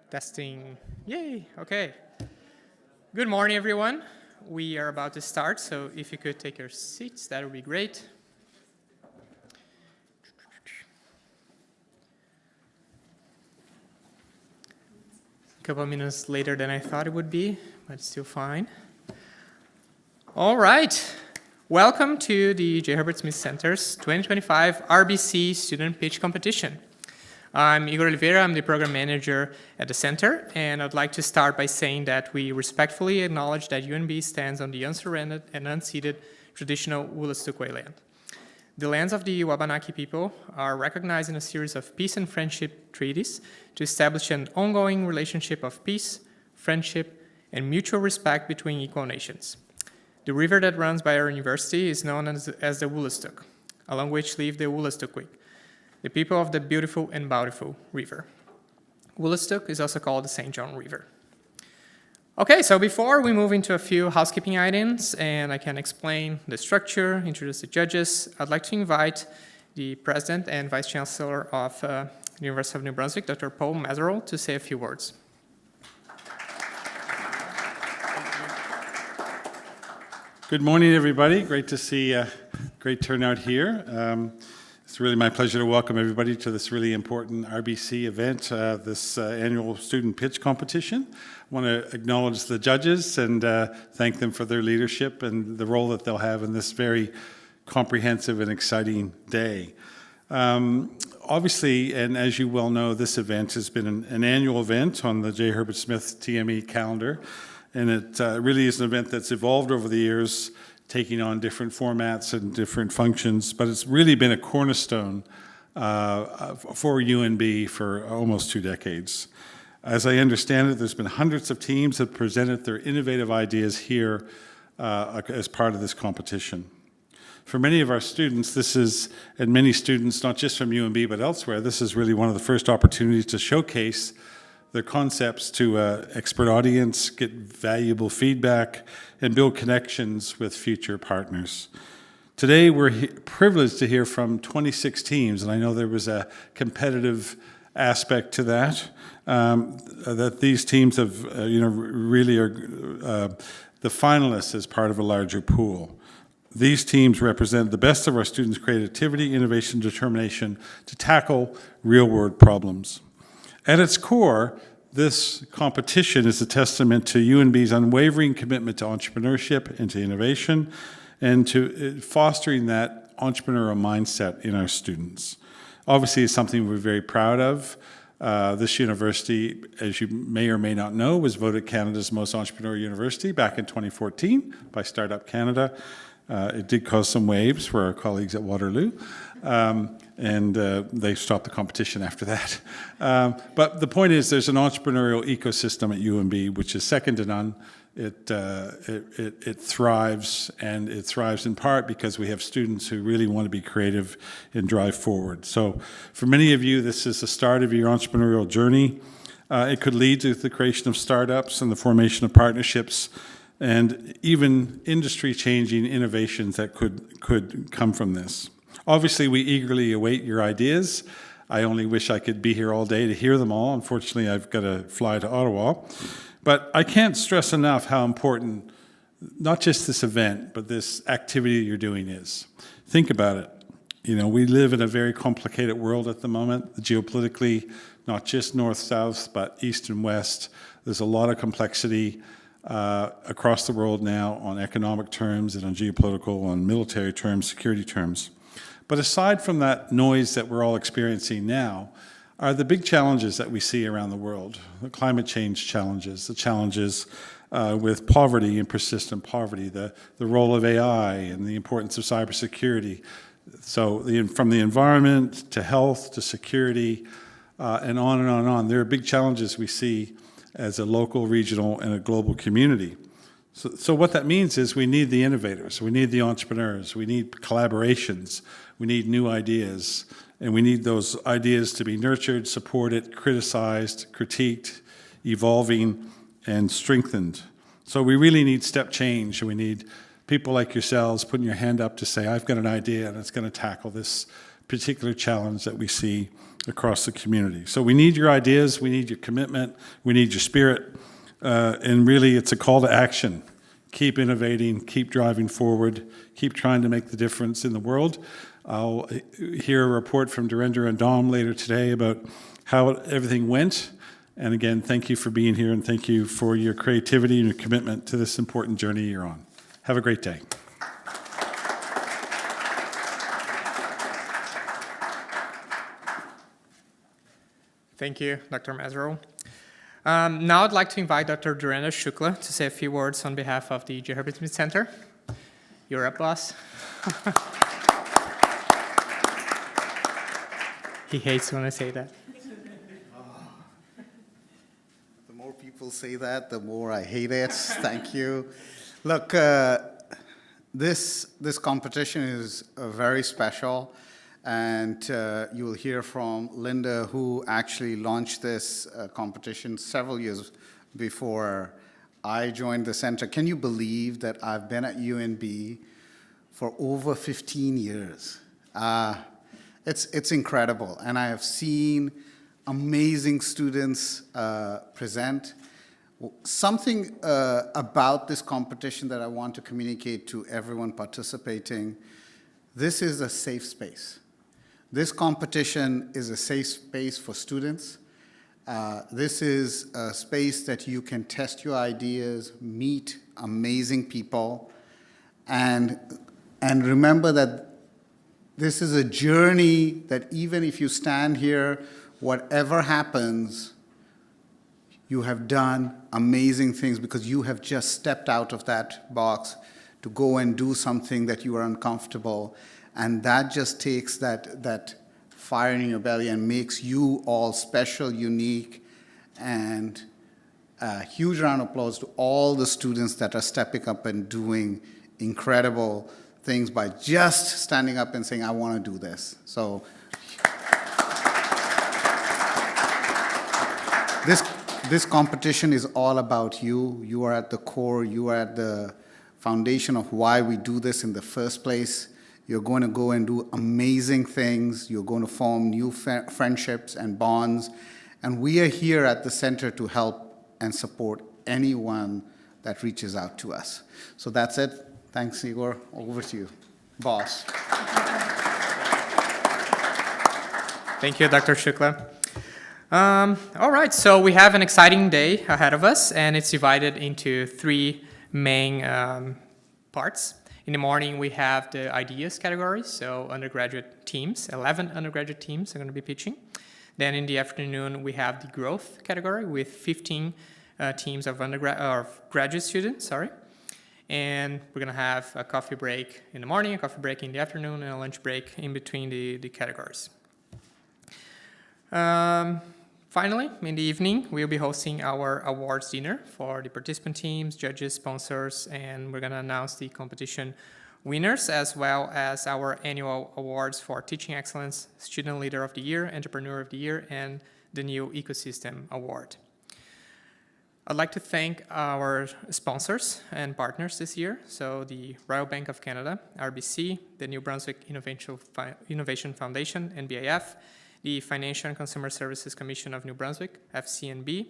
Testing. Yay. Okay. Good morning, everyone. We are about to start, so if you could take your seats, that would be great. A couple of minutes later than I thought it would be, but still fine. All right. Welcome to the J. Herbert Smith Center's 2025 RBC Student Pitch Competition. I'm Igor Oliveira, I'm the program manager at the center, and I'd like to start by saying that we respectfully acknowledge that UNB stands on the unsurrendered and unceded traditional Wolastoqey land. The lands of the Wabanaki people are recognized in a series of peace and friendship treaties to establish an ongoing relationship of peace, friendship, and mutual respect between equal nations. The river that runs by our university is known as the Wolastoq, along which live the Wolastoqey, the people of the beautiful and bountiful river. Wolastoq is also called the St. John River. Okay, so before we move into a few housekeeping items and I can explain the structure, introduce the judges, I'd like to invite the President and Vice Chancellor of the University of New Brunswick, Dr. Paul Mazerow, to say a few words. Good morning, everybody. Great to see a great turnout here. It's really my pleasure to welcome everybody to this really important RBC event, this annual student pitch competition. I want to acknowledge the judges and thank them for their leadership and the role that they'll have in this very comprehensive and exciting day. Obviously, and as you well know, this event has been an annual event on the J. Herbert Smith TME calendar, and it really is an event that's evolved over the years, taking on different formats and different functions, but it's really been a cornerstone for UNB for almost 2 decades. As I understand it, there's been hundreds of teams that presented their innovative ideas here as part of this competition. For many of our students, and many students, not just from UNB but elsewhere, this is really one of the first opportunities to showcase their concepts to an expert audience, get valuable feedback, and build connections with future partners. Today, we're privileged to hear from 26 teams, and I know there was a competitive aspect to that, that these teams have, really are the finalists as part of a larger pool. These teams represent the best of our students' creativity, innovation, determination to tackle real-world problems. At its core, this competition is a testament to UNB's unwavering commitment to entrepreneurship and to innovation and to fostering that entrepreneurial mindset in our students. Obviously, it's something we're very proud of. This university, as you may or may not know, was voted Canada's most entrepreneurial university back in 2014 by Startup Canada. It did cause some waves for our colleagues at Waterloo, and they stopped the competition after that. But the point is there's an entrepreneurial ecosystem at UNB which is second to none. It thrives, and it thrives in part because we have students who really want to be creative and drive forward. So for many of you, this is the start of your entrepreneurial journey. It could lead to the creation of startups and the formation of partnerships and even industry-changing innovations that could come from this. Obviously, we eagerly await your ideas. I only wish I could be here all day to hear them all. Unfortunately, I've got to fly to Ottawa. But I can't stress enough how important not just this event, but this activity you're doing is. Think about it. We live in a very complicated world at the moment, geopolitically, not just north-south, but east and west. There's a lot of complexity across the world now on economic terms and on geopolitical, on military terms, security terms. But aside from that noise that we're all experiencing now, are the big challenges that we see around the world, the climate change challenges, the challenges with poverty and persistent poverty, the role of AI and the importance of cybersecurity. So from the environment to health to security and on and on and on, there are big challenges we see as a local, regional, and a global community. So what that means is we need the innovators, we need the entrepreneurs, we need collaborations, we need new ideas, and we need those ideas to be nurtured, supported, criticized, critiqued, evolving, and strengthened. So we really need step change, and we need people like yourselves putting your hand up to say, I've got an idea and it's going to tackle this particular challenge that we see across the community. So we need your ideas, we need your commitment, we need your spirit, and really it's a call to action. Keep innovating, keep driving forward, keep trying to make the difference in the world. I'll hear a report from Dhirendra and Dom later today about how everything went. And again, thank you for being here, and thank you for your creativity and your commitment to this important journey you're on. Have a great day. Thank you, Dr. Mazerou. Now I'd like to invite Dr. Dhirendra Shukla to say a few words on behalf of the J. Herbert Smith Center. You're up, boss. He hates when I say that. The more people say that, the more I hate it. Thank you. Look, this competition is very special, and you will hear from Linda, who actually launched this competition several years before I joined the center. Can you believe that I've been at UNB for over 15 years? It's incredible, and I have seen amazing students present. Something about this competition that I want to communicate to everyone participating: this is a safe space. This competition is a safe space for students. This is a space that you can test your ideas, meet amazing people, and remember that this is a journey that even if you stand here, whatever happens, you have done amazing things because you have just stepped out of that box to go and do something that you are uncomfortable. And that just takes that fire in your belly and makes you all special, unique, and a huge round of applause to all the students that are stepping up and doing incredible things by just standing up and saying, I want to do this. So this competition is all about you. You are at the core. You are at the foundation of why we do this in the first place. You're going to go and do amazing things. You're going to form new friendships and bonds. And we are here at the center to help and support anyone that reaches out to us. So that's it. Thanks, Igor. Over to you, boss. Thank you, Dr. Shukla. All right, so we have an exciting day ahead of us, and it's divided into three main parts. In the morning, we have the ideas category, so undergraduate teams, 11 undergraduate teams are going to be pitching. Then in the afternoon, we have the growth category with 15 teams of graduate students, And we're going to have a coffee break in the morning, a coffee break in the afternoon, and a lunch break in between the categories. Finally, in the evening, we'll be hosting our awards dinner for the participant teams, judges, sponsors, and we're going to announce the competition winners as well as our annual awards for Teaching Excellence, Student Leader of the Year, Entrepreneur of the Year, and the new Ecosystem Award. I'd like to thank our sponsors and partners this year, so the Royal Bank of Canada, RBC, the New Brunswick Innovation Foundation, NBIF, the Financial and Consumer Services Commission of New Brunswick, FCNB,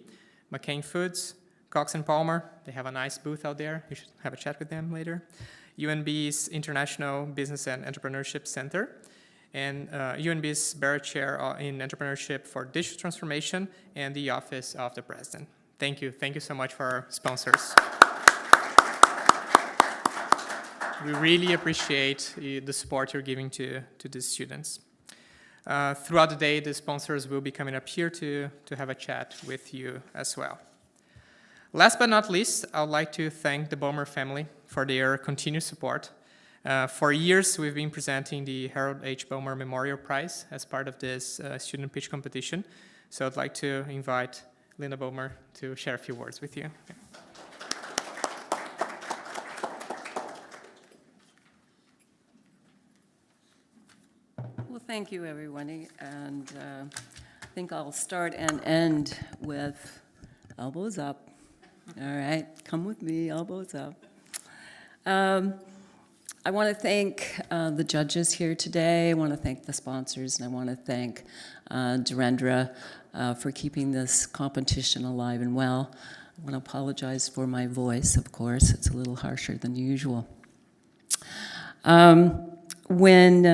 McCain Foods, Cox & Palmer, they have a nice booth out there, you should have a chat with them later, UNB's International Business and Entrepreneurship Center, and UNB's Barrett Chair in Entrepreneurship for Digital Transformation, and the Office of the President. Thank you so much for our sponsors. We really appreciate the support you're giving to these students. Throughout the day, the sponsors will be coming up here to have a chat with you as well. Last but not least, I would like to thank the Bomer family for their continued support. For years, we've been presenting the Harold H. Bomer Memorial Prize as part of this student pitch competition. So I'd like to invite Linda Bomer to share a few words with you. Well, thank you, everybody. And I think I'll start and end with elbows up. All right, come with me, elbows up. I want to thank the judges here today. I want to thank the sponsors, and I want to thank Durandra, for keeping this competition alive and well. I want to apologize for my voice, of course. It's a little harsher than usual. When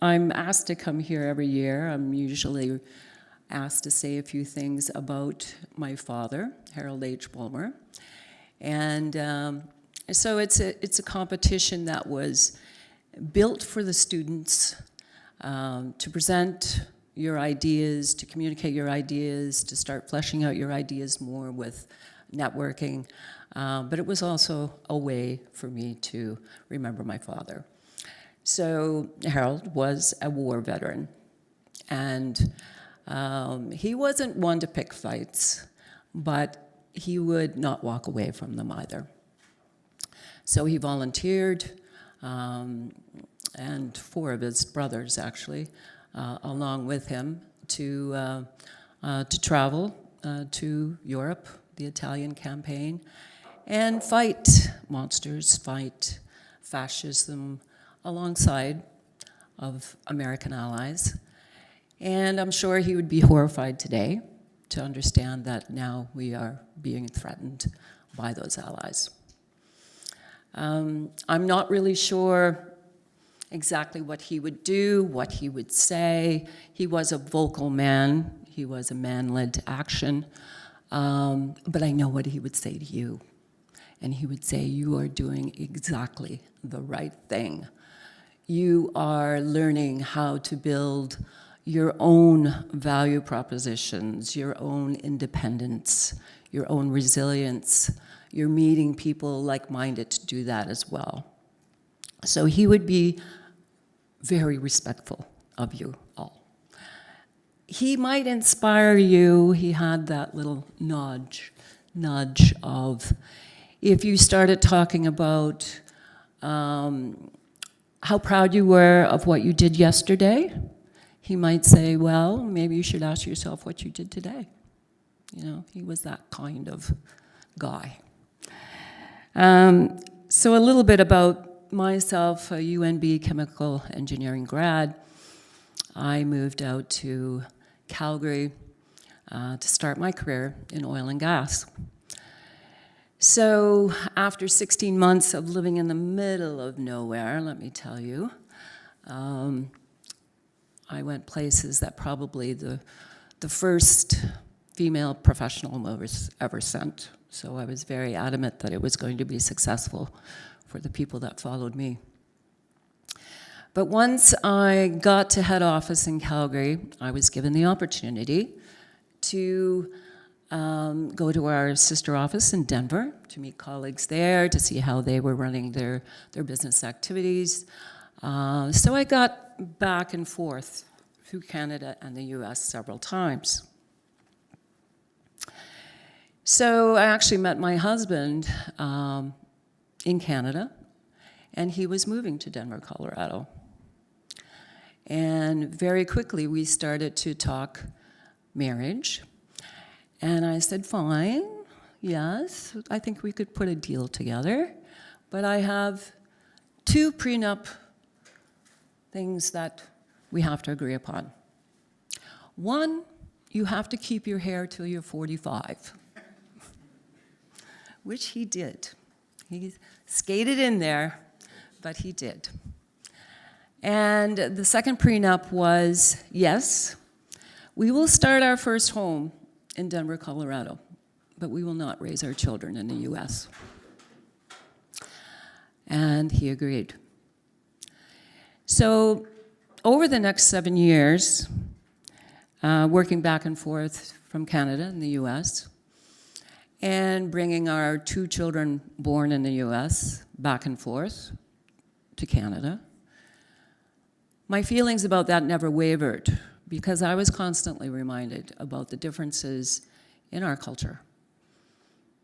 I'm asked to come here every year, I'm usually asked to say a few things about my father, Harold H. Bulmer. And so it's a competition that was built for the students to present your ideas, to communicate your ideas, to start fleshing out your ideas more with networking. But it was also a way for me to remember my father. So Harold was a war veteran, and he wasn't one to pick fights, but he would not walk away from them either. So he volunteered, and 4 of his brothers, actually, along with him, to travel to Europe, the Italian campaign, and fight monsters, fight fascism alongside of American allies. And I'm sure he would be horrified today to understand that now we are being threatened by those allies. I'm not really sure exactly what he would do, what he would say. He was a vocal man. He was a man led to action. But I know what he would say to you. And he would say, you are doing exactly the right thing. You are learning how to build your own value propositions, your own independence, your own resilience. You're meeting people like-minded to do that as well. So he would be very respectful of you all. He might inspire you. He had that little nudge of, if you started talking about how proud you were of what you did yesterday, he might say, well, maybe you should ask yourself what you did today. You know, he was that kind of guy. So a little bit about myself, a UNB chemical engineering grad. I moved out to Calgary to start my career in oil and gas. So after 16 months of living in the middle of nowhere, let me tell you, I went places that probably the first female professional was ever sent. So I was very adamant that it was going to be successful for the people that followed me. But once I got to head office in Calgary, I was given the opportunity to go to our sister office in Denver to meet colleagues there, to see how they were running their business activities. So I got back and forth through Canada and the US several times. So I actually met my husband in Canada, and he was moving to Denver, Colorado. And very quickly we started to talk marriage. And I said, fine, yes, I think we could put a deal together. But I have 2 prenup things that we have to agree upon. 1, you have to keep your hair till you're 45, which he did. He skated in there, but he did. And the second prenup was, yes, we will start our first home in Denver, Colorado, but we will not raise our children in the US. And he agreed. So over the next 7 years, working back and forth from Canada and the US, and bringing our 2 children born in the US back and forth to Canada, my feelings about that never wavered, because I was constantly reminded about the differences in our culture,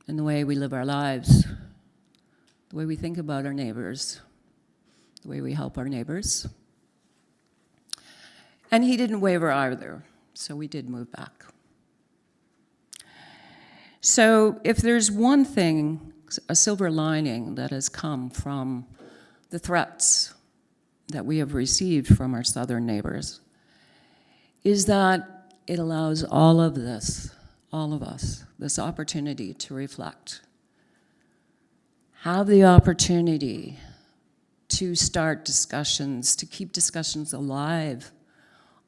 in the way we live our lives, the way we think about our neighbors, the way we help our neighbors. And he didn't waver either, so we did move back. So if there's one thing, a silver lining that has come from the threats that we have received from our southern neighbors, is that it allows all of us, this opportunity to reflect. Have the opportunity to start discussions, to keep discussions alive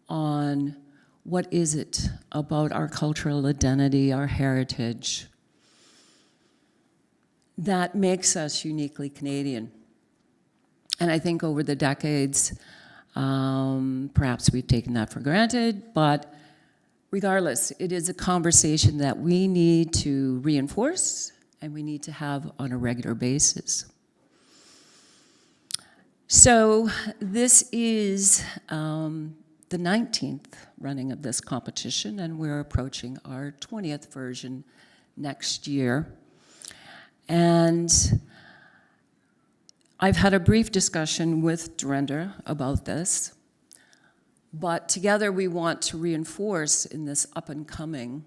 on what is it about our cultural identity, our heritage, that makes us uniquely Canadian. And I think over the decades, perhaps we've taken that for granted, but regardless, it is a conversation that we need to reinforce and we need to have on a regular basis. So this is the 19th running of this competition, and we're approaching our 20th version next year. And I've had a brief discussion with Durenda about this, but together we want to reinforce in this up-and-coming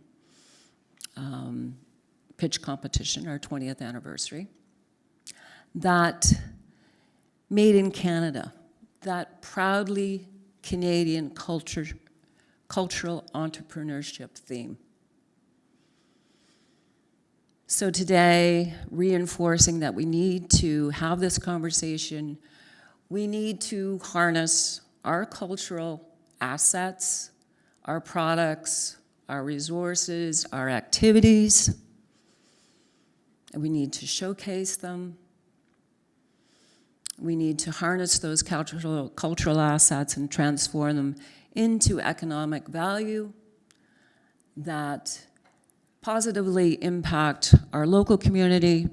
pitch competition, our 20th anniversary, that made in Canada, that proudly Canadian cultural entrepreneurship theme. So today, reinforcing that we need to have this conversation, we need to harness our cultural assets, our products, our resources, our activities, and we need to showcase them. We need to harness those cultural assets and transform them into economic value that positively impact our local community,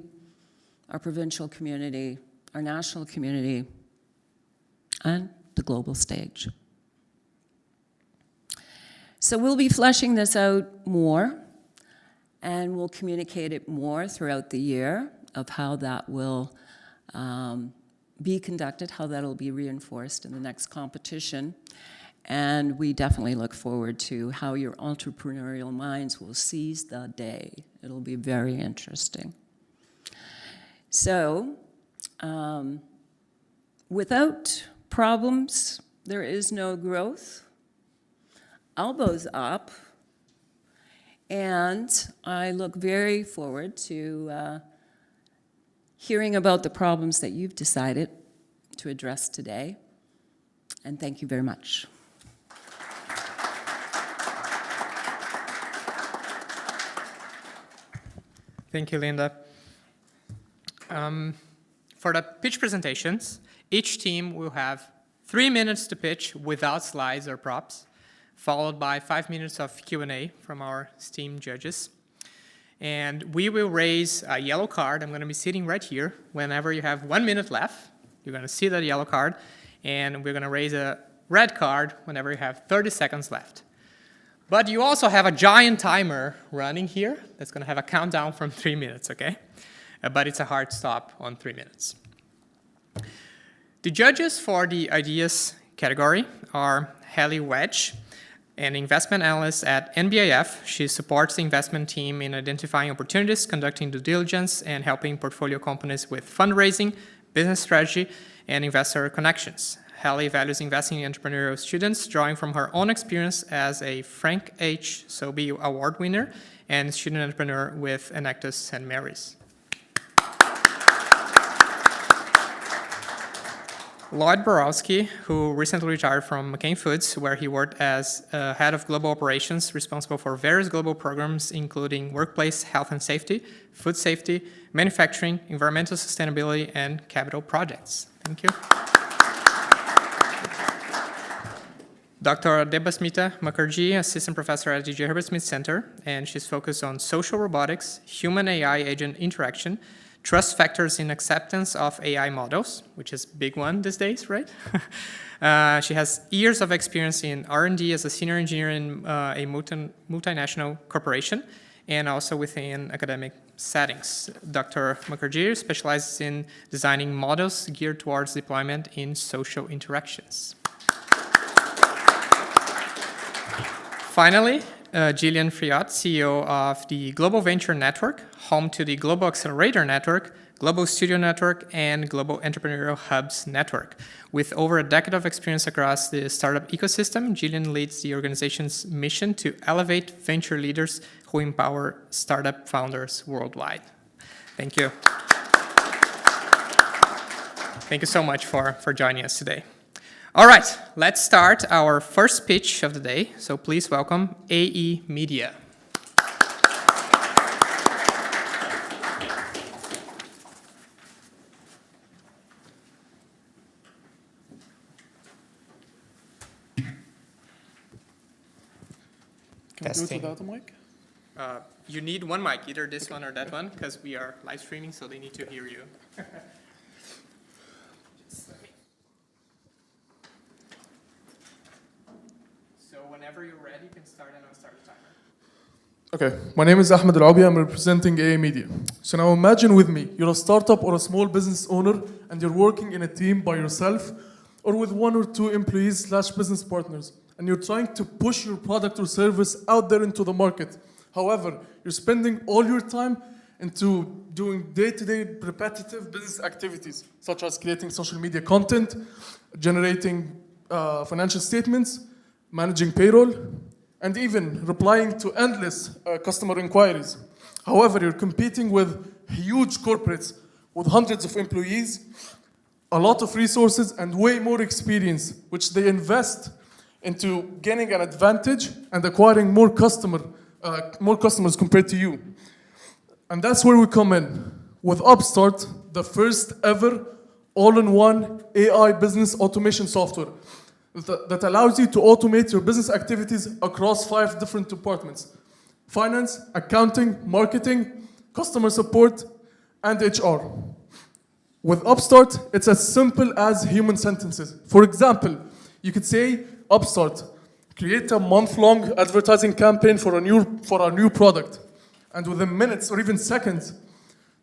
our provincial community, our national community, and the global stage. So we'll be fleshing this out more, and we'll communicate it more throughout the year of how that will be conducted, how that will be reinforced in the next competition. And we definitely look forward to how your entrepreneurial minds will seize the day. It'll be very interesting. So, without problems, there is no growth. Elbows up. And I look very forward to hearing about the problems that you've decided to address today. And thank you very much. Thank you, Linda. For the pitch presentations, each team will have 3 minutes to pitch without slides or props, followed by 5 minutes of Q&A from our esteemed judges. And we will raise a yellow card. I'm going to be sitting right here. Whenever you have 1 minute left, you're going to see that yellow card. And we're going to raise a red card whenever you have 30 seconds left. But you also have a giant timer running here that's going to have a countdown from 3 minutes, okay? But it's a hard stop on 3 minutes. The judges for the ideas category are Hallie Wedge, an investment analyst at NBIF. She supports the investment team in identifying opportunities, conducting due diligence, and helping portfolio companies with fundraising, business strategy, and investor connections. Hallie values investing in entrepreneurial students, drawing from her own experience as a Frank H. Sobey Award winner and student entrepreneur with Enactus St. Mary's. Lloyd Borowski, who recently retired from McCain Foods, where he worked as head of global operations, responsible for various global programs, including workplace health and safety, food safety, manufacturing, environmental sustainability, and capital projects. Thank you. Dr. Debasmita Mukherjee, assistant professor at the J. Herbert Smith Center, and she's focused on social robotics, human-AI agent interaction, trust factors in acceptance of AI models, which is a big one these days, right? She has years of experience in R&D as a senior engineer in a multinational corporation and also within academic settings. Dr. Mukherjee specializes in designing models geared towards deployment in social interactions. Finally, Gillian Friot, CEO of the Global Venture Network, home to the Global Accelerator Network, Global Studio Network, and Global Entrepreneurial Hubs Network. With over a decade of experience across the startup ecosystem, Gillian leads the organization's mission to elevate venture leaders who empower startup founders worldwide. Thank you. Thank you so much for joining us today. All right, let's start our first pitch of the day. So please welcome AE Media. Can we do it without a mic? You need one mic, either this one or that one, because we are live streaming, so they need to hear you. So whenever you're ready, you can start, and I'll start the timer. Okay, my name is Ahmed Al-Abi. I'm representing AA Media. So now imagine with me, you're a startup or a small business owner, and you're working in a team by yourself or with 1 or 2 employees / business partners, and you're trying to push your product or service out there into the market. However, you're spending all your time into doing day-to-day repetitive business activities, such as creating social media content, generating financial statements, managing payroll, and even replying to endless customer inquiries. However, you're competing with huge corporates with hundreds of employees, a lot of resources, and way more experience, which they invest into gaining an advantage and acquiring more customers compared to you. And that's where we come in. With Upstart, the first ever all-in-one AI business automation software that allows you to automate your business activities across 5 different departments: finance, accounting, marketing, customer support, and HR. With Upstart, it's as simple as human sentences. For example, you could say, Upstart, create a month-long advertising campaign for a new product. And within minutes or even seconds,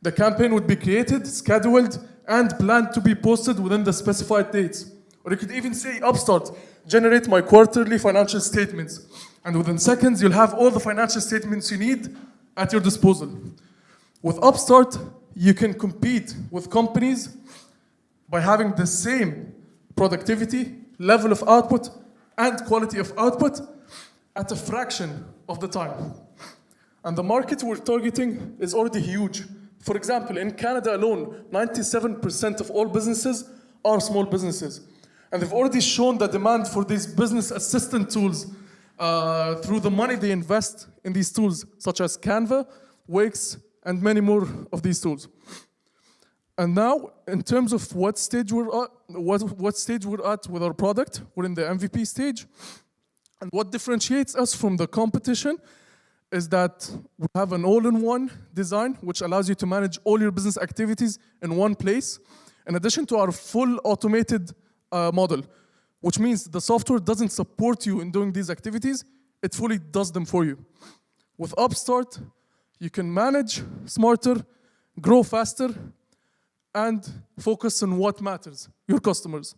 the campaign would be created, scheduled, and planned to be posted within the specified dates. Or you could even say, Upstart, generate my quarterly financial statements. And within seconds, you'll have all the financial statements you need at your disposal. With Upstart, you can compete with companies by having the same productivity, level of output, and quality of output at a fraction of the time. And the market we're targeting is already huge. For example, in Canada alone, 97% of all businesses are small businesses. And they've already shown the demand for these business assistant tools through the money they invest in these tools, such as Canva, Wix, and many more of these tools. And now, in terms of what stage we're at with our product, we're in the MVP stage. And what differentiates us from the competition is that we have an all-in-one design, which allows you to manage all your business activities in one place, in addition to our full automated model, which means the software doesn't support you in doing these activities, it fully does them for you. With Upstart, you can manage smarter, grow faster, and focus on what matters, your customers.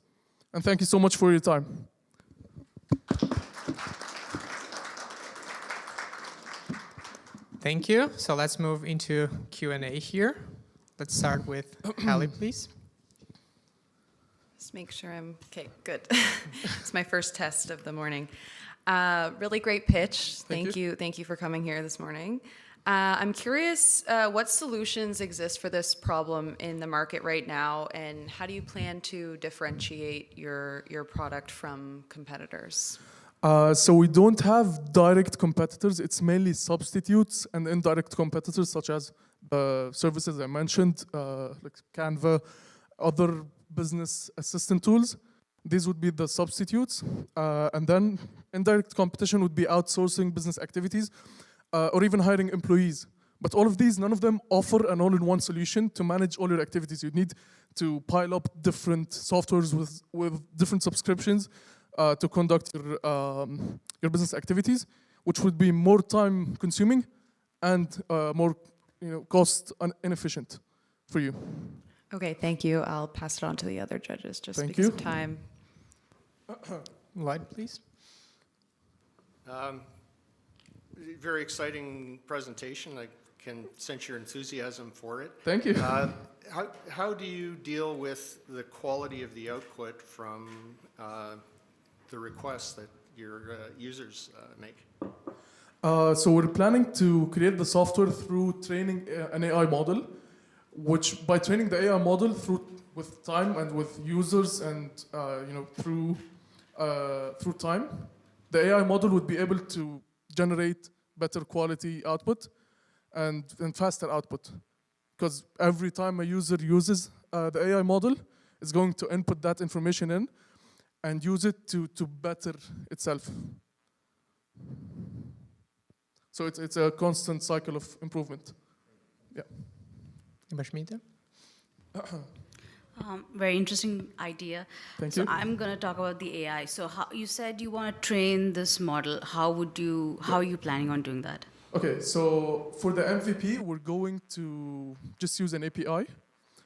And thank you so much for your time. Thank you. So let's move into Q&A here. Let's start with Hallie, please. Just make sure I'm, okay, good. It's my first test of the morning. Really great pitch. Thank you for coming here this morning. I'm curious, what solutions exist for this problem in the market right now, and how do you plan to differentiate your product from competitors? So we don't have direct competitors. It's mainly substitutes and indirect competitors, such as the services I mentioned, like Canva, other business assistant tools. These would be the substitutes. And then indirect competition would be outsourcing business activities or even hiring employees. But all of these, none of them offer an all-in-one solution to manage all your activities. You need to pile up different softwares with different subscriptions to conduct your business activities, which would be more time consuming and more cost inefficient for you. Okay, thank you. I'll pass it on to the other judges just Thank because you. of time. Light, please. Very exciting presentation. I can sense your enthusiasm for it. Thank you. How do you deal with the quality of the output from the requests that your users make? So we're planning to create the software through training an AI model, which by training the AI model with time and with users and through time, the AI model would be able to generate better quality output and faster output. Because every time a user uses the AI model, it's going to input that information in and use it to better itself. So it's a constant cycle of improvement. Yeah. Bashmita? Very interesting idea. Thank so you. I'm going to talk about the AI. So you said you want to train this model. How are you planning on doing that? Okay, so for the MVP, we're going to just use an API.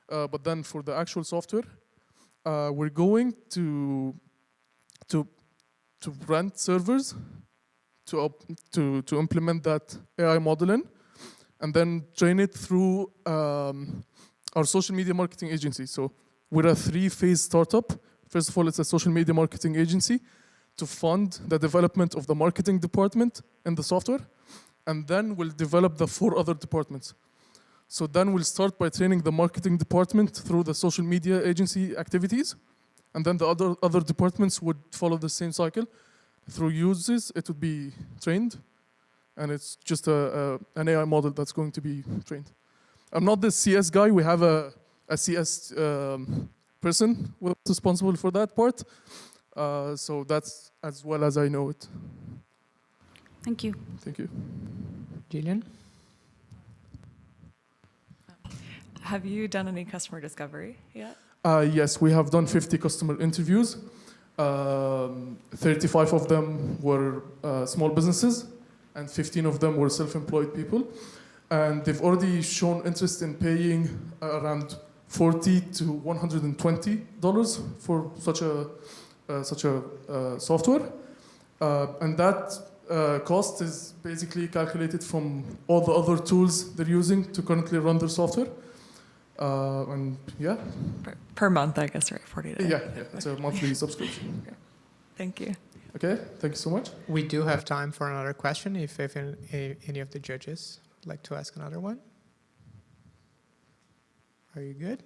But then for the actual software, we're going to rent servers to implement that AI model in, and then train it through our social media marketing agency. So we're a 3-phase startup. First of all, it's a social media marketing agency to fund the development of the marketing department in the software, and then we'll develop the 4 other departments. So then we'll start by training the marketing department through the social media agency activities, and then the other departments would follow the same cycle. Through uses, it would be trained, and it's just an AI model that's going to be trained. I'm not the CS guy. We have a CS person who's responsible for that part. So that's as well as I know it. Thank you. Thank you. Jillian? Have you done any customer discovery yet? Yes, we have done 50 customer interviews. 35 of them were small businesses, and 15 of them were self-employed people. And they've already shown interest in paying around $40 to $120 for such a software. And that cost is basically calculated from all the other tools they're using to currently run their software. And yeah. Per month, I guess, right? 40 days. Yeah, it's a monthly subscription. Okay. Thank you. Okay, thank you so much. We do have time for another question if any of the judges would like to ask another one. Are you good?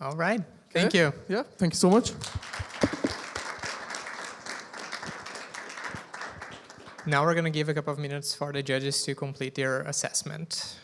All right. Thank you. Yeah, thank you so much. Now we're going to give a couple of minutes for the judges to complete their assessment.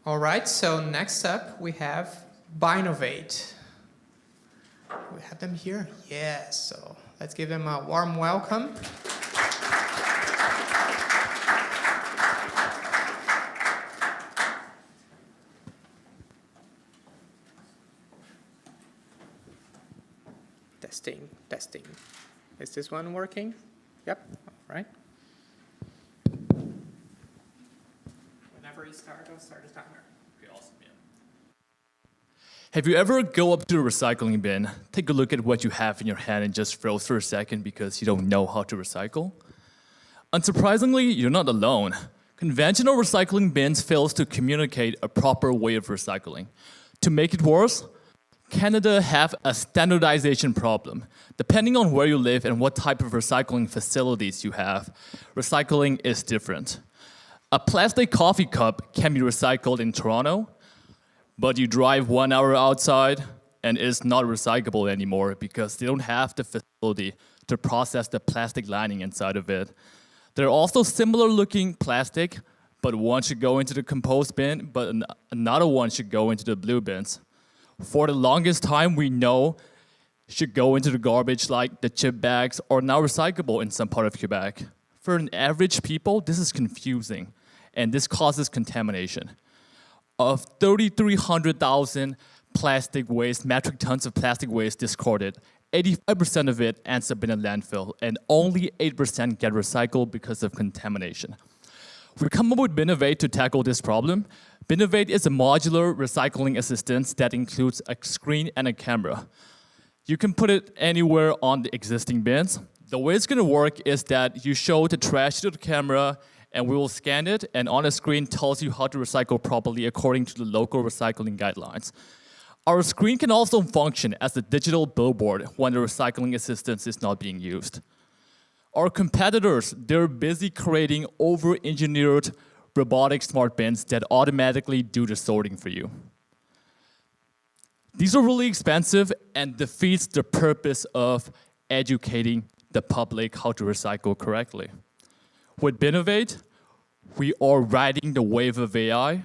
All right, so next up we have Benovate. We have them here? Yes, so let's give them a warm welcome. Testing, testing. Is this one working? Yep, all right. Whenever you start, I'll start the timer. Okay, awesome, yeah. Have you ever go up to the recycling bin, take a look at what you have in your hand and just froze for a second because you don't know how to recycle? Unsurprisingly, you're not alone. Conventional recycling bins fails to communicate a proper way of recycling. To make it worse, Canada have a standardization problem. Depending on where you live and what type of recycling facilities you have, recycling is different. A plastic coffee cup can be recycled in Toronto, but you drive 1 hour outside and it's not recyclable anymore because they don't have the facility to process the plastic lining inside of it. There are also similar looking plastic, but one should go into the compost bin, but another one should go into the blue bins. For the longest time, we know should go into the garbage like the chip bags are now recyclable in some part of Quebec. For an average people, this is confusing, and this causes contamination. Of 3,300,000 plastic waste, metric tons of plastic waste discarded, 85% of it ends up in a landfill, and only 8% get recycled because of contamination. We come up with Benovate to tackle this problem. Benovate is a modular recycling assistant that includes a screen and a camera. You can put it anywhere on the existing bins. The way it's going to work is that you show the trash to the camera, and we will scan it, and on the screen tells you how to recycle properly according to the local recycling guidelines. Our screen can also function as a digital billboard when the recycling assistance is not being used. Our competitors, they're busy creating over-engineered robotic smart bins that automatically do the sorting for you. These are really expensive and defeats the purpose of educating the public how to recycle correctly. With Benovate, we are riding the wave of AI,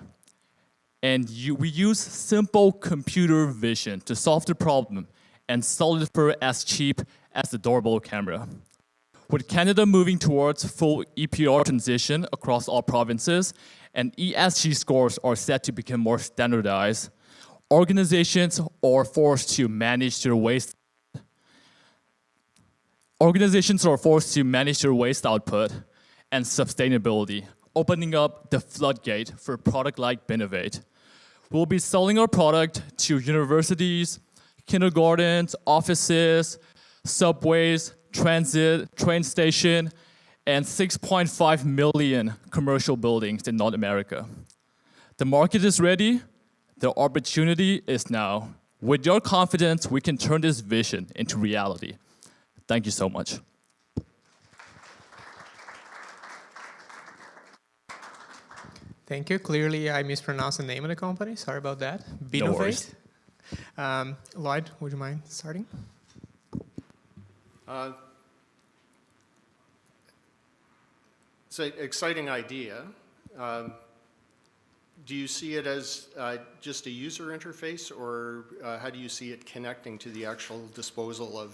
and we use simple computer vision to solve the problem and sell it for as cheap as the doorbell camera. With Canada moving towards full EPR transition across all provinces, and ESG scores are set to become more standardized, organizations are forced to manage their waste. Organizations are forced to manage their waste output and sustainability, opening up the floodgate for a product like Benovate. We'll be selling our product to universities, kindergartens, offices, subways, transit, train station, and 6.5 million commercial buildings in North America. The market is ready. The opportunity is now. With your confidence, we can turn this vision into reality. Thank you so much. Thank you. Clearly, I mispronounced the name of the company. Sorry about that. No worries. Benovate. Lloyd, would you mind starting? It's an exciting idea. Do you see it as just a user interface, or how do you see it connecting to the actual disposal of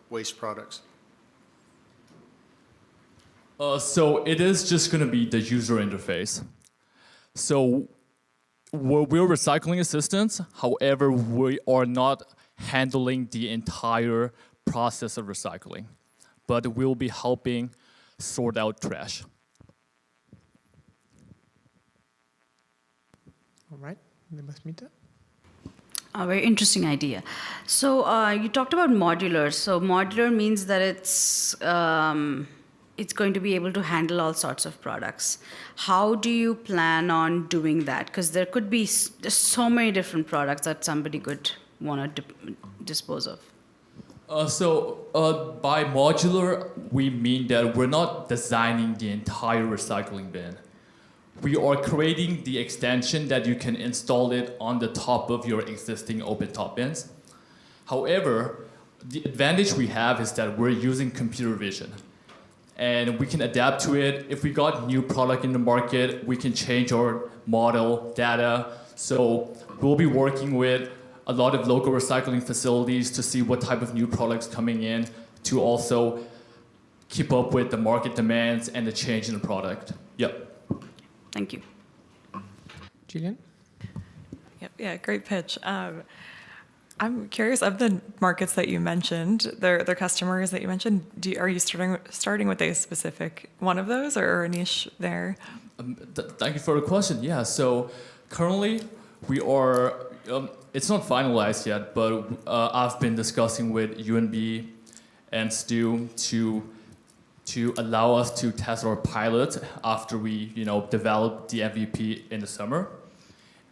waste products? So it is just going to be the user interface. So we're recycling assistants. However, we are not handling the entire process of recycling, but we'll be helping sort out trash. All right. Demasmita? A very interesting idea. So you talked about modular. So modular means that it's going to be able to handle all sorts of products. How do you plan on doing that? Because there could be so many different products that somebody could want to dispose of. By modular, we mean that we're not designing the entire recycling bin. We are creating the extension that you can install it on the top of your existing open top bins. However, the advantage we have is that we're using computer vision. and we can adapt to it. If we got new product in the market, we can change our model, data. So we'll be working with a lot of local recycling facilities to see what type of new products coming in to also keep up with the market demands and the change in the product. Yep. Thank you. Jillian? Yep, yeah, great pitch. I'm curious of the markets that you mentioned, the customers that you mentioned. Are you starting with a specific one of those or a niche there? Thank you for the question. Yeah, so currently we are, it's not finalized yet, but I've been discussing with UNB and Stu to allow us to test our pilot after we develop the MVP in the summer.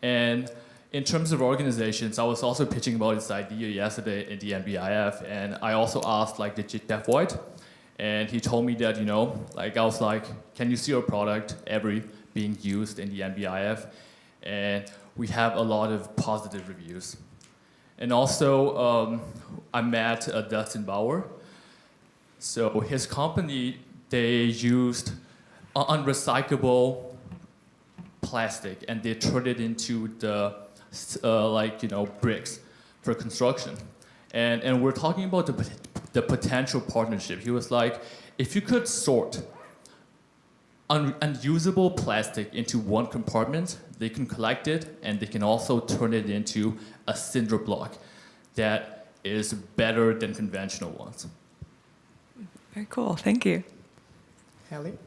And in terms of organizations, I was also pitching about this idea yesterday in the NBIF, and I also asked the Jeff White, and he told me that, I was like, can you see our product ever being used in the NBIF? And we have a lot of positive reviews. And also, I met Dustin Bauer. So his company, they used unrecyclable plastic, and they turned it into the bricks for construction. And we're talking about the potential partnership. He was like, if you could sort unusable plastic into one compartment, they can collect it, and they can also turn it into a cinder block that is better than conventional ones. Very cool, thank you. Hallie?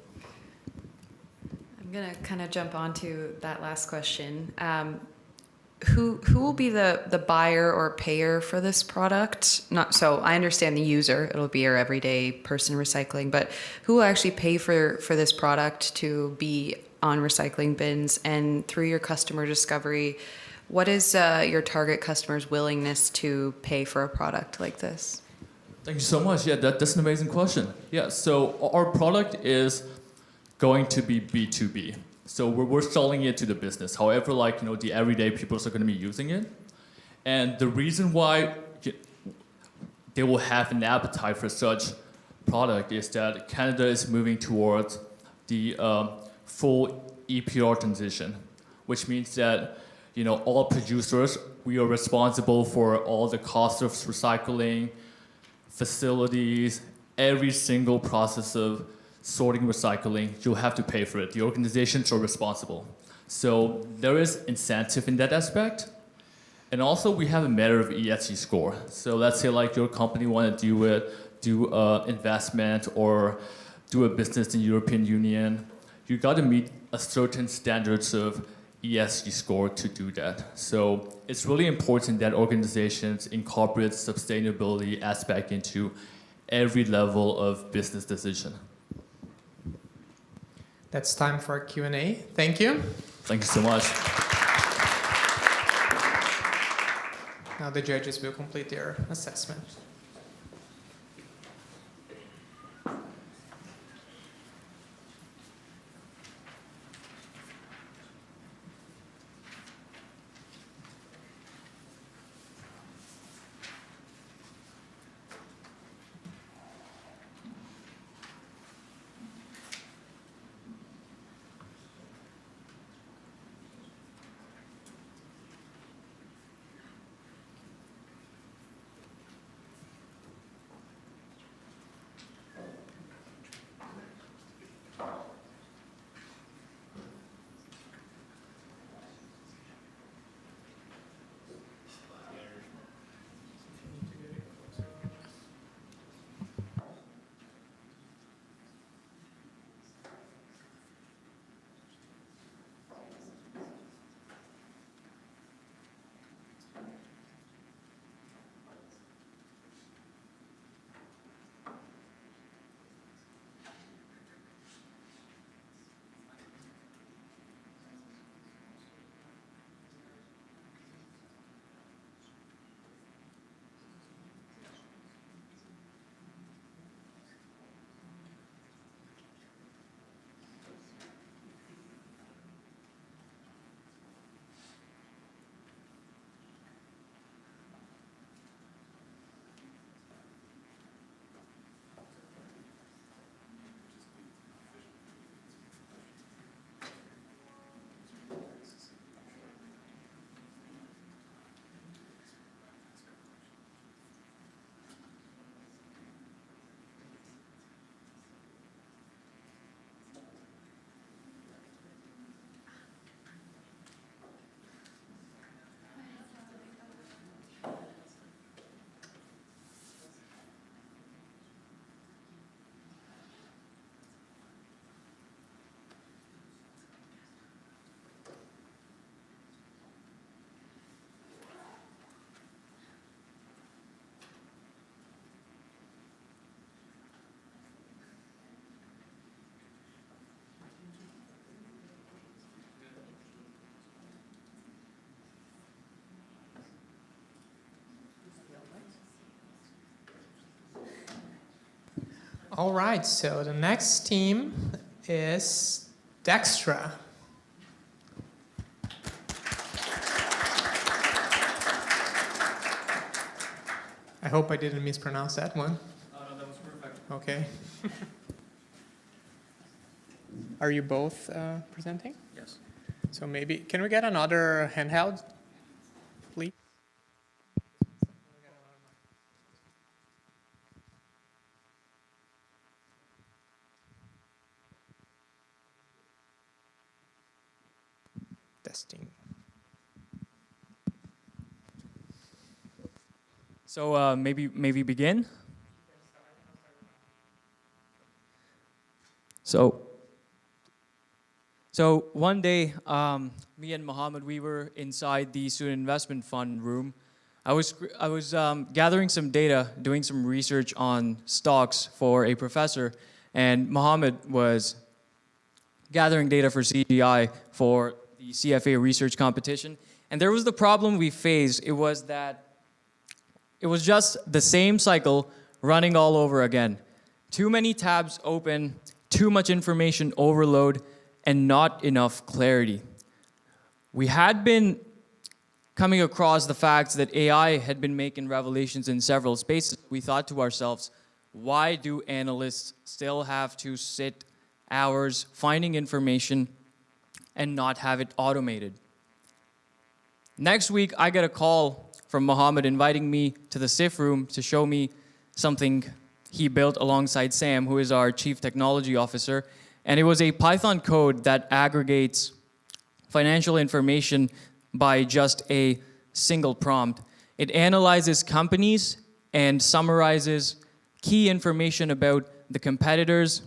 I'm gonna kind of jump onto that last question. Who will be the buyer or payer for this product? So I understand the user; it'll be your everyday person recycling. But who will actually pay for this product to be on recycling bins? And through your customer discovery, what is your target customer's willingness to pay for a product like this? Thank you so much. Yeah, that's an amazing question. Yeah, so our product is going to be B2B. So we're selling it to the business. However, the everyday people are going to be using it. And the reason why they will have an appetite for such product is that Canada is moving towards the full EPR transition, which means that all producers, we are responsible for all the costs of recycling, facilities, every single process of sorting, recycling, you'll have to pay for it. The organizations are responsible. So there is incentive in that aspect. And also we have a matter of ESG score. So let's say your company want to do investment or do a business in European Union. You got to meet a certain standards of ESG score to do that. So it's really important that organizations incorporate sustainability aspect into every level of business decision. That's time for a Q&A. Thank you. Thank you so much. Now the judges will complete their assessment. All right, so the next team is Dextra. I hope I didn't mispronounce that one. Oh, no, that was perfect. Okay. Are you both presenting? Yes. So maybe, can we get another handheld, please? Testing. So maybe begin. So one day, me and Mohammed, we were inside the student investment fund room. I was gathering some data, doing some research on stocks for a professor, and Mohammed was gathering data for CGI for the CFA research competition. And there was the problem we faced. It was just the same cycle running all over again. Too many tabs open, too much information overload, and not enough clarity. We had been coming across the fact that AI had been making revelations in several spaces. We thought to ourselves, why do analysts still have to sit hours finding information and not have it automated? Next week, I get a call from Mohammed inviting me to the SIF room to show me something he built alongside Sam, who is our Chief Technology Officer. And it was a Python code that aggregates financial information by just a single prompt. It analyzes companies and summarizes key information about the competitors,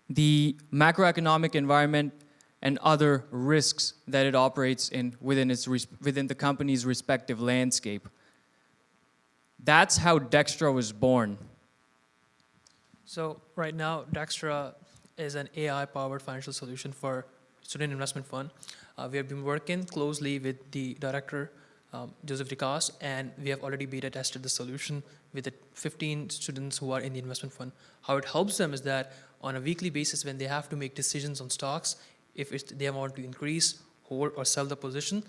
the macroeconomic environment, and other risks that it operates in within the company's respective landscape. That's how Dextra was born. So right now, Dextra is an AI-powered financial solution for student investment fund. We have been working closely with the director, Joseph DeCas, and we have already beta tested the solution with the 15 students who are in the investment fund. How it helps them is that on a weekly basis, when they have to make decisions on stocks, if they want to increase, hold, or sell the position,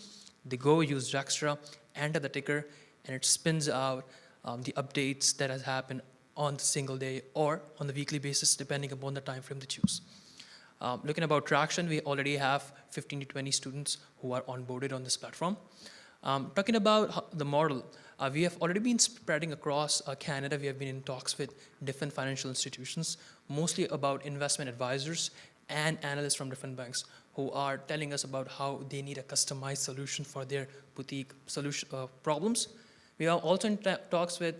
they go use Dextra, enter the ticker, and it spins out the updates that has happened on the single day or on the weekly basis, depending upon the time frame they choose. Looking about traction, we already have 15 to 20 students who are onboarded on this platform. Talking about the model, we have already been spreading across Canada. We have been in talks with different financial institutions, mostly about investment advisors and analysts from different banks who are telling us about how they need a customized solution for their boutique solution problems. We are also in talks with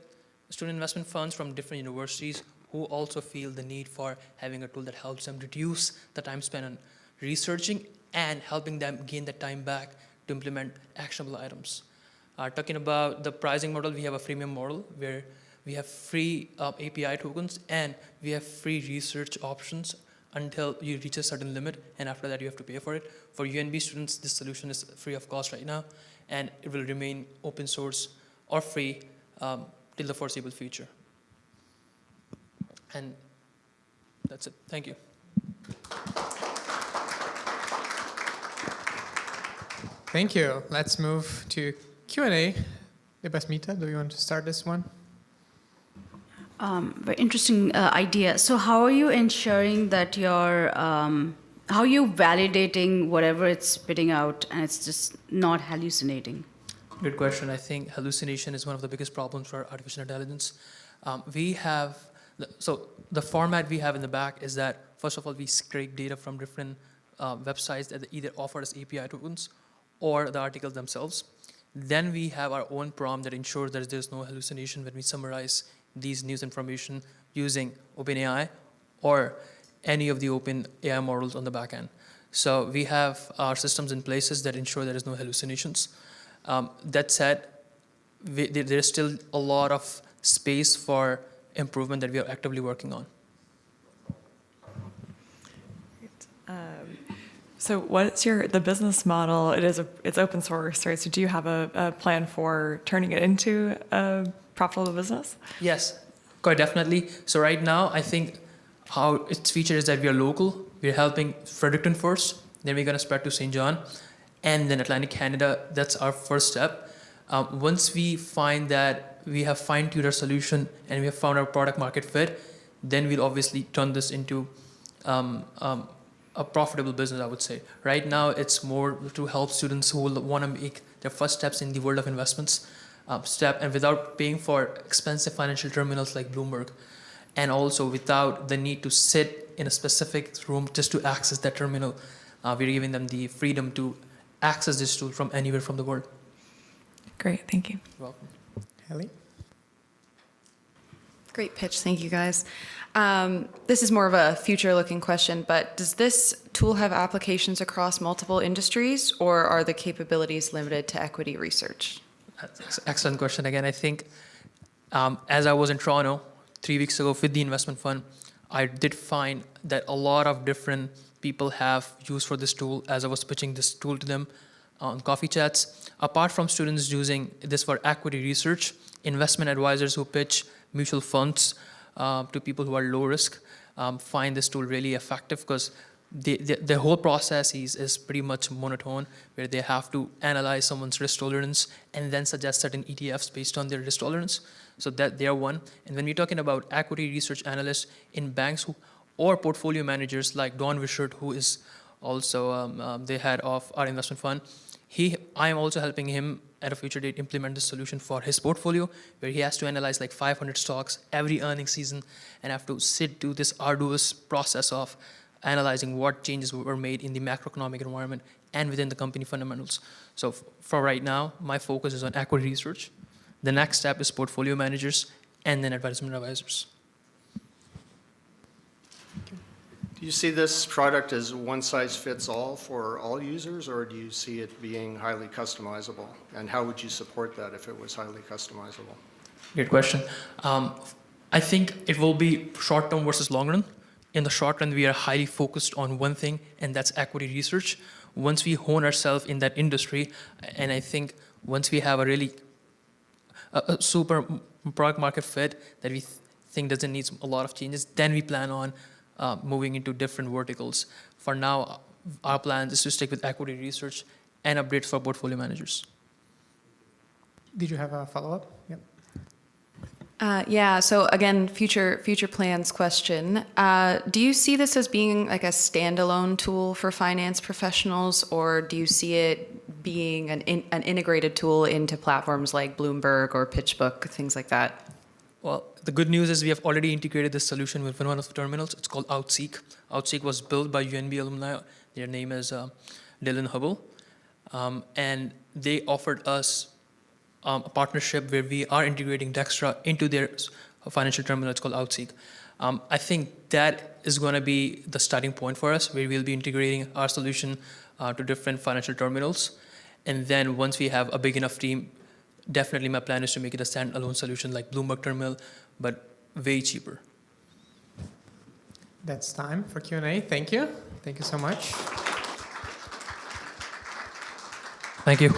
student investment funds from different universities who also feel the need for having a tool that helps them reduce the time spent on researching and helping them gain the time back to implement actionable items. Talking about the pricing model, we have a freemium model where we have free API tokens and we have free research options until you reach a certain limit, and after that you have to pay for it. For UNB students, this solution is free of cost right now, and it will remain open source or free till the foreseeable future. And that's it. Thank you. Thank you. Let's move to Q&A. Debasmita, do you want to start this one? Very interesting idea. So how are you ensuring that how are you validating whatever it's spitting out and it's just not hallucinating? Good question. I think hallucination is one of the biggest problems for artificial intelligence. So the format we have in the back is that, first of all, we scrape data from different websites that either offer us API tokens or the articles themselves. Then we have our own prompt that ensures that there's no hallucination when we summarize these news information using OpenAI or any of the open AI models on the back end. So we have our systems in places that ensure there is no hallucinations. That said, there's still a lot of space for improvement that we are actively working on. So what's the business model? It's open source, right? So do you have a plan for turning it into a profitable business? Yes. quite definitely. So right now, I think how its feature is that we are local. We're helping Fredericton first, then we're gonna spread to St. John, and then Atlantic Canada. That's our first step. Once we find that we have fine-tuned our solution and we have found our product market fit, then we'll obviously turn this into a profitable business, I would say. Right now, it's more to help students who want to make their first steps in the world of investments, and without paying for expensive financial terminals like Bloomberg, and also without the need to sit in a specific room just to access that terminal. We're giving them the freedom to access this tool from anywhere from the world. Great, thank you. You're welcome. Haley? Great pitch, thank you guys. This is more of a future-looking question, but does this tool have applications across multiple industries, or are the capabilities limited to equity research? That's an excellent question. Again, I think as I was in Toronto 3 weeks ago with the investment fund, I did find that a lot of different people have use for this tool as I was pitching this tool to them on coffee chats. Apart from students using this for equity research, investment advisors who pitch mutual funds to people who are low risk find this tool really effective, because the whole process is pretty much monotone, where they have to analyze someone's risk tolerance and then suggest certain ETFs based on their risk tolerance. So that they are one. And when we're talking about equity research analysts in banks or portfolio managers like Don Wishart, who is also the head of our investment fund, I am also helping him at a future date implement this solution for his portfolio, where he has to analyze like 500 stocks every earnings season and have to sit do this arduous process of analyzing what changes were made in the macroeconomic environment and within the company fundamentals. So for right now, my focus is on equity research. The next step is portfolio managers and then advisement advisors. Do you see this product as one size fits all for all users, or do you see it being highly customizable? And how would you support that if it was highly customizable? Great question. I think it will be short term versus long run. In the short run, we are highly focused on one thing, and that's equity research. Once we hone ourselves in that industry, and I think once we have a really a super product market fit that we think doesn't need a lot of changes, then we plan on moving into different verticals. For now, our plan is to stick with equity research and updates for portfolio managers. Did you have a follow-up? Yep. Yeah, so again, future plans question. Do you see this as being like a standalone tool for finance professionals, or do you see it being an integrated tool into platforms like Bloomberg or PitchBook, things like that? Well, the good news is we have already integrated this solution with one of the terminals. It's called Outseek. Outseek was built by UNB alumni. Their name is Dylan Hubble. And they offered us a partnership where we are integrating Dextra into their financial terminal. It's called Outseek. I think that is going to be the starting point for us, where we'll be integrating our solution to different financial terminals. And then once we have a big enough team, definitely my plan is to make it a standalone solution like Bloomberg Terminal, but way cheaper. That's time for Q&A. Thank you. Thank you so much. Thank you.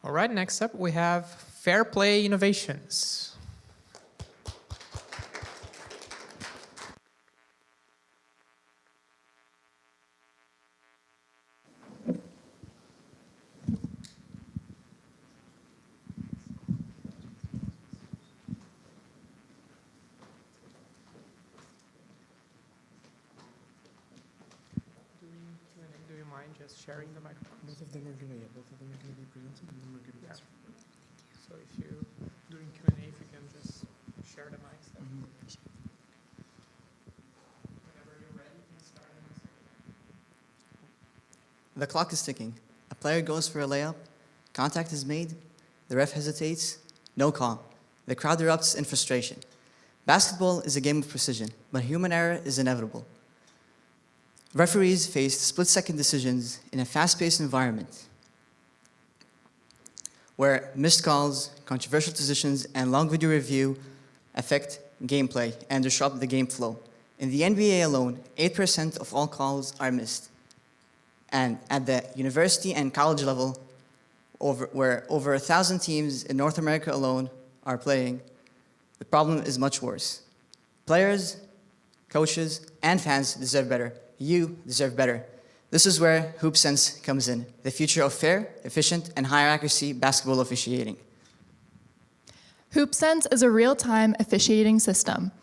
All right, next up we have Fair Play Innovations. Do you mind just sharing the microphone? Both of them are going to be presented, and then we're going to answer. So if you, during Q&A, if you can just share the mics. Whenever you're ready, you can start in a second. The clock is ticking. A player goes for a layup. Contact is made. The ref hesitates. No call. The crowd erupts in frustration. Basketball is a game of precision, but human error is inevitable. Referees face split-second decisions in a fast-paced environment where missed calls, controversial decisions, and long video review affect gameplay and disrupt the game flow. In the NBA alone, 8% of all calls are missed. And at the university and college level, where over 1,000 teams in North America alone are playing, the problem is much worse. Players, coaches, and fans deserve better. You deserve better. This is where HoopSense comes in, the future of fair, efficient, and higher accuracy basketball officiating. HoopSense is a real-time officiating system,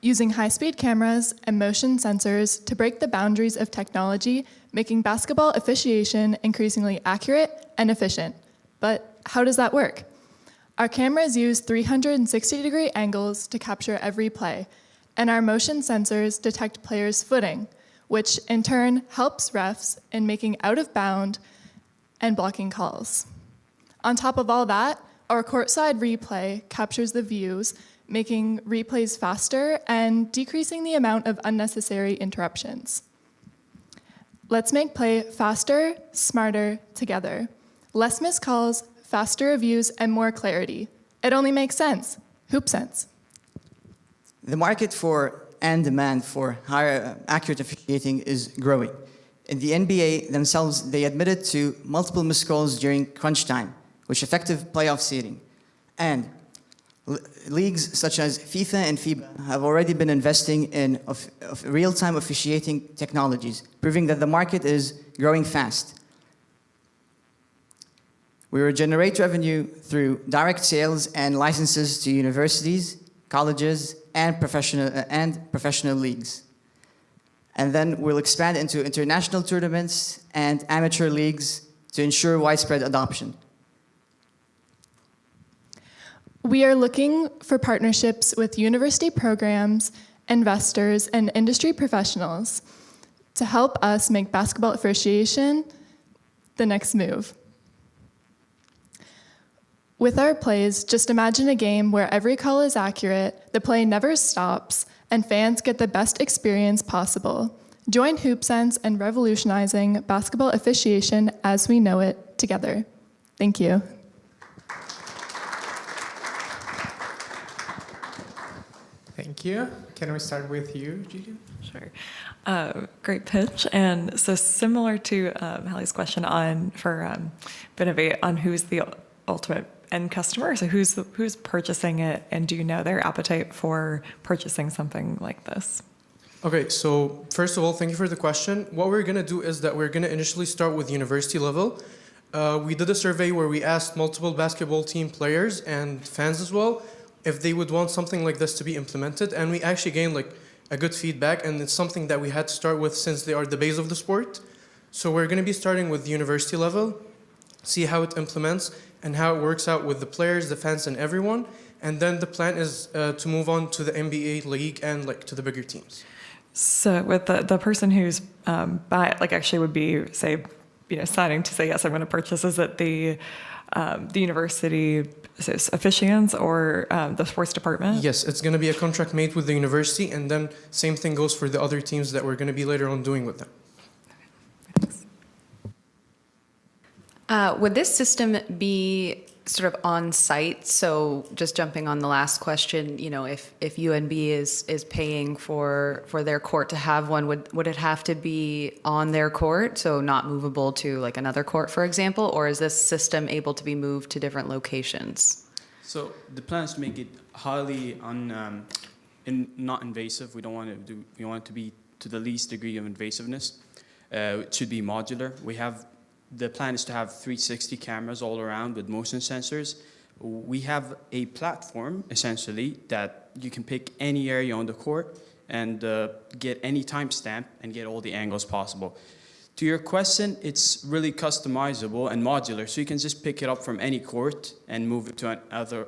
using high-speed cameras and motion sensors to break the boundaries of technology, making basketball officiation increasingly accurate and efficient. But how does that work? Our cameras use 360-degree angles to capture every play, and our motion sensors detect players' footing, which in turn helps refs in making out-of-bound and blocking calls. On top of all that, our courtside replay captures the views, making replays faster and decreasing the amount of unnecessary interruptions. Let's make play faster, smarter, together. Less missed calls, faster reviews, and more clarity. It only makes sense. HoopSense. The market for and demand for higher accurate officiating is growing. In the NBA themselves, they admitted to multiple missed calls during crunch time, which affected playoff seeding. And leagues such as FIFA and FIBA have already been investing in real-time officiating technologies, proving that the market is growing fast. We will generate revenue through direct sales and licenses to universities, colleges, and professional leagues. And then we'll expand into international tournaments and amateur leagues to ensure widespread adoption. We are looking for partnerships with university programs, investors, and industry professionals to help us make basketball officiation the next move. With our plays, just imagine a game where every call is accurate, the play never stops, and fans get the best experience possible. Join HoopSense in revolutionizing basketball officiation as we know it together. Thank you. Thank you. Can we start with you, Julia? Sure. Great pitch. And so similar to Hallie's question for Benovate on who's the ultimate end customer, so who's purchasing it, and do you know their appetite for purchasing something like this? Okay, so first of all, thank you for the question. What we're going to do is that we're going to initially start with university level. We did a survey where we asked multiple basketball team players and fans as well if they would want something like this to be implemented, and we actually gained a good feedback, and it's something that we had to start with since they are the base of the sport. So we're going to be starting with the university level, see how it implements and how it works out with the players, the fans, and everyone. And then the plan is to move on to the NBA league and to the bigger teams. So with the person who's actually would be signing to say yes, I'm going to purchase. Is it the university officiants or the sports department? Yes, it's going to be a contract made with the university, and then same thing goes for the other teams that we're going to be later on doing with them. Would this system be sort of on site. So just jumping on the last question, you know, if UNB is paying for their court to have one, would it have to be on their court, so not movable to like another court, for example, or is this system able to be moved to different locations? So the plan is to make it highly not invasive. We don't want we want it to be to the least degree of invasiveness. It should be modular. The plan is to have 360 cameras all around with motion sensors. We have a platform, essentially, that you can pick any area on the court and get any timestamp and get all the angles possible. To your question, it's really customizable and modular, so you can just pick it up from any court and move it to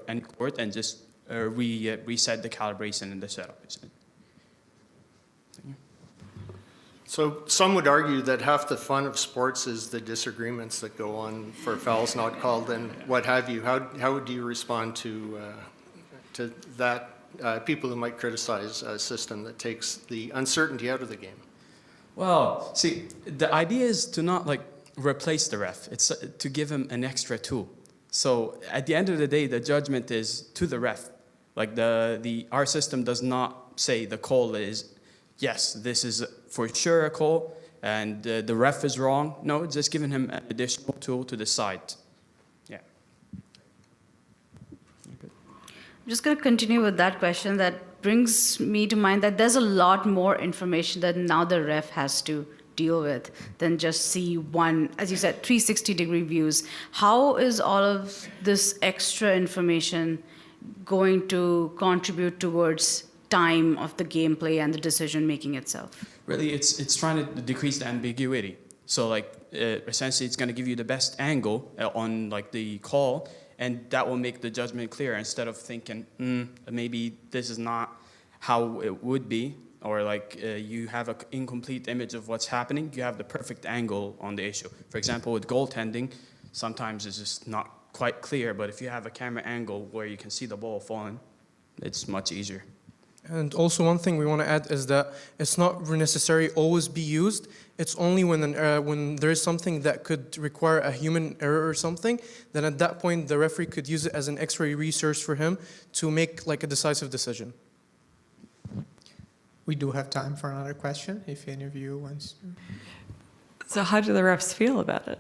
any court and just reset the calibration and the setup. So some would argue that half the fun of sports is the disagreements that go on for fouls not called and what have you. How would you respond to that? People who might criticize a system that takes the uncertainty out of the game. Well, see, the idea is to not like replace the ref. It's to give him an extra tool. So at the end of the day, the judgment is to the ref. Like our system does not say the call is, yes, this is for sure a call, and the ref is wrong. No, it's just giving him an additional tool to decide. Yeah. I'm just going to continue with that question. That brings me to mind that there's a lot more information that now the ref has to deal with than just see one, as you said, 360-degree views. How is all of this extra information going to contribute towards time of the gameplay and the decision making itself? Really, it's trying to decrease the ambiguity. So like essentially, it's going to give you the best angle on like the call, and that will make the judgment clear instead of thinking maybe this is not how it would be, or like you have an incomplete image of what's happening. You have the perfect angle on the issue. For example, with goaltending, sometimes it's just not quite clear, but if you have a camera angle where you can see the ball falling, it's much easier. And also one thing we want to add is that it's not necessarily always be used. It's only when there is something that could require a human error or something, then at that point the referee could use it as an X-ray resource for him to make like a decisive decision. We do have time for another question, if any of you wants to. So how do the refs feel about it?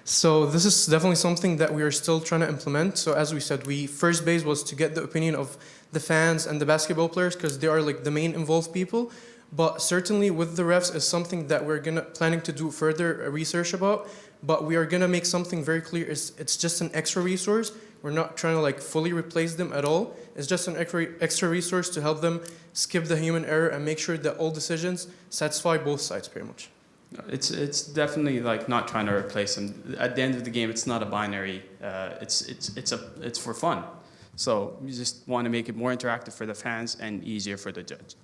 So this is definitely something that we are still trying to implement. So as we said, first base was to get the opinion of the fans and the basketball players because they are like the main involved people. But certainly with the refs is something that we're planning to do further research about. But we are gonna make something very clear. It's just an extra resource. We're not trying to like fully replace them at all. It's just an extra resource to help them skip the human error and make sure that all decisions satisfy both sides pretty much. It's definitely like not trying to replace them. At the end of the game, it's not a binary. It's for fun. So you just want to make it more interactive for the fans and easier for the judge,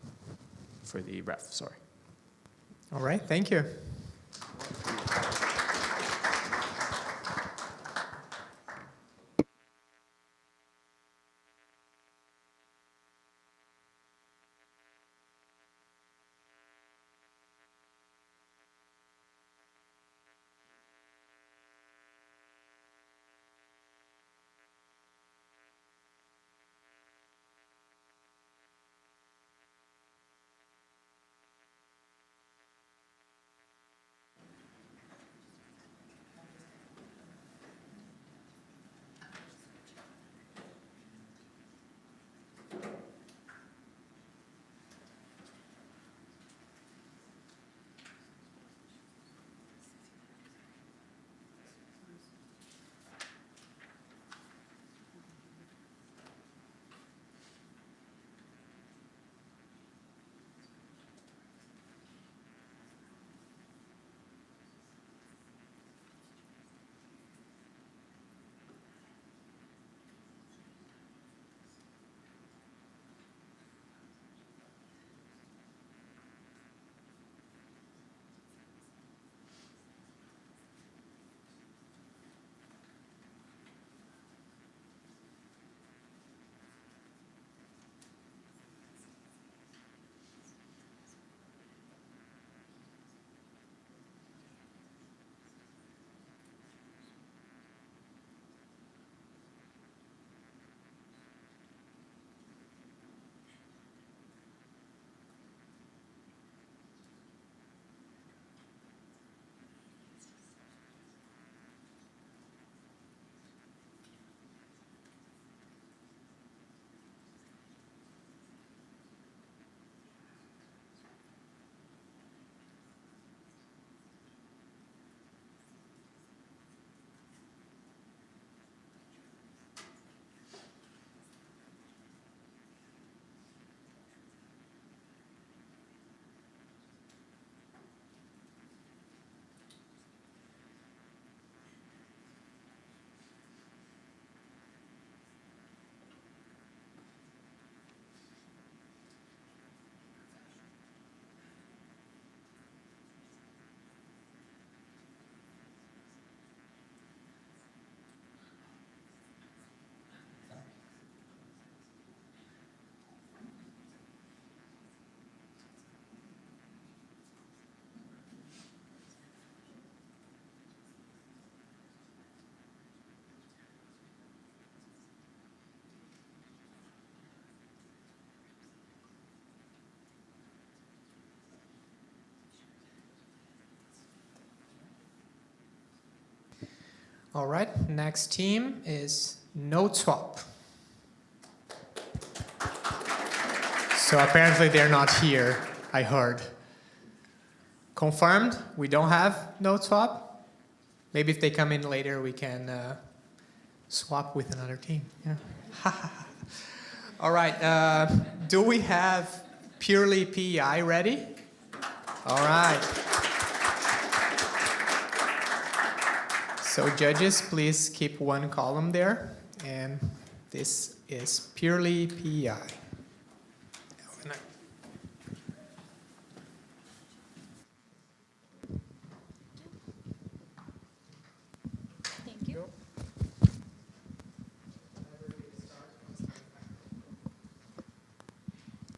for the ref. Sorry. All right. Thank you. All right, next team is Note Swap. So apparently they're not here, I heard. Confirmed, we don't have Note Swap. Maybe if they come in later, we can swap with another team. Yeah. All right, do we have Purely PEI ready? All right. So judges, please keep one column there. And this is Purely PEI.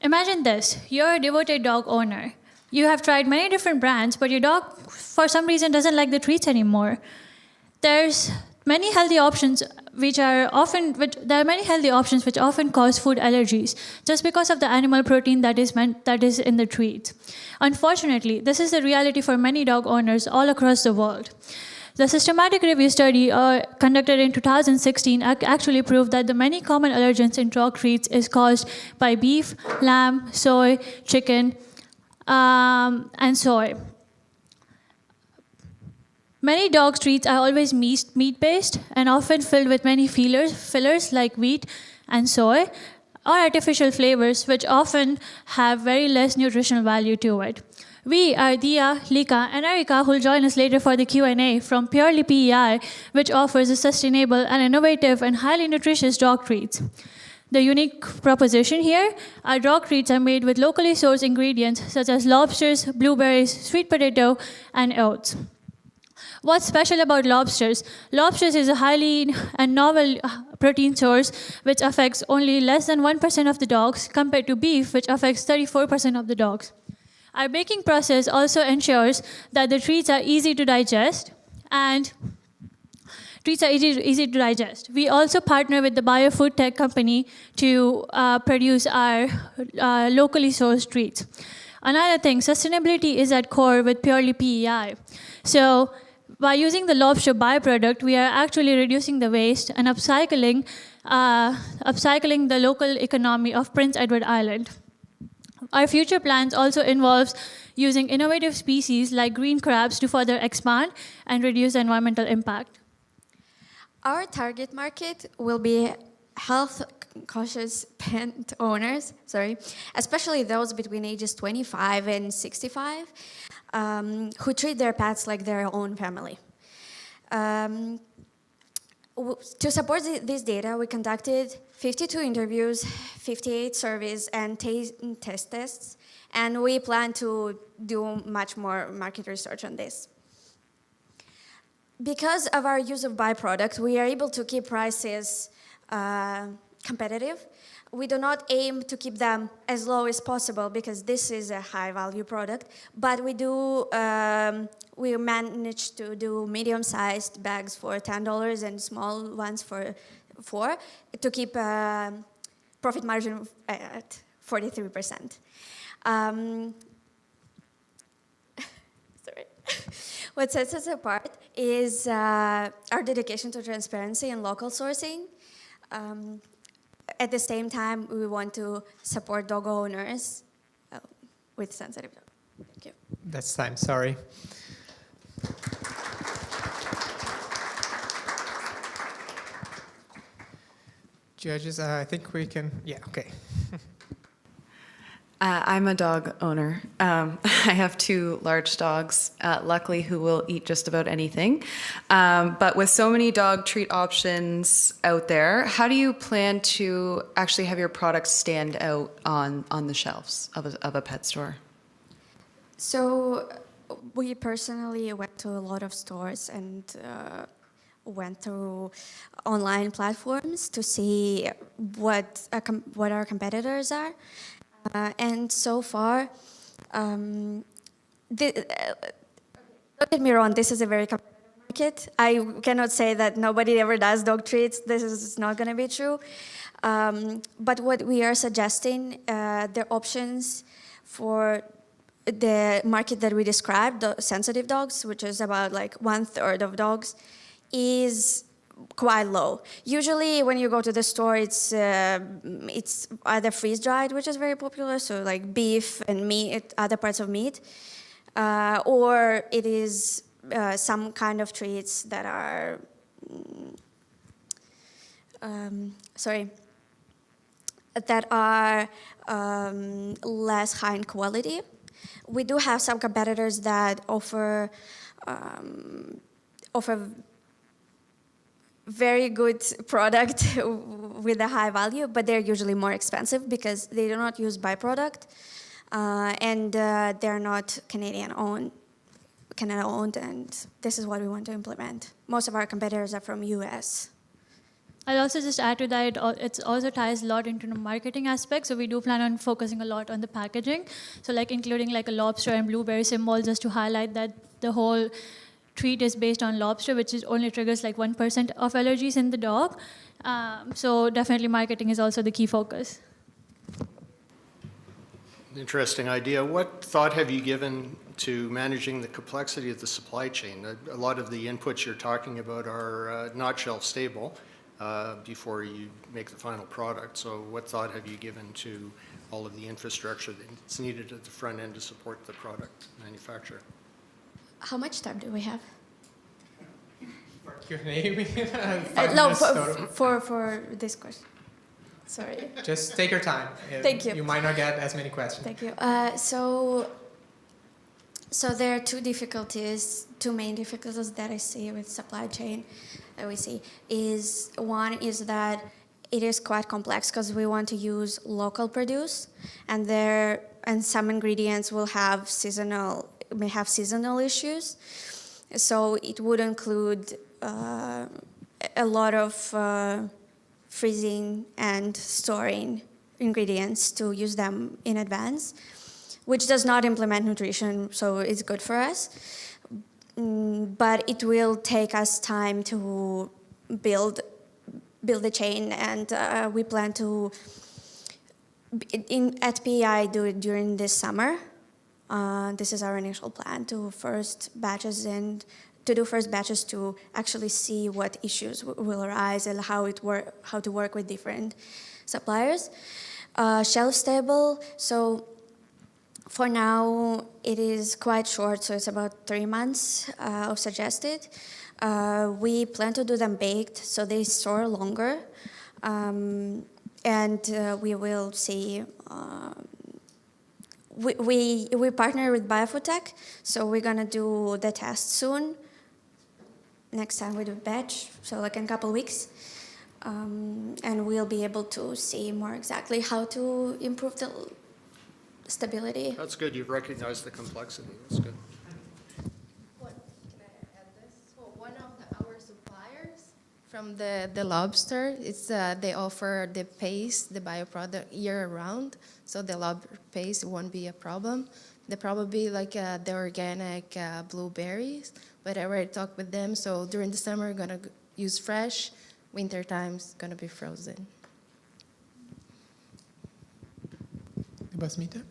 Imagine this, you're a devoted dog owner. You have tried many different brands, but your dog, for some reason, doesn't like the treats anymore. There's many healthy options which often cause food allergies, just because of the animal protein that is in the treat. Unfortunately, this is the reality for many dog owners all across the world. The systematic review study conducted in 2016 actually proved that the many common allergens in dog treats is caused by beef, lamb, soy, chicken, and soy. Many dog treats are always meat-based and often filled with many fillers like wheat and soy, or artificial flavors, which often have very less nutritional value to it. We are Dia, Lika, and Erika, who will join us later for the Q&A from Purely PEI, which offers a sustainable and innovative and highly nutritious dog treats. The unique proposition here, our dog treats are made with locally sourced ingredients such as lobsters, blueberries, sweet potato, and oats. What's special about lobsters? Lobsters is a highly and novel protein source which affects only less than 1% of the dogs compared to beef, which affects 34% of the dogs. Our baking process also ensures that the treats are easy to digest We also partner with the biofood tech company to produce our locally sourced treats. Another thing, sustainability is at core with Purely PEI. So by using the lobster byproduct, we are actually reducing the waste and upcycling the local economy of Prince Edward Island. Our future plans also involves using innovative species like green crabs to further expand and reduce the environmental impact. Our target market will be health-conscious pet owners, especially those between ages 25 and 65, who treat their pets like their own family. To support this data, we conducted 52 interviews, 58 surveys, and test tests, and we plan to do much more market research on this. Because of our use of byproducts, we are able to keep prices competitive. We do not aim to keep them as low as possible because this is a high-value product, but we managed to do medium-sized bags for $10 and small ones for $4 to keep profit margin at 43%. What sets us apart is our dedication to transparency and local sourcing. At the same time, we want to support dog owners with sensitive dogs. Thank you. That's time, sorry. Judges, I think we can, yeah, okay. I'm a dog owner. I have 2 large dogs, luckily, who will eat just about anything. But with so many dog treat options out there, how do you plan to actually have your products stand out on the shelves of a pet store? So we personally went to a lot of stores and went through online platforms to see what our competitors are. And so far, don't get me wrong, this is a very competitive market. I cannot say that nobody ever does dog treats. This is not going to be true. But what we are suggesting, the options for the market that we described, the sensitive dogs, which is about like 1/3 of dogs, is quite low. Usually when you go to the store, it's either freeze-dried, which is very popular, so like beef and meat, other parts of meat, or it is some kind of treats that are, that are less high in quality. We do have some competitors that offer very good product with a high value, but they're usually more expensive because they do not use byproduct, and they're not Canada owned, and this is what we want to implement. Most of our competitors are from US. I'll also just add to that, it also ties a lot into the marketing aspect. So we do plan on focusing a lot on the packaging. So like including like a lobster and blueberry symbol just to highlight that the whole treat is based on lobster, which is only triggers like 1% of allergies in the dog. So definitely marketing is also the key focus. Interesting idea. What thought have you given to managing the complexity of the supply chain? A lot of the inputs you're talking about are not shelf stable before you make the final product. So what thought have you given to all of the infrastructure that's needed at the front end to support the product manufacturer? How much time do we have? Q&A, we have No, for this question. Sorry. Just take your time. Thank you. You might not get as many questions. Thank you. So there are two main difficulties that I see with supply chain that we see. One is that it is quite complex because we want to use local produce, and some ingredients may have seasonal issues. So it would include a lot of freezing and storing ingredients to use them in advance, which does not implement nutrition, so it's good for us. But it will take us time to build the chain, and we plan to, at PEI, do it during this summer. This is our initial plan, to do first batches to actually see what issues will arise and how to work with different suppliers. Shelf stable, so for now it is quite short, so it's about 3 months of suggested. We plan to do them baked, so they store longer, and we will see. We partner with Biofotech, so we're gonna do the test soon. Next time we do batch, so like in a couple weeks, and we'll be able to see more exactly how to improve the stability. That's good. You've recognized the complexity. That's good. Can I add this? So one of our suppliers from the lobster, they offer the paste, the bioproduct year-round, so the lobster paste won't be a problem. They probably like the organic blueberries, but I already talked with them, so during the summer we're gonna use fresh, winter time's gonna be frozen. Basmita?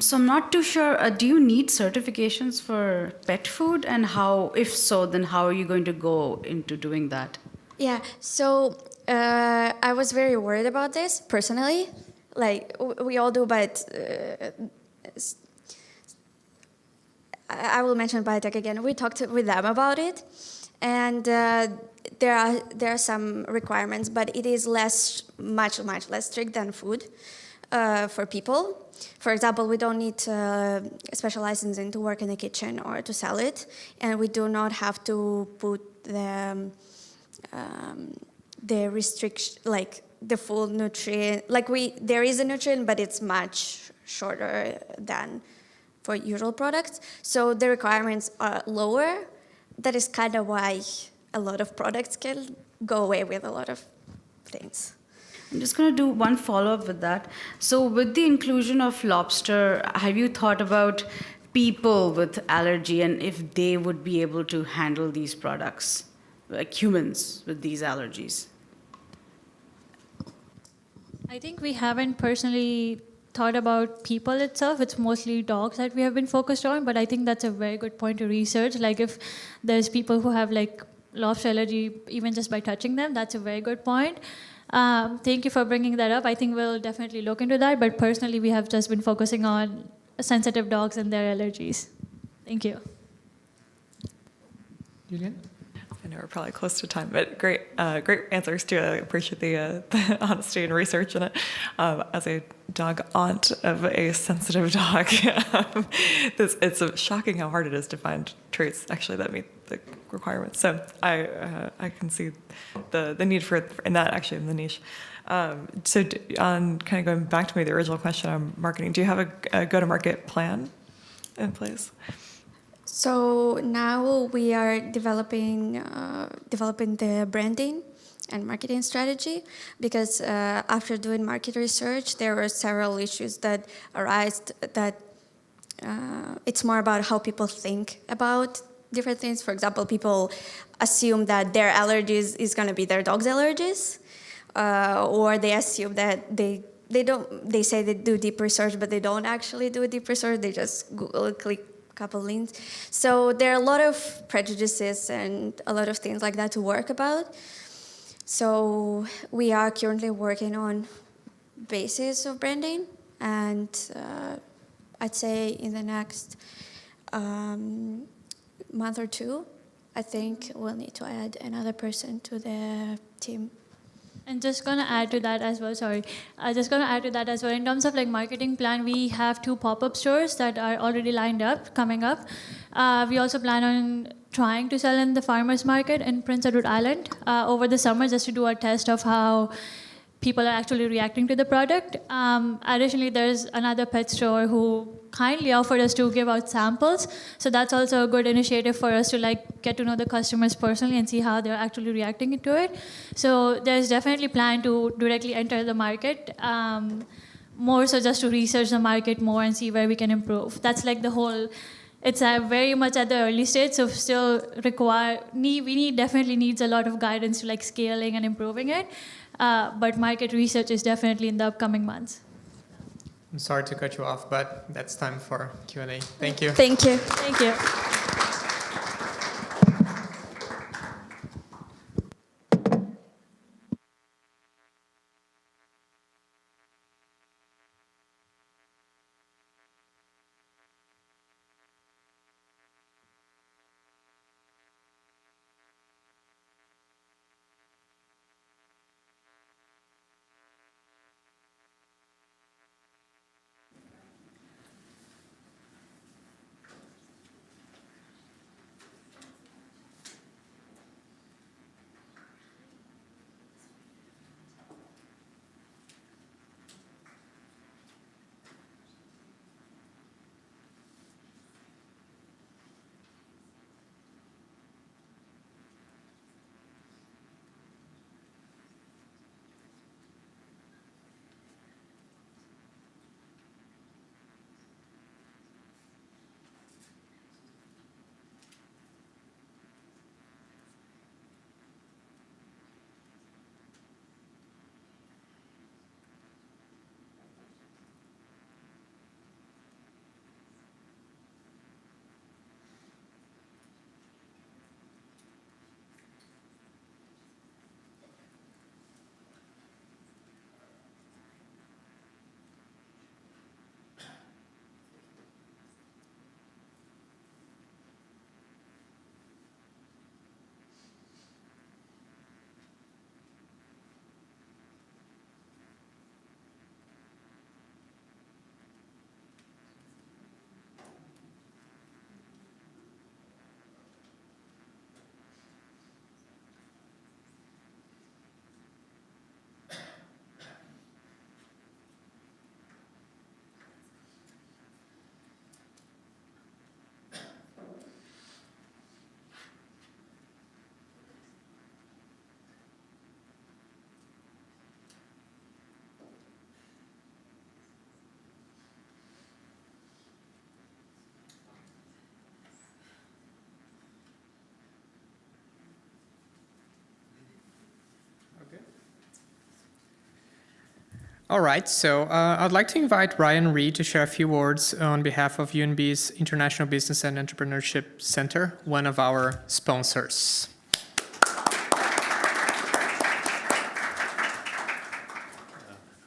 So I'm not too sure, do you need certifications for pet food? And how, if so, then how are you going to go into doing that? Yeah, so I was very worried about this personally. Like, we all do, but I will mention Biotech again. We talked with them about it, and there are some requirements, but it is much less strict than food for people. For example, we don't need special licensing to work in the kitchen or to sell it, and we do not have to put the restriction, like the full nutrient. Like there is a nutrient, but it's much shorter than for usual products. So the requirements are lower. That is kind of why a lot of products can go away with a lot of things. I'm just going to do one follow-up with that. So with the inclusion of lobster, have you thought about people with allergy and if they would be able to handle these products, like humans with these allergies? I think we haven't personally thought about people itself. It's mostly dogs that we have been focused on, but I think that's a very good point to research. Like if there's people who have like lobster allergy even just by touching them, that's a very good point. Thank you for bringing that up. I think we'll definitely look into that, but personally we have just been focusing on sensitive dogs and their allergies. Thank you. Julian? I know we're probably close to time, but great answers too. I appreciate the honesty and research in it. As a dog aunt of a sensitive dog, it's shocking how hard it is to find traits actually that meet the requirements. So I can see the need for it in that actually in the niche. So on kind of going back to the original question on marketing, do you have a go-to-market plan in place? So now we are developing the branding and marketing strategy because after doing market research, there were several issues that arise that it's more about how people think about different things. For example, people assume that their allergies is going to be their dog's allergies, or they assume that they say they do deep research, but they don't actually do deep research. They just Google, click couple links. So there are a lot of prejudices and a lot of things like that to work about. So we are currently working on basis of branding, and I'd say in the next month or two, I think we'll need to add another person to the team. And just gonna add to that as well, sorry. Just gonna add to that as well. In terms of like marketing plan, we have 2 pop-up stores that are already lined up, coming up. We also plan on trying to sell in the farmers market in Prince Edward Island over the summer just to do a test of how people are actually reacting to the product. Additionally, there's another pet store who kindly offered us to give out samples. So that's also a good initiative for us to like get to know the customers personally and see how they're actually reacting to it. So there's definitely plan to directly enter the market, more so just to research the market more and see where we can improve. That's like the whole, it's very much at the early stage, so still definitely needs a lot of guidance to like scaling and improving it. But market research is definitely in the upcoming months. I'm sorry to cut you off, but that's time for Q&A. Thank you. Thank you. Thank you. All right, so I'd like to invite Ryan Reed to share a few words on behalf of UNB's International Business and Entrepreneurship Center, one of our sponsors.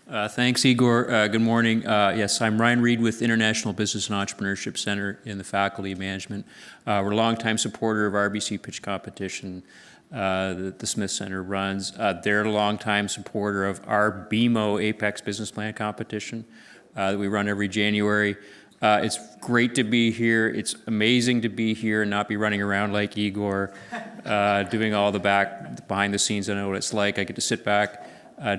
Thanks, Igor. Good morning. Yes, I'm Ryan Reed with International Business and Entrepreneurship Center in the Faculty of Management. We're a longtime supporter of RBC Pitch Competition that the Smith Center runs. They're a longtime supporter of our BMO Apex Business Plan Competition that we run every January. It's great to be here. It's amazing to be here and not be running around like Igor, doing all the behind the scenes. I know what it's like. I get to sit back,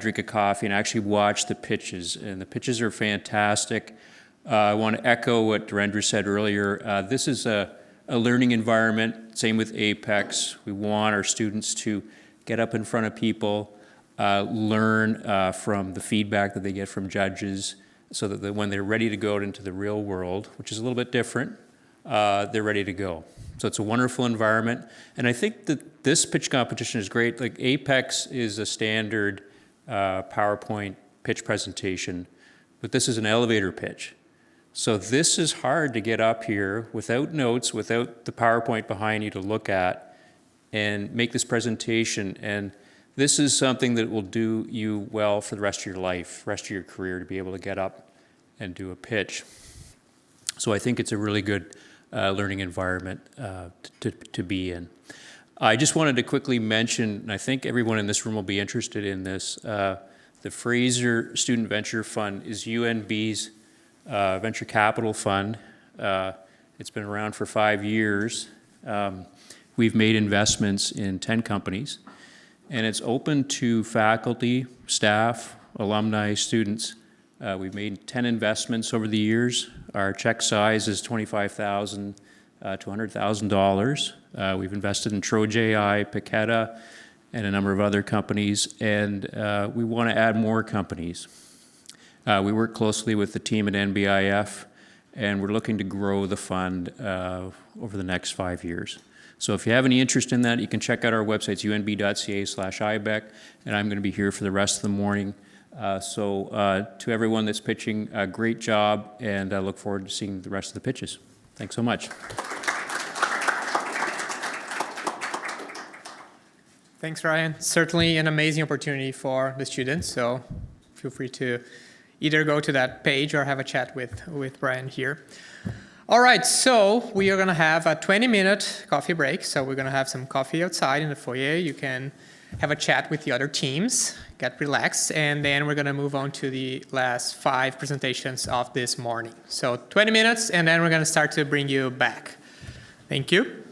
drink a coffee, and actually watch the pitches. And the pitches are fantastic. I want to echo what Dhirendra said earlier. This is a learning environment. Same with Apex. We want our students to get up in front of people, learn from the feedback that they get from judges, so that when they're ready to go out into the real world, which is a little bit different, they're ready to go. So it's a wonderful environment. And I think that this pitch competition is great. Like Apex is a standard PowerPoint pitch presentation, but this is an elevator pitch. So this is hard to get up here without notes, without the PowerPoint behind you to look at and make this presentation. And this is something that will do you well for the rest of your life, rest of your career, to be able to get up and do a pitch. So I think it's a really good learning environment to be in. I just wanted to quickly mention, and I think everyone in this room will be interested in this, the Fraser Student Venture Fund is UNB's venture capital fund. It's been around for 5 years. We've made investments in 10 companies, and it's open to faculty, staff, alumni, students. We've made 10 investments over the years. Our check size is $25,000 to $100,000. We've invested in Troj.ai, Piketa, and a number of other companies, and we want to add more companies. We work closely with the team at NBIF, and we're looking to grow the fund over the next 5 years. So if you have any interest in that, you can check out our website. It's unb.ca/IBEC, and I'm going to be here for the rest of the morning. So to everyone that's pitching, great job, and I look forward to seeing the rest of the pitches. Thanks so much. Thanks, Ryan. Certainly an amazing opportunity for the students, so feel free to either go to that page or have a chat with Brian here. All right, so we are going to have a 20-minute coffee break. So we're going to have some coffee outside in the foyer. You can have a chat with the other teams, get relaxed, and then we're going to move on to the last 5 presentations of this morning. So 20 minutes, and then we're going to start to bring you back. Thank you.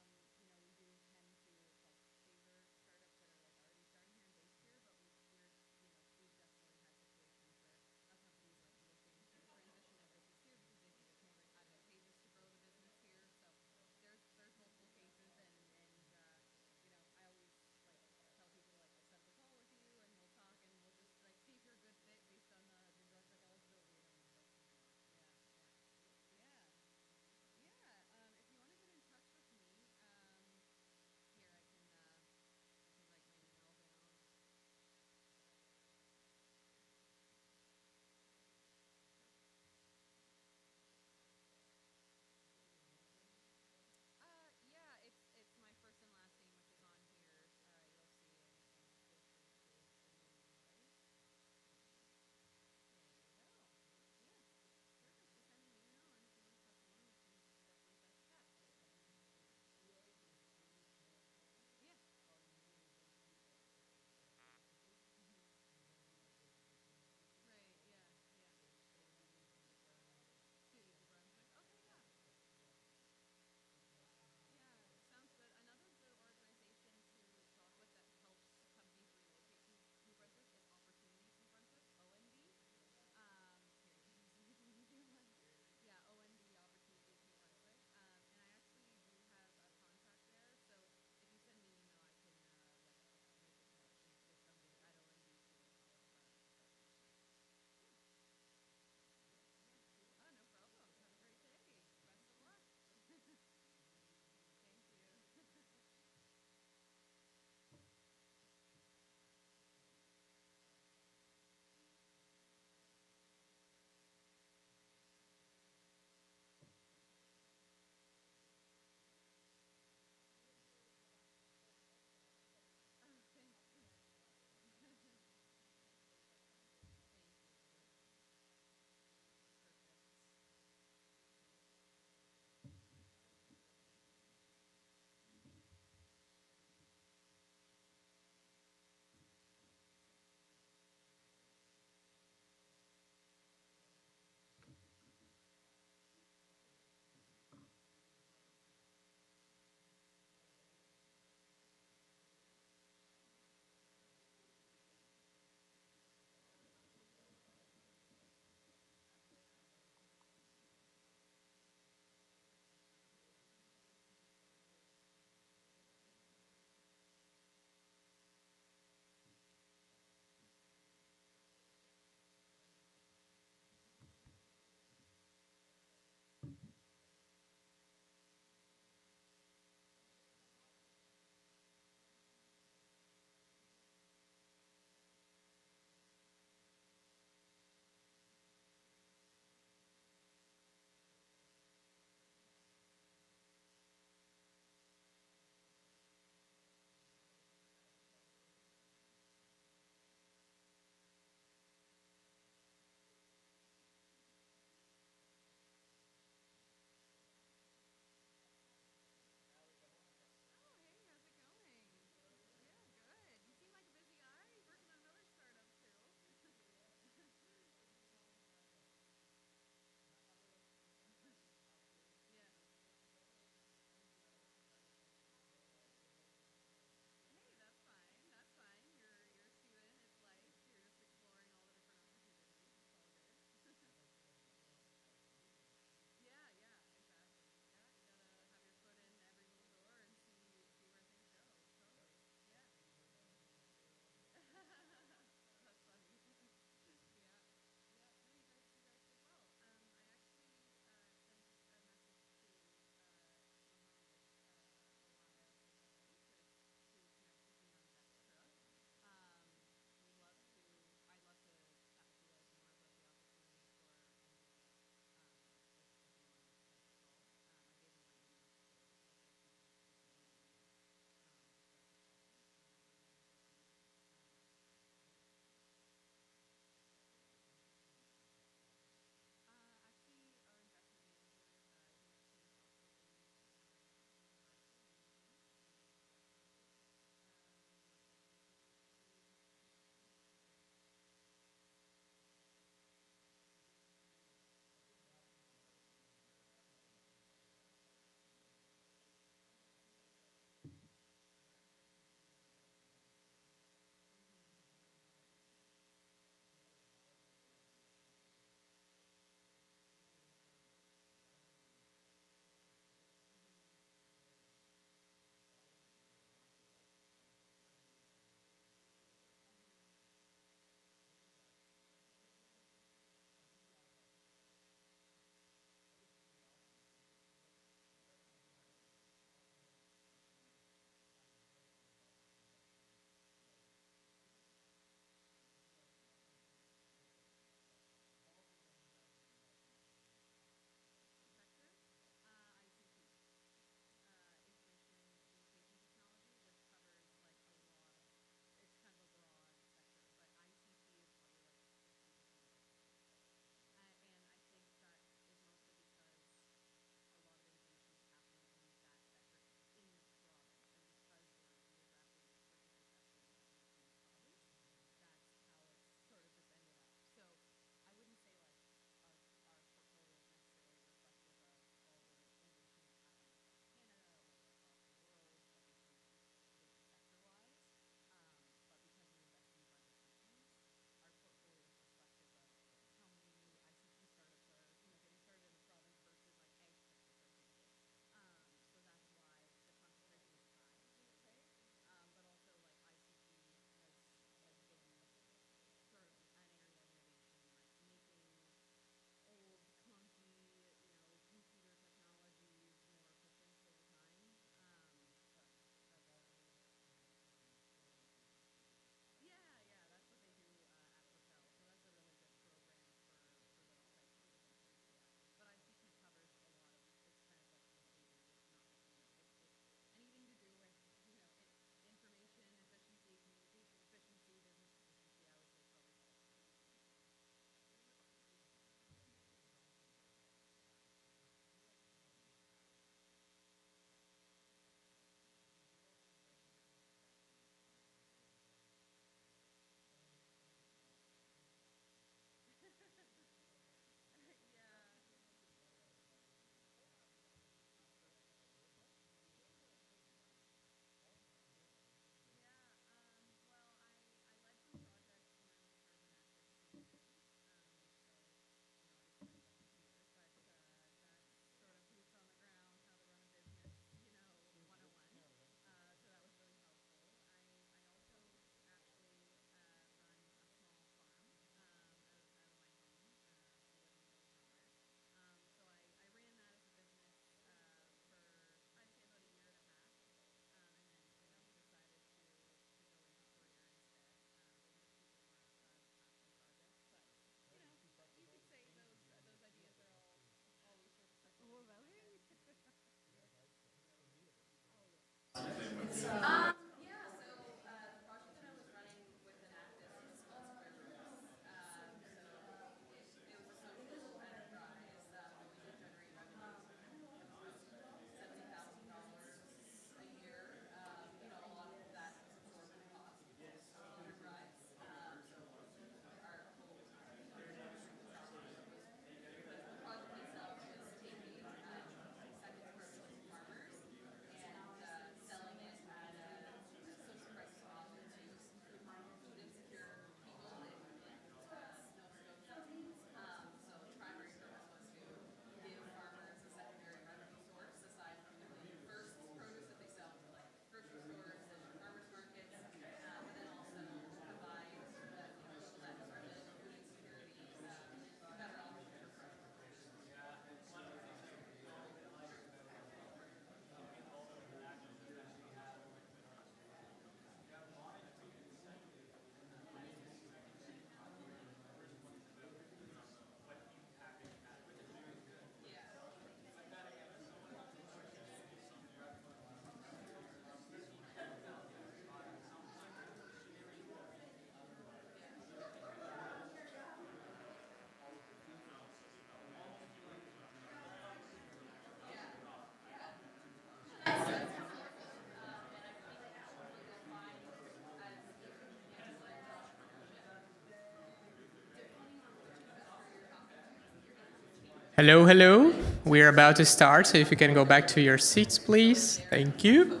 Hello, hello. We're about to start, so if you can go back to your seats, please. Thank you.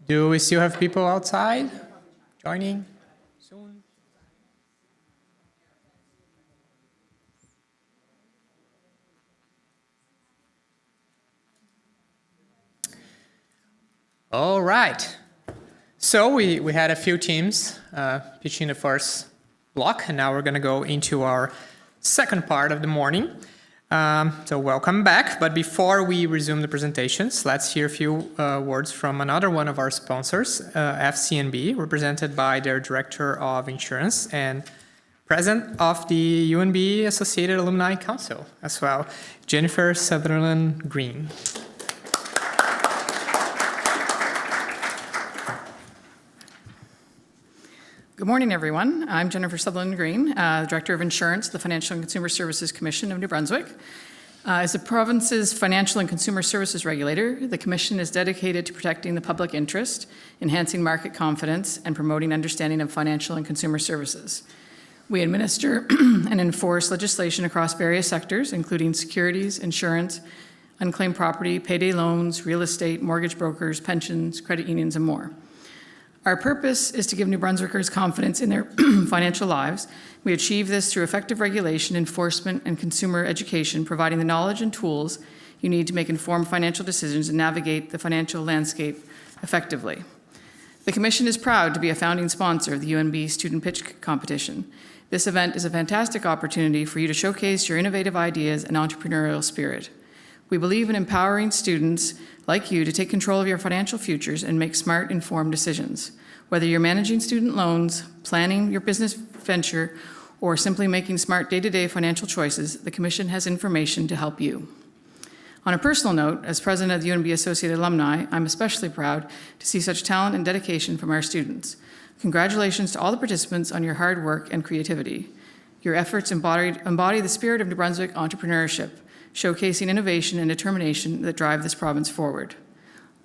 Do we still have people outside joining soon? All right. So we had a few teams pitching the first block, and now we're going to go into our second part of the morning. So welcome back, but before we resume the presentations, let's hear a few words from another one of our sponsors, FCNB, represented by their Director of Insurance and President of the UNB Associated Alumni Council as well, Jennifer Sutherland Green. Good morning, everyone. I'm Jennifer Sutherland Green, Director of Insurance, the Financial and Consumer Services Commission of New Brunswick. As the province's financial and consumer services regulator, the Commission is dedicated to protecting the public interest, enhancing market confidence, and promoting understanding of financial and consumer services. We administer and enforce legislation across various sectors, including securities, insurance, unclaimed property, payday loans, real estate, mortgage brokers, pensions, credit unions, and more. Our purpose is to give New Brunswickers confidence in their financial lives. We achieve this through effective regulation, enforcement, and consumer education, providing the knowledge and tools you need to make informed financial decisions and navigate the financial landscape effectively. The Commission is proud to be a founding sponsor of the UNB Student Pitch Competition. This event is a fantastic opportunity for you to showcase your innovative ideas and entrepreneurial spirit. We believe in empowering students like you to take control of your financial futures and make smart, informed decisions. Whether you're managing student loans, planning your business venture, or simply making smart day-to-day financial choices, the Commission has information to help you. On a personal note, as president of the UNB Associated Alumni, I'm especially proud to see such talent and dedication from our students. Congratulations to all the participants on your hard work and creativity. Your efforts embody the spirit of New Brunswick entrepreneurship, showcasing innovation and determination that drive this province forward.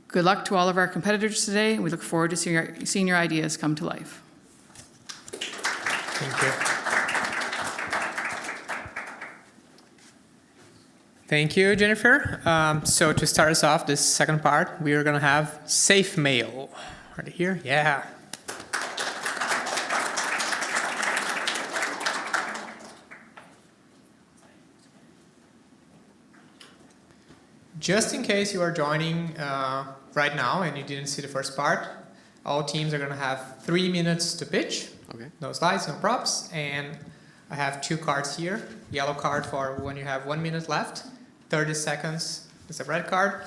Good luck to all of our competitors today, and we look forward to seeing your ideas come to life. Thank you. Thank you, Jennifer. So to start us off, this second part, we are going to have Safe Mail. Right here? Yeah. Just in case you are joining right now and you didn't see the first part, all teams are going to have 3 minutes to pitch. Okay. No slides, no props, and I have 2 cards here. Yellow card for when you have 1 minute left, 30 seconds is a red card,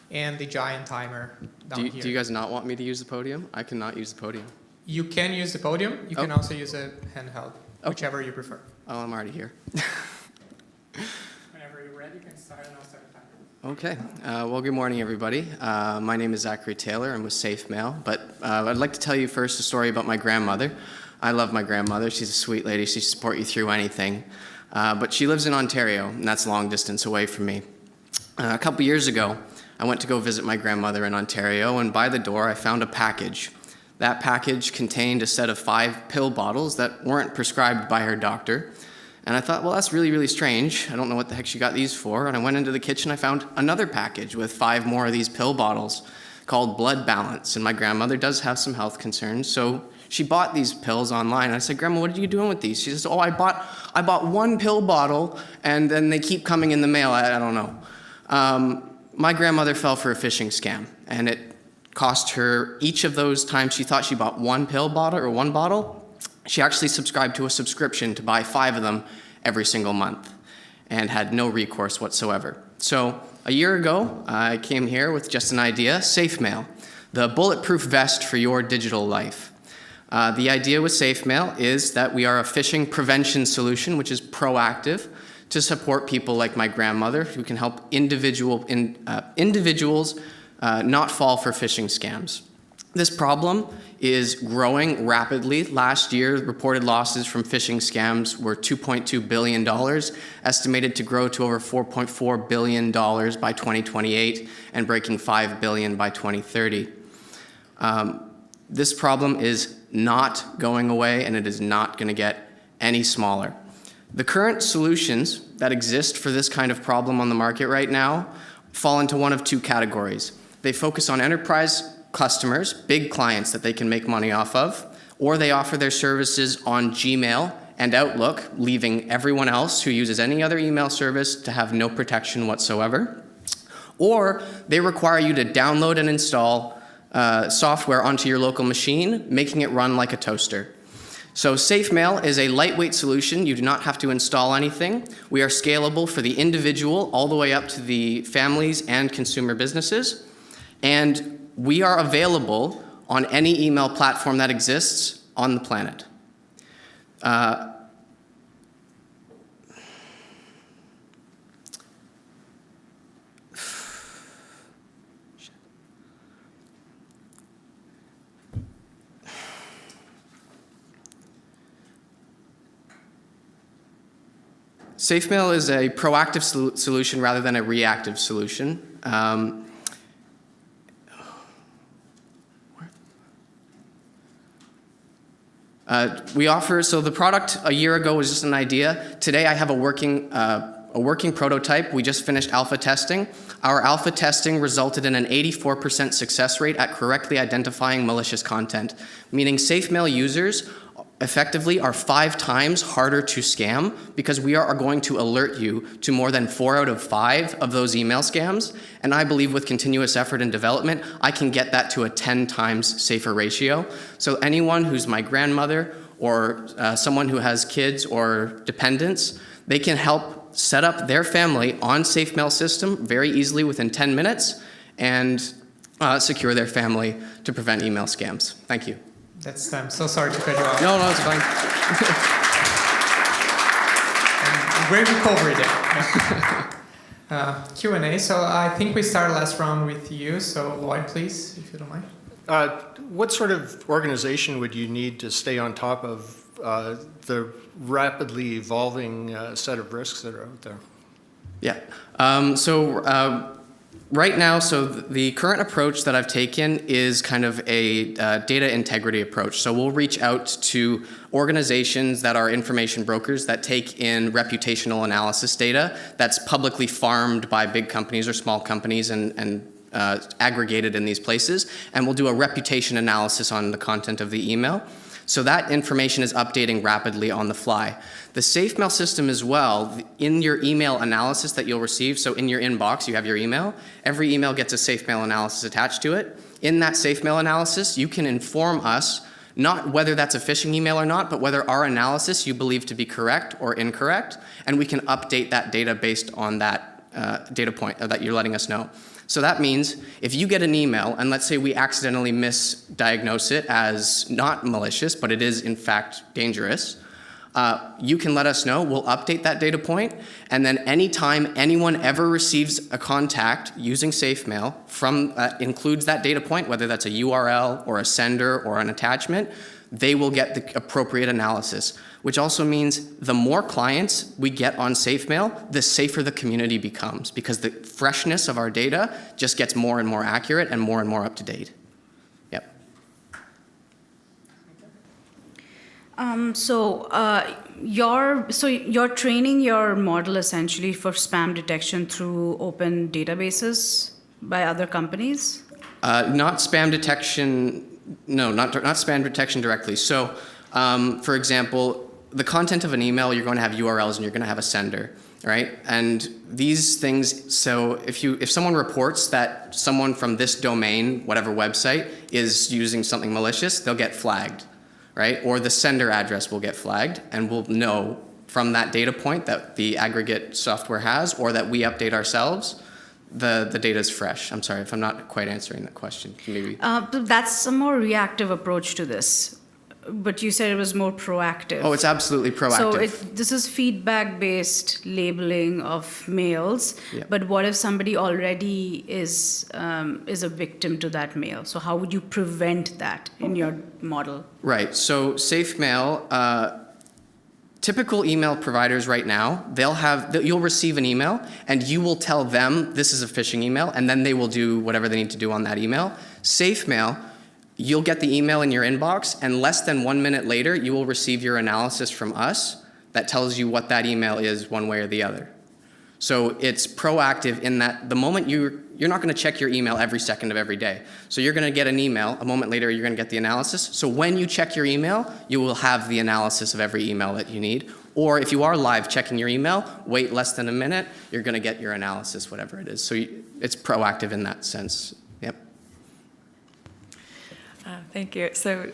and the giant timer down here. Do you guys not want me to use the podium? I cannot use the podium. You can use the podium. You can also use a handheld, whichever you prefer. Oh, I'm already here. Whenever you're ready, you can start and I'll start the timer. Okay. Well, good morning, everybody. My name is Zachary Taylor. I'm with Safe Mail. But I'd like to tell you first a story about my grandmother. I love my grandmother. She's a sweet lady. She'll support you through anything. But she lives in Ontario, and that's long distance away from me. A couple years ago, I went to go visit my grandmother in Ontario, and by the door, I found a package. That package contained a set of 5 pill bottles that weren't prescribed by her doctor. And I thought, well, that's really, really strange. I don't know what the heck she got these for. And I went into the kitchen, I found another package with 5 more of these pill bottles called Blood Balance. And my grandmother does have some health concerns, so she bought these pills online. And I said, Grandma, what are you doing with these? She says, oh, I bought 1 pill bottle, and then they keep coming in the mail. I don't know. My grandmother fell for a phishing scam, and it cost her each of those times she thought she bought 1 pill bottle or 1 bottle. She actually subscribed to a subscription to buy 5 of them every single month and had no recourse whatsoever. So a year ago, I came here with just an idea, Safe Mail, the bulletproof vest for your digital life. The idea with SafeMail is that we are a phishing prevention solution, which is proactive, to support people like my grandmother who can help individuals not fall for phishing scams. This problem is growing rapidly. Last year, reported losses from phishing scams were $2.2 billion, estimated to grow to over $4.4 billion by 2028 and breaking $5 billion by 2030. This problem is not going away, and it is not going to get any smaller. The current solutions that exist for this kind of problem on the market right now fall into one of two categories. They focus on enterprise customers, big clients that they can make money off of, or they offer their services on Gmail and Outlook, leaving everyone else who uses any other email service to have no protection whatsoever. Or they require you to download and install software onto your local machine, making it run like a toaster. So SafeMail is a lightweight solution. You do not have to install anything. We are scalable for the individual all the way up to the families and consumer businesses. And we are available on any email platform that exists on the planet. SafeMail is a proactive solution rather than a reactive solution. We offer, so the product a year ago was just an idea. Today I have a working prototype. We just finished alpha testing. Our alpha testing resulted in an 84% success rate at correctly identifying malicious content, meaning SafeMail users effectively are 5 times harder to scam because we are going to alert you to more than 4 out of 5 of those email scams. And I believe with continuous effort and development, I can get that to a 10 times safer ratio. So anyone who's my grandmother or someone who has kids or dependents, they can help set up their family on SafeMail system very easily within 10 minutes and secure their family to prevent email scams. Thank you. I'm so sorry to cut you off. No, it's fine. Great recovery there. Q&A. So I think we start last round with you. So Lloyd, please, if you don't mind. What sort of organization would you need to stay on top of the rapidly evolving set of risks that are out there? Yeah. Right now, so the current approach that I've taken is kind of a data integrity approach. So we'll reach out to organizations that are information brokers that take in reputational analysis data that's publicly farmed by big companies or small companies and aggregated in these places. And we'll do a reputation analysis on the content of the email. So that information is updating rapidly on the fly. The SafeMail system as well, in your email analysis that you'll receive, so in your inbox you have your email, every email gets a SafeMail analysis attached to it. In that SafeMail analysis, you can inform us not whether that's a phishing email or not, but whether our analysis you believe to be correct or incorrect, and we can update that data based on that data point that you're letting us know. So that means if you get an email, and let's say we accidentally misdiagnose it as not malicious, but it is in fact dangerous, you can let us know. We'll update that data point, and then anytime anyone ever receives a contact using SafeMail from includes that data point, whether that's a URL or a sender or an attachment, they will get the appropriate analysis, which also means the more clients we get on SafeMail, the safer the community becomes, because the freshness of our data just gets more and more accurate and more up to date. Yep. You're training your model essentially for spam detection through open databases by other companies? Not spam detection. No, not spam detection directly. So, for example, the content of an email, you're going to have URLs and you're going to have a sender, right? And these things, so if someone reports that someone from this domain, whatever website, is using something malicious, they'll get flagged, right? Or the sender address will get flagged, and we'll know from that data point that the aggregate software has, or that we update ourselves, the data is fresh. I'm sorry if I'm not quite answering that question. Maybe. That's a more reactive approach to this. but you said it was more proactive. Oh, it's absolutely proactive. So this is feedback-based labeling of mails. Yeah. But what if somebody already is a victim to that mail? So how would you prevent that in your model? Right. So SafeMail, typical email providers right now, you'll receive an email and you will tell them this is a phishing email, and then they will do whatever they need to do on that email. SafeMail, you'll get the email in your inbox, and less than 1 minute later, you will receive your analysis from us that tells you what that email is one way or the other. So it's proactive in that the moment you're not going to check your email every second of every day. So you're going to get an email, a moment later you're going to get the analysis. So when you check your email, you will have the analysis of every email that you need. Or if you are live checking your email, wait less than a minute, you're going to get your analysis, whatever it is. So it's proactive in that sense. Yep. Thank you. So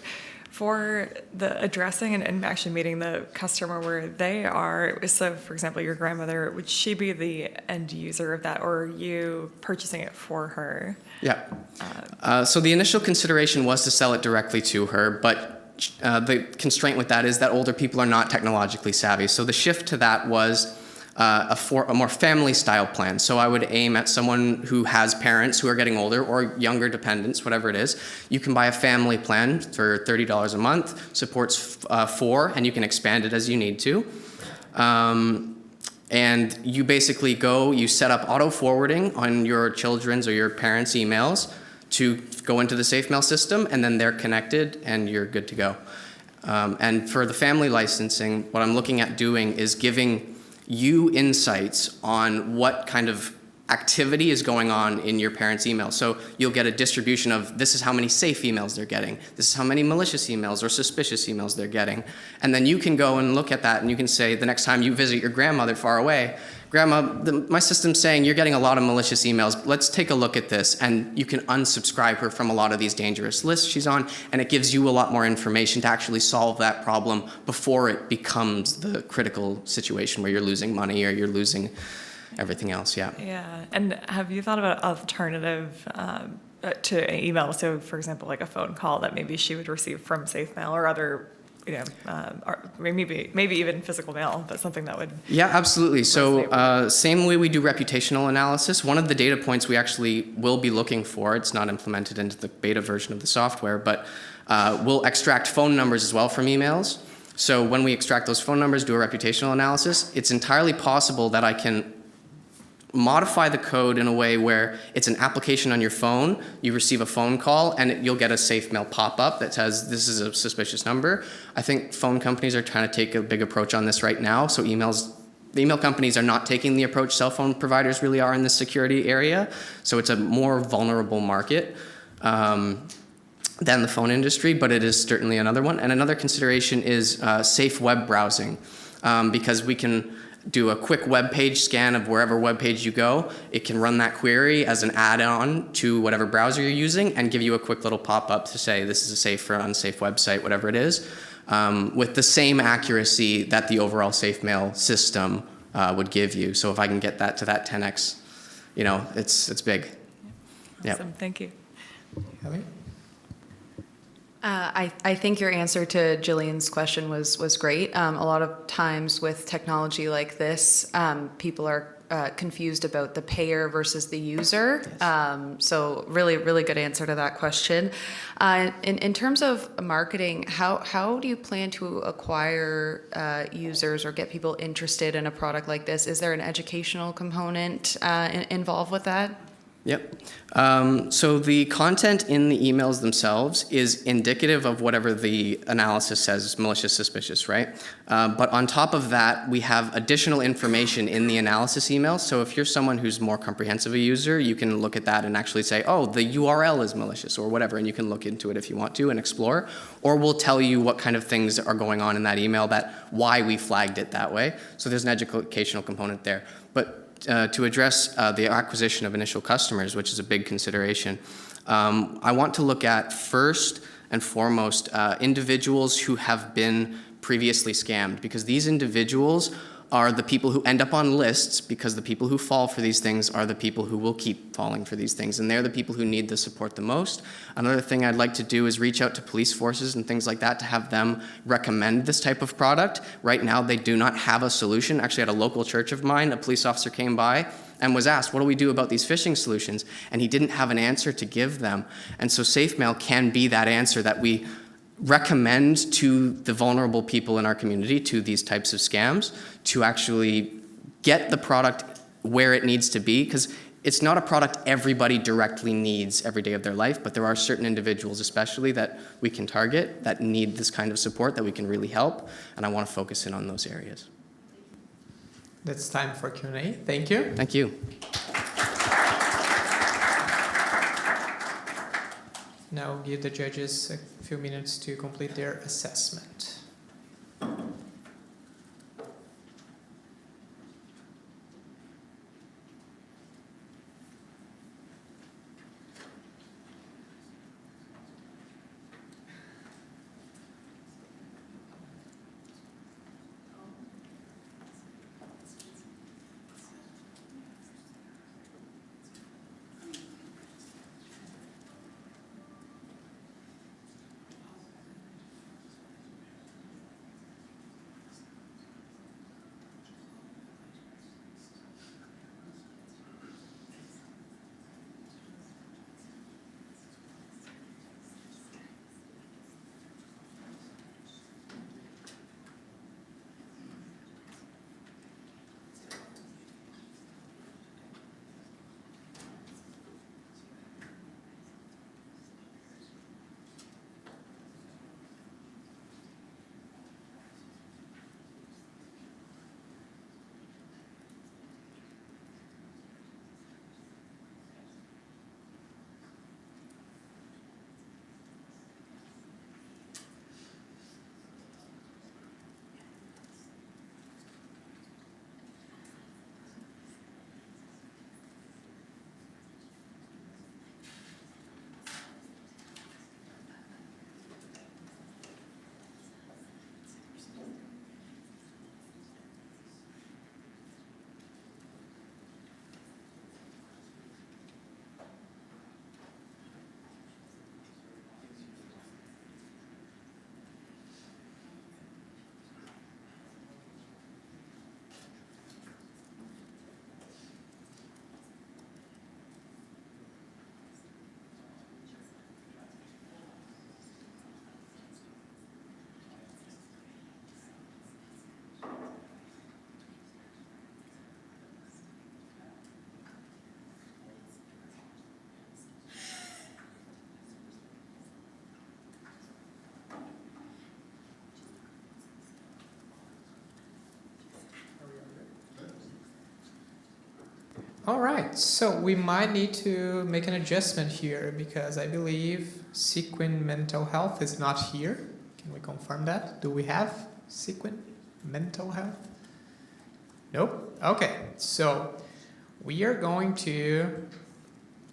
for the addressing and actually meeting the customer where they are, so for example, your grandmother, would she be the end user of that, or are you purchasing it for her? Yeah. So the initial consideration was to sell it directly to her, but the constraint with that is that older people are not technologically savvy. So the shift to that was a more family-style plan. So I would aim at someone who has parents who are getting older or younger dependents, whatever it is. You can buy a family plan for $30 a month, supports 4, and you can expand it as you need to. And you basically you set up auto-forwarding on your children's or your parents' emails to go into the SafeMail system, and then they're connected, and you're good to go. And for the family licensing, what I'm looking at doing is giving you insights on what kind of activity is going on in your parents' email. So you'll get a distribution of this is how many safe emails they're getting, this is how many malicious emails or suspicious emails they're getting. And then you can go and look at that, and you can say the next time you visit your grandmother far away, Grandma, my system's saying you're getting a lot of malicious emails. Let's take a look at this. And you can unsubscribe her from a lot of these dangerous lists she's on, and it gives you a lot more information to actually solve that problem before it becomes the critical situation where you're losing money or you're losing everything else. Yeah. Yeah. And have you thought about alternative to email? So, for example, like a phone call that maybe she would receive from SafeMail or other, or maybe even physical mail, but something that would. Yeah, absolutely. So same way we do reputational analysis, one of the data points we actually will be looking for, it's not implemented into the beta version of the software, but we'll extract phone numbers as well from emails. So when we extract those phone numbers, do a reputational analysis, it's entirely possible that I can modify the code in a way where it's an application on your phone, you receive a phone call, and you'll get a SafeMail pop-up that says this is a suspicious number. I think phone companies are trying to take a big approach on this right now, so the email companies are not taking the approach cell phone providers really are in this security area, so it's a more vulnerable market than the phone industry, but it is certainly another one. And another consideration is safe web browsing, because we can do a quick web page scan of wherever web page you go. It can run that query as an add-on to whatever browser you're using and give you a quick little pop-up to say this is a safe or unsafe website, whatever it is, with the same accuracy that the overall SafeMail system would give you. So if I can get that to that 10x, it's big. Awesome. Thank you. I think your answer to Jillian's question was great. A lot of times with technology like this, people are confused about the payer versus the user. Yes. So really, really good answer to that question. In terms of marketing, how do you plan to acquire users or get people interested in a product like this? Is there an educational component involved with that? Yep. So the content in the emails themselves is indicative of whatever the analysis says is malicious, suspicious, right? But on top of that, we have additional information in the analysis email. So if you're someone who's more comprehensive a user, you can look at that and actually say, oh, the URL is malicious or whatever, and you can look into it if you want to and explore. Or we'll tell you what kind of things are going on in that email, why we flagged it that way. So there's an educational component there. But to address the acquisition of initial customers, which is a big consideration, I want to look at first and foremost individuals who have been previously scammed, because these individuals are the people who end up on lists, because the people who fall for these things are the people who will keep falling for these things, and they're the people who need the support the most. Another thing I'd like to do is reach out to police forces and things like that to have them recommend this type of product. Right now, they do not have a solution. Actually, at a local church of mine, a police officer came by and was asked, what do we do about these phishing solutions? And he didn't have an answer to give them. And so SafeMail can be that answer that we recommend to the vulnerable people in our community, to these types of scams, to actually get the product where it needs to be, because it's not a product everybody directly needs every day of their life, but there are certain individuals especially that we can target that need this kind of support that we can really help, and I want to focus in on those areas. That's time for Q&A. Thank you. Thank you. Now give the judges a few minutes to complete their assessment. All right, so we might need to make an adjustment here because I believe Sequin Mental Health is not here. Can we confirm that? Do we have Sequin Mental Health? Nope. Okay, so we are going to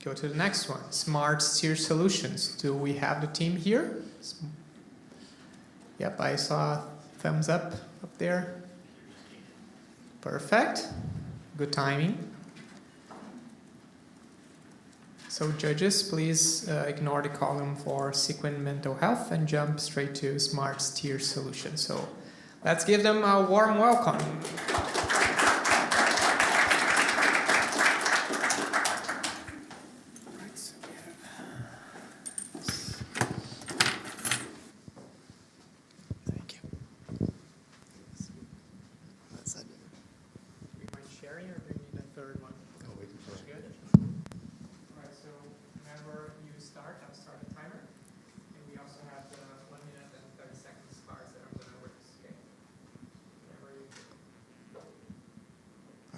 go to the next one, Smart Steer Solutions. Do we have the team here? Yep, I saw thumbs up there. Perfect. Good timing. So judges, please ignore the column for Sequin Mental Health and jump straight to Smart Steer Solutions. So let's give them a warm welcome.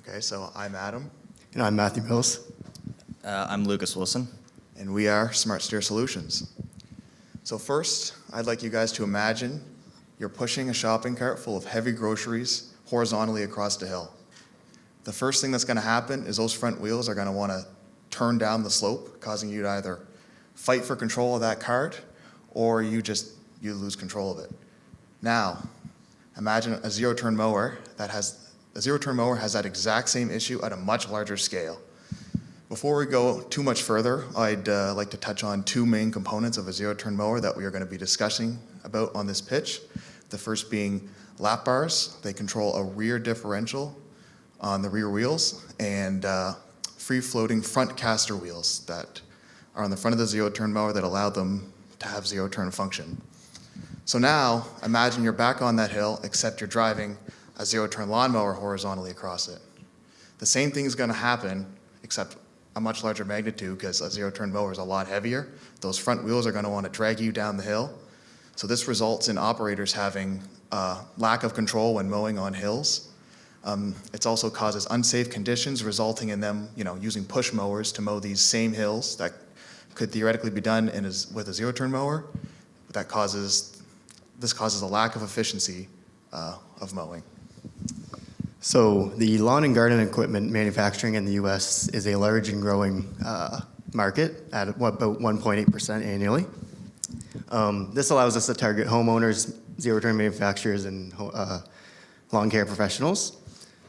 Okay, so I'm Adam. And I'm Matthew Mills. I'm Lucas Wilson. And we are Smart Steer Solutions. So first, I'd like you guys to imagine you're pushing a shopping cart full of heavy groceries horizontally across the hill. The first thing that's going to happen is those front wheels are going to want to turn down the slope, causing you to either fight for control of that cart or you lose control of it. Now, imagine a zero-turn mower that has a zero-turn mower has that exact same issue at a much larger scale. Before we go too much further, I'd like to touch on two main components of a zero-turn mower that we are going to be discussing about on this pitch. The first being lap bars. They control a rear differential on the rear wheels and free-floating front caster wheels that are on the front of the zero-turn mower that allow them to have zero-turn function. So now, imagine you're back on that hill, except you're driving a zero-turn lawnmower horizontally across it. The same thing is going to happen, except a much larger magnitude, because a zero-turn mower is a lot heavier. Those front wheels are going to want to drag you down the hill. So this results in operators having lack of control when mowing on hills. It also causes unsafe conditions, resulting in them, using push mowers to mow these same hills that could theoretically be done with a zero-turn mower. This causes a lack of efficiency of mowing. So the lawn and garden equipment manufacturing in the U.S. is a large and growing market at about 1.8% annually. This allows us to target homeowners, zero-turn manufacturers, and lawn care professionals.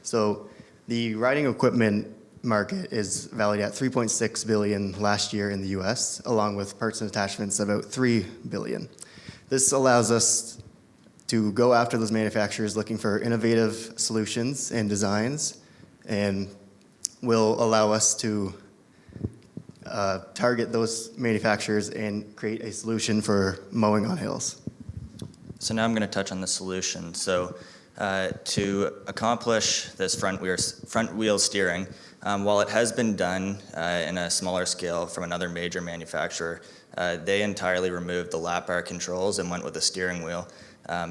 So the riding equipment market is valued at $3.6 billion last year in the U.S., along with parts and attachments about $3 billion. This allows us to go after those manufacturers looking for innovative solutions and designs, and will allow us to target those manufacturers and create a solution for mowing on hills. So now I'm going to touch on the solution. So to accomplish this front wheel steering, while it has been done in a smaller scale from another major manufacturer, they entirely removed the lap bar controls and went with a steering wheel.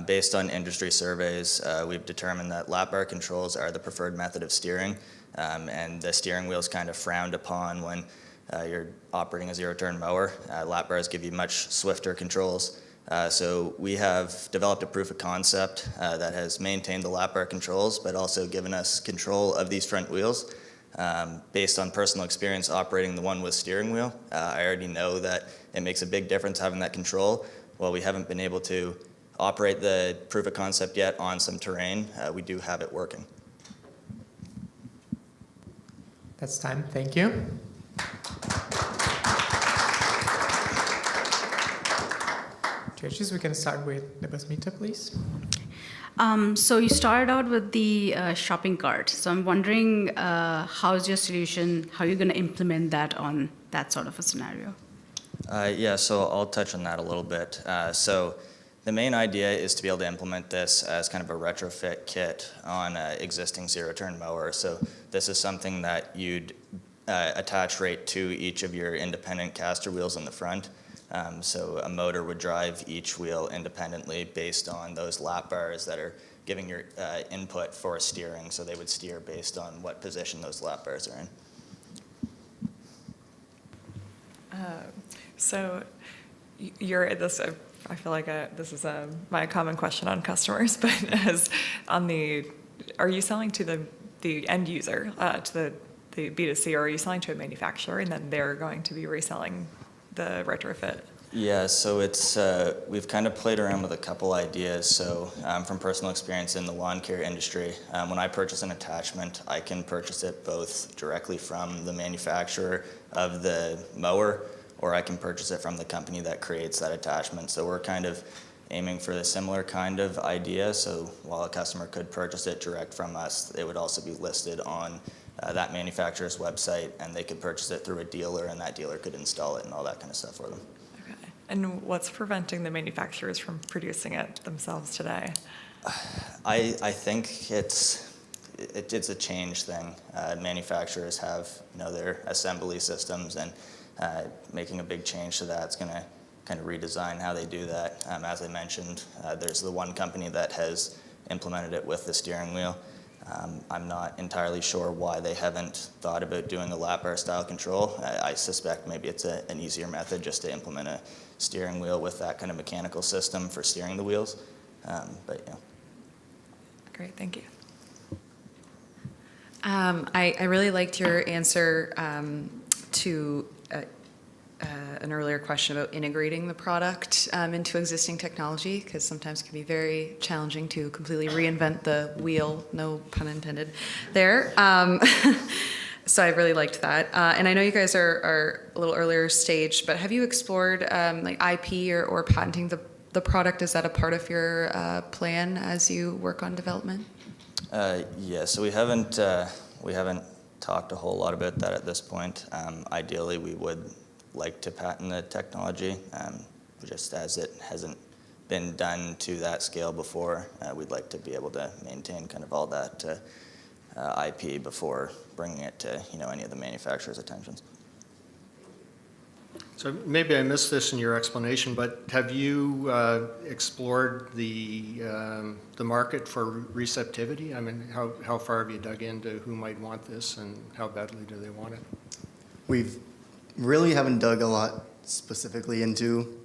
Based on industry surveys, we've determined that lap bar controls are the preferred method of steering, and the steering wheel is kind of frowned upon when you're operating a zero-turn mower. Lap bars give you much swifter controls. So we have developed a proof of concept that has maintained the lap bar controls, but also given us control of these front wheels. Based on personal experience operating the one with steering wheel, I already know that it makes a big difference having that control. While we haven't been able to operate the proof of concept yet on some terrain, we do have it working. That's time. Thank you. Judges, we can start with the Basmita, please. So you started out with the shopping cart. So I'm wondering, how's your solution? How are you going to implement that on that sort of a scenario? Yeah, so I'll touch on that a little bit. So the main idea is to be able to implement this as kind of a retrofit kit on an existing zero-turn mower. So this is something that you'd attach right to each of your independent caster wheels in the front. So a motor would drive each wheel independently based on those lap bars that are giving your input for steering. So they would steer based on what position those lap bars are in. So you're at this, I feel like this is my common question on customers, but are you selling to the end user, to the B2C, or are you selling to a manufacturer and then they're going to be reselling the retrofit? Yeah, so it's we've kind of played around with a couple ideas. So from personal experience in the lawn care industry, when I purchase an attachment, I can purchase it both directly from the manufacturer of the mower, or I can purchase it from the company that creates that attachment. So we're kind of aiming for a similar kind of idea. So while a customer could purchase it direct from us, it would also be listed on that manufacturer's website, and they could purchase it through a dealer, and that dealer could install it and all that kind of stuff for them. Okay. And what's preventing the manufacturers from producing it themselves today? I think it's a change thing. Manufacturers have their assembly systems, and making a big change to that is going to kind of redesign how they do that. As I mentioned, there's the one company that has implemented it with the steering wheel. I'm not entirely sure why they haven't thought about doing a lap bar style control. I suspect maybe it's an easier method just to implement a steering wheel with that kind of mechanical system for steering the wheels. But yeah. Great, thank you. I really liked your answer to an earlier question about integrating the product into existing technology, because sometimes it can be very challenging to completely reinvent the wheel, no pun intended there. So I really liked that. And I know you guys are a little earlier stage, but have you explored like IP or patenting the product? Is that a part of your plan as you work on development? Yeah, so we haven't talked a whole lot about that at this point. Ideally, we would like to patent the technology, just as it hasn't been done to that scale before. We'd like to be able to maintain kind of all that IP before bringing it to any of the manufacturers' attentions. So maybe I missed this in your explanation, but have you explored the market for receptivity? I mean, how far have you dug into who might want this and how badly do they want it? We've really haven't dug a lot specifically into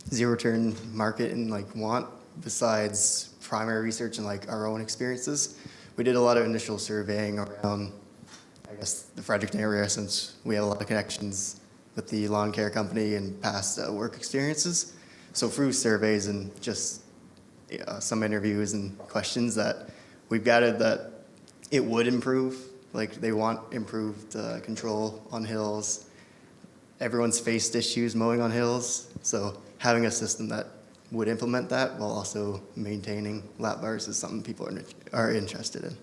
zero-turn market and like want, besides primary research and like our own experiences. We did a lot of initial surveying around, I guess, the Fredericton area, since we have a lot of connections with the lawn care company and past work experiences. So through surveys and just some interviews and questions, that we've gathered that it would improve. Like, they want improved control on hills. Everyone's faced issues mowing on hills, so having a system that would implement that while also maintaining lap bars is something people are interested in.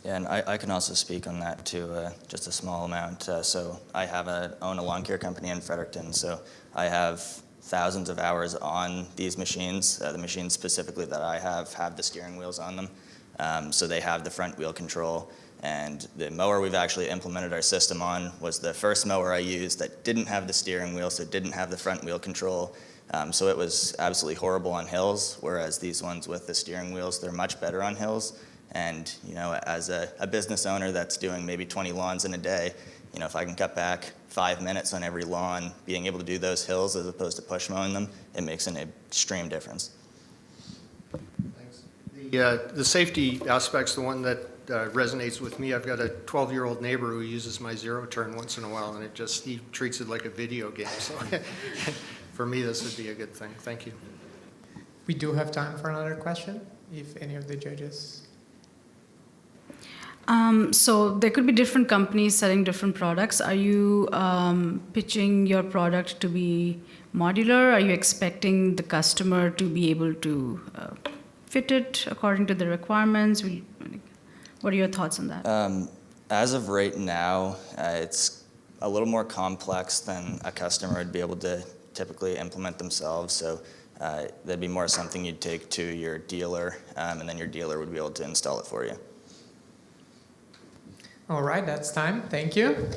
Yeah, and I can also speak on that too, just a small amount. So I own a lawn care company in Fredericton, so I have thousands of hours on these machines. The machines specifically that I have the steering wheels on them, so they have the front wheel control. And the mower we've actually implemented our system on was the first mower I used that didn't have the steering wheel, so it didn't have the front wheel control. So it was absolutely horrible on hills, whereas these ones with the steering wheels, they're much better on hills. And as a business owner that's doing maybe 20 lawns in a day, if I can cut back 5 minutes on every lawn, being able to do those hills as opposed to push mowing them, it makes an extreme difference. Thanks. The safety aspect's the one that resonates with me. I've got a 12-year-old neighbor who uses my zero turn once in a while, and he treats it like a video game. So for me, this would be a good thing. Thank you. We do have time for another question, if any of the judges. So there could be different companies selling different products. Are you pitching your product to be modular? Are you expecting the customer to be able to fit it according to the requirements? What are your thoughts on that? As of right now, it's a little more complex than a customer would be able to typically implement themselves. So that'd be more something you'd take to your dealer, and then your dealer would be able to install it for you. All right, that's time. Thank you.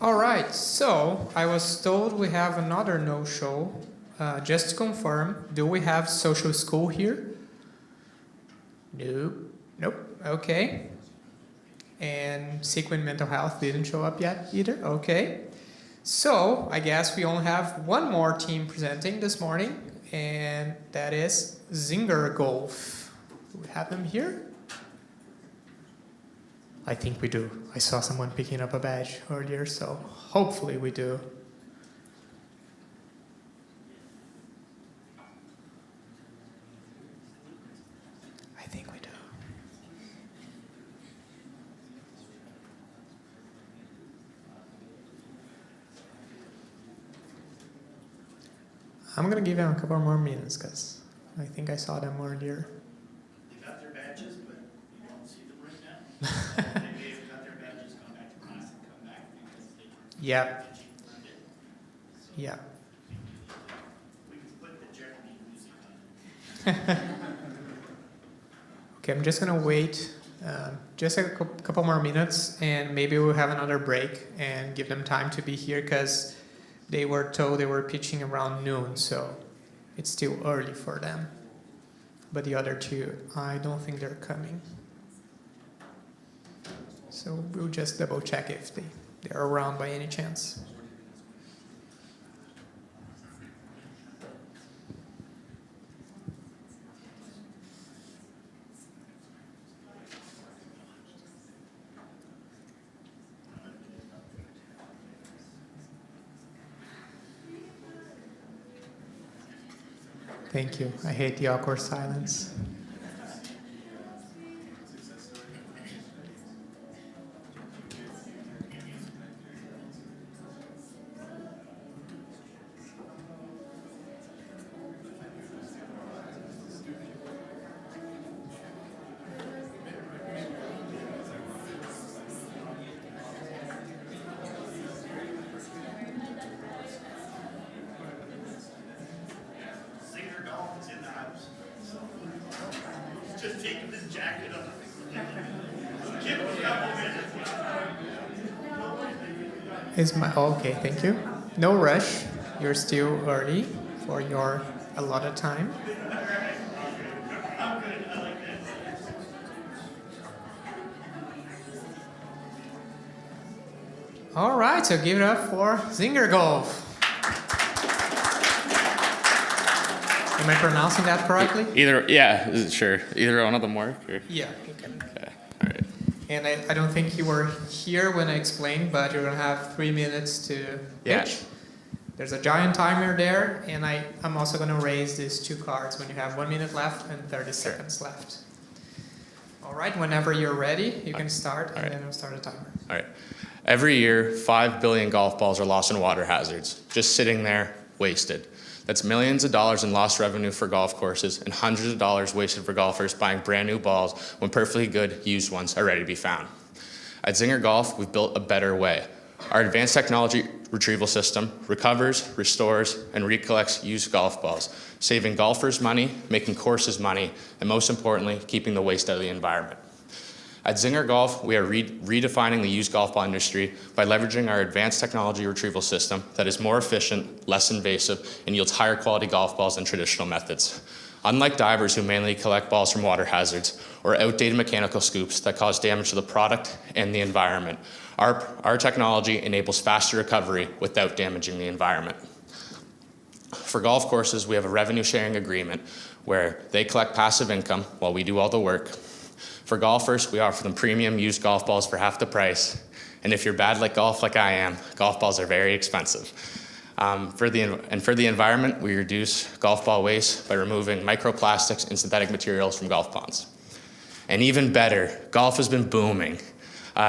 All right, so I was told we have another no-show. Just to confirm, do we have social school here? Nope. Nope. Okay. And Sequin Mental Health didn't show up yet either. Okay. So I guess we only have one more team presenting this morning, and that is Zinger Golf. Do we have them here? I think we do. I saw someone picking up a badge earlier, so hopefully we do. I think we do. I'm going to give them a couple more minutes because I think I saw them earlier. They got their badges, but you don't see them right now. They may have got their badges, come back to class and come back because they Yep. earned it. So Yeah. we can put the Jeopardy music on. Okay, I'm just going to wait just a couple more minutes, and maybe we'll have another break and give them time to be here because they were told they were pitching around noon, so it's still early for them. But the other two, I don't think they're coming. So we'll just double check if they're around by any chance. Thank you. I hate the awkward silence. Zinger Golf is in the house. So he's just taking his jacket off. Give him a couple minutes. Okay, thank you. No rush. You're still early for your allotted time. All right, so give it up for Zinger Golf. Am I pronouncing that correctly? Yeah, sure. Either one of them work? Or? Yeah, you can. Okay, all right. And I don't think you were here when I explained, but you're gonna have 3 minutes to pitch. There's a giant timer there, and I'm also gonna raise these two cards when you have 1 minute left and 30 seconds left. All right, whenever you're ready, you can start, and then I'll start a timer. All right. Every year, 5 billion golf balls are lost in water hazards, just sitting there, wasted. That's millions of dollars in lost revenue for golf courses and hundreds of dollars wasted for golfers buying brand new balls when perfectly good used ones are ready to be found. At Zinger Golf, we've built a better way. Our advanced technology retrieval system recovers, restores, and recollects used golf balls, saving golfers money, making courses money, and most importantly, keeping the waste out of the environment. At Zinger Golf, we are redefining the used golf ball industry by leveraging our advanced technology retrieval system that is more efficient, less invasive, and yields higher quality golf balls than traditional methods. Unlike divers who mainly collect balls from water hazards or outdated mechanical scoops that cause damage to the product and the environment, our technology enables faster recovery without damaging the environment. For golf courses, we have a revenue sharing agreement where they collect passive income while we do all the work. For golfers, we offer them premium used golf balls for half the price. And if you're bad like golf like I am, golf balls are very expensive. For the environment, we reduce golf ball waste by removing microplastics and synthetic materials from golf ponds. And even better, golf has been booming.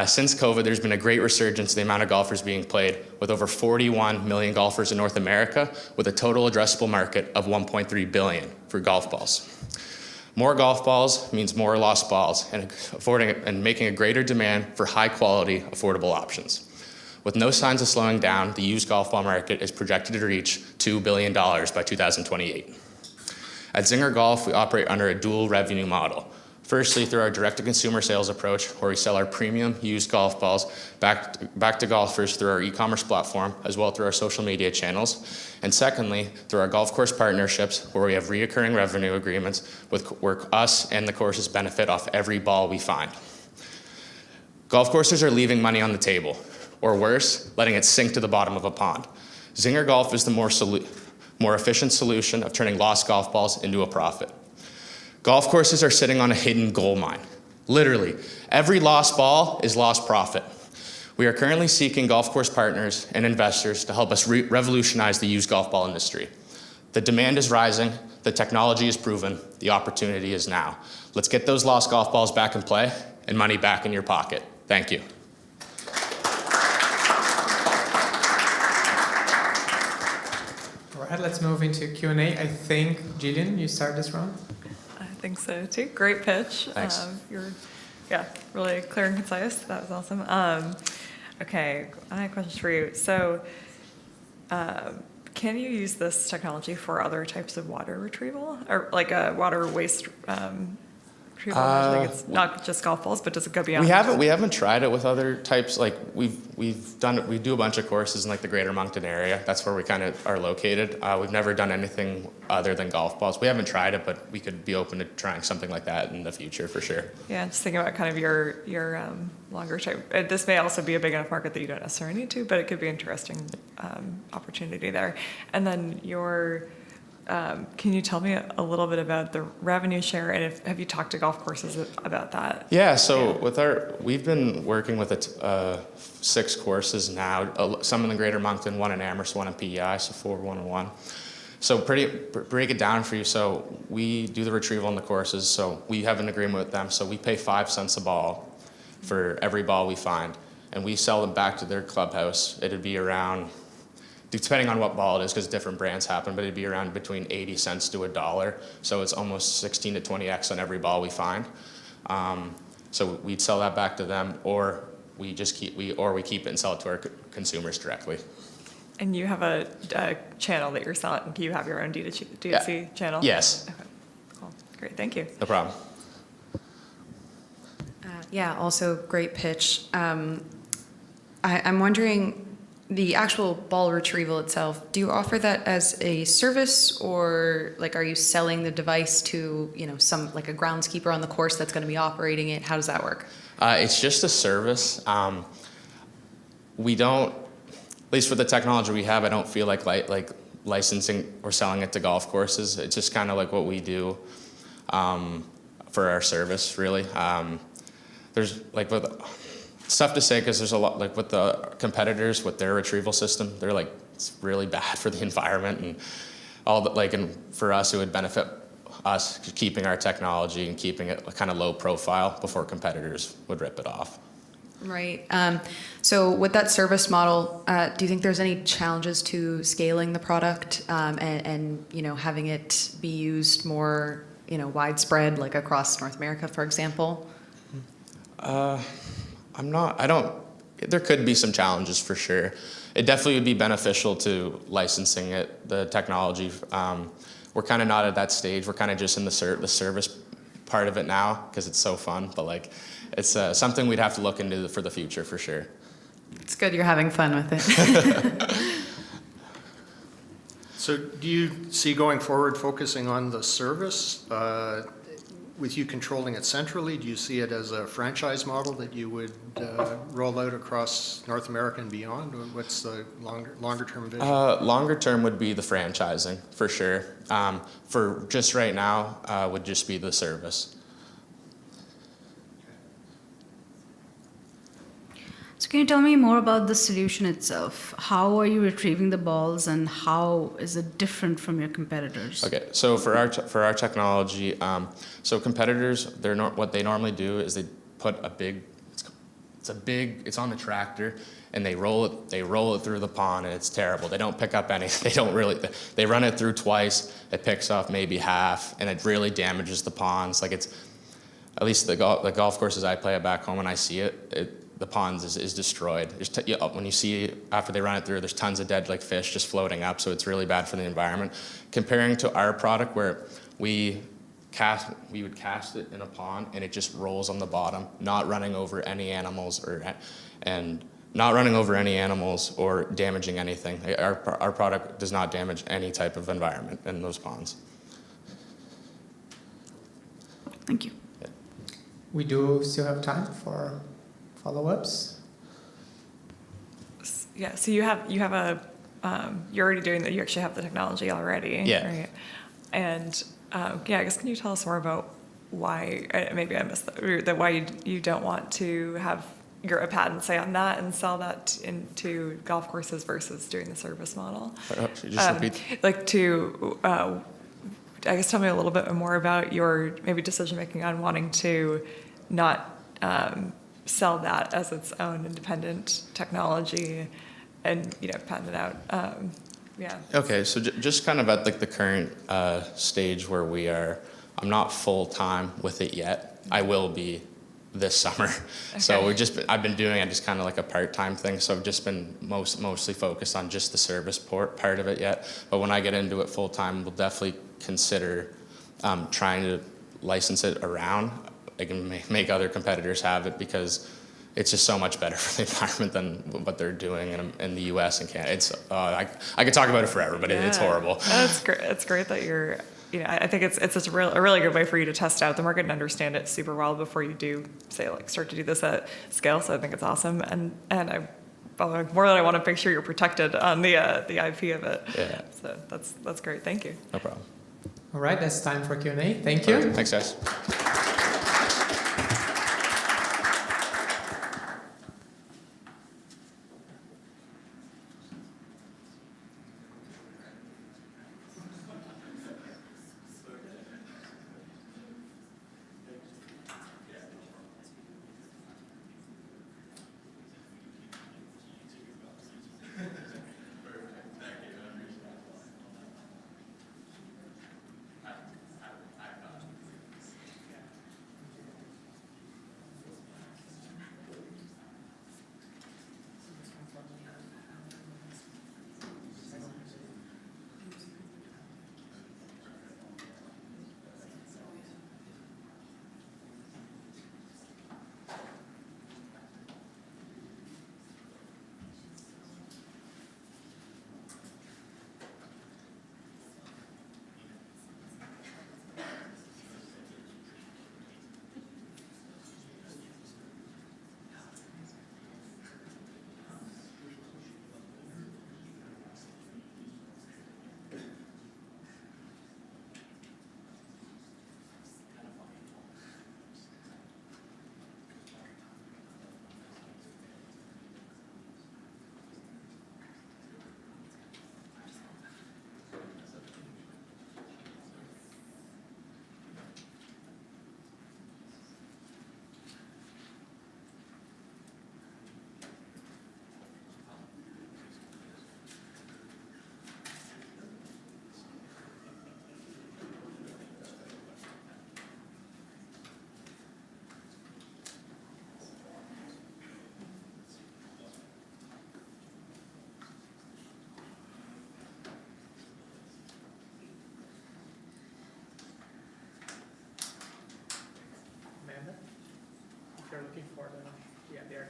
Since COVID, there's been a great resurgence in the amount of golfers being played, with over 41 million golfers in North America, with a total addressable market of 1.3 billion for golf balls. More golf balls means more lost balls and making a greater demand for high quality, affordable options. With no signs of slowing down, the used golf ball market is projected to reach $2 billion by 2028. At Zinger Golf, we operate under a dual revenue model. Firstly, through our direct-to-consumer sales approach, where we sell our premium used golf balls back to golfers through our e-commerce platform, as well through our social media channels. And secondly, through our golf course partnerships, where we have reoccurring revenue agreements where us and the courses benefit off every ball we find. Golf courses are leaving money on the table, or worse, letting it sink to the bottom of a pond. Zinger Golf is the more efficient solution of turning lost golf balls into a profit. Golf courses are sitting on a hidden gold mine. Literally, every lost ball is lost profit. We are currently seeking golf course partners and investors to help us revolutionize the used golf ball industry. The demand is rising, the technology is proven, the opportunity is now. Let's get those lost golf balls back in play and money back in your pocket. Thank you. All right, let's move into Q&A. I think, Jillian, you start this round. I think so too. Great pitch. Thanks. You're, really clear and concise. That was awesome. Okay, I have questions for you. So, can you use this technology for other types of water retrieval, or like a water waste retrieval? Like it's not just golf balls, but does it go beyond? We haven't tried it with other types. Like we've done it. We do a bunch of courses in like the Greater Moncton area. That's where we kind of are located. We've never done anything other than golf balls. We haven't tried it, but we could be open to trying something like that in the future for sure. Yeah, just thinking about kind of your longer term. This may also be a big enough market that you don't necessarily need to, but it could be an interesting opportunity there. And then can you tell me a little bit about the revenue share, and have you talked to golf courses about that? Yeah, so we've been working with 6 courses now, some in the Greater Moncton, 1 in Amherst, 1 in PEI, so 4 1-1. So break it down for you. So we do the retrieval on the courses, so we have an agreement with them, so we pay 5 cents a ball for every ball we find, and we sell them back to their clubhouse. It'd be around, depending on what ball it is, because different brands happen, but it'd be around between 80 cents to $1. So it's almost 16 to 20x on every ball we find. So we'd sell that back to them, or we keep it and sell it to our consumers directly. And you have a channel that you're selling. Do you have your own D2C channel? Yes. Okay. Cool. Great. Thank you. No problem. Also great pitch. I'm wondering, the actual ball retrieval itself, do you offer that as a service, or like are you selling the device to some like a groundskeeper on the course that's going to be operating it? How does that work? It's just a service. We don't, at least for the technology we have, I don't feel like licensing or selling it to golf courses. It's just kind of like what we do for our service, really. There's like it's tough to say because there's a lot, like with the competitors with their retrieval system, they're like, it's really bad for the environment and all that. And for us, it would benefit us keeping our technology and keeping it kind of low profile before competitors would rip it off. Right. So with that service model, do you think there's any challenges to scaling the product and having it be used more widespread, like across North America, for example? There could be some challenges for sure. It definitely would be beneficial to licensing it, the technology. We're kind of not at that stage. We're kind of just in the service part of it now because it's so fun, but it's something we'd have to look into for the future for sure. It's good you're having fun with it. So do you see going forward focusing on the service? With you controlling it centrally, do you see it as a franchise model that you would roll out across North America and beyond? Or what's the longer term vision? Longer term would be the franchising, for sure. For just right now, would just be the service. So can you tell me more about the solution itself? How are you retrieving the balls, and how is it different from your competitors? Okay, so for our technology, so competitors, what they normally do is they put it's on the tractor, and they roll it through the pond, and it's terrible. They don't pick up any. They run it through twice. It picks off maybe half, and it really damages the ponds. At least the golf courses I play at back home, when I see it the ponds is destroyed. When you see after they run it through, there's tons of dead fish just floating up, so it's really bad for the environment. Comparing to our product, where we we would cast it in a pond, and it just rolls on the bottom, not running over any animals or damaging anything. Our product does not damage any type of environment in those ponds. Thank you. We do still have time for follow-ups. Yeah, so you have a, you're already doing that, you actually have the technology already, Yeah. right? And yeah, I guess can you tell us more about why, maybe I missed that why you don't want to have your a patent say on that and sell that into golf courses versus doing the service model? Just repeat. Like I guess tell me a little bit more about your maybe decision making on wanting to not sell that as its own independent technology and patent it out. Yeah. Okay, so just kind of at like the current stage where we are, I'm not full time with it yet. I will be this summer. Okay. So I've been doing it just kind of like a part-time thing. So I've just been mostly focused on just the service part of it yet. But when I get into it full time, we'll definitely consider trying to license it around. I can make other competitors have it because it's just so much better for the environment than what they're doing in the U.S. and Canada. It's I could talk about it forever, but it's horrible. That's great. It's great that you're. I think it's just a really good way for you to test out the market and understand it super well before you do start to do this at scale. So I think it's awesome, and more than I want to make sure you're protected on the IP of it. Yeah. So that's great. Thank you. No problem. All right, that's time for Q&A. Thank you. Okay, thanks, guys. If you're looking for they're there.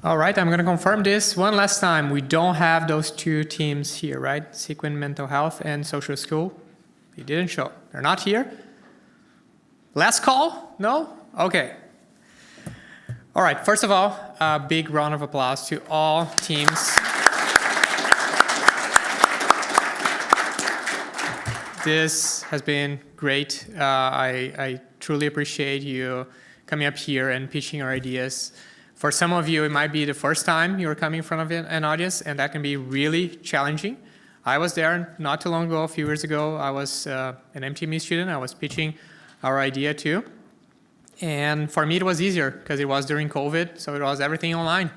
All right, I'm going to confirm this one last time. We don't have those two teams here, right? Sequin Mental Health and Social School. They didn't show. They're not here. Last call? No? Okay. All right, first of all, a big round of applause to all teams. this has been great. I truly appreciate you coming up here and pitching your ideas. For some of you, it might be the first time you're coming in front of an audience, and that can be really challenging. I was there not too long ago, a few years ago. I was an MTME student. I was pitching our idea too. And for me, it was easier because it was during COVID, so it was everything online.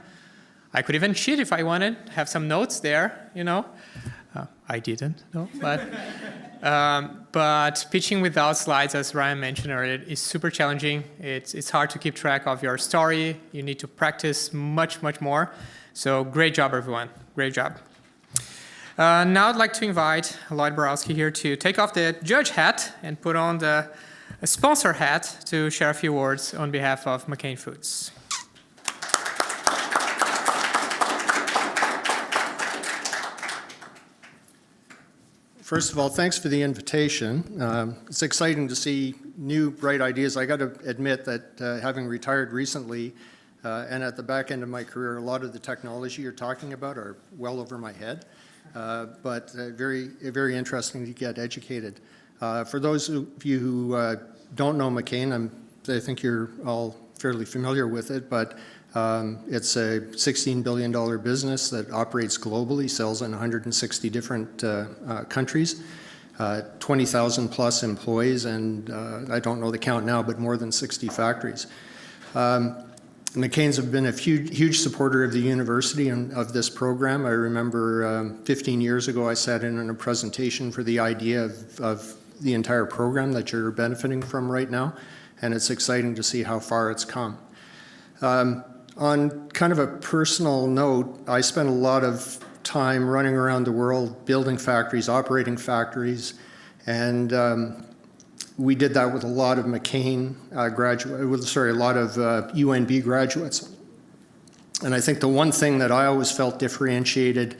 I could even cheat if I wanted, have some notes there, you know. I didn't, no, but pitching without slides, as Ryan mentioned earlier, is super challenging. It's hard to keep track of your story. You need to practice much, much more. So great job, everyone. Great job. Now I'd like to invite Lloyd Borowski here to take off the judge hat and put on the sponsor hat to share a few words on behalf of McCain Foods. First of all, thanks for the invitation. It's exciting to see new, bright ideas. I got to admit that having retired recently and at the back end of my career, a lot of the technology you're talking about are well over my head, but very interesting to get educated. For those of you who don't know McCain, I think you're all fairly familiar with it, but it's a $16 billion business that operates globally, sells in 160 different countries, 20,000 plus employees, and I don't know the count now, but more than 60 factories. McCain's have been a huge supporter of the university and of this program. I remember 15 years ago I sat in on a presentation for the idea of the entire program that you're benefiting from right now, and it's exciting to see how far it's come. On kind of a personal note, I spent a lot of time running around the world building factories, operating factories, and we did that with a lot of McCain a lot of UNB graduates. And I think the one thing that I always felt differentiated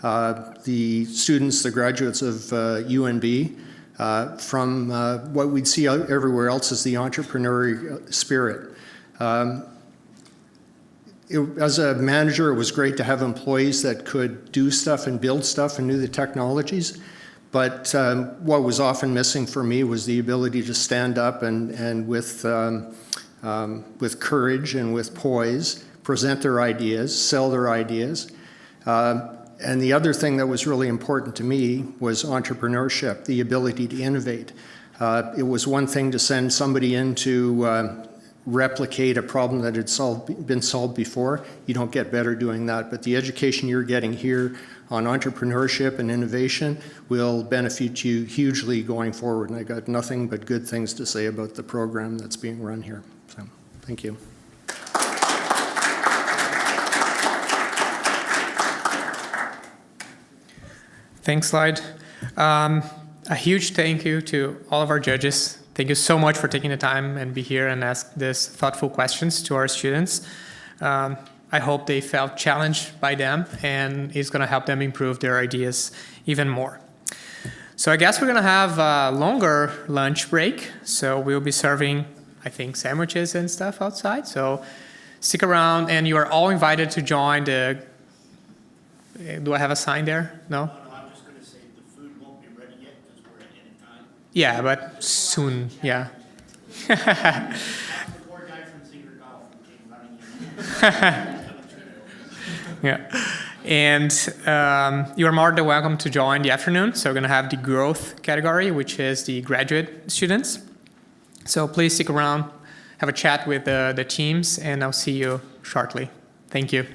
the students, the graduates of UNB from what we'd see everywhere else is the entrepreneurial spirit. As a manager, it was great to have employees that could do stuff and build stuff and knew the technologies. But what was often missing for me was the ability to stand up and with courage and with poise, present their ideas, sell their ideas. And the other thing that was really important to me was entrepreneurship, the ability to innovate. It was one thing to send somebody in to replicate a problem that had been solved before. You don't get better doing that, but the education you're getting here on entrepreneurship and innovation will benefit you hugely going forward, and I got nothing but good things to say about the program that's being run here. So, thank you. Thanks, Lloyd. A huge thank you to all of our judges. Thank you so much for taking the time and be here and ask these thoughtful questions to our students. I hope they felt challenged by them and it's going to help them improve their ideas even more. So I guess we're going to have a longer lunch break. So we'll be serving, I think, sandwiches and stuff outside. So stick around, and you are all invited to join the... Do I have a sign there? No? I'm just going to say the food won't be ready yet because we're ahead of time. Yeah, but soon, yeah. The poor guy from Zinger Golf who came running in. Yeah, and you are more than welcome to join the afternoon. So we're going to have the growth category, which is the graduate students. So please stick around, have a chat with the teams, and I'll see you shortly. Thank you.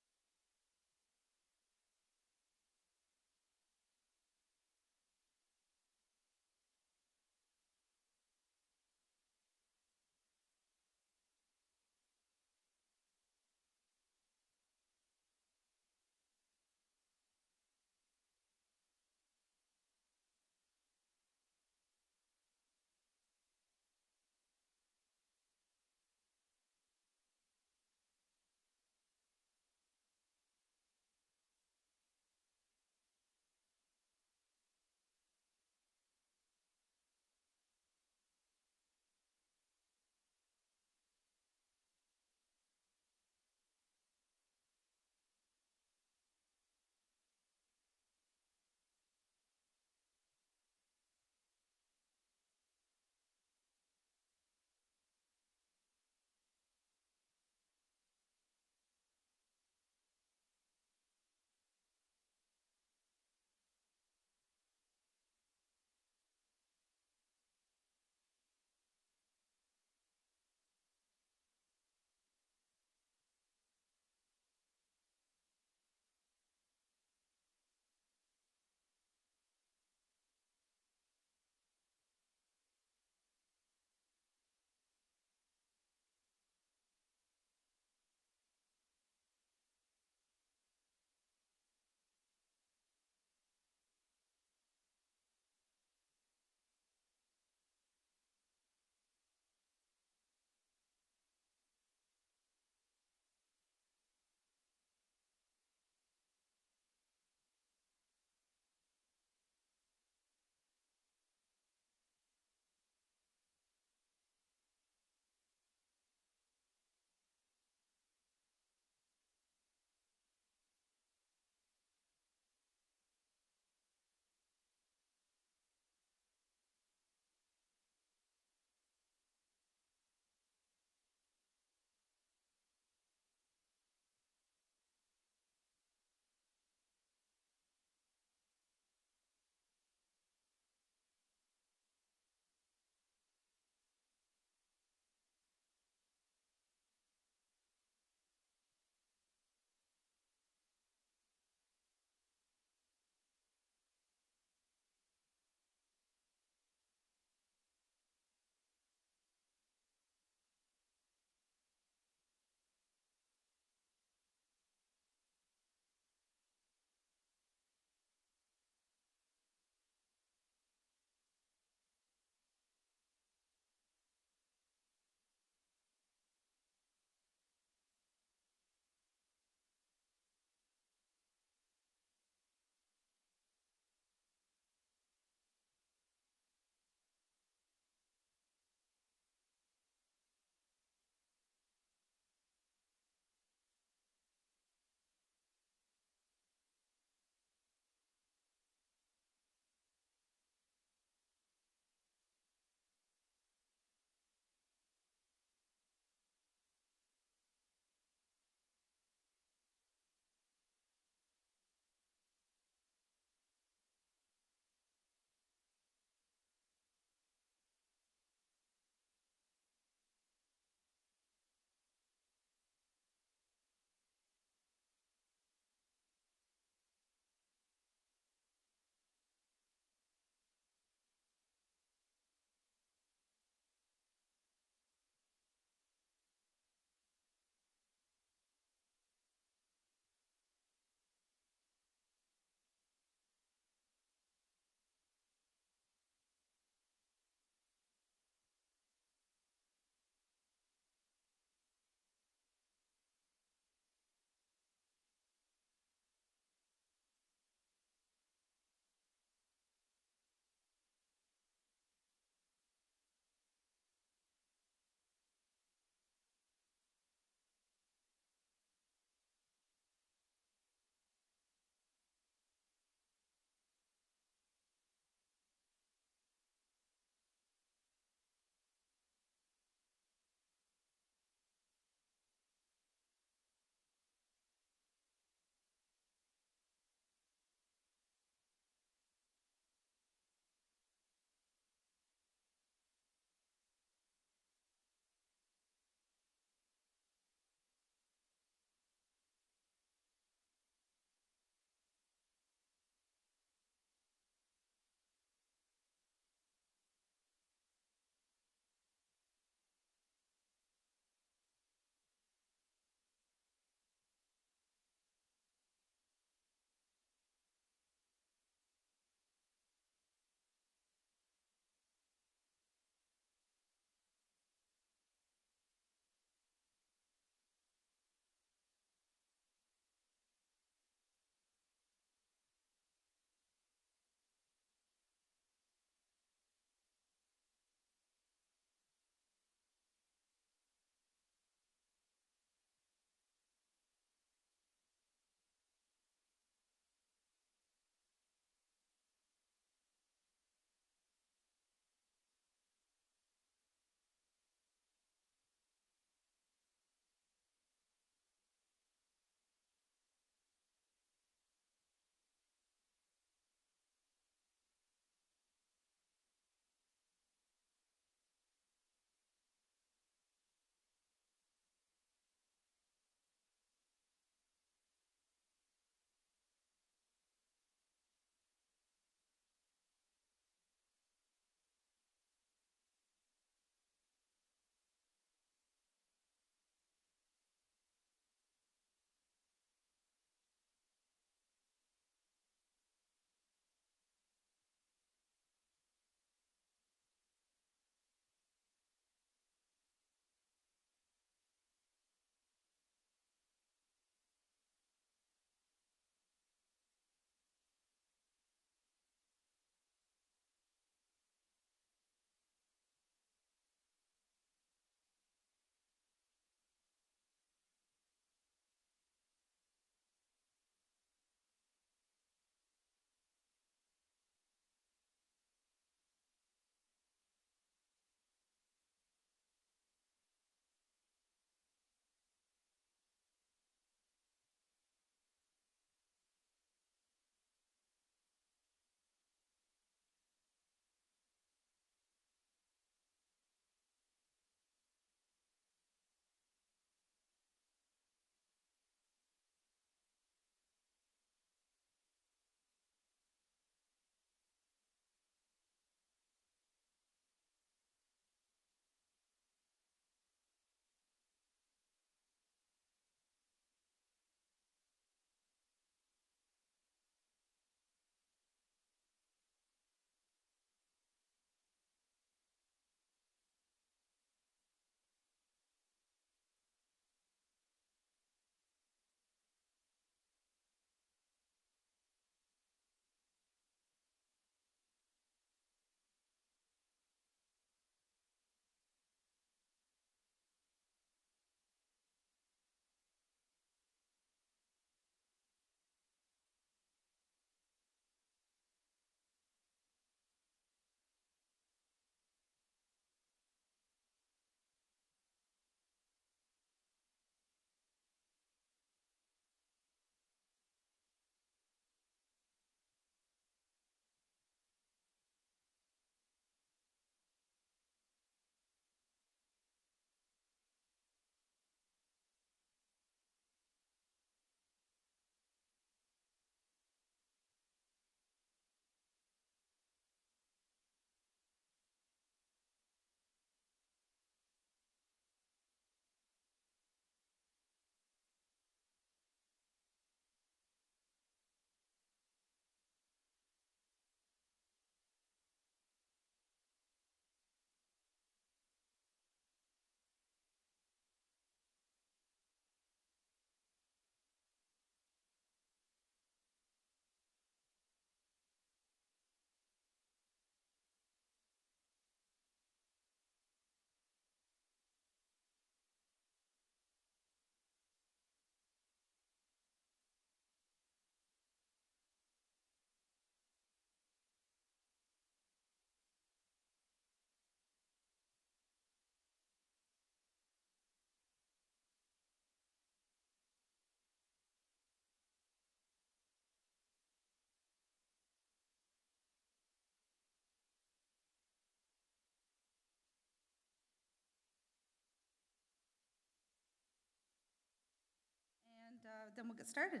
then we'll get started.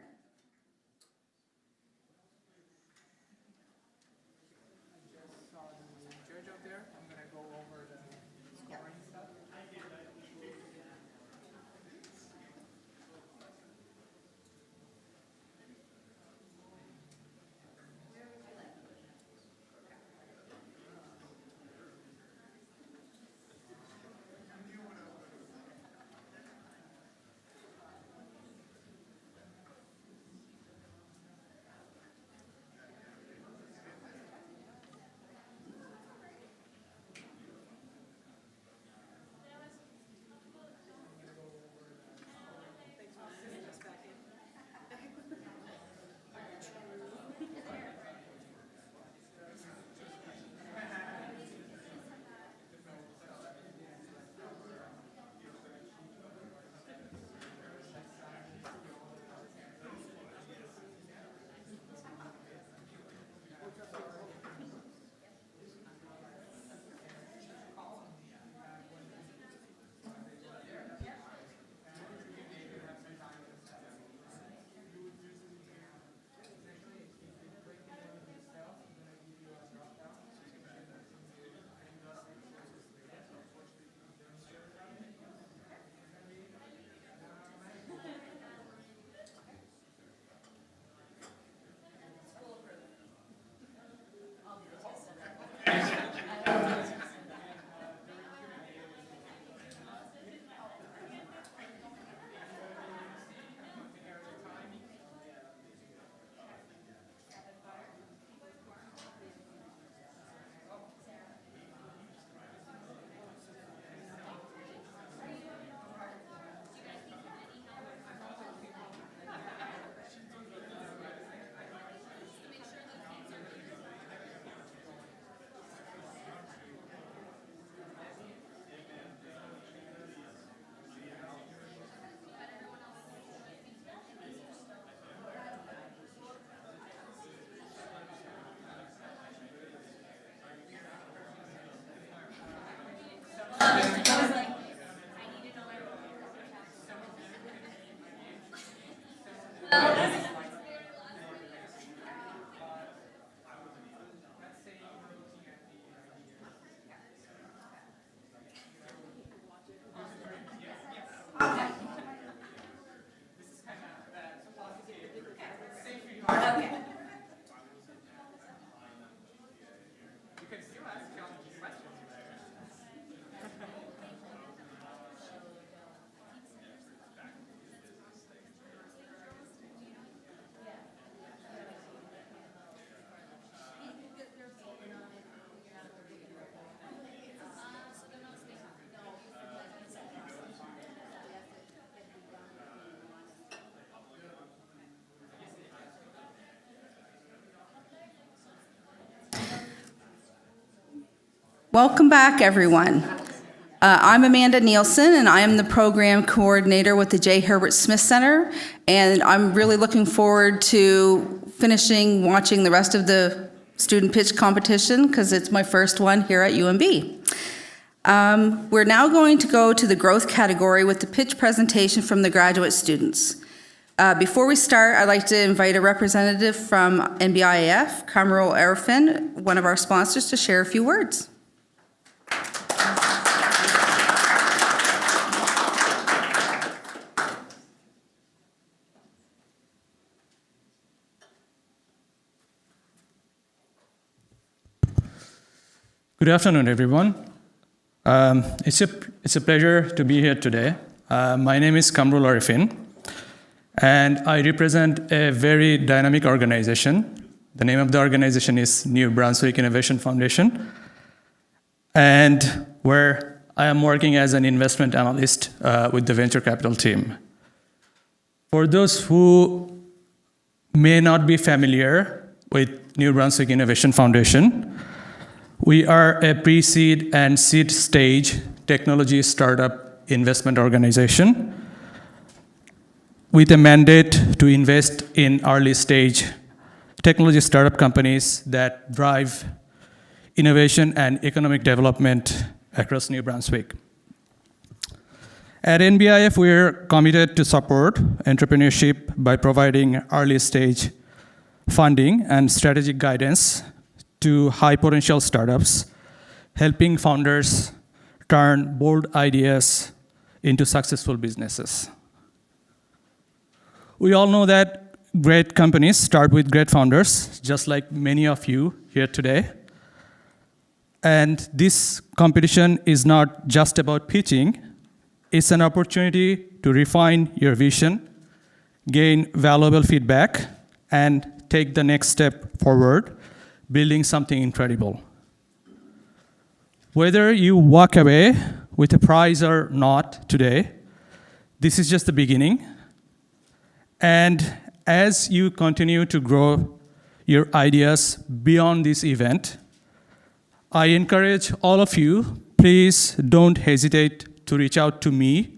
Judge up there. I'm going to go over the scoring stuff. Welcome back, everyone. I'm Amanda Nielsen, and I am the program coordinator with the J. Herbert Smith Center, and I'm really looking forward to finishing watching the rest of the student pitch competition because it's my first one here at UMB. We're now going to go to the growth category with the pitch presentation from the graduate students. Before we start, I'd like to invite a representative from NBIAF, Kamrul Arifin, one of our sponsors, to share a few words. Good afternoon, everyone. It's a pleasure to be here today. My name is Kamrul Arifin, and I represent a very dynamic organization. The name of the organization is New Brunswick Innovation Foundation, and where I am working as an investment analyst with the venture capital team. For those who may not be familiar with New Brunswick Innovation Foundation, we are a pre-seed and seed stage technology startup investment organization with a mandate to invest in early stage technology startup companies that drive innovation and economic development across New Brunswick. At NBIF, we're committed to support entrepreneurship by providing early stage funding and strategic guidance to high potential startups, helping founders turn bold ideas into successful businesses. We all know that great companies start with great founders, just like many of you here today. And this competition is not just about pitching, it's an opportunity to refine your vision, gain valuable feedback, and take the next step forward, building something incredible. Whether you walk away with a prize or not today, this is just the beginning. And as you continue to grow your ideas beyond this event, I encourage all of you, please don't hesitate to reach out to me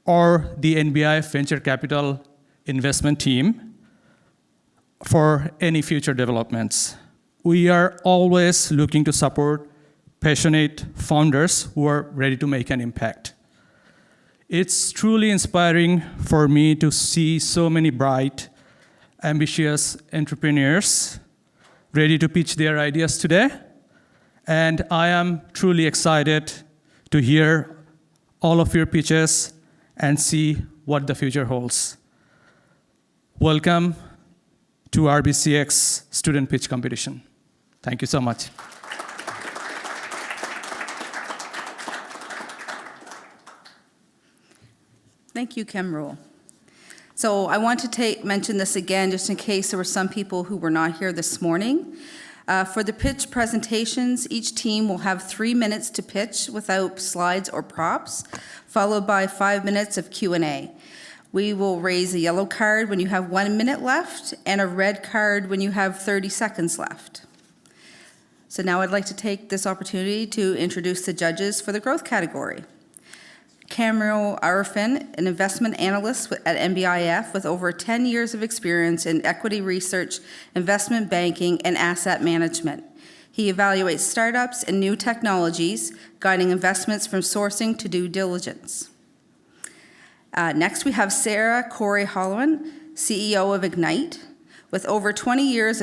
or the NBIF Venture Capital Investment Team for any future developments. We are always looking to support passionate founders who are ready to make an impact. It's truly inspiring for me to see so many bright, ambitious entrepreneurs ready to pitch their ideas today. And I am truly excited to hear all of your pitches and see what the future holds. Welcome to RBCX Student Pitch Competition. Thank you so much. Thank you, Kemrul. So I want to mention this again, just in case there were some people who were not here this morning. For the pitch presentations, each team will have 3 minutes to pitch without slides or props, followed by 5 minutes of Q&A. We will raise a yellow card when you have 1 minute left and a red card when you have 30 seconds left. So now I'd like to take this opportunity to introduce the judges for the growth category. Kemrul Arifin, an investment analyst at NBIF with over 10 years of experience in equity research, investment banking, and asset management. He evaluates startups and new technologies, guiding investments from sourcing to due diligence. Next, we have Sarah Corey-Hollowan, CEO of Ignite, with over 20 years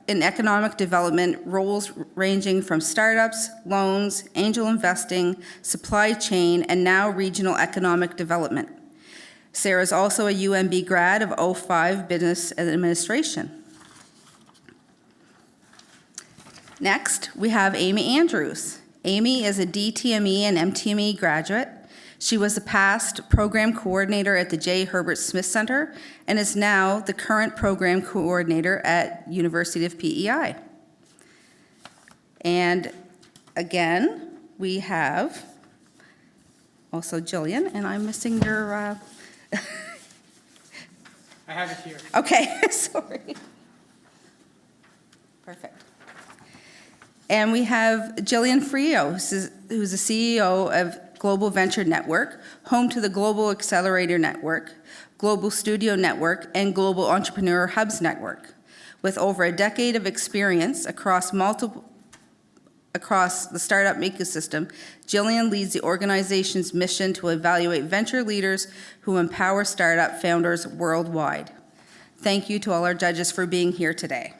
in economic development roles ranging from startups, loans, angel investing, supply chain, and now regional economic development. Sarah is also a UMB grad of 05 Business Administration. Next, we have Amy Andrews. Amy is a DTME and MTME graduate. She was a past program coordinator at the J. Herbert Smith Center and is now the current program coordinator at University of PEI. And again, we have also Jillian, and I'm missing your... I have it here. Okay, sorry. Perfect. And we have Jillian Frio, who's the CEO of Global Venture Network, home to the Global Accelerator Network, Global Studio Network, and Global Entrepreneur Hubs Network. With over a decade of experience across the startup ecosystem, Jillian leads the organization's mission to evaluate venture leaders who empower startup founders worldwide. Thank you to all our judges for being here today.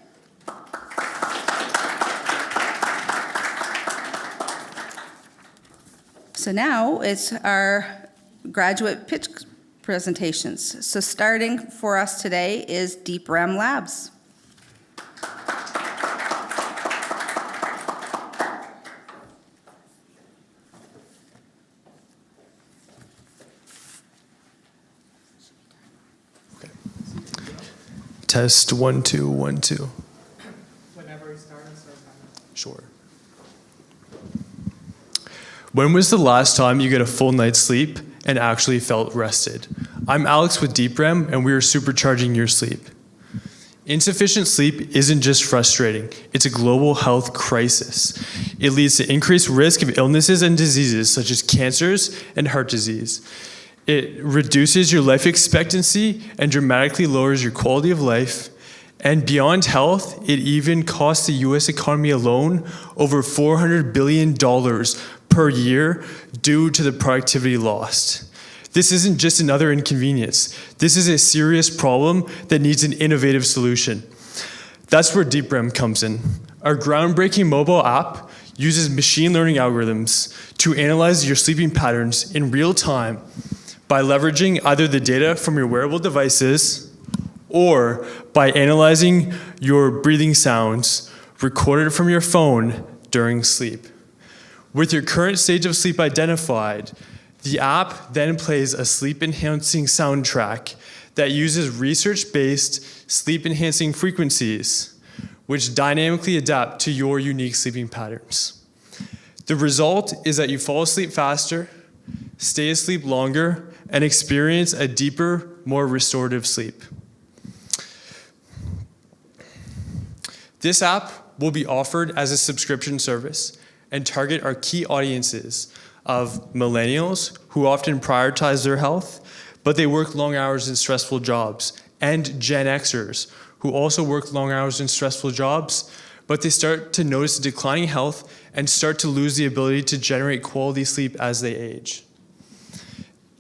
So now it's our graduate pitch presentations. So starting for us today is Deep Rem Labs. Test 1 2 1 2. Whenever we start. Sure. When was the last time you get a full night's sleep and actually felt rested? I'm Alex with Deep REM, and we are supercharging your sleep. Insufficient sleep isn't just frustrating, it's a global health crisis. It leads to increased risk of illnesses and diseases such as cancers and heart disease. It reduces your life expectancy and dramatically lowers your quality of life. And beyond health, it even costs the US economy alone over $400 billion per year due to the productivity lost. This isn't just another inconvenience. This is a serious problem that needs an innovative solution. That's where DeepREM comes in. Our groundbreaking mobile app uses machine learning algorithms to analyze your sleeping patterns in real time by leveraging either the data from your wearable devices or by analyzing your breathing sounds recorded from your phone during sleep. With your current stage of sleep identified, the app then plays a sleep-enhancing soundtrack that uses research-based sleep-enhancing frequencies, which dynamically adapt to your unique sleeping patterns. The result is that you fall asleep faster, stay asleep longer, and experience a deeper, more restorative sleep. This app will be offered as a subscription service and target our key audiences of millennials who often prioritize their health, but they work long hours in stressful jobs, and Gen Xers who also work long hours in stressful jobs, but they start to notice declining health and start to lose the ability to generate quality sleep as they age.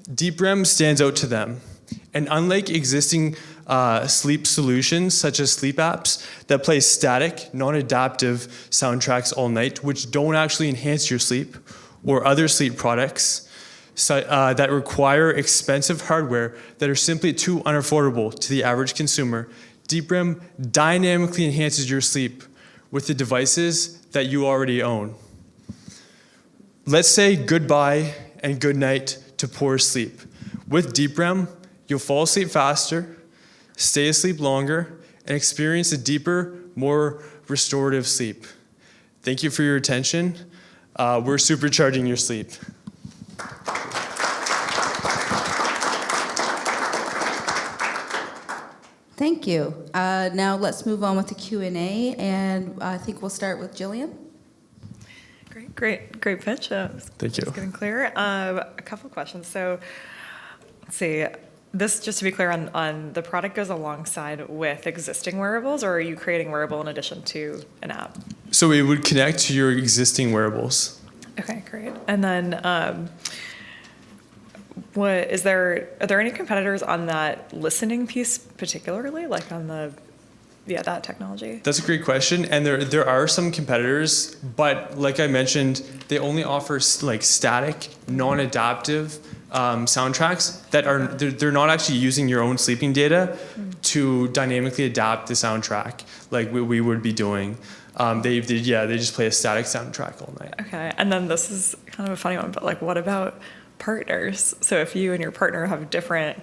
DeepREM stands out to them, and unlike existing sleep solutions such as sleep apps that play static, non-adaptive soundtracks all night, which don't actually enhance your sleep, or other sleep products that require expensive hardware that are simply too unaffordable to the average consumer, DeepREM dynamically enhances your sleep with the devices that you already own. Let's say goodbye and good night to poor sleep. With DeepREM, you'll fall asleep faster, stay asleep longer, and experience a deeper, more restorative sleep. Thank you for your attention. We're supercharging your sleep. Thank you. Now let's move on with the Q&A, and I think we'll start with Jillian. Great pitch. Thank you. It's getting clear. A couple of questions. So, let's see. This, just to be clear, on the product goes alongside with existing wearables, or are you creating wearable in addition to an app? So it would connect to your existing wearables. Okay, great. And then, are there any competitors on that listening piece particularly, like on that technology? That's a great question, and there are some competitors, but like I mentioned, they only offer like static, non-adaptive soundtracks that they're not actually using your own sleeping data to dynamically adapt the soundtrack like we would be doing. They just play a static soundtrack all night. Okay, and then this is kind of a funny one, but like, what about partners? So if you and your partner have different,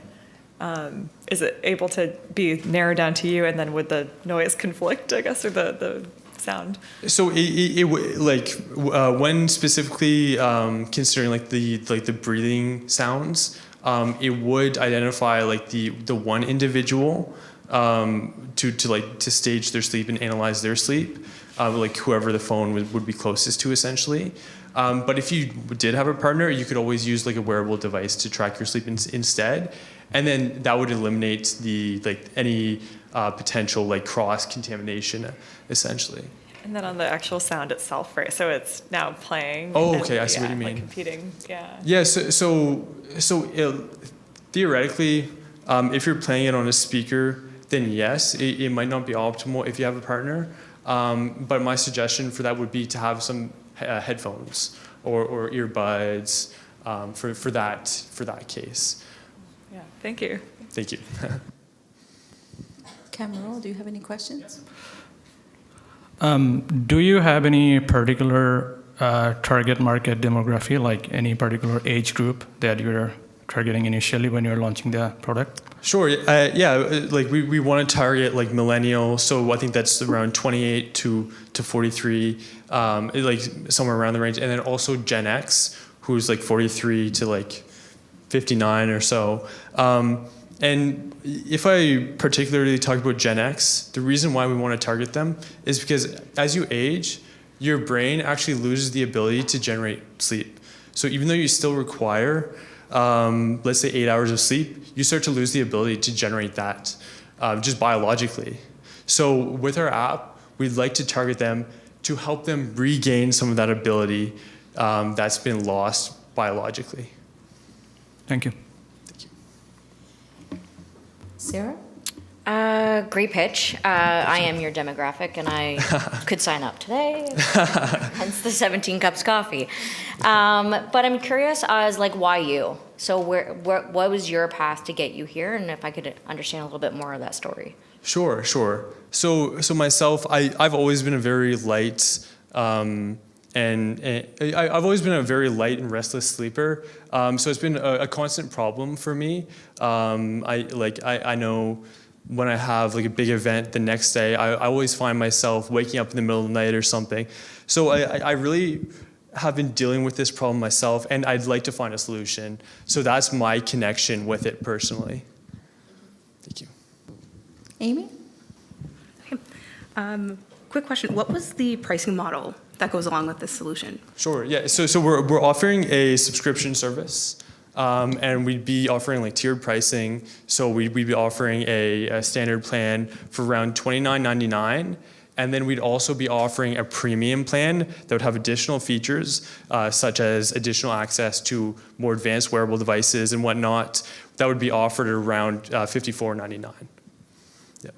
is it able to be narrowed down to you, and then would the noise conflict, I guess, or the sound? So when specifically considering like the breathing sounds, it would identify like the one individual to stage their sleep and analyze their sleep, like whoever the phone would be closest to essentially. But if you did have a partner, you could always use like a wearable device to track your sleep instead, and then that would eliminate any potential like cross contamination essentially. And then on the actual sound itself, right? So it's now playing. Oh, okay, I see what you mean. Like competing, yeah. Yeah, so theoretically, if you're playing it on a speaker, then yes, it might not be optimal if you have a partner. But my suggestion for that would be to have some headphones or earbuds for that case. Yeah, thank you. Thank you. Cameron, do you have any questions? Do you have any particular target market demography, like any particular age group that you're targeting initially when you're launching the product? Sure. Like we want to target like millennials, so I think that's around 28 to 43, like somewhere around the range, and then also Gen X, who's like 43 to like 59 or so. And if I particularly talk about Gen X, the reason why we want to target them is because as you age, your brain actually loses the ability to generate sleep. So even though you still require, let's say 8 hours of sleep, you start to lose the ability to generate that just biologically. So with our app, we'd like to target them to help them regain some of that ability that's been lost biologically. Thank you. Sarah? Great pitch. I am your demographic, and I could sign up today, hence the 17 cups coffee. But I'm curious as like, why you? So what was your path to get you here? And if I could understand a little bit more of that story. Sure. So myself, I've always been a very light, and I've always been a very light and restless sleeper. So it's been a constant problem for me. I know when I have like a big event the next day, I always find myself waking up in the middle of the night or something. So I really have been dealing with this problem myself, and I'd like to find a solution. So that's my connection with it personally. Thank you. Amy? Quick question. What was the pricing model that goes along with this solution? Sure, yeah. So we're offering a subscription service, and we'd be offering like tiered pricing. So we'd be offering a standard plan for around $29.99. And then we'd also be offering a premium plan that would have additional features, such as additional access to more advanced wearable devices and whatnot. That would be offered at around $54.99. Yeah.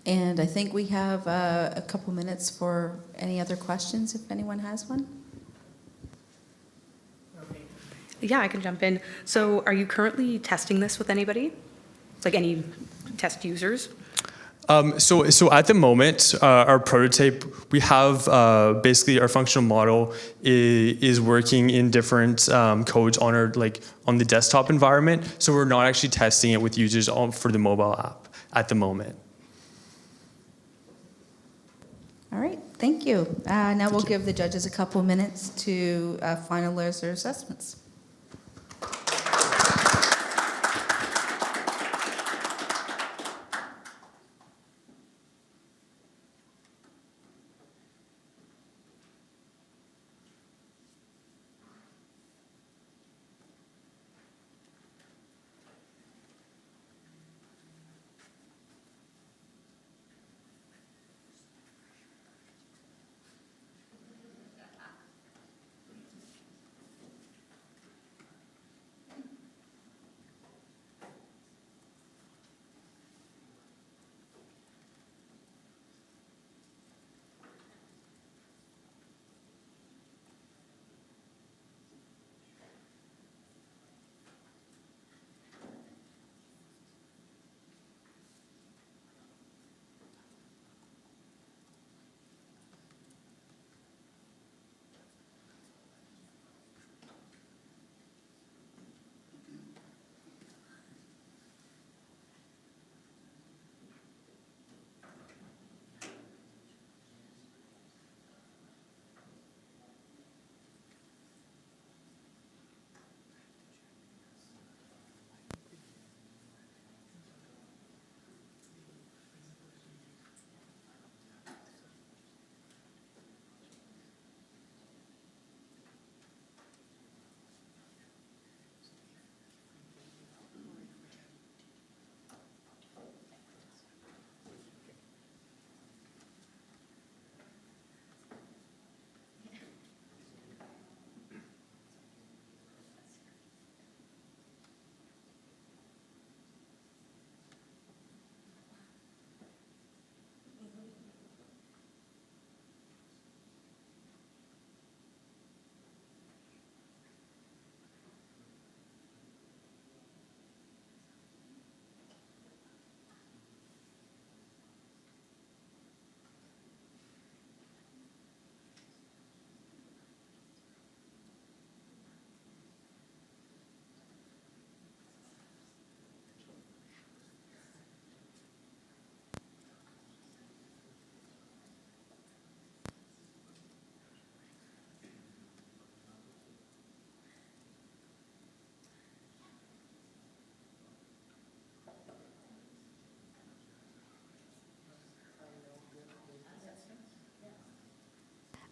And I think we have a couple minutes for any other questions, if anyone has one. Yeah, I can jump in. So are you currently testing this with anybody? Like any test users? So at the moment, our prototype, we have basically our functional model is working in different codes on on the desktop environment. So we're not actually testing it with users for the mobile app at the moment. All right, thank you. Now we'll give the judges a couple minutes to finalize their assessments.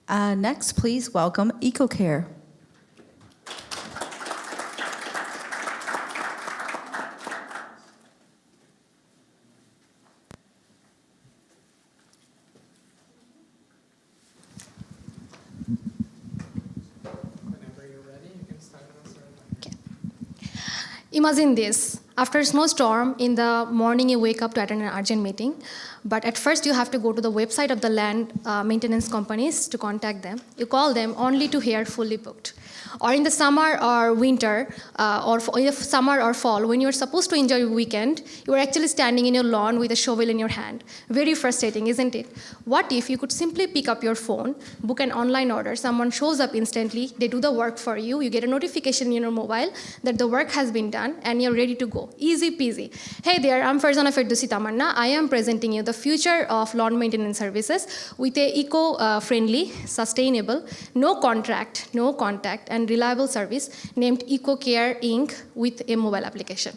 Next, please welcome Ecocare. Imagine this. After a snowstorm, in the morning you wake up to attend an urgent meeting, but at first you have to go to the website of the land maintenance companies to contact them. You call them only to hear fully booked. Or in the summer or winter, in summer or fall, when you're supposed to enjoy your weekend, you are actually standing in your lawn with a shovel in your hand. Very frustrating, isn't it? What if you could simply pick up your phone, book an online order, someone shows up instantly, they do the work for you, you get a notification in your mobile that the work has been done, and you're ready to go. Easy peasy. Hey there, I'm Farzana Ferdousi Tamanna. I am presenting you the future of lawn maintenance services with a eco-friendly, sustainable, no contract, no contact, and reliable service named Ecocare Inc. with a mobile application.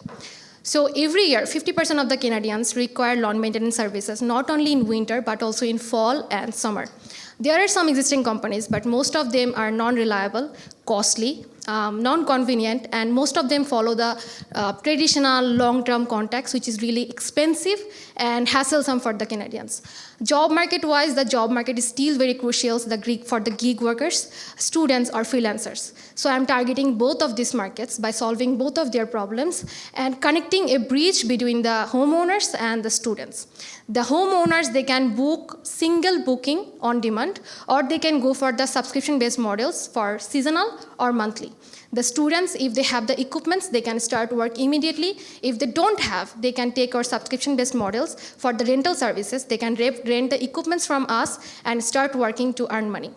So every year, 50% of the Canadians require lawn maintenance services, not only in winter, but also in fall and summer. There are some existing companies, but most of them are non-reliable, costly, non-convenient, and most of them follow the traditional long-term contracts, which is really expensive and hassle-some for the Canadians. Job market-wise, the job market is still very crucial for the gig workers, students, or freelancers. So I'm targeting both of these markets by solving both of their problems and connecting a bridge between the homeowners and the students. The homeowners, they can book single booking on demand, or they can go for the subscription-based models for seasonal or monthly. The students, if they have the equipments, they can start work immediately. If they don't have, they can take our subscription-based models for the rental services. They can rent the equipments from us and start working to earn money.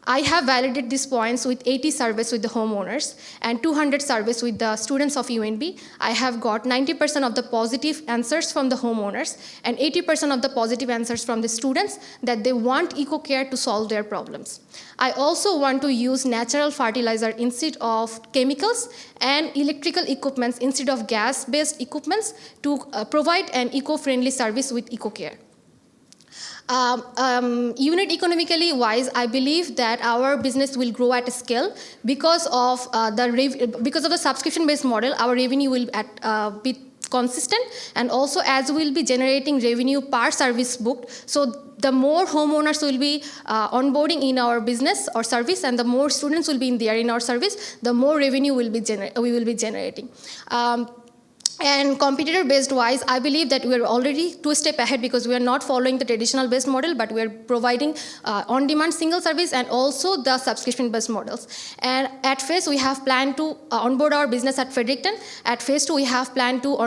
I have validated these points with 80 surveys with the homeowners and 200 surveys with the students of UNB. I have got 90% of the positive answers from the homeowners and 80% of the positive answers from the students that they want Ecocare to solve their problems. I also want to use natural fertilizer instead of chemicals and electrical equipments instead of gas-based equipments to provide an eco-friendly service with Ecocare. Unit economically wise, I believe that our business will grow at a scale because of the subscription-based model. Our revenue will be consistent, and also as we'll be generating revenue per service booked, so the more homeowners will be onboarding in our business or service, and the more students will be in our service, the more revenue we will be generating. And competitor-based wise, I believe that we are already 2 steps ahead because we are not following the traditional-based model, but we are providing on-demand single service and also the subscription-based models. And at phase, we have planned to onboard our business at Fredericton. At phase 2, we have planned to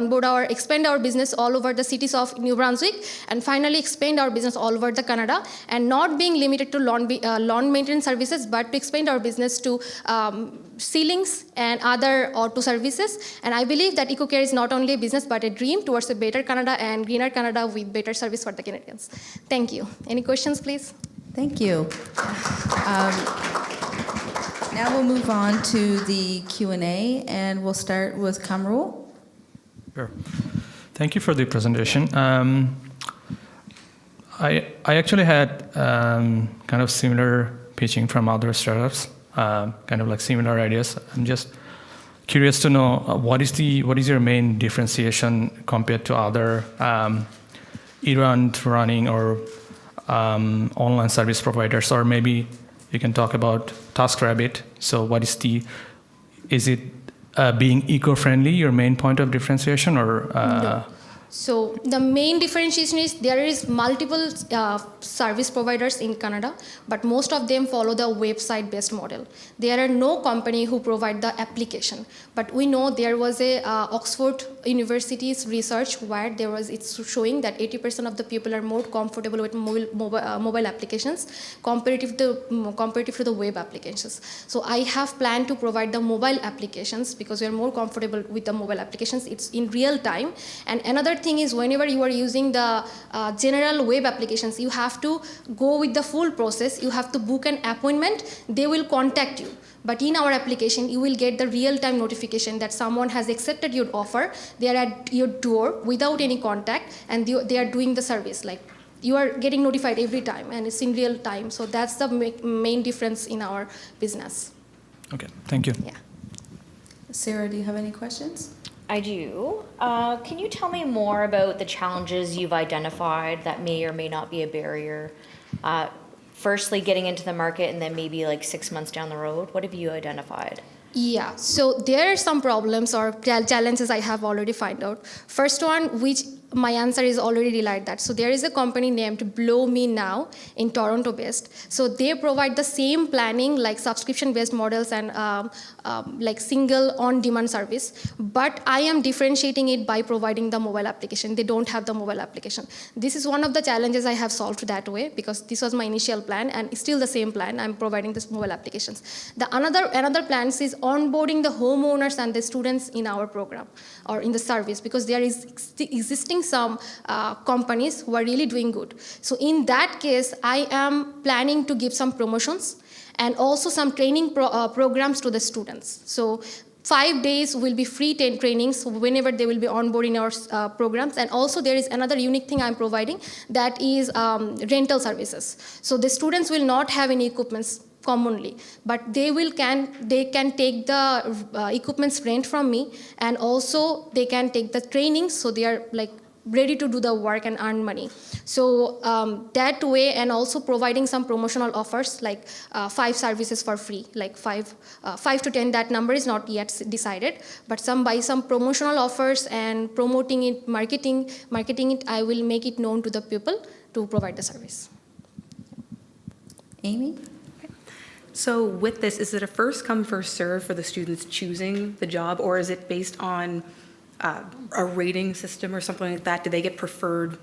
expand our business all over the cities of New Brunswick, and finally expand our business all over the Canada, and not being limited to lawn maintenance services, but to expand our business to ceilings and other auto services. And I believe that Ecocare is not only a business but a dream towards a better Canada and greener Canada with better service for the Canadians. Thank you. Any questions, please? Thank you. Now we'll move on to the Q&A, and we'll start with Kamrul. Sure. Thank you for the presentation. I actually had kind of similar pitching from other startups, kind of like similar ideas. I'm just curious to know what is your main differentiation compared to other errand running or online service providers, or maybe you can talk about TaskRabbit. So is it being eco-friendly your main point of differentiation, or? No. So the main differentiation is there is multiple service providers in Canada, but most of them follow the website-based model. There are no company who provide the application. But we know there was a Oxford University's research where it's showing that 80% of the people are more comfortable with mobile applications comparative to the web applications. So I have planned to provide the mobile applications because we are more comfortable with the mobile applications. It's in real time. And another thing is, whenever you are using the general web applications, you have to go with the full process. You have to book an appointment. They will contact you. But in our application, you will get the real-time notification that someone has accepted your offer. They are at your door without any contact, and they are doing the service. Like, you are getting notified every time, and it's in real time. So that's the main difference in our business. Okay, thank you. Yeah. Sarah, do you have any questions? I do. Can you tell me more about the challenges you've identified that may or may not be a barrier? Firstly, getting into the market, and then maybe like 6 months down the road, what have you identified? Yeah, so there are some problems or challenges I have already found out. First one, which my answer is already related that. So there is a company named Blow Me Now in Toronto based. So they provide the same planning like subscription based models and like single on demand service. But I am differentiating it by providing the mobile application. They don't have the mobile application. This is one of the challenges I have solved that way because this was my initial plan and still the same plan. I'm providing this mobile applications. The another plans is onboarding the homeowners and the students in our program or in the service because there is existing some companies who are really doing good. So in that case, I am planning to give some promotions and also some training programs to the students. So 5 days will be free trainings whenever they will be onboarding our programs. And also there is another unique thing I'm providing that is rental services. So the students will not have any equipments commonly, but they can take the equipments rent from me, and also they can take the training, so they are like ready to do the work and earn money. So that way, and also providing some promotional offers like 5 services for free, like 5 to 10. That number is not yet decided, but some promotional offers and promoting it, marketing it. I will make it known to the people to provide the service. Amy? So with this, is it a first come, first serve for the students choosing the job, or is it based on a rating system or something like that? Do they get preferred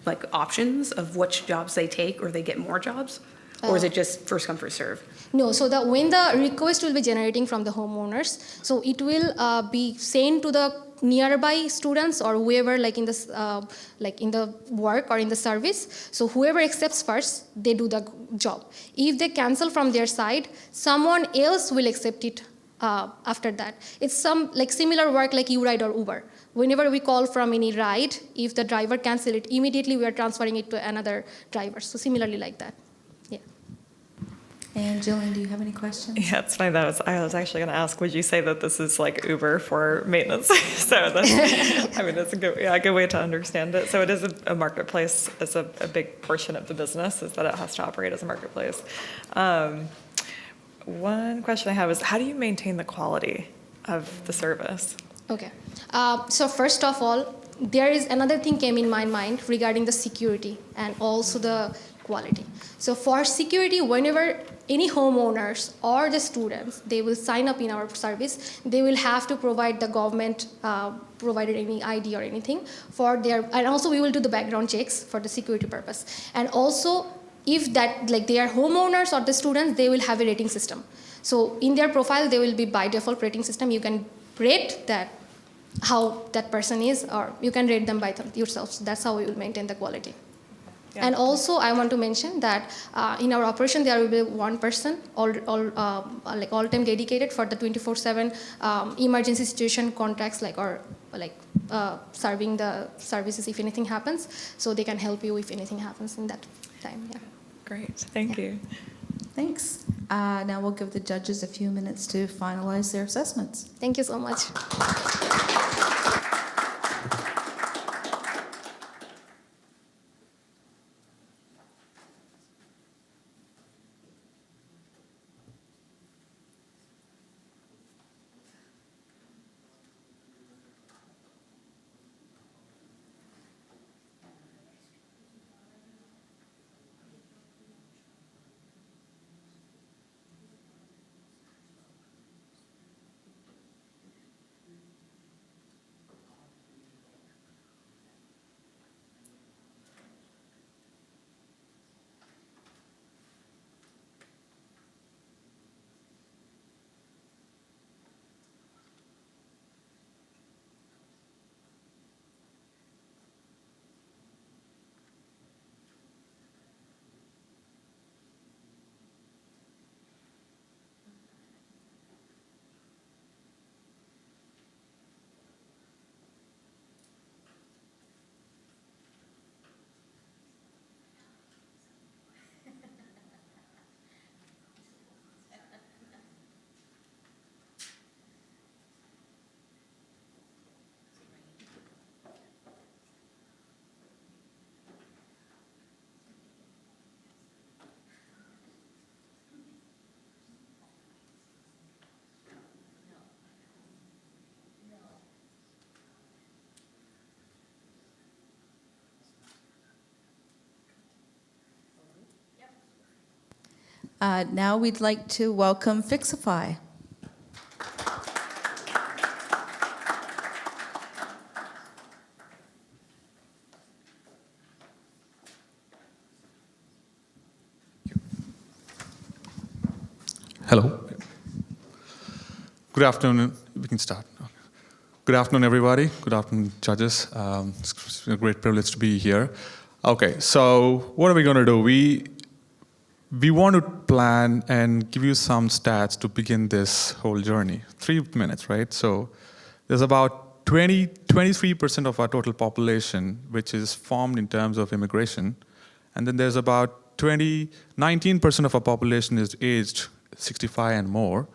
like options of which jobs they take, or they get more jobs? Or is it just first come, first serve? No, so when the request will be generating from the homeowners, so it will be sent to the nearby students or whoever like in the work or in the service. So whoever accepts first, they do the job. If they cancel from their side, someone else will accept it after that. It's some like similar work like you ride or Uber. Whenever we call from any ride, if the driver cancel it, immediately we are transferring it to another driver. So similarly like that. And Jillian, do you have any questions? Yeah, it's funny. I was actually going to ask, would you say that this is like Uber for maintenance? So that's, I mean, that's a good way to understand it. So it is a marketplace. It's a big portion of the business is that it has to operate as a marketplace. One question I have is, how do you maintain the quality of the service? Okay. So first of all, there is another thing came in my mind regarding the security and also the quality. So for security, whenever any homeowners or the students, they will sign up in our service, they will have to provide the government provided any ID or anything for their, and also we will do the background checks for the security purpose. And also if that, like they are homeowners or the students, they will have a rating system. So in their profile, they will be by default rating system. You can rate that, how that person is, or you can rate them by yourself. So that's how we will maintain the quality. Yeah. And also, I want to mention that in our operation, there will be one person all time dedicated for the 24/7 emergency situation contacts, serving the services if anything happens. So they can help you if anything happens in that time. Yeah. Great. Thank you. Thanks. Now we'll give the judges a few minutes to finalize their assessments. Thank you so much. Now we'd like to welcome Fixify. Hello. Good afternoon. We can start. Good afternoon, everybody. Good afternoon, judges. It's a great privilege to be here. Okay, so what are we going to do? We want to plan and give you some stats to begin this whole journey. 3 minutes, right? So there's about 23% of our total population, which is formed in terms of immigration. And then there's about 19% of our population is aged 65 and more.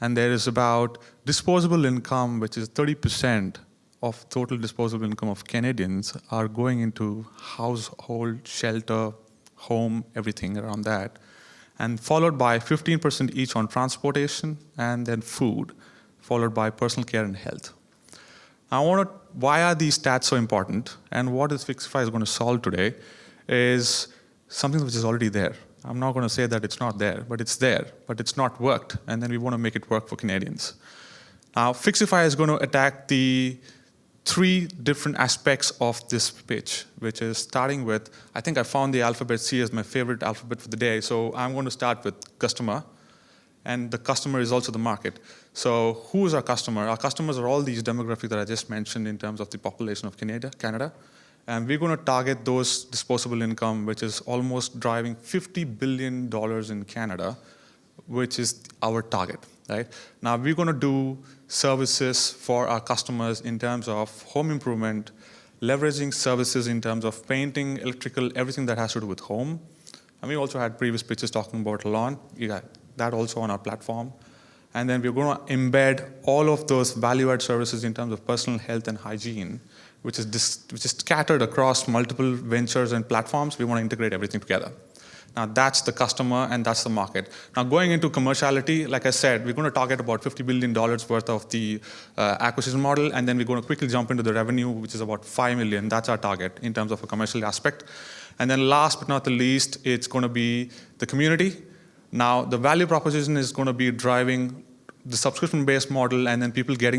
And there is about disposable income, which is 30% of total disposable income of Canadians are going into household, shelter, home, everything around that. And followed by 15% each on transportation and then food, followed by personal care and health. Now, why are these stats so important? And what is Fixify is going to solve today is something which is already there. I'm not going to say that it's not there, but it's not worked, and then we want to make it work for Canadians. Now, Fixify is going to attack the 3 different aspects of this pitch, which is starting with, I think I found the alphabet C as my favorite alphabet for the day, so I'm going to start with customer, and the customer is also the market. So who is our customer? Our customers are all these demographics that I just mentioned in terms of the population of Canada. And we're going to target those disposable income, which is almost driving $50 billion in Canada, which is our target, right? Now, we're going to do services for our customers in terms of home improvement, leveraging services in terms of painting, electrical, everything that has to do with home. And we also had previous pitches talking about lawn. You got that also on our platform. And then we're going to embed all of those value-add services in terms of personal health and hygiene, which is scattered across multiple ventures and platforms. We want to integrate everything together. Now, that's the customer and that's the market. Now, going into commerciality, like I said, we're going to target about $50 billion worth of the acquisition model, and then we're going to quickly jump into the revenue, which is about $5 million. That's our target in terms of a commercial aspect. And then last but not the least, it's going to be the community. Now, the value proposition is going to be driving the subscription-based model, and then people get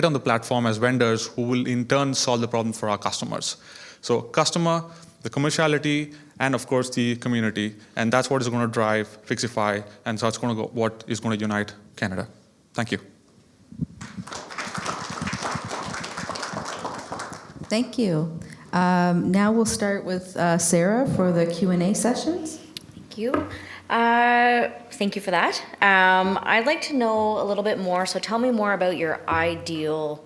on the platform as vendors who will in turn solve the problem for our customers. So customer, the commerciality, and of course the community, and that's what is going to drive Fixify, and so it's going to go what is going to unite Canada. Thank you. Thank you. Now we'll start with Sarah for the Q&A sessions. Thank you. Thank you for that. I'd like to know a little bit more. So tell me more about your ideal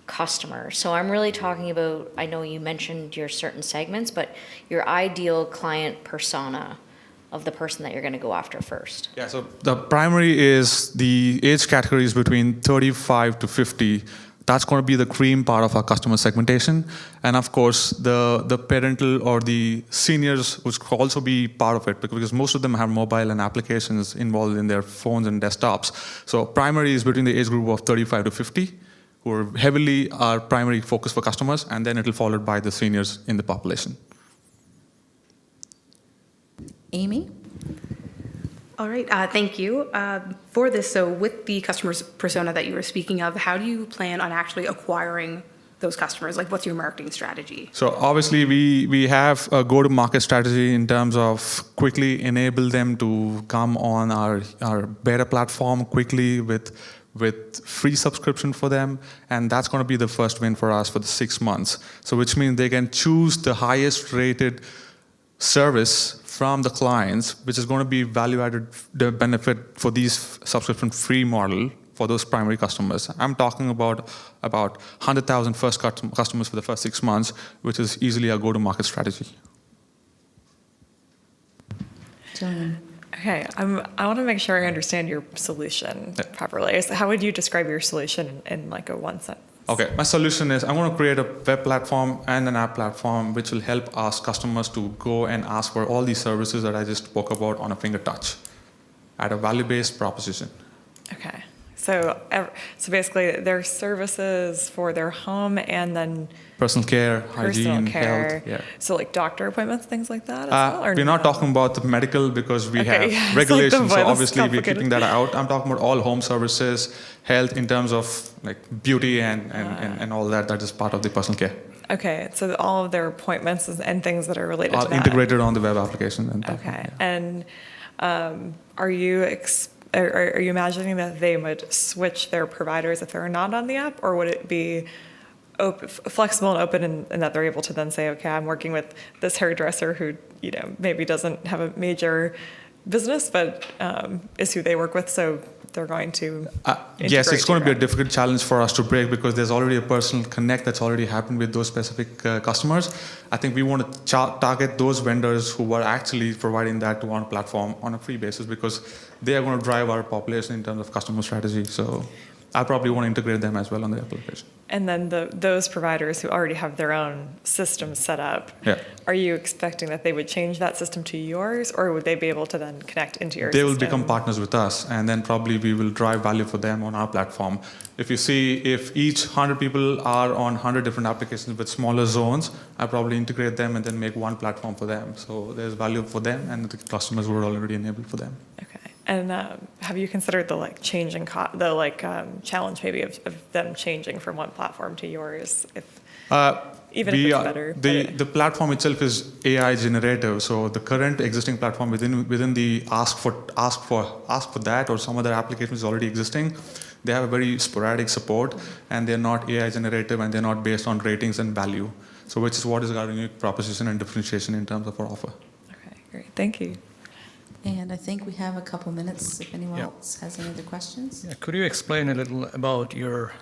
customer. So I'm really talking about, I know you mentioned your certain segments, but your ideal client persona of the person that you're going to go after first. Yeah, so the primary is the age categories between 35 to 50. That's going to be the cream part of our customer segmentation. And of course, the parental or the seniors would also be part of it because most of them have mobile and applications involved in their phones and desktops. So primary is between the age group of 35 to 50, who are heavily our primary focus for customers, and then it'll followed by the seniors in the population. Amy? All right, thank you. For this, so with the customer's persona that you were speaking of, how do you plan on actually acquiring those customers? Like, what's your marketing strategy? So obviously, we have a go-to-market strategy in terms of quickly enable them to come on our beta platform quickly with free subscription for them, and that's going to be the first win for us for the 6 months. So which means they can choose the highest rated service from the clients, which is going to be value-added benefit for these subscription-free model for those primary customers. I'm talking about 100,000 first customers for the first 6 months, which is easily our go-to-market strategy. Jillian. Okay, I want to make sure I understand your solution properly. So how would you describe your solution in like a one sentence? Okay, my solution is I want to create a web platform and an app platform which will help us customers to go and ask for all these services that I just spoke about on a finger touch at a value-based proposition. Okay, So basically, their services for their home and then Personal care, personal hygiene, care. health. Yeah. So like doctor appointments, things like that as well? Or We're not no? talking about the medical because we Okay, have yeah, it's like regulations, so that's obviously we're complicated. keeping that out. I'm talking about all home services, health in terms of like beauty and all that is part of the personal care. Okay, so all of their appointments and things that are related All to that. integrated on the web application. And Okay, and are you imagining that they would switch their providers if they're not on the app, or would it be flexible and open, and that they're able to then say, okay, I'm working with this hairdresser who maybe doesn't have a major business, but is who they work with, so they're going to yes, it's going to be a difficult challenge for us to break because there's already a personal connect that's already happened with those specific customers. I think we want to target those vendors who are actually providing that to one platform on a free basis because they are going to drive our population in terms of customer strategy. So I probably want to integrate them as well on the application. And then those providers who already have their own system set up, are you expecting that they would change that system to yours, or would they be able to then connect into your system? They will become partners with us, and then probably we will drive value for them on our platform. If you see, if each 100 people are on 100 different applications with smaller zones, I probably integrate them and then make one platform for them. So there's value for them, and the customers were already enabled for them. Okay. And have you considered the changing challenge maybe of them changing from one platform to yours, even if it's better? The platform itself is AI generative, so the current existing platform within the ask for that or some other application is already existing. They have a very sporadic support, and they're not AI generative, and they're not based on ratings and value. So which is what is our unique proposition and differentiation in terms of our offer. Okay, great, thank you. And I think we have a couple minutes if anyone else has any other questions. Yeah, could you explain a little about your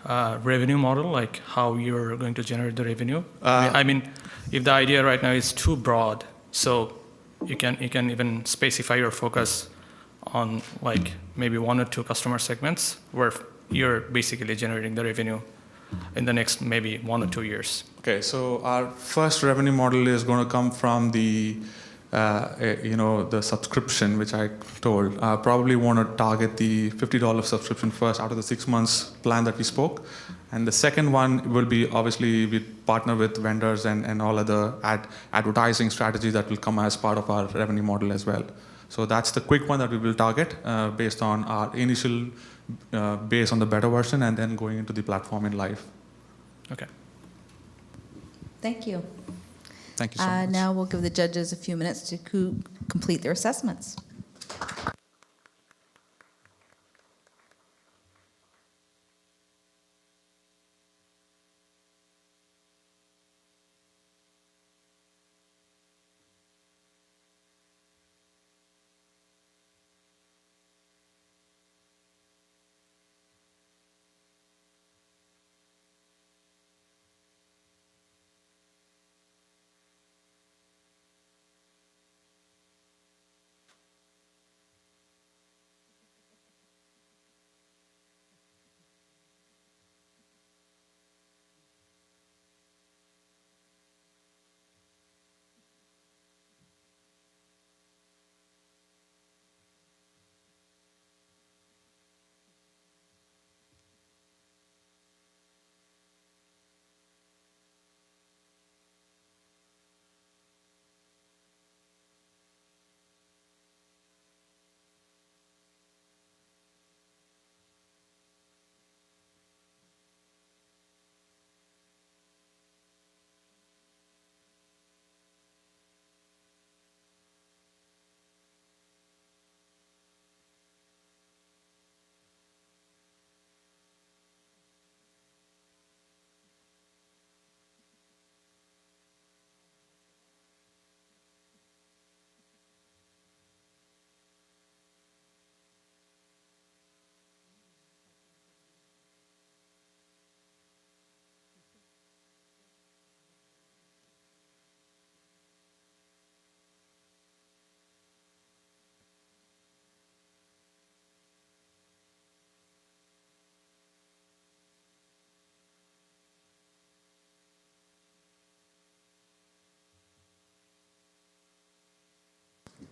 revenue model, like how you're going to generate the revenue? I mean, if the idea right now is too broad, so you can even specify your focus on like maybe one or two customer segments where you're basically generating the revenue in the next maybe 1 or 2 years. Okay, so our first revenue model is going to come from the the subscription, which I told. Probably want to target the $50 subscription first out of the 6 months plan that we spoke. And the second one will be, obviously, we partner with vendors and all other advertising strategies that will come as part of our revenue model as well. So that's the quick one that we will target based on our initial base on the beta version and then going into the platform in live. Okay. Thank you. Thank you so much. Now we'll give the judges a few minutes to complete their assessments.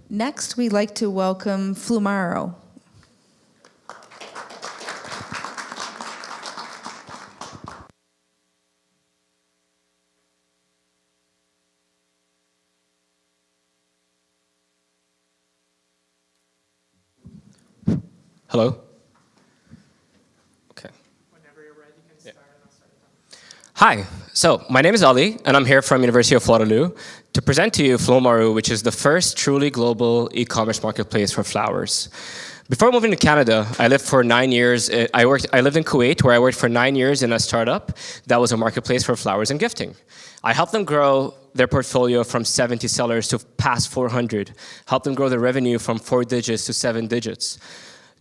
Next, we'd like to welcome Flaru. Hello? Okay. Hi, so my name is Ali, and I'm here from University of Flaru to present to you Flomaru, which is the first truly global e-commerce marketplace for flowers. Before moving to Canada, I lived for 9 years. I lived in Kuwait, where I worked for 9 years in a startup that was a marketplace for flowers and gifting. I helped them grow their portfolio from 70 sellers to past 400, helped them grow their revenue from 4 digits to 7 digits.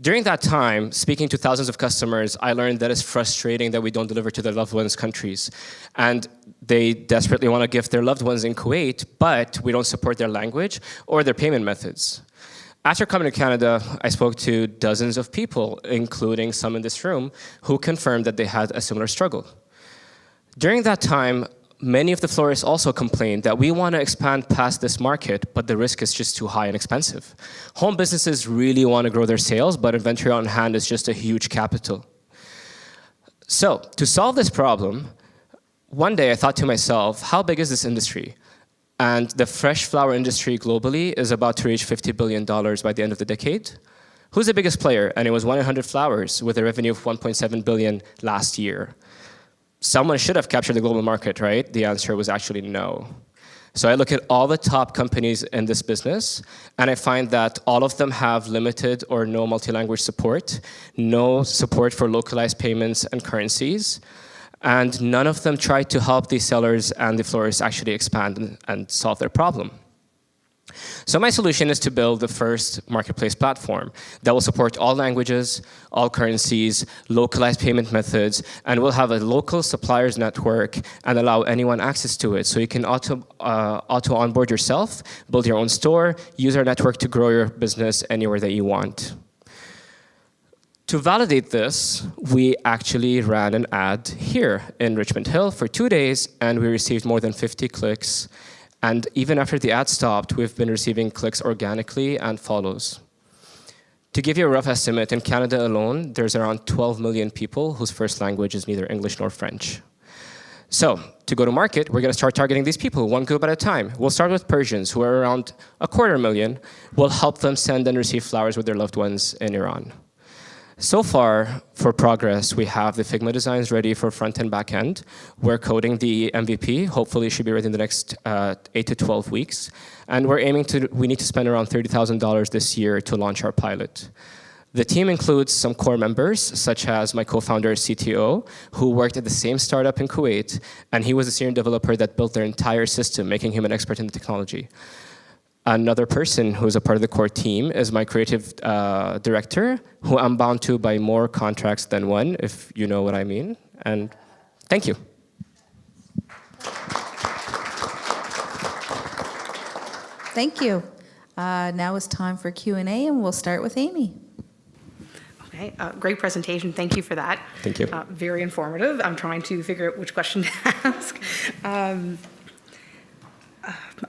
During that time, speaking to thousands of customers, I learned that it's frustrating that we don't deliver to their loved ones' countries. And they desperately want to gift their loved ones in Kuwait, but we don't support their language or their payment methods. After coming to Canada, I spoke to dozens of people, including some in this room, who confirmed that they had a similar struggle. During that time, many of the florists also complained that we want to expand past this market, but the risk is just too high and expensive. Home businesses really want to grow their sales, but inventory on hand is just a huge capital. So, to solve this problem, one day I thought to myself, how big is this industry? And the fresh flower industry globally is about to reach $50 billion by the end of the decade. Who's the biggest player? And it was 1-800-Flowers with a revenue of $1.7 billion last year. Someone should have captured the global market, right? The answer was actually no. So I look at all the top companies in this business, and I find that all of them have limited or no multi-language support, no support for localized payments and currencies, and none of them try to help the sellers and the florists actually expand and solve their problem. So my solution is to build the first marketplace platform that will support all languages, all currencies, localized payment methods, and will have a local suppliers network and allow anyone access to it. So you can auto onboard yourself, build your own store, use our network to grow your business anywhere that you want. To validate this, we actually ran an ad here in Richmond Hill for 2 days, and we received more than 50 clicks. And even after the ad stopped, we've been receiving clicks organically and follows. To give you a rough estimate, in Canada alone, there's around 12 million people whose first language is neither English nor French. So, to go to market, we're going to start targeting these people one group at a time. We'll start with Persians, who are around 250,000. We'll help them send and receive flowers with their loved ones in Iran. So far, for progress, we have the Figma designs ready for front and back end. We're coding the MVP. Hopefully, it should be ready in the next 8 to 12 weeks. And we need to spend around $30,000 this year to launch our pilot. The team includes some core members, such as my co-founder, CTO, who worked at the same startup in Kuwait, and he was a senior developer that built their entire system, making him an expert in the technology. Another person who's a part of the core team is my creative director, who I'm bound to by more contracts than one, if you know what I mean. And thank you. Thank you. Now it's time for Q&A, and we'll start with Amy. Okay, great presentation. Thank you for that. Thank you. Very informative. I'm trying to figure out which question to ask.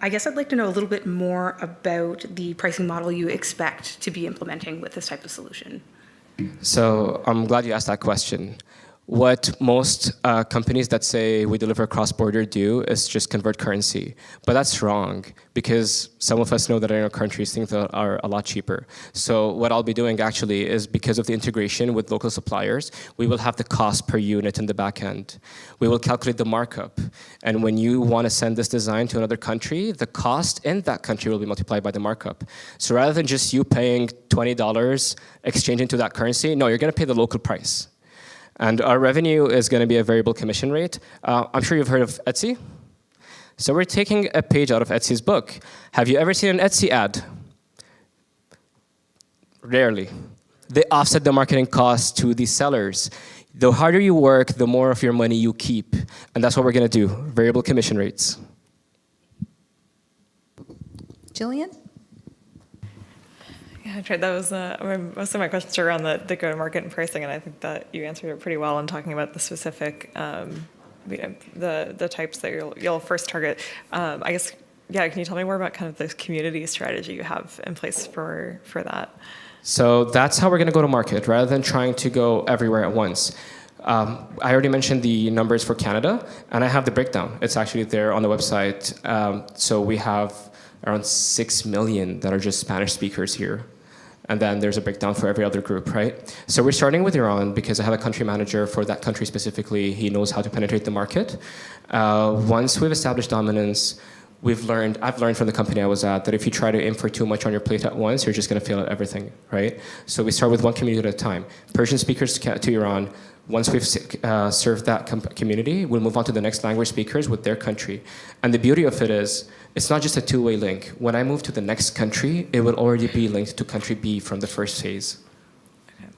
I guess I'd like to know a little bit more about the pricing model you expect to be implementing with this type of solution. So I'm glad you asked that question. What most companies that say we deliver cross-border do is just convert currency. But that's wrong, because some of us know that in our countries things are a lot cheaper. So what I'll be doing actually is, because of the integration with local suppliers, we will have the cost per unit in the back end. We will calculate the markup. And when you want to send this design to another country, the cost in that country will be multiplied by the markup. So rather than just you paying $20 exchange into that currency, no, you're going to pay the local price. And our revenue is going to be a variable commission rate. I'm sure you've heard of Etsy. So we're taking a page out of Etsy's book. Have you ever seen an Etsy ad? Rarely. They offset the marketing costs to the sellers. The harder you work, the more of your money you keep. And that's what we're going to do, variable commission rates. Jillian? Yeah, that was most of my questions are around the go-to-market and pricing, and I think that you answered it pretty well in talking about the specific, the types that you'll first target. I guess, yeah, can you tell me more about kind of the community strategy you have in place for that? So that's how we're going to go to market, rather than trying to go everywhere at once. I already mentioned the numbers for Canada, and I have the breakdown. It's actually there on the website. So we have around 6 million that are just Spanish speakers here. And then there's a breakdown for every other group, right? So we're starting with Iran because I have a country manager for that country specifically. He knows how to penetrate the market. Once we've established dominance, I've learned from the company I was at that if you try to aim for too much on your plate at once, you're just going to fail at everything, right? So we start with one community at a time. Persian speakers to Iran. Once we've served that community, we'll move on to the next language speakers with their country. And the beauty of it is, it's not just a two-way link. When I move to the next country, it will already be linked to country B from the first phase. Okay.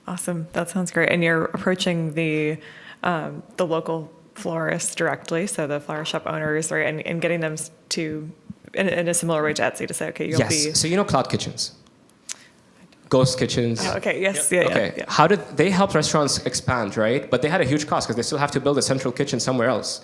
Awesome. That sounds great. And you're approaching the local florists directly, so the flower shop owners, right, and getting them to, in a similar way to Etsy, to say, okay, you'll be... Yes. So you know Cloud Kitchens? Ghost kitchens. Oh, okay, yes, yeah, okay. Yeah. How did they help restaurants expand, right? But they had a huge cost because they still have to build a central kitchen somewhere else.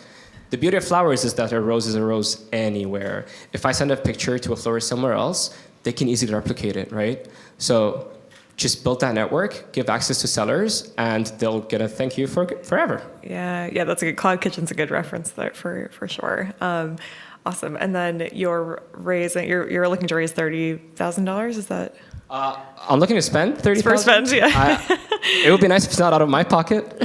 The beauty of flowers is that a rose is a rose anywhere. If I send a picture to a florist somewhere else, they can easily replicate it, right? So just build that network, give access to sellers, and they'll get a thank you forever. Yeah, that's a good, Cloud Kitchen's a good reference there for sure. Awesome. And then you're looking to raise $30,000, is that? I'm looking to spend $30,000. For spend, yeah. It would be nice if it's not out of my pocket.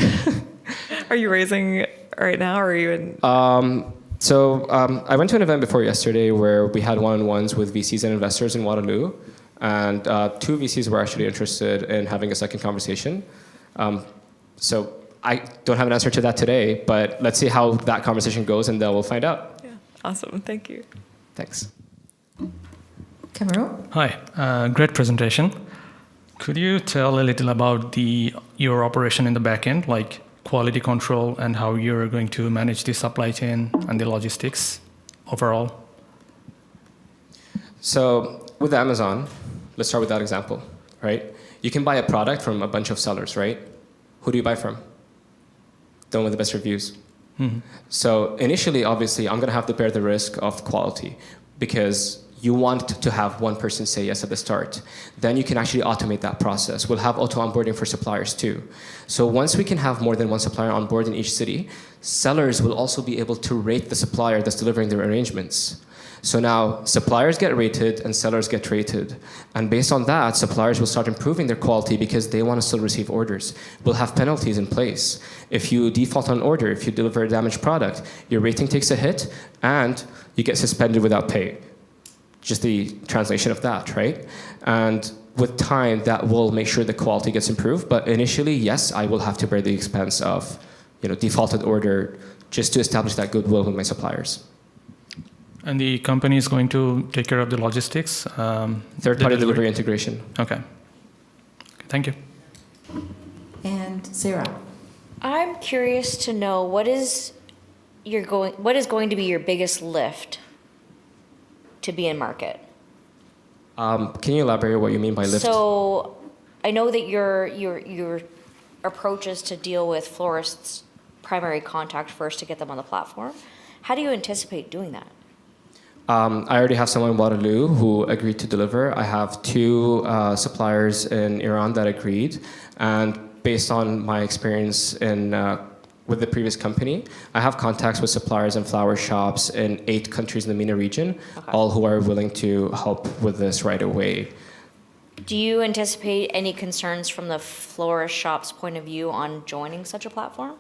Are you raising right now, or are you in? I went to an event before yesterday where we had one-on-ones with VCs and investors in Waterloo, and 2 VCs were actually interested in having a second conversation. So I don't have an answer to that today, but let's see how that conversation goes, and then we'll find out. Yeah, awesome. Thank you. Thanks. Cameron? Hi, great presentation. Could you tell a little about your operation in the back end, like quality control and how you're going to manage the supply chain and the logistics overall? So with Amazon, let's start with that example, right? You can buy a product from a bunch of sellers, right? Who do you buy from? The one with the best reviews. Mm-hmm. So initially, obviously, I'm going to have to bear the risk of quality because you want to have one person say yes at the start. Then you can actually automate that process. We'll have auto onboarding for suppliers too. So once we can have more than one supplier on board in each city, sellers will also be able to rate the supplier that's delivering their arrangements. So now suppliers get rated and sellers get rated. And based on that, suppliers will start improving their quality because they want to still receive orders. We'll have penalties in place. If you default on an order, if you deliver a damaged product, your rating takes a hit and you get suspended without pay. Just the translation of that, right? And with time, that will make sure the quality gets improved. But initially, yes, I will have to bear the expense of, defaulted order just to establish that goodwill with my suppliers. And the company is going to take care of the logistics? Third-party delivery integration. Okay. Thank you. And Sarah? I'm curious to know what is going to be your biggest lift to be in market? Can you elaborate what you mean by lift? So I know that your approach is to deal with florists' primary contact first to get them on the platform. How do you anticipate doing that? I already have someone in Waterloo who agreed to deliver. I have 2 suppliers in Iran that agreed. And based on my experience with the previous company, I have contacts with suppliers and flower shops in 8 countries in the MENA region, all who are willing to help with this right away. Do you anticipate any concerns from the florist shop's point of view on joining such a platform?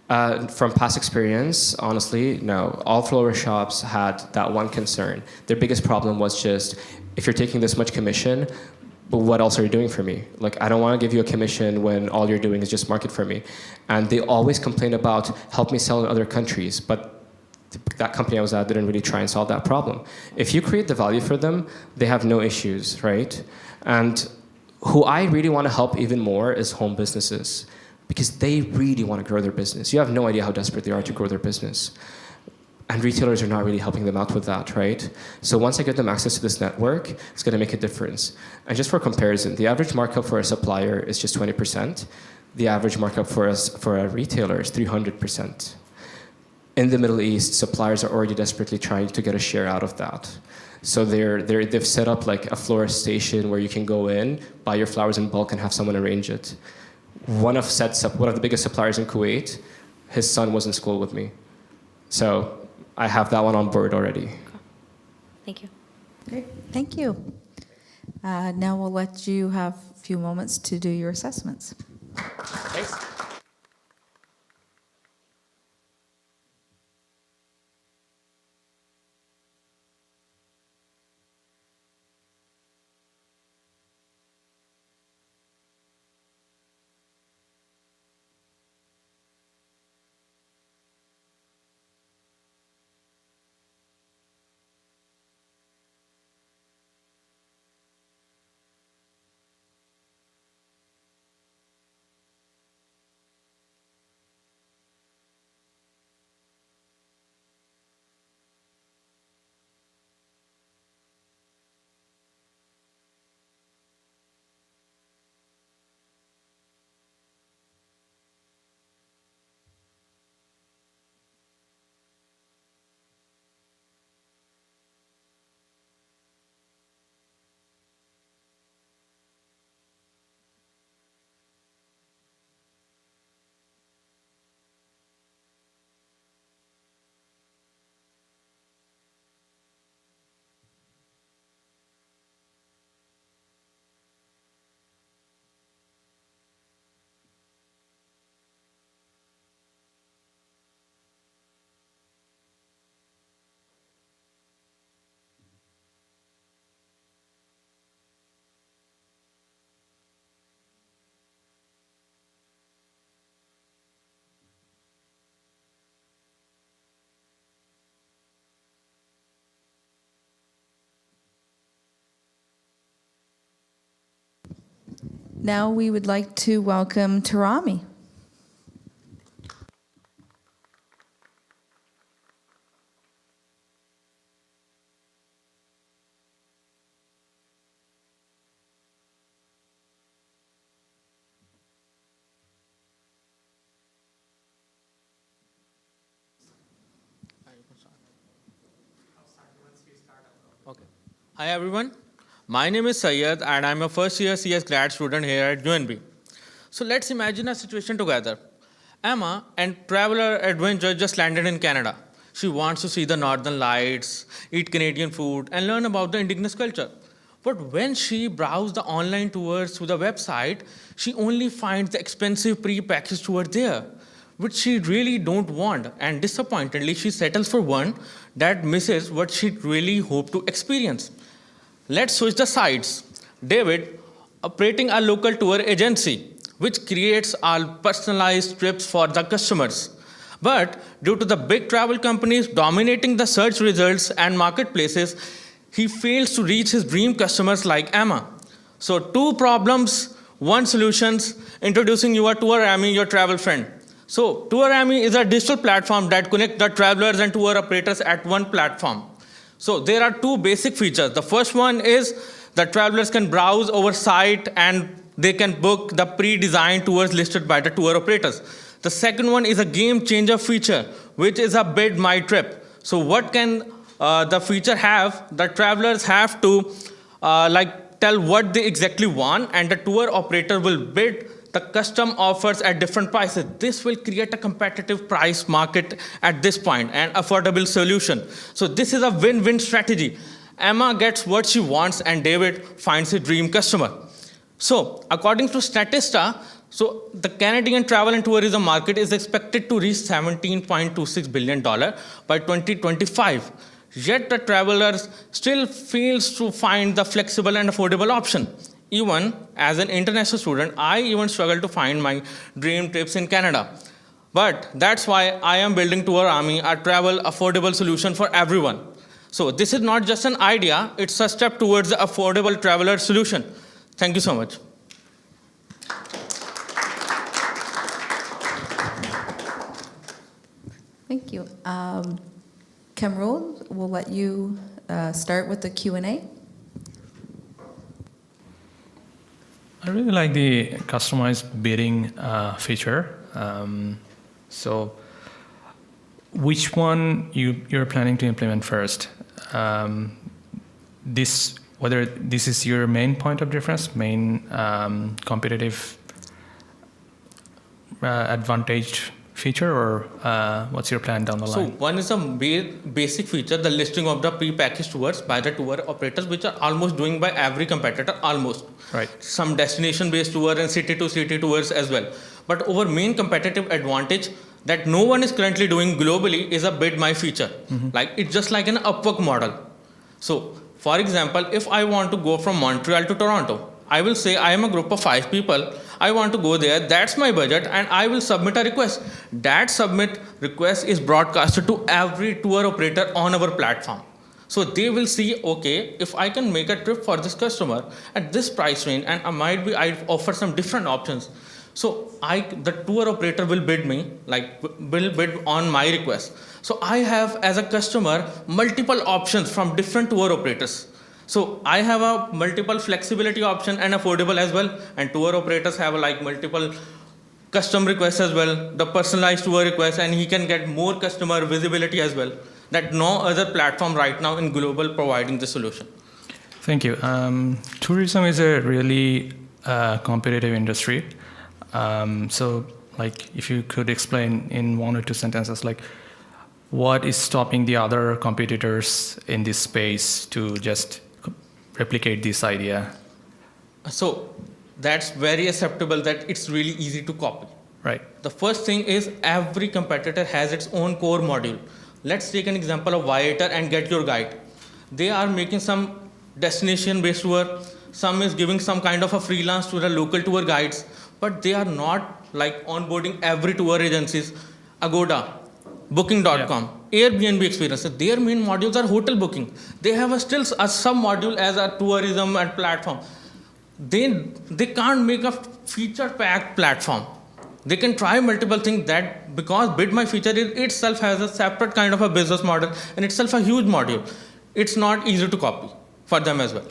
From past experience, honestly, no. All florist shops had that one concern. Their biggest problem was just, if you're taking this much commission, but what else are you doing for me? Like, I don't want to give you a commission when all you're doing is just market for me. And they always complain about, help me sell in other countries. But that company I was at didn't really try and solve that problem. If you create the value for them, they have no issues, right? And who I really want to help even more is home businesses, because they really want to grow their business. You have no idea how desperate they are to grow their business. And retailers are not really helping them out with that, right? So once I get them access to this network, it's going to make a difference. And just for comparison, the average markup for a supplier is just 20%. The average markup for a retailer is 300%. In the Middle East, suppliers are already desperately trying to get a share out of that. So they've set up like a florist station where you can go in, buy your flowers in bulk, and have someone arrange it. One of the biggest suppliers in Kuwait, his son was in school with me. So I have that one on board already. Thank you. Great, thank you. Now we'll let you have a few moments to do your assessments. Thanks. Now we would like to welcome Tarami. Okay. Hi everyone. My name is Syed and I'm a first year CS grad student here at UNB. So let's imagine a situation together. Emma, a traveler adventure, just landed in Canada. She wants to see the northern lights, eat Canadian food, and learn about the indigenous culture. But when she browses the online tours through the website, she only finds the expensive pre-packaged tour there, which she really don't want. And disappointedly, she settles for one that misses what she really hoped to experience. Let's switch the sides. David, operating a local tour agency, which creates all personalized trips for the customers. But due to the big travel companies dominating the search results and marketplaces, he fails to reach his dream customers like Emma. So 2 problems, 1 solutions, introducing you a Tourami, your travel friend. So Tourami is a digital platform that connects the travelers and tour operators at one platform. So there are 2 basic features. The first one is that travelers can browse over site and they can book the pre-designed tours listed by the tour operators. The second one is a game changer feature, which is a bid my trip. So what can the feature have? The travelers have to tell what they exactly want, and the tour operator will bid the custom offers at different prices. This will create a competitive price market at this point, and affordable solution. So this is a win-win strategy. Emma gets what she wants and David finds his dream customer. So according to Statista, so the Canadian travel and tourism market is expected to reach $17.26 billion by 2025. Yet the travelers still fails to find the flexible and affordable option. Even as an international student, I even struggle to find my dream trips in Canada. But that's why I am building Tourami, a travel affordable solution for everyone. So this is not just an idea, it's a step towards the affordable traveler solution. Thank you so much. Thank you. Kamrul, we'll let you start with the Q&A. I really like the customized bidding feature. So which one you're planning to implement first? Whether this is your main point of difference, main competitive advantage feature, or what's your plan down the So line? one is a basic feature, the listing of the pre-packaged tours by the tour operators, which are almost doing by every competitor, almost. Right. Some destination-based tour and city-to-city tours as well. But our main competitive advantage that no one is currently doing globally is a bid my feature. Like it's just like an Upwork model. So for example, if I want to go from Montreal to Toronto, I will say I am a group of 5 people. I want to go there. That's my budget, and I will submit a request. That submit request is broadcasted to every tour operator on our platform. So they will see, okay, if I can make a trip for this customer at this price range, and I offer some different options. So the tour operator will bid me, will bid on my request. So I have, as a customer, multiple options from different tour operators. So I have a multiple flexibility option and affordable as well, and tour operators have multiple custom requests as well, the personalized tour request, and he can get more customer visibility as well, that no other platform right now in global providing the solution. Thank you. Tourism is a really competitive industry. So if you could explain in 1 or 2 sentences, what is stopping the other competitors in this space to just replicate this idea? So that's very acceptable that it's really easy to copy. Right. The first thing is every competitor has its own core module. Let's take an example of Viator and Get Your Guide. They are making some destination-based tour. Some is giving some kind of a freelance to the local tour guides, but they are not onboarding every tour agencies. Agoda, Booking.com, Airbnb experiences, their main modules are hotel booking. They have still a sub-module as a tourism and platform. They can't make a feature-packed platform. They can try multiple things that because Bid My Feature itself has a separate kind of a business model and itself a huge module. It's not easy to copy for them as well.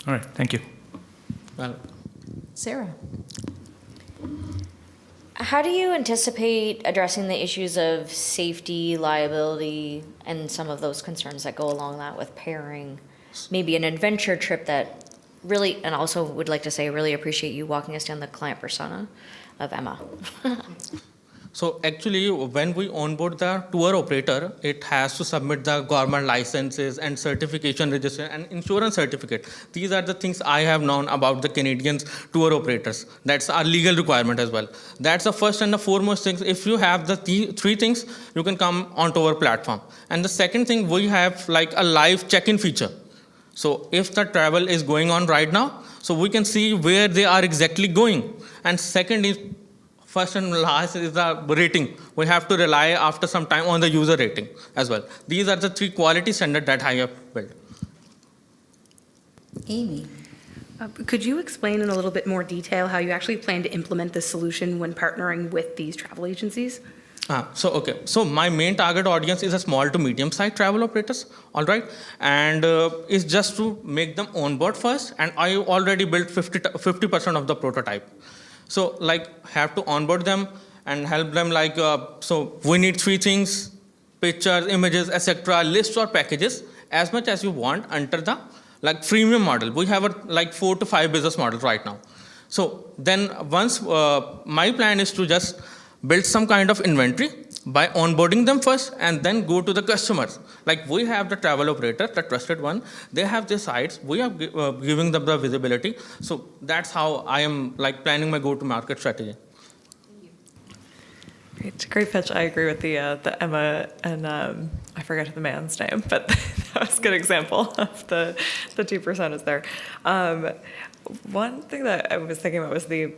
All right, thank you. Well, Sarah. How do you anticipate addressing the issues of safety, liability, and some of those concerns that go along that with pairing maybe an adventure trip that really, and also would like to say, really appreciate you walking us down the client persona of Emma. So actually, when we onboard the tour operator, it has to submit the government licenses and certification registration and insurance certificate. These are the things I have known about the Canadian tour operators. That's our legal requirement as well. That's the first and the foremost things. If you have the three things, you can come onto our platform. And the second thing, we have a live check-in feature. So if the travel is going on right now, so we can see where they are exactly going. And second is, first and last is the rating. We have to rely after some time on the user rating as well. These are the 3 quality standards that I have built. Amy. Could you explain in a little bit more detail how you actually plan to implement this solution when partnering with these travel agencies? So my main target audience is a small to medium-sized travel operators, all right? And it's just to make them onboard first, and I already built 50% of the prototype. So have to onboard them and help them so we need 3 things, pictures, images, etc., lists or packages, as much as you want under the freemium model. We have 4 to 5 business models right now. So then once my plan is to just build some kind of inventory by onboarding them first and then go to the customers. We have the travel operator, the trusted one. They have their sites. We are giving them the visibility. So that's how I am planning my go-to-market strategy. Great pitch. I agree with the Emma and I forget the man's name, but that was a good example of the 2 personas there. One thing that I was thinking about was the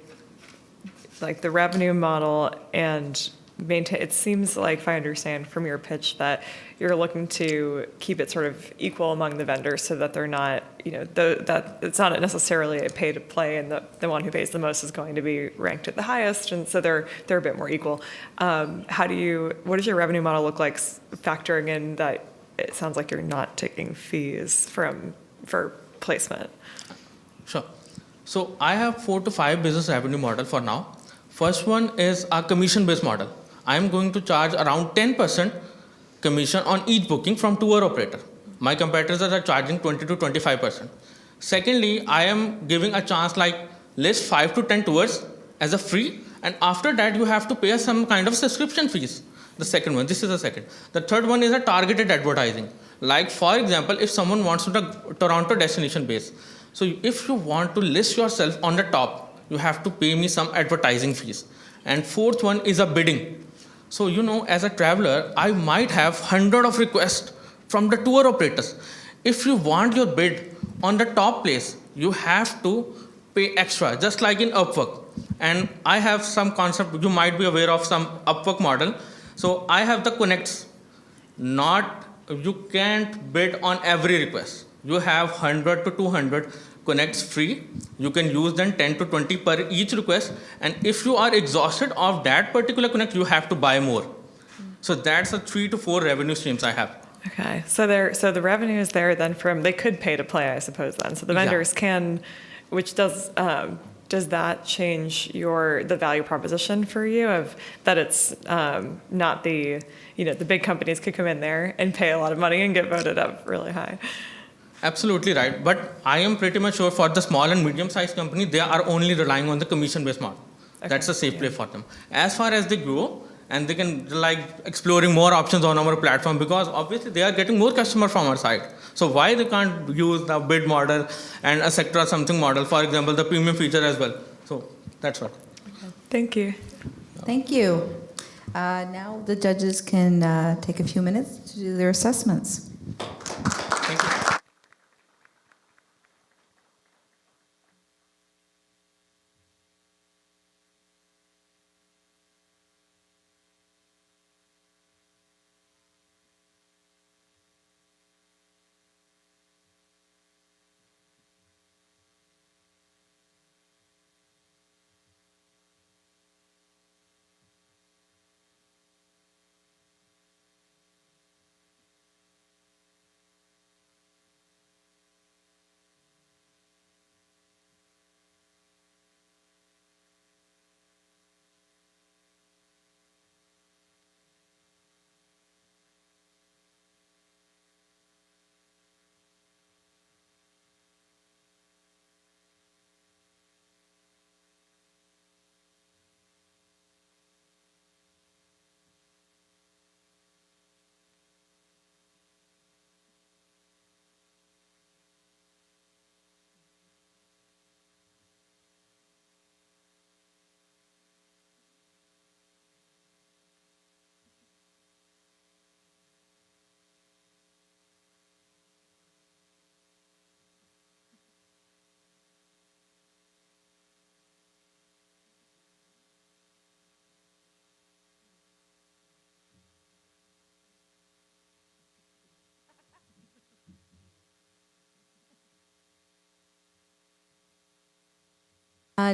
revenue model and maintain. It seems like, if I understand from your pitch, that you're looking to keep it sort of equal among the vendors so that they're not, that it's not necessarily a pay to play and the one who pays the most is going to be ranked at the highest, and so they're a bit more equal. What does your revenue model look like, factoring in that it sounds like you're not taking fees for placement? Sure. So I have 4 to 5 business revenue model for now. First one is a commission-based model. I am going to charge around 10% commission on each booking from tour operator. My competitors are charging 20 to 25%. Secondly, I am giving a chance list 5 to 10 tours as a free And after that, you have to pay some kind of subscription fees. The second one, this is the second. The third one is a targeted advertising. Like, for example, if someone wants to the Toronto destination base. So if you want to list yourself on the top, you have to pay me some advertising fees. And fourth one is a bidding. So, as a traveler, I might have 100 of requests from the tour operators. If you want your bid on the top place, you have to pay extra, just like in Upwork. And I have some concept, you might be aware of some Upwork model. So I have the connects. You can't bid on every request. You have 100 to 200 connects free. You can use them 10 to 20 per each request. And if you are exhausted of that particular connect, you have to buy more. So that's the 3 to 4 revenue streams I have. Okay, so the revenue is there then they could pay to play, I suppose then. So the vendors can, which does that change the value proposition for you of that it's not the big companies could come in there and pay a lot of money and get voted up really high? Absolutely right. But I am pretty much sure for the small and medium-sized company, they are only relying on the commission-based model. Okay. That's a safe play for them. As far as they grow, and they can exploring more options on our platform, because obviously they are getting more customers from our side. So why they can't use the bid model and a sector or something model, for example, the premium feature as well. So that's what. Okay. Thank you. Thank you. Now the judges can take a few minutes to do their assessments. Thank you.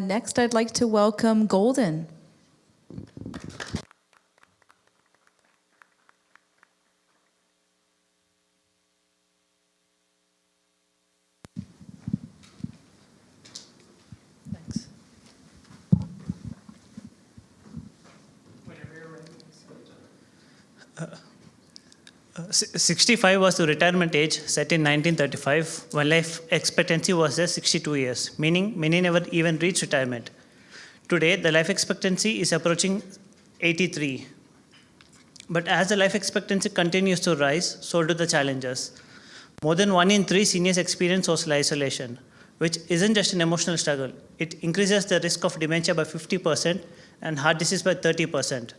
Next, I'd like to welcome Golden. Thanks. 65 was the retirement age set in 1935, when life expectancy was just 62 years, meaning many never even reached retirement. Today, the life expectancy is approaching 83. But as the life expectancy continues to rise, so do the challenges. More than 1 in 3 seniors experience social isolation, which isn't just an emotional struggle. It increases the risk of dementia by 50% and heart disease by 30%.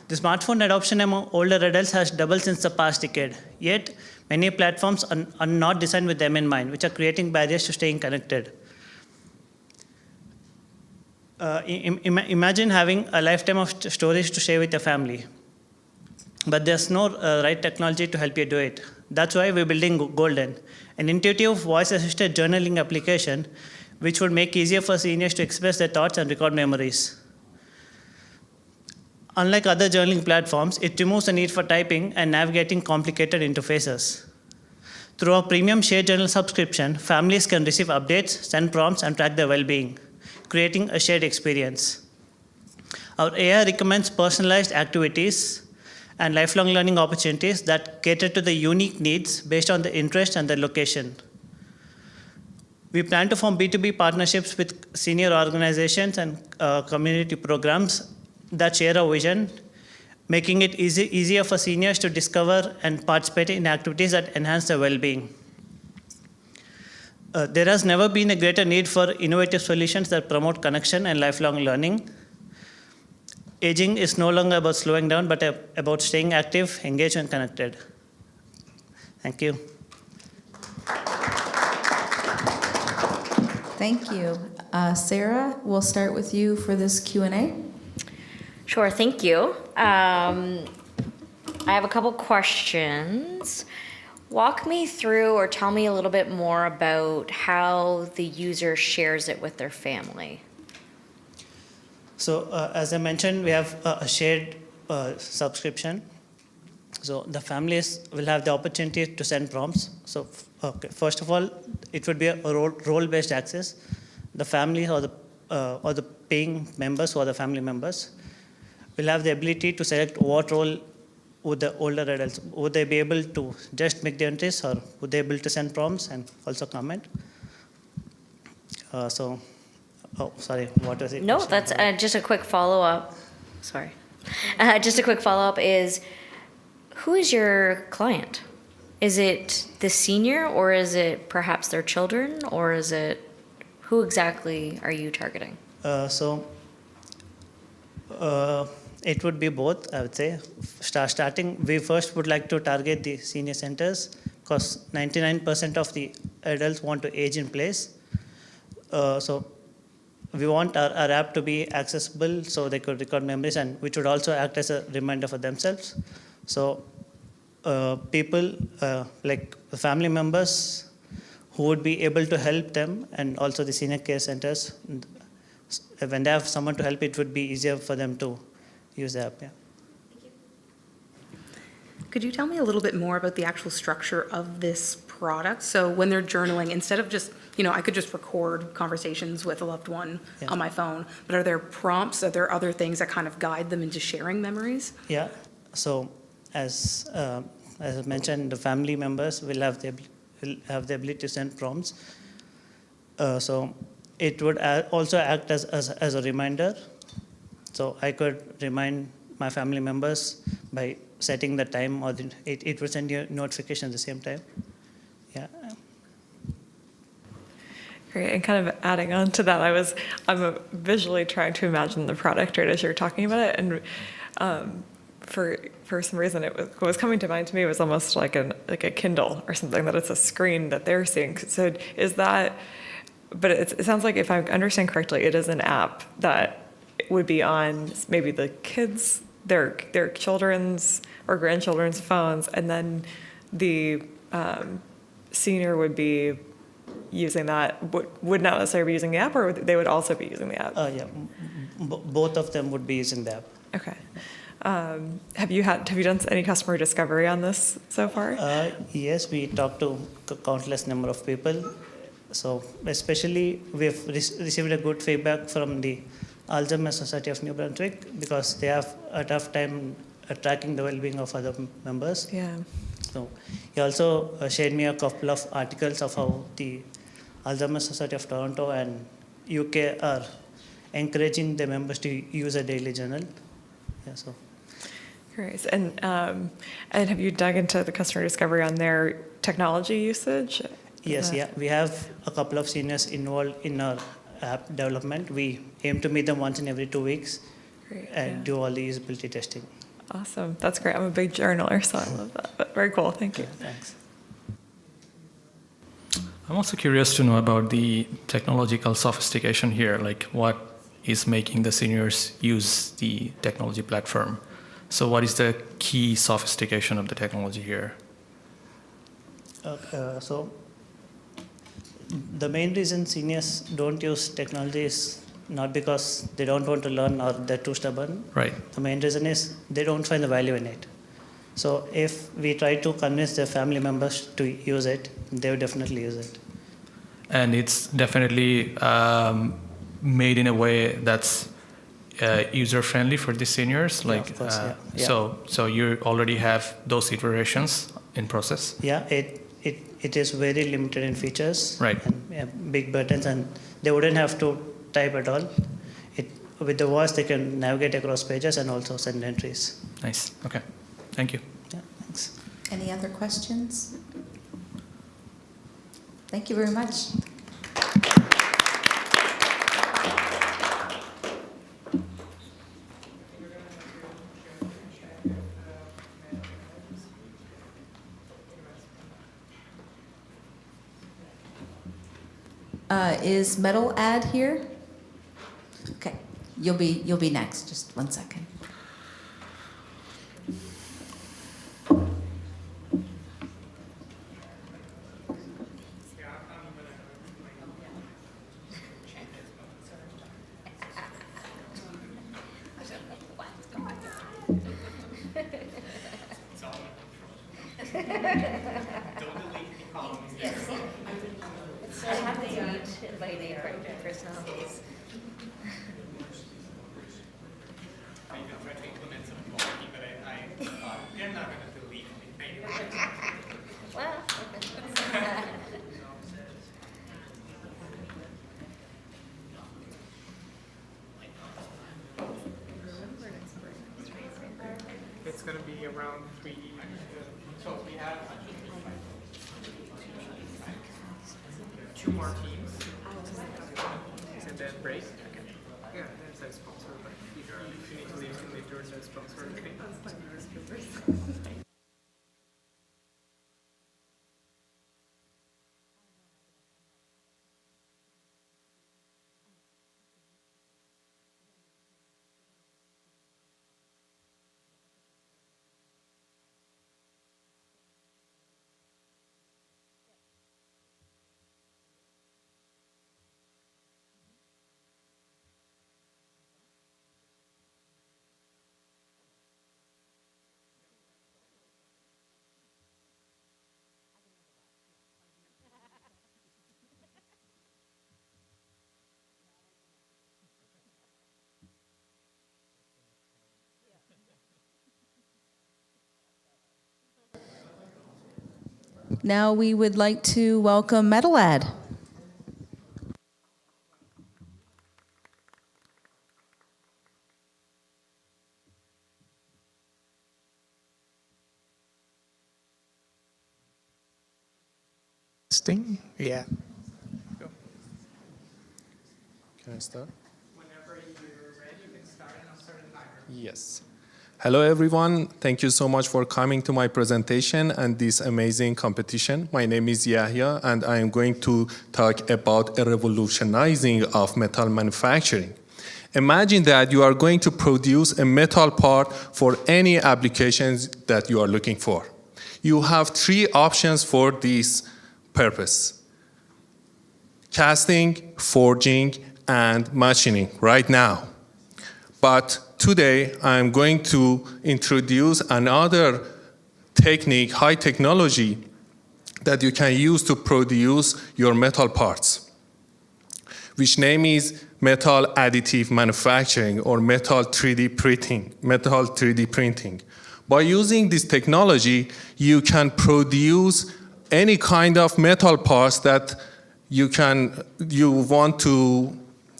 The smartphone adoption among older adults has doubled since the past decade. Yet, many platforms are not designed with them in mind, which are creating barriers to staying connected. Imagine having a lifetime of stories to share with your family. But there's no right technology to help you do it. That's why we're building Golden, an intuitive voice-assisted journaling application which would make it easier for seniors to express their thoughts and record memories. Unlike other journaling platforms, it removes the need for typing and navigating complicated interfaces. Through our premium shared journal subscription, families can receive updates, send prompts, and track their well-being, creating a shared experience. Our AI recommends personalized activities and lifelong learning opportunities that cater to the unique needs based on the interest and the location. We plan to form B2B partnerships with senior organizations and community programs that share our vision, making it easier for seniors to discover and participate in activities that enhance their well-being. There has never been a greater need for innovative solutions that promote connection and lifelong learning. Aging is no longer about slowing down, but about staying active, engaged, and connected. Thank you. Thank you. Sarah, we'll start with you for this Q&A. Sure, thank you. I have a couple questions. Walk me through or tell me a little bit more about how the user shares it with their family. So as I mentioned, we have a shared subscription. So the families will have the opportunity to send prompts. So first of all, it would be a role-based access. The family or the paying members who are the family members will have the ability to select what role would the older adults, would they be able to just make the entries, or would they be able to send prompts and also comment? Sorry, what was it? No, that's just a quick follow-up. Sorry. Just a quick follow-up is, who is your client? Is it the senior, or is it perhaps their children, or is it, who exactly are you targeting? It would be both, I would say. Starting, we first would like to target the senior centers because 99% of the adults want to age in place. So we want our app to be accessible so they could record memories, and which would also act as a reminder for themselves. So people like the family members who would be able to help them, and also the senior care centers, when they have someone to help, it would be easier for them to use the app. Yeah. Could you tell me a little bit more about the actual structure of this product? So when they're journaling, instead of just, I could just record conversations with a loved one on my phone, but are there prompts? Are there other things that kind of guide them into sharing memories? Yeah. So as I mentioned, the family members will have the ability to send prompts. So it would also act as a reminder. So I could remind my family members by setting the time, or it would send you a notification at the same time. Yeah. Great, and kind of adding on to that, I'm visually trying to imagine the product right as you're talking about it, and for some reason, what was coming to mind to me was almost like a Kindle or something, that it's a screen that they're seeing. So is that? But it sounds like, if I understand correctly, it is an app that would be on maybe the kids, their children's or grandchildren's phones, and then the senior would be using that, would not necessarily be using the app, or they would also be using the app? Yeah, both of them would be using the app. Okay. Have you done any customer discovery on this so far? Yes, we talked to countless number of people. So especially we've received a good feedback from the Alzheimer's Society of New Brunswick, because they have a tough time tracking the well-being of other members. Yeah. So he also shared me a couple of articles of how the Alzheimer's Society of Toronto and UK are encouraging the members to use a daily journal. Yeah, so. Great. And have you dug into the customer discovery on their technology usage? Yes, yeah. We have a couple of seniors involved in our app development. We aim to meet them once in every 2 weeks. Great, and do all the usability testing. Awesome. That's great. I'm a big journaler, so I love that. But very cool. Thank you. Thanks. I'm also curious to know about the technological sophistication here, like what is making the seniors use the technology platform. So what is the key sophistication of the technology here? So the main reason seniors don't use technology is not because they don't want to learn or they're too stubborn. Right. The main reason is they don't find the value in it. So if we try to convince their family members to use it, they will definitely use it. And it's definitely made in a way that's user-friendly for the seniors. Like, of course, yeah. So you already have those iterations in process? Yeah, it is very limited in features. Right. And, big buttons, and they wouldn't have to type at all. With the voice, they can navigate across pages and also send entries. Nice. Okay. Thank you. Yeah, thanks. Any other questions? Thank you very much. Is Metal Ad here? Okay, you'll be next. Just 1 second. It's going to be around 3. So we have 2 more teams, and then break. Yeah, there's a sponsor, but if you need to leave, you can leave during the sponsor. Okay. Now we would like to welcome Metal Ad. Sting? Yeah. Go. Can I start? Whenever you're ready, you can start, and I'll start a timer. Yes. Hello, everyone. Thank you so much for coming to my presentation and this amazing competition. My name is Yahya, and I am going to talk about a revolutionizing of metal manufacturing. Imagine that you are going to produce a metal part for any applications that you are looking for. You have 3 options for this purpose: casting, forging, and machining right now. But today, I'm going to introduce another technique, high technology, that you can use to produce your metal parts, which name is metal additive manufacturing or metal 3D printing. By using this technology, you can produce any kind of metal parts that you want to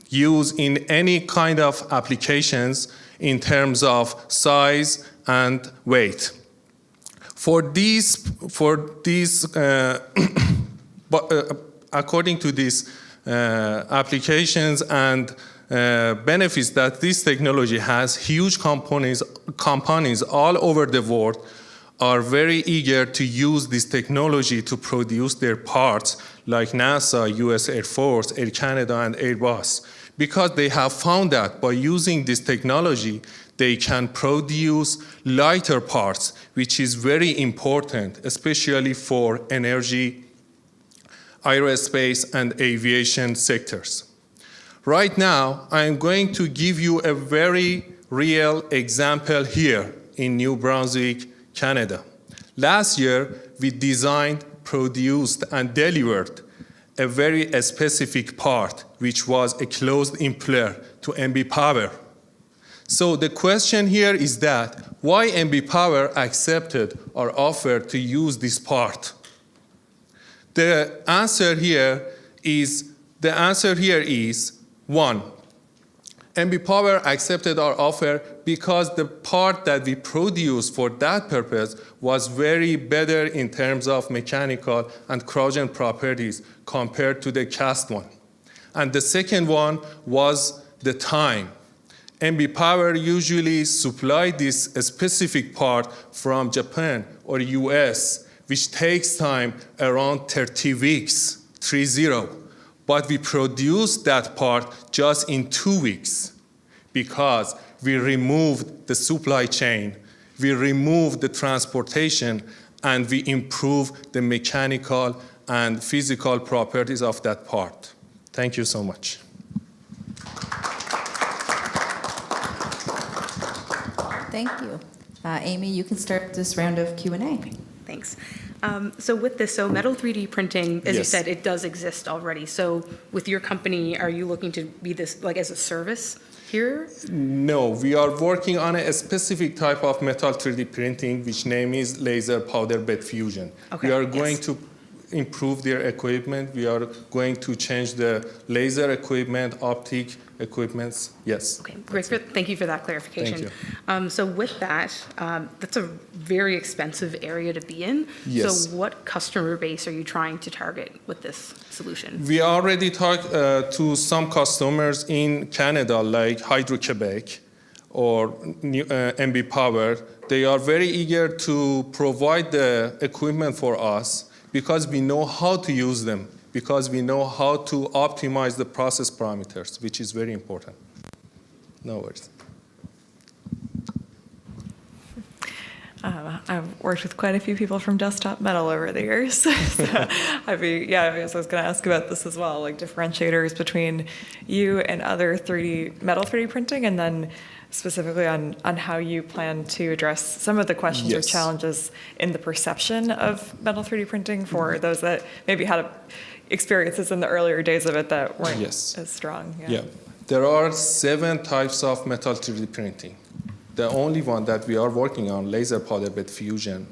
use in any kind of applications in terms of size and weight. According to these applications and benefits that this technology has, huge companies all over the world are very eager to use this technology to produce their parts, like NASA, US Air Force, Air Canada, and Airbus, because they have found that by using this technology, they can produce lighter parts, which is very important, especially for energy, aerospace, and aviation sectors. Right now, I'm going to give you a very real example here in New Brunswick, Canada. Last year, we designed, produced, and delivered a very specific part, which was a closed impeller to MB Power. So the question here is that why MB Power accepted or offered to use this part? The answer here is one, MB Power accepted our offer because the part that we produced for that purpose was very better in terms of mechanical and corrosion properties compared to the cast one. And the second one was the time. MB Power usually supply this specific part from Japan or US, which takes time around 30 weeks, 30. But we produced that part just in 2 weeks because we removed the supply chain, we removed the transportation, and we improved the mechanical and physical properties of that part. Thank you so much. Thank you. Amy, you can start this round of Q&A. Thanks. So with this, so metal 3D printing, as you Yes. said, it does exist already. So with your company, are you looking to be this like as a service here? No, we are working on a specific type of metal 3D printing, which name is laser powder bed fusion. Okay, We are going yes. to improve their equipment. We are going to change the laser equipment, optic equipments. Yes. Okay, great. Thank you for that clarification. Thank So with that, that's a very expensive area to be in. Yes. So what customer base are you trying to target with this solution? We already talked to some customers in Canada, like Hydro-Quebec or MB Power. They are very eager to provide the equipment for us because we know how to use them, because we know how to optimize the process parameters, which is very important. No worries. I've worked with quite a few people from Desktop Metal over the years. So I guess I was going to ask about this as well, like differentiators between you and other metal 3D printing, and then specifically on how you plan to address some of the questions or Yes. challenges in the perception of metal 3D printing for those that maybe had experiences in the earlier days of it that weren't Yes. as strong. Yeah. There are 7 types of metal 3D printing. The only one that we are working on, laser powder bed fusion,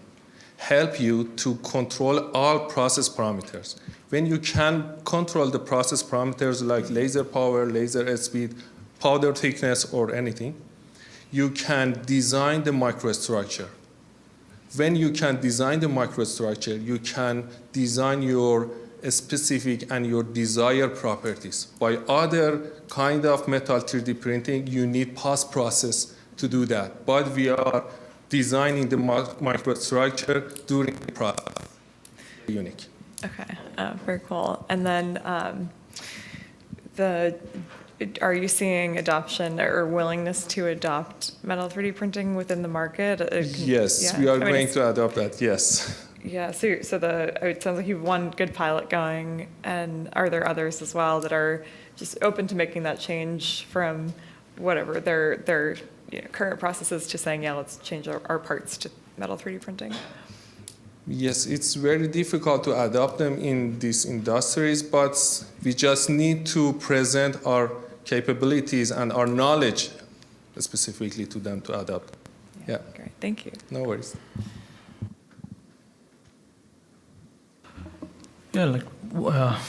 help you to control all process parameters. When you can control the process parameters like laser power, laser speed, powder thickness, or anything, you can design the microstructure. When you can design the microstructure, you can design your specific and your desired properties. By other kind of metal 3D printing, you need post-process to do that. But we are designing the microstructure during the process. Unique. Okay, very cool. And then are you seeing adoption or willingness to adopt metal 3D printing within the market? Yes, we are going to adopt that, yes. Yeah, so it sounds like you've one good pilot going, and are there others as well that are just open to making that change from whatever their current processes to saying, yeah, let's change our parts to metal 3D printing? Yes, it's very difficult to adopt them in these industries, but we just need to present our capabilities and our knowledge specifically to them to adopt. Yeah. Great, thank you. No worries. Yeah,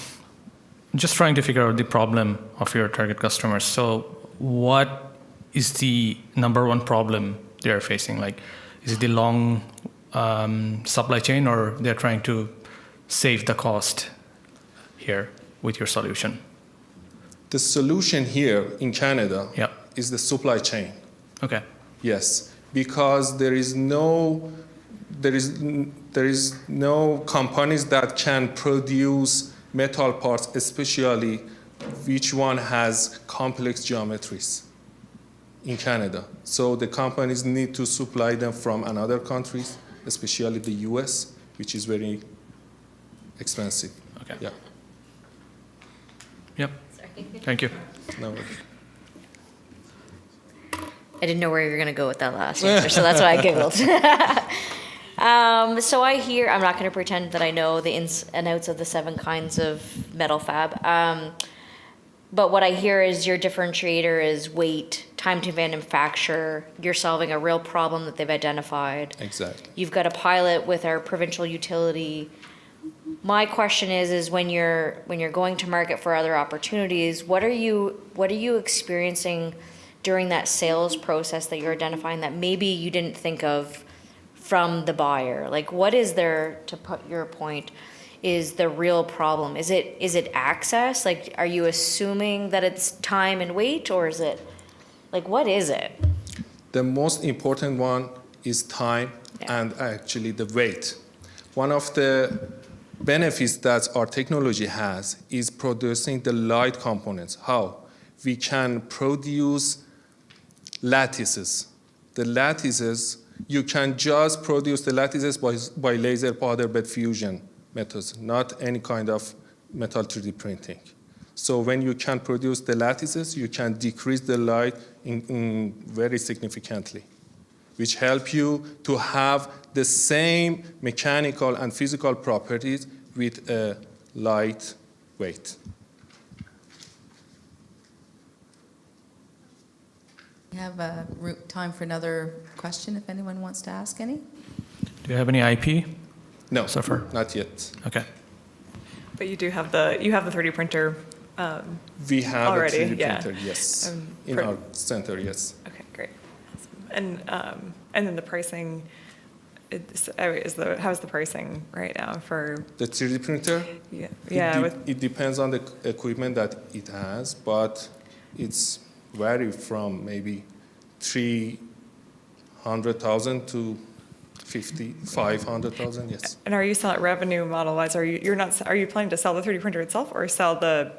just trying to figure out the problem of your target customers. So what is the number one problem they're facing? Like, is it the long supply chain, or they're trying to save the cost here with your solution? The solution here in Canada is the supply chain. Okay. Yes, because there is no companies that can produce metal parts, especially which one has complex geometries in Canada. So the companies need to supply them from another countries, especially the US, which is very expensive. Okay. Yeah. Yep. Thank you. No worries. I didn't know where you were going to go with that last answer, so that's why I giggled. So I hear, I'm not going to pretend that I know the ins and outs of the 7 kinds of metal fab, but what I hear is your differentiator is weight, time to manufacture. You're solving a real problem that they've identified. Exactly. You've got a pilot with our provincial utility. my question is when you're going to market for other opportunities, what are you experiencing during that sales process that you're identifying that maybe you didn't think of from the buyer? Like, what is there, to put your point, is the real problem? Is it access? Like, are you assuming that it's time and weight, or is it, like, what is it? The most important one is time and actually the weight. One of the benefits that our technology has is producing the light components. How? We can produce lattices. The lattices, you can just produce the lattices by laser powder bed fusion methods, not any kind of metal 3D printing. So when you can produce the lattices, you can decrease the light in very significantly, which help you to have the same mechanical and physical properties with a light weight. We have time for another question if anyone wants to ask any. Do you have any IP? No, so far? Not yet. Okay. But you do have the 3D printer We have already, a 3D yeah. printer, yes, in our center, yes. Okay, great. Awesome. And then the pricing, how's the pricing right now for the 3D printer? Yeah. It depends on the equipment that it has, but it's vary from maybe 300,000 to 500,000, yes. And are you selling revenue model wise? Are you planning to sell the 3D printer itself, or sell the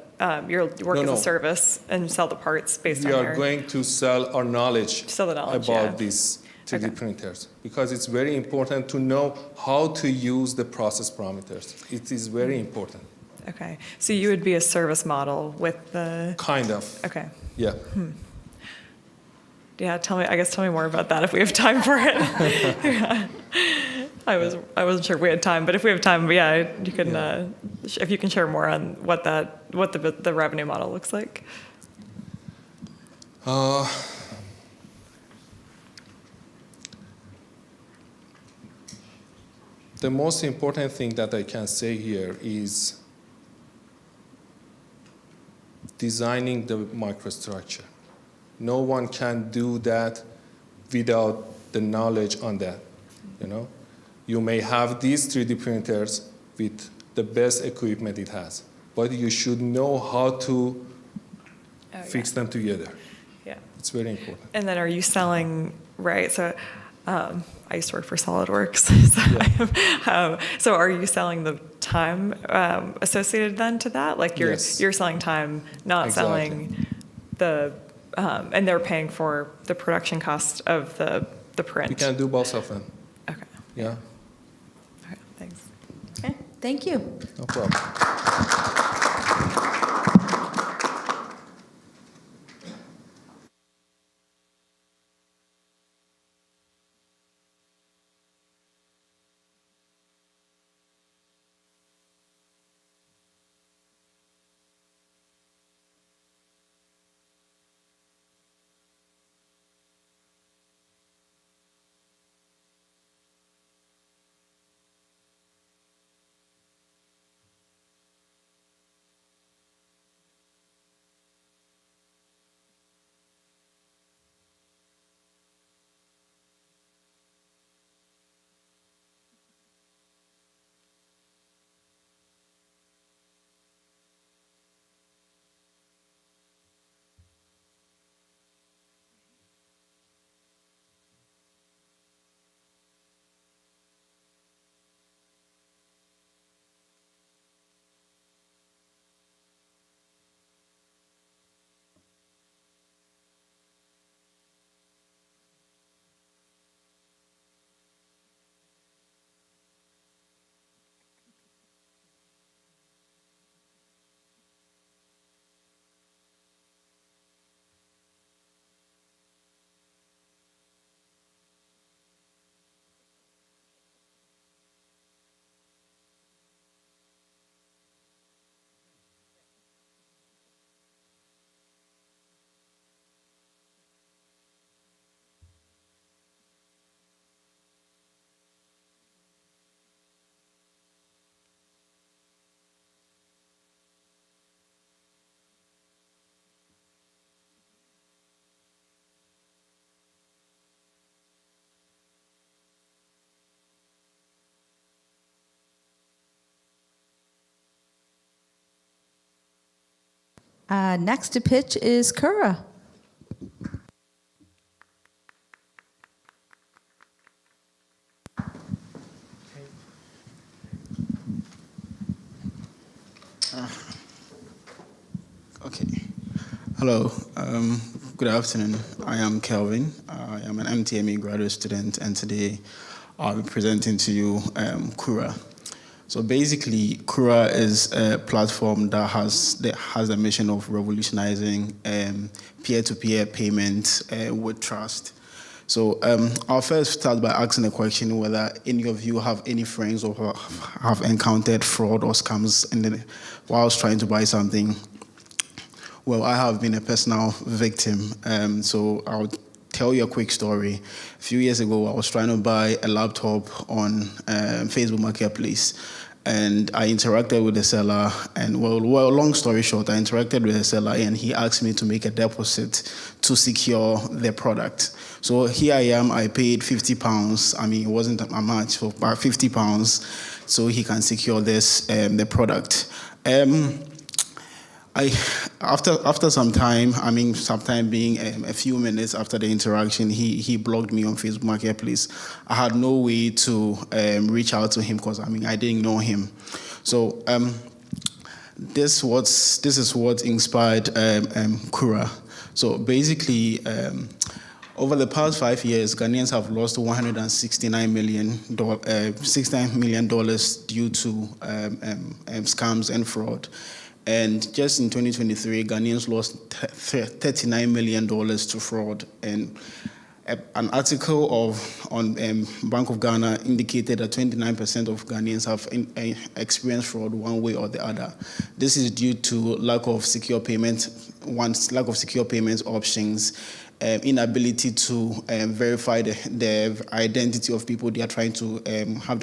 your work as a service and sell the parts based on We are going to sell our knowledge, about these 3D printers, because it's very important to know how to use the process parameters. It is very important. Okay, so you would be a service model with the kind of. Okay. Yeah. Yeah, tell me more about that if we have time for it. Yeah. I wasn't sure if we had time, but if we have time, yeah, you can if you can share more on what the revenue model looks like. The most important thing that I can say here is designing the microstructure. No one can do that without the knowledge on that, you know? You may have these 3D printers with the best equipment it has, but you should know how to fix them together. Yeah. It's very important. And then are you selling, right, so I used to work for SolidWorks, so are you selling the time associated then to that? Like you're selling time, not selling the, and they're paying for the production cost of the print. You can do both of them. Okay. Yeah. Okay, thanks. Okay, thank you. No problem. Next to pitch is Kura. Okay. Hello. Good afternoon. I am Kelvin. I am an MTME graduate student, and today I'll be presenting to you Kura. So basically, Kura is a platform that has the mission of revolutionizing peer-to-peer payment with trust. So I'll first start by asking a question whether any of you have any friends or have encountered fraud or scams whilst trying to buy something. Well, I have been a personal victim, so I'll tell you a quick story. A few years ago, I was trying to buy a laptop on Facebook Marketplace, and I interacted with the seller, and well, long story short, I interacted with the seller, and he asked me to make a deposit to secure the product. So here I am, I paid £50. I mean, it wasn't a much, so about £50, so he can secure this, the product. After some time, sometime being a few minutes after the interaction, he blocked me on Facebook Marketplace. I had no way to reach out to him because I didn't know him. So this is what inspired Kura. So basically, over the past 5 years, Ghanaians have lost $169 million due to scams and fraud. And just in 2023, Ghanaians lost $39 million to fraud. And an article on Bank of Ghana indicated that 29% of Ghanaians have experienced fraud one way or the other. This is due to lack of secure payment options, inability to verify the identity of people they are trying to have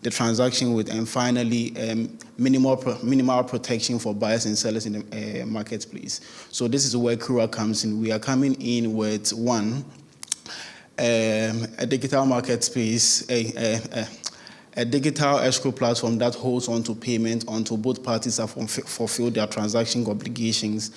the transaction with, and finally, minimal protection for buyers and sellers in the marketplace. So this is where Kura comes in. We are coming in with one, a digital marketplace, a digital escrow platform that holds on to payment until both parties have fulfilled their transaction obligations.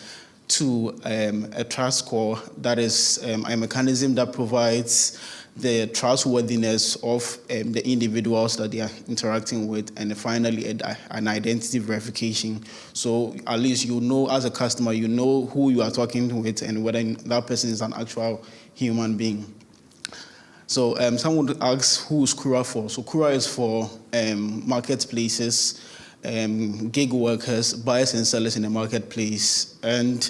Two, a trust score that is a mechanism that provides the trustworthiness of the individuals that they are interacting with, and finally an identity verification. So at least you know, as a customer, you know who you are talking with and whether that person is an actual human being. So someone would ask, who is Kura for? So Kura is for marketplaces, gig workers, buyers and sellers in the marketplace, and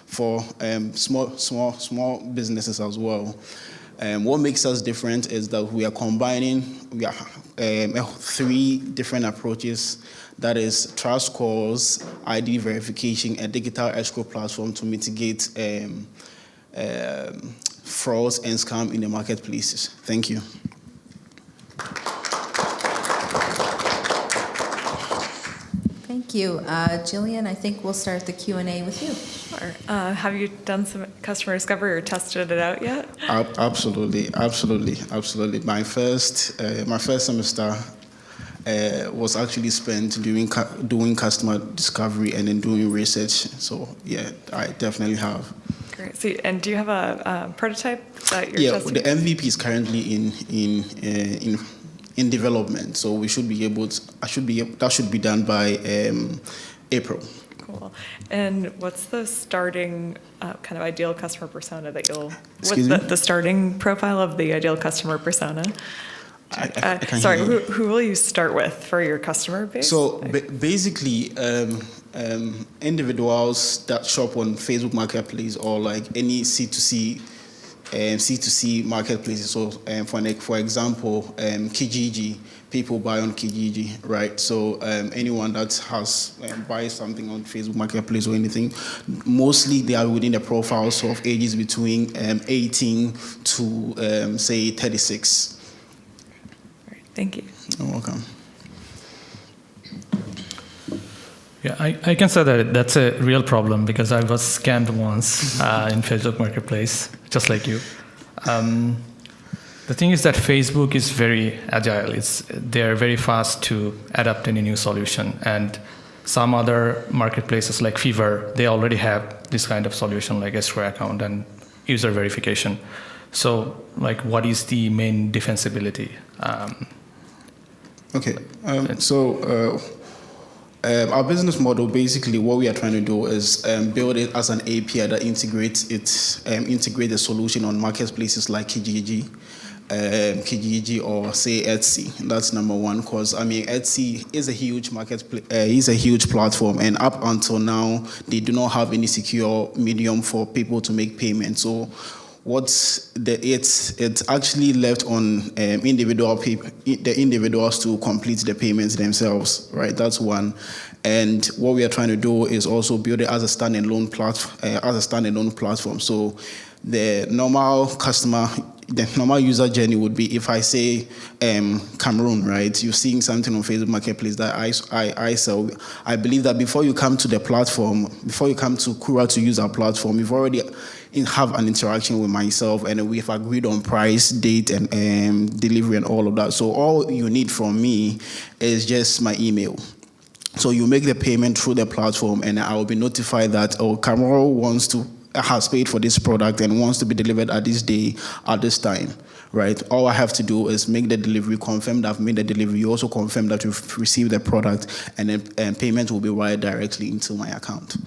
for small businesses as well. What makes us different is that we are combining 3 different approaches. That is trust scores, ID verification, and digital escrow platform to mitigate frauds and scam in the marketplaces. Thank you. Thank you. Jillian, I think we'll start the Q&A with you. Sure. Have you done some customer discovery or tested it out yet? Absolutely. My first semester was actually spent doing customer discovery and then doing research. So yeah, I definitely have. Great. So, and do you have a prototype that you're testing? Yeah, the MVP is currently in development, so we should be able to. That should be done by April. Cool. And what's the starting kind of ideal customer persona that you'll? Excuse what's me? the starting profile of the ideal customer persona? I can't Sorry, hear you. who will you start with for your customer base? So basically, individuals that shop on Facebook Marketplace or like any C2C marketplaces. So for example, Kijiji, people buy on Kijiji, right? So anyone that has buys something on Facebook Marketplace or anything, mostly they are within the profiles of ages between 18 to say 36. Thank you. You're welcome. Yeah, I can say that that's a real problem because I was scammed once in Facebook Marketplace, just like you. The thing is that Facebook is very agile. They're very fast to adapt any new solution. And some other marketplaces like Fever, they already have this kind of solution like escrow account and user verification. So, like, what is the main defensibility? Okay, our business model, basically what we are trying to do is build it as an API that integrates the solution on marketplaces like Kijiji or say Etsy. That's number one, because I mean Etsy is a huge marketplace, is a huge platform, and up until now they do not have any secure medium for people to make payments. So it's actually left on the individuals to complete the payments themselves, right? That's one. And what we are trying to do is also build it as a standalone platform. So the normal customer, the normal user journey would be, if I say Cameroon, right? You're seeing something on Facebook Marketplace that I sell. I believe that before you come to the platform, before you come to Kura to use our platform, you've already have an interaction with myself, and we've agreed on price, date, and delivery, and all of that. So all you need from me is just my email. So you make the payment through the platform, and I will be notified that, oh, Cameroon has paid for this product and wants to be delivered at this day, at this time, right? All I have to do is make the delivery, confirm that I've made the delivery. You also confirm that you've received the product, and then payment will be wired directly into my account.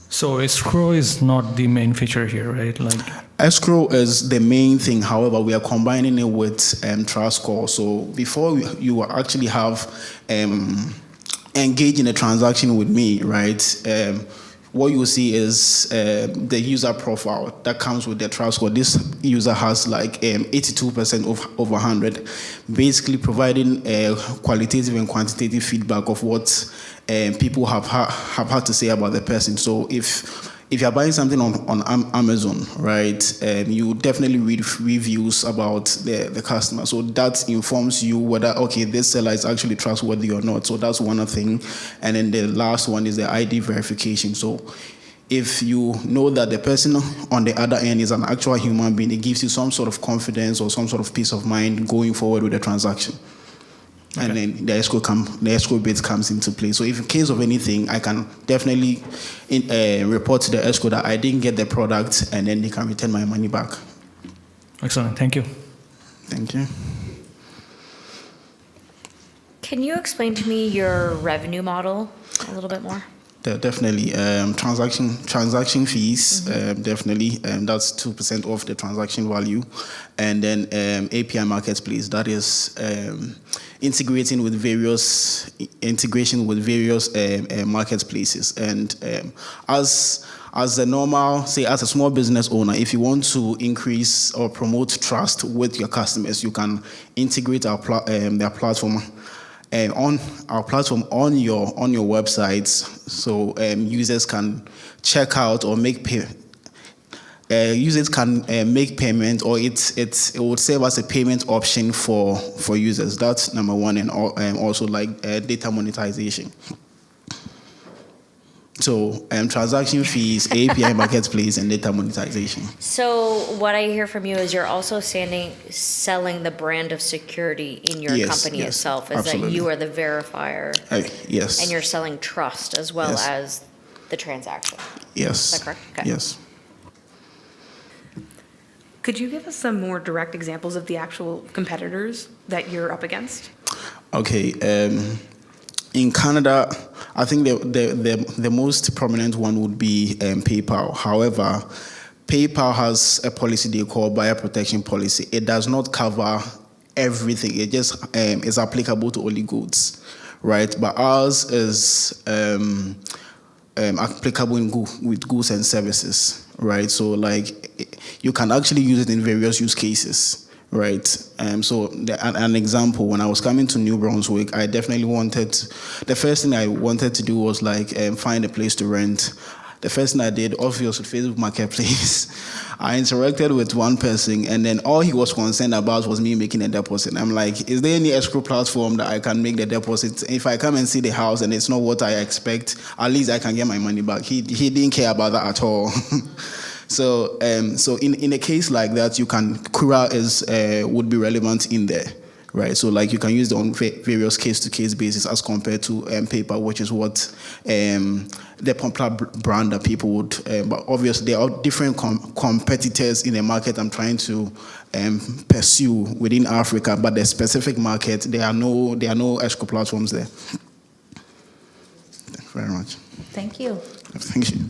So escrow is not the main feature here, right? Like escrow is the main thing. However, we are combining it with trust score. So before you actually have engage in a transaction with me, right? What you will see is the user profile that comes with the trust score. This user has like 82% over 100, basically providing qualitative and quantitative feedback of what people have had to say about the person. So if you're buying something on Amazon, right, you definitely read reviews about the customer. So that informs you whether, okay, this seller is actually trustworthy or not. So that's one thing. And then the last one is the ID verification. So if you know that the person on the other end is an actual human being, it gives you some sort of confidence or some sort of peace of mind going forward with the transaction. Okay. And then the escrow bit comes into play. So if in case of anything, I can definitely report to the escrow that I didn't get the product, and then they can return my money back. Excellent. Thank you. Thank you. Can you explain to me your revenue model a little bit more? Definitely. Transaction fees, definitely. That's 2% of the transaction value. And then API marketplace, that is integration with various marketplaces. And as a normal, say as a small business owner, if you want to increase or promote trust with your customers, you can integrate their platform on our platform on your websites, so users can check out or make users can make payment, or it would serve as a payment option for users. That's number one, and also like data monetization. So transaction fees, API marketplace, and data monetization. So what I hear from you is you're also selling the brand of security in your company itself. Is absolutely. That you are the verifier. Yes. And you're selling trust as well as the transaction. Yes. Is that correct? Okay. Yes. Could you give us some more direct examples of the actual competitors that you're up against? Okay. In Canada, I think the most prominent one would be PayPal. However, PayPal has a policy they call buyer protection policy. It does not cover everything. It just is applicable to only goods, right? But ours is applicable with goods and services, right? So like you can actually use it in various use cases. Right. So an example, when I was coming to New Brunswick, I definitely the first thing I wanted to do was like find a place to rent. The first thing I did, obviously, Facebook Marketplace. I interacted with one person, and then all he was concerned about was me making a deposit. I'm like, is there any escrow platform that I can make the deposit? If I come and see the house and it's not what I expect, at least I can get my money back. He didn't care about that at all. So in a case like that, Kura would be relevant in there, right? So like you can use it on various case-to-case basis as compared to paper, which is what the popular brand that people would, but obviously there are different competitors in the market I'm trying to pursue within Africa, but the specific market, there are no escrow platforms there. Thank you very much. Thank you. Thank you.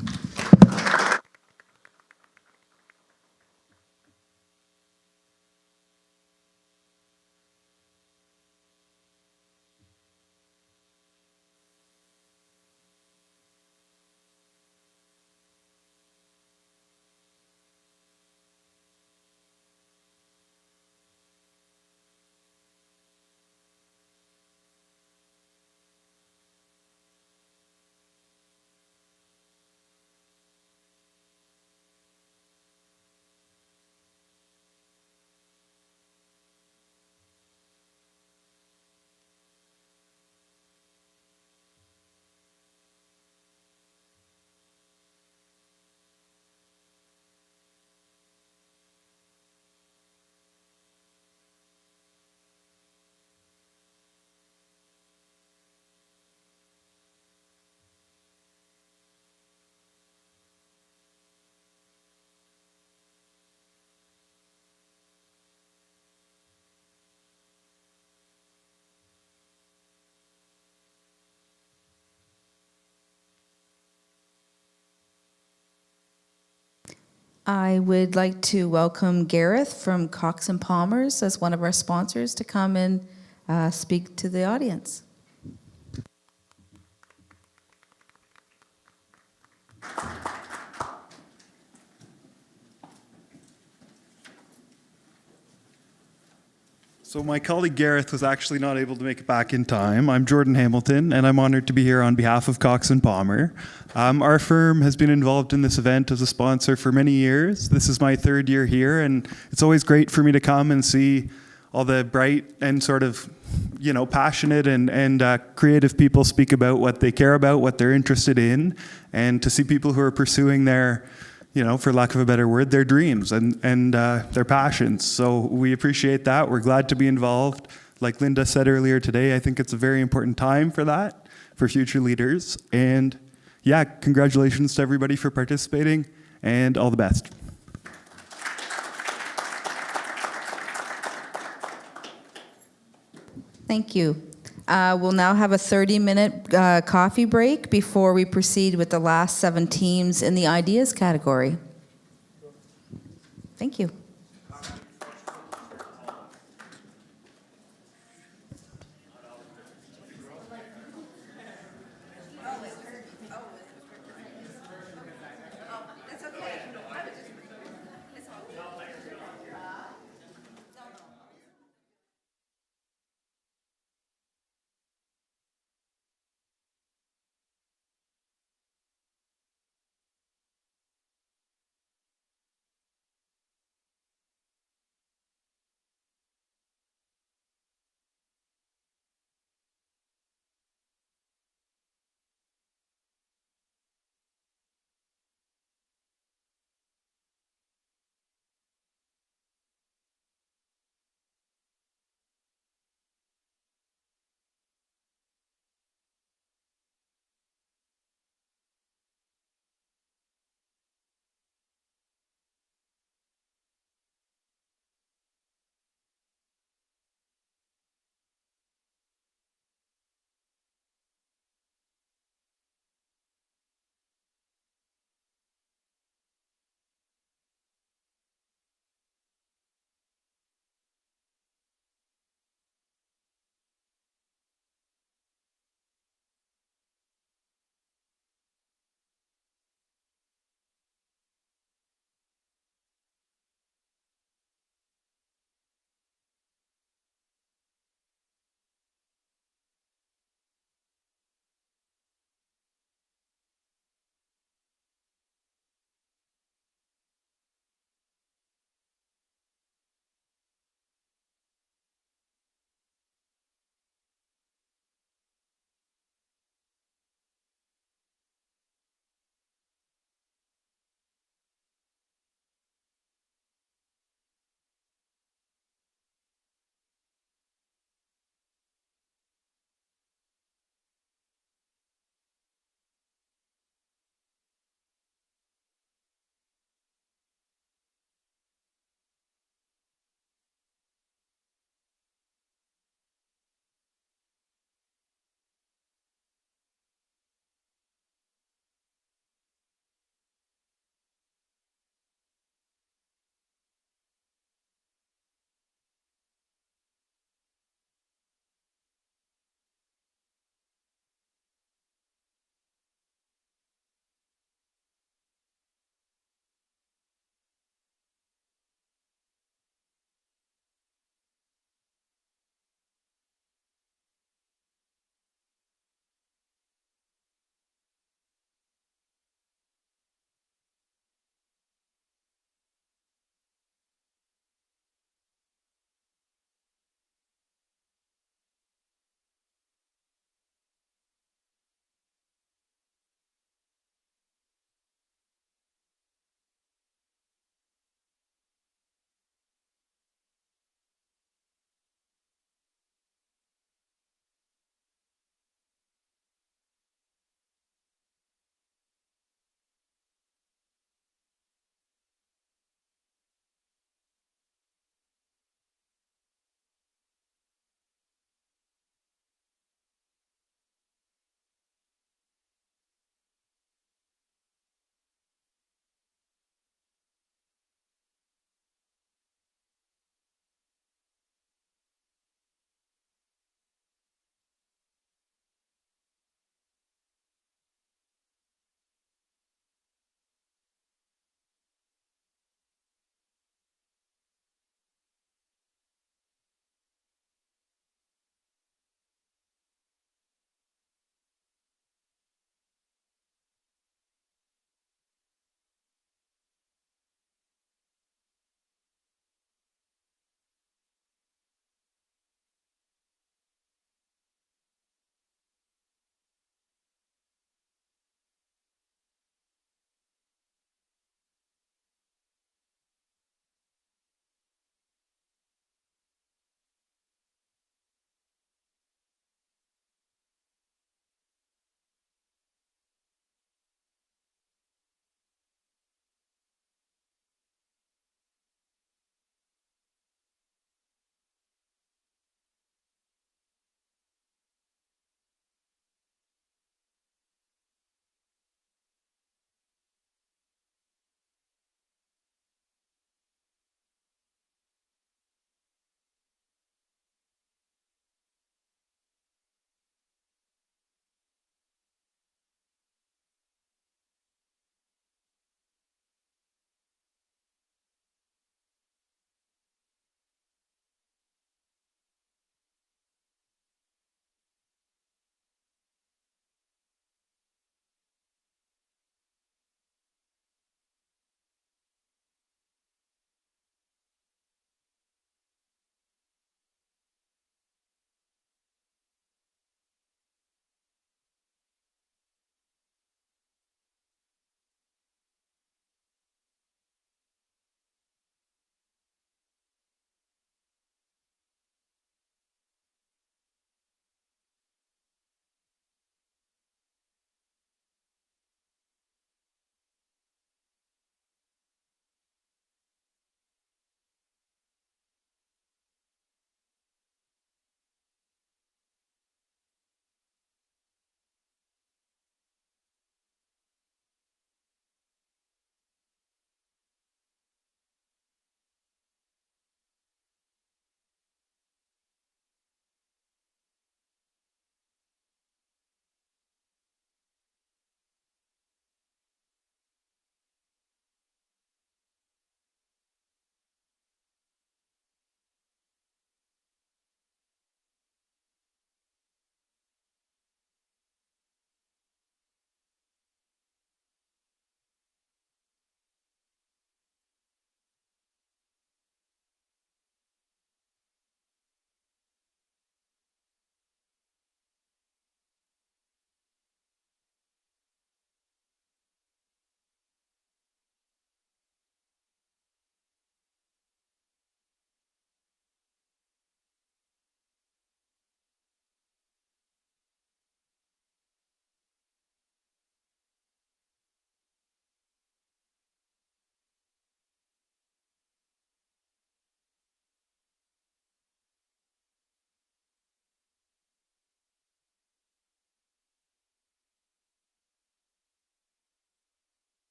I would like to welcome Gareth from Cox and Palmer's as one of our sponsors to come and speak to the audience. So my colleague Gareth was actually not able to make it back in time. I'm Jordan Hamilton, and I'm honored to be here on behalf of Cox and Palmer. Our firm has been involved in this event as a sponsor for many years. This is my third year here, and it's always great for me to come and see all the bright and sort of, passionate and creative people speak about what they care about, what they're interested in, and to see people who are pursuing their, for lack of a better word, their dreams and their passions. So we appreciate that. We're glad to be involved. Like Linda said earlier today, I think it's a very important time for that, for future leaders. And yeah, congratulations to everybody for participating, and all the best. Thank you. We'll now have a 30-minute coffee break before we proceed with the last 7 teams in the ideas category. Thank you.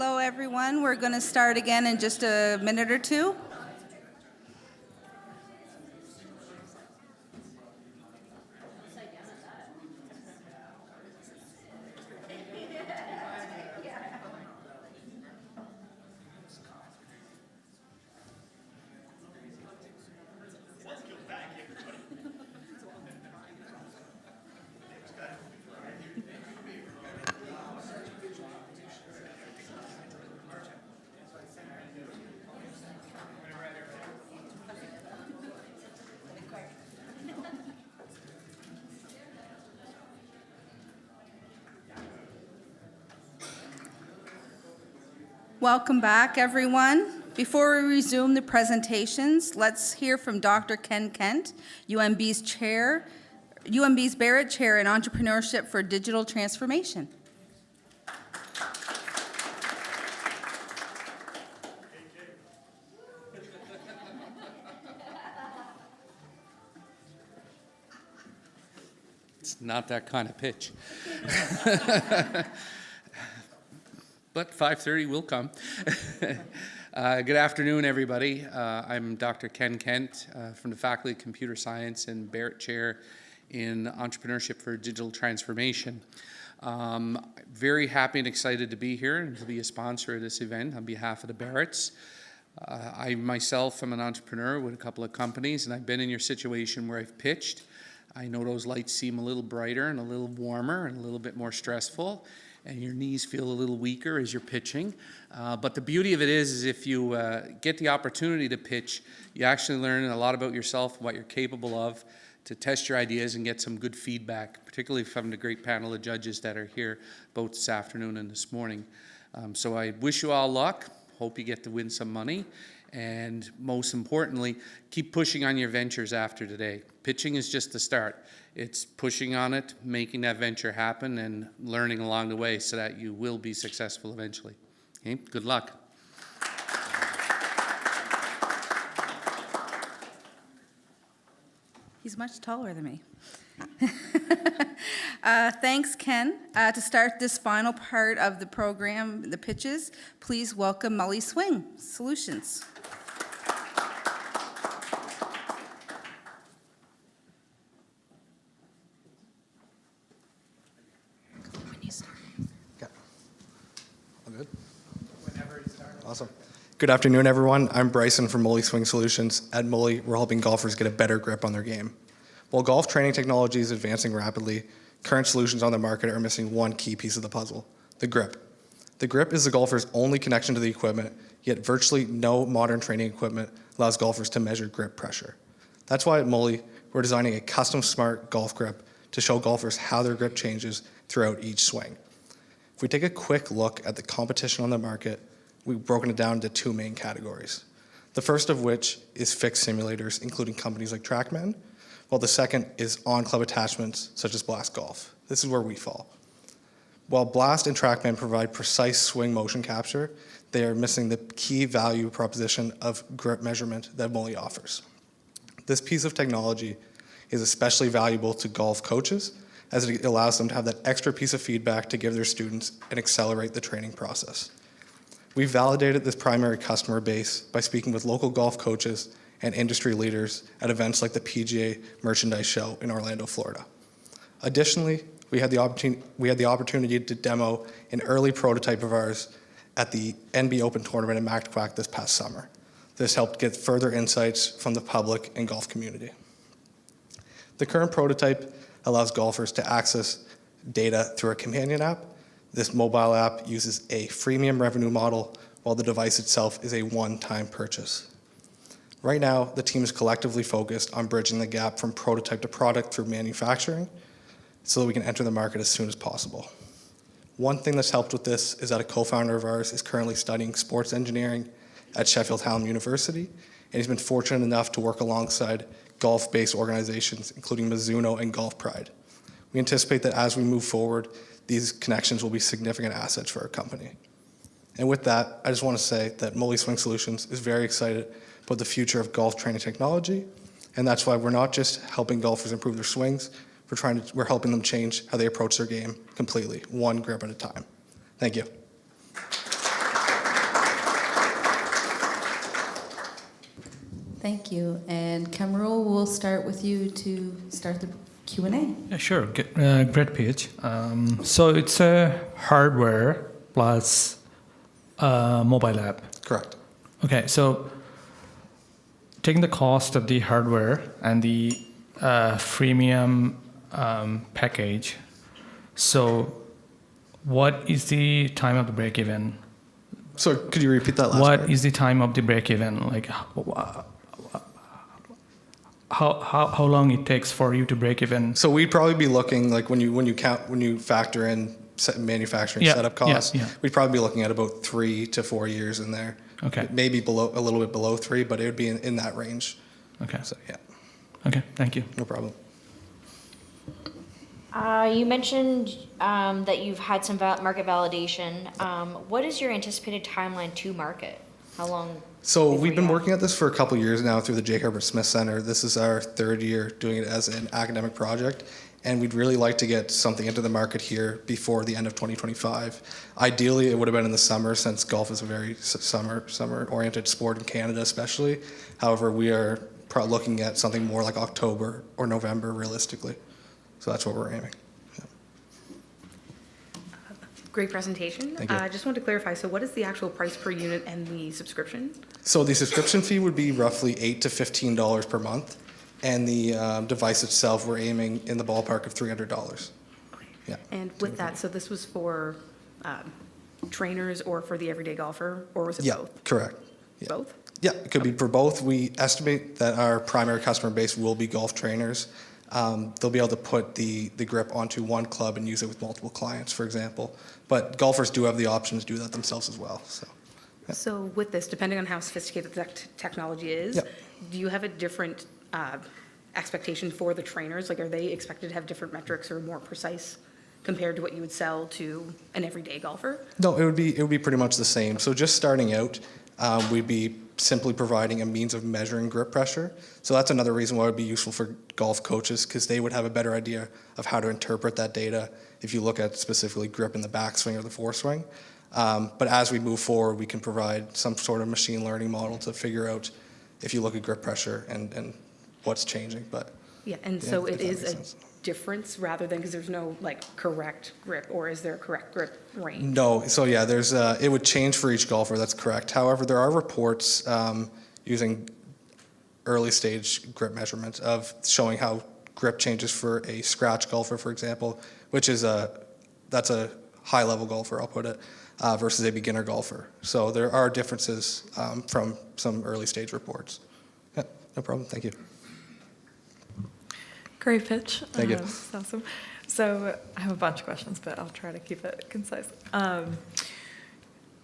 Hello, everyone. We're going to start again in just a minute or two. Welcome back, everyone. Before we resume the presentations, let's hear from Dr. Ken Kent, UMB's Barrett Chair in Entrepreneurship for Digital Transformation. It's not that kind of pitch. But 5:30 will come. Good afternoon, everybody. I'm Dr. Ken Kent from the Faculty of Computer Science and Barrett Chair in Entrepreneurship for Digital Transformation. Very happy and excited to be here and to be a sponsor of this event on behalf of the Barretts. I myself am an entrepreneur with a couple of companies, and I've been in your situation where I've pitched. I know those lights seem a little brighter and a little warmer and a little bit more stressful, and your knees feel a little weaker as you're pitching. But the beauty of it is if you get the opportunity to pitch, you actually learn a lot about yourself, what you're capable of, to test your ideas and get some good feedback, particularly from the great panel of judges that are here both this afternoon and this morning. So I wish you all luck. Hope you get to win some money. And most importantly, keep pushing on your ventures after today. Pitching is just the start. It's pushing on it, making that venture happen, and learning along the way so that you will be successful eventually. Okay? Good luck. He's much taller than me. Thanks, Ken. To start this final part of the program, the pitches, please welcome Mully Swing Solutions. All good? Awesome. Good afternoon, everyone. I'm Bryson from Mully Swing Solutions. At Mully, we're helping golfers get a better grip on their game. While golf training technology is advancing rapidly, current solutions on the market are missing one key piece of the puzzle: the grip. The grip is the golfer's only connection to the equipment, yet virtually no modern training equipment allows golfers to measure grip pressure. That's why at Mully, we're designing a custom smart golf grip to show golfers how their grip changes throughout each swing. If we take a quick look at the competition on the market, we've broken it down into two main categories. The first of which is fixed simulators, including companies like TrackMan, while the second is on-club attachments such as Blast Golf. This is where we fall. While Blast and TrackMan provide precise swing motion capture, they are missing the key value proposition of grip measurement that Mully offers. This piece of technology is especially valuable to golf coaches, as it allows them to have that extra piece of feedback to give their students and accelerate the training process. We validated this primary customer base by speaking with local golf coaches and industry leaders at events like the PGA Merchandise Show in Orlando, Florida. Additionally, we had the opportunity to demo an early prototype of ours at the NB Open tournament in Mactaquac this past summer. This helped get further insights from the public and golf community. The current prototype allows golfers to access data through a companion app. This mobile app uses a freemium revenue model, while the device itself is a one-time purchase. Right now, the team is collectively focused on bridging the gap from prototype to product through manufacturing so that we can enter the market as soon as possible. One thing that's helped with this is that a co-founder of ours is currently studying sports engineering at Sheffield Hallam University, and he's been fortunate enough to work alongside golf-based organizations, including Mizuno and Golf Pride. We anticipate that as we move forward, these connections will be significant assets for our company. And with that, I just want to say that Mully Swing Solutions is very excited about the future of golf training technology, and that's why we're not just helping golfers improve their swings, we're helping them change how they approach their game completely, one grip at a time. Thank you. Thank you. And Kamrul, we'll start with you to start the Q&A. Yeah, sure. Great pitch. So it's a hardware plus mobile app. Correct. Okay, so taking the cost of the hardware and the freemium package, so what is the time of the break-even? So could you repeat that last What part? is the time of the break-even? Like, how long it takes for you to break even? So we'd probably be looking like when you factor in manufacturing setup costs, we'd probably be looking at about 3 to 4 years in there. Okay. Maybe a little bit below 3, but it would be in that range. Okay. So yeah. Okay, thank you. No problem. You mentioned that you've had some market validation. What is your anticipated timeline to market? How long? So we've been working at this for a couple of years now through the J. Herbert Smith Center. This is our 3rd year doing it as an academic project, and we'd really like to get something into the market here before the end of 2025. Ideally, it would have been in the summer, since golf is a very summer-oriented sport in Canada especially. However, we are looking at something more like October or November realistically. So that's what we're aiming. Great presentation. Thank you. I just wanted to clarify, so what is the actual price per unit and the subscription? So the subscription fee would be roughly $8 to $15 per month, and the device itself, we're aiming in the ballpark of $300. Yeah. And with that, so this was for trainers or for the everyday golfer, or was it both? Yeah, correct. Yeah. Both? Yeah, it could be for both. We estimate that our primary customer base will be golf trainers. They'll be able to put the grip onto one club and use it with multiple clients, for example. But golfers do have the option to do that themselves as well. So with this, depending on how sophisticated the technology is, do you have a different expectation for the trainers? Like, are they expected to have different metrics or more precise compared to what you would sell to an everyday golfer? No, it would be pretty much the same. So just starting out, we'd be simply providing a means of measuring grip pressure. So that's another reason why it would be useful for golf coaches, because they would have a better idea of how to interpret that data if you look at specifically grip in the backswing or the foreswing. But as we move forward, we can provide some sort of machine learning model to figure out if you look at grip pressure and what's changing. But Yeah, and so it is a difference rather than, because there's no like correct grip, or is there a correct grip range? No, so yeah, there's it would change for each golfer, that's correct. However, there are reports using early stage grip measurements of showing how grip changes for a scratch golfer, for example, which is that's a high level golfer, I'll put it, versus a beginner golfer. So there are differences from some early stage reports. Yeah, no problem, thank you. Great pitch. Thank you. That's awesome. So I have a bunch of questions, but I'll try to keep it concise.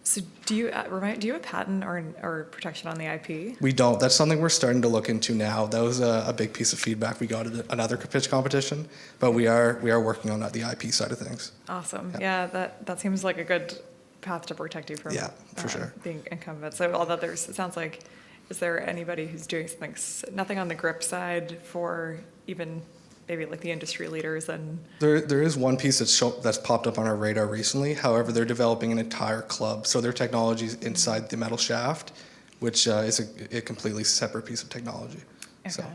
So do you have a patent or protection on the IP? We don't. That's something we're starting to look into now. That was a big piece of feedback we got at another pitch competition, but we are working on the IP side of things. Awesome. Yeah, that seems like a good path to protect you from for sure. being incumbent. So although it sounds like, is there anybody who's doing something, nothing on the grip side for even maybe like the industry leaders? And there is one piece that's popped up on our radar recently. However, they're developing an entire club. So their technology is inside the metal shaft, which is a completely separate piece of technology. Okay. So,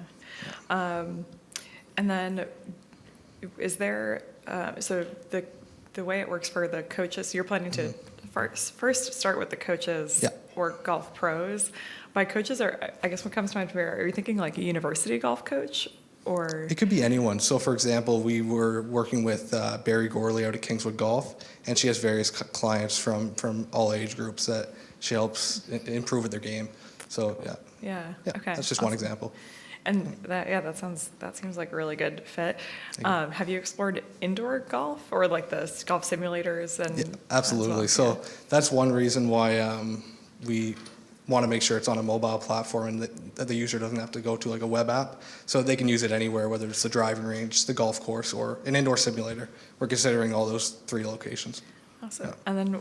and then is there, so the way it works for the coaches, you're planning to first start with the coaches or golf pros. By coaches, I guess what comes to mind, are you thinking like a university golf coach? Or it could be anyone. So, for example, we were working with Barry Gorley out at Kingswood Golf, and she has various clients from all age groups that she helps improve at their game. So, yeah, okay, that's just one example. And that seems like a really good fit. Have you explored indoor golf or like the golf simulators? And absolutely. So that's one reason why we want to make sure it's on a mobile platform and that the user doesn't have to go to like a web app, so they can use it anywhere, whether it's the driving range, the golf course, or an indoor simulator. We're considering all those 3 locations. Awesome. And then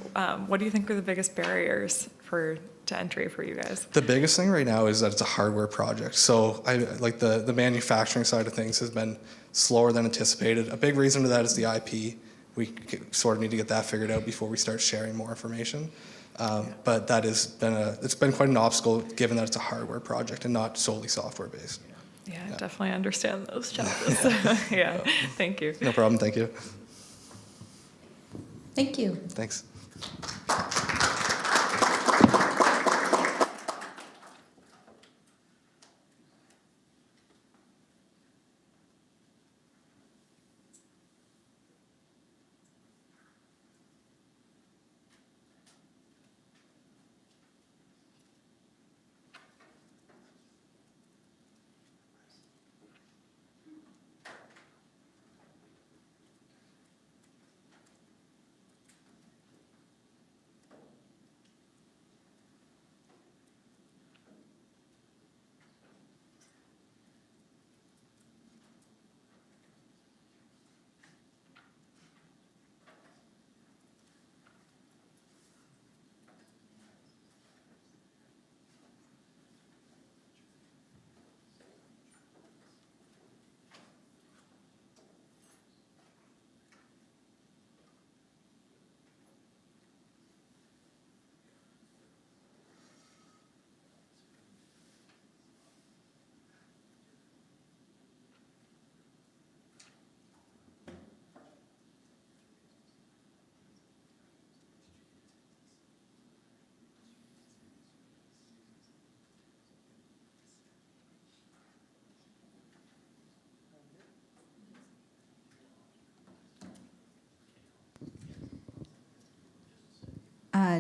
what do you think are the biggest barriers to entry for you guys? The biggest thing right now is that it's a hardware project. So like the manufacturing side of things has been slower than anticipated. A big reason to that is the IP. We sort of need to get that figured out before we start sharing more information. But that has been it's been quite an obstacle given that it's a hardware project and not solely software based. Yeah, I definitely understand those challenges. Yeah, thank you. No problem. Thank you. Thank you. Thanks.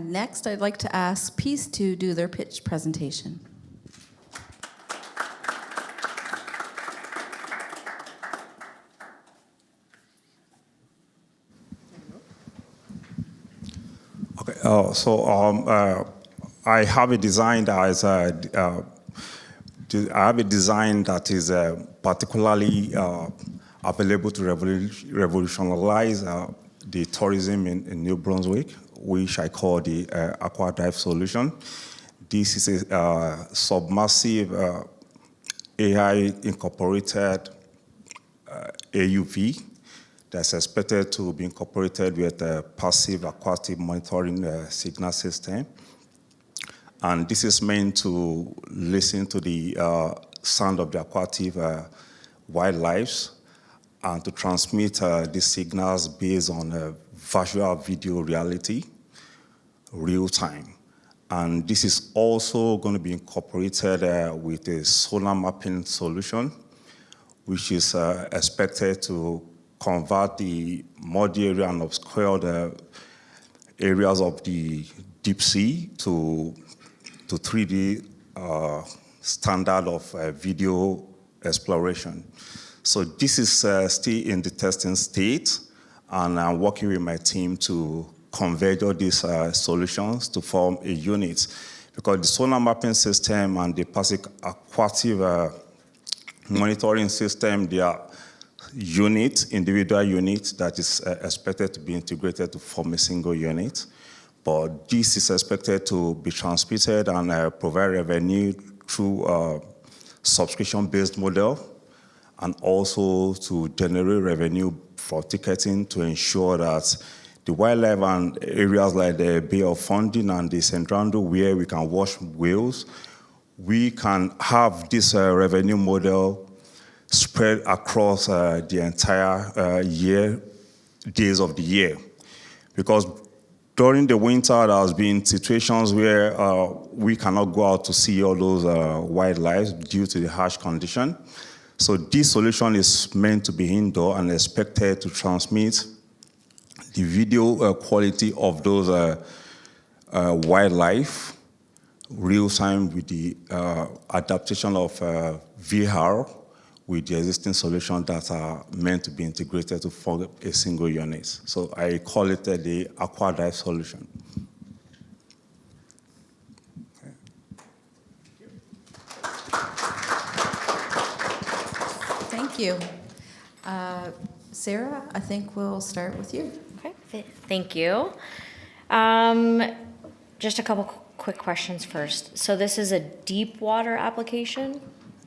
Next, I'd like to ask Peace to do their pitch presentation. Okay, I have a design that is particularly available to revolutionize the tourism in New Brunswick, which I call the Aquadive solution. This is a submersive AI-incorporated AUV that's expected to be incorporated with a passive aquatic monitoring signal system. And this is meant to listen to the sound of the aquatic wildlife and to transmit these signals based on virtual video reality, real time. And this is also going to be incorporated with a solar mapping solution, which is expected to convert the muddy area and obscured areas of the deep sea to 3D standard of video exploration. So this is still in the testing state, and I'm working with my team to converge all these solutions to form a unit, because the solar mapping system and the passive aquatic monitoring system, they are individual units that is expected to be integrated to form a single unit. But this is expected to be transmitted and provide revenue through a subscription-based model, and also to generate revenue for ticketing to ensure that the wildlife and areas like the Bay of Fundy and the Centrando, where we can watch whales, we can have this revenue model spread across the entire days of the year. Because during the winter, there has been situations where we cannot go out to see all those wildlife due to the harsh condition. So this solution is meant to be indoor and expected to transmit the video quality of those wildlife real time with the adaptation of VR with the existing solutions that are meant to be integrated to form a single unit. So I call it the Aquadive solution. Thank you. Sarah, I think we'll start with you. Okay, thank you. Just a couple quick questions first. So this is a deep water application?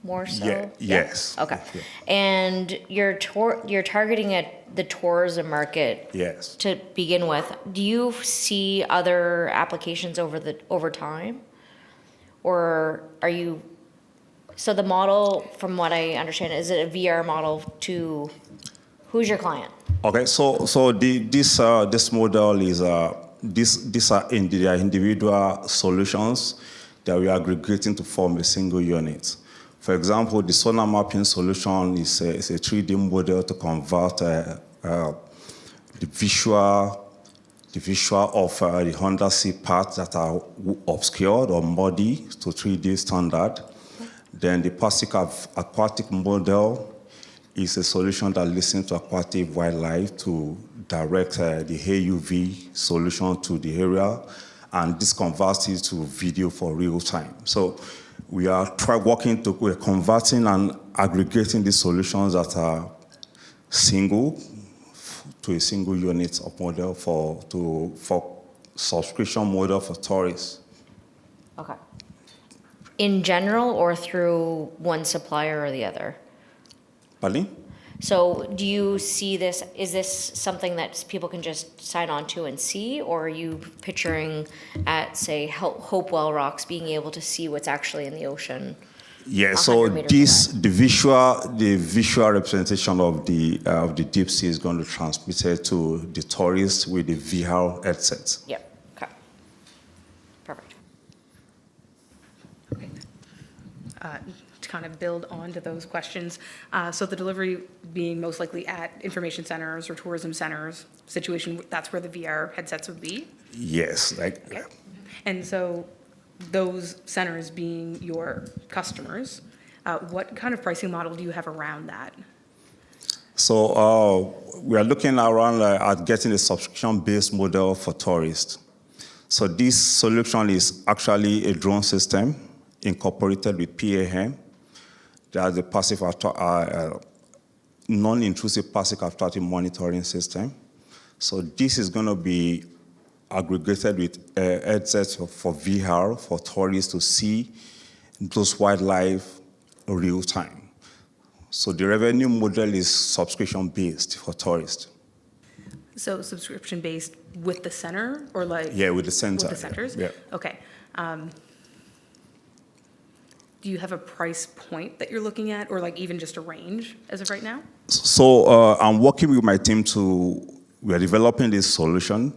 more so? Yes. Okay. Yeah. And you're targeting at the tourism market Yes. to begin with. Do you see other applications over time? Or are you, so the model, from what I understand, is it a VR model to, who's your client? Okay, so this model is these are individual solutions that we are aggregating to form a single unit. For example, the sonar mapping solution is a 3D model to convert the visual of the undersea parts that are obscured or muddy to 3D standard. Then the passive aquatic model is a solution that listens to aquatic wildlife to direct the AUV solution to the area, and this converts it to video for real time. So we are we're converting and aggregating these solutions that are single to a single unit of model for subscription model for tourists. Okay. In general or through one supplier or the other? Pardon? So do you see this, is this something that people can just sign on to and see, or are you picturing at, say, Hopewell Rocks being able to see what's actually in the ocean? Yeah, so the visual representation of the deep sea is going to be transmitted to the tourists with the VR headset. Yep, okay. Perfect. To kind of build on to those questions, so the delivery being most likely at information centers or tourism centers, situation, that's where the VR headsets would be? Yes, Okay. And so those centers being your customers, what kind of pricing model do you have around that? So we are looking around at getting a subscription-based model for tourists. So this solution is actually a drone system incorporated with PAM. There's a passive, non-intrusive passive abstractive monitoring system. So this is going to be aggregated with headsets for VR for tourists to see those wildlife real time. So the revenue model is subscription-based for tourists. So subscription-based with the center, or like? Yeah, with the center. With the centers? Yeah. Okay. Do you have a price point that you're looking at, or like even just a range as of right now? So I'm working with my team we are developing this solution.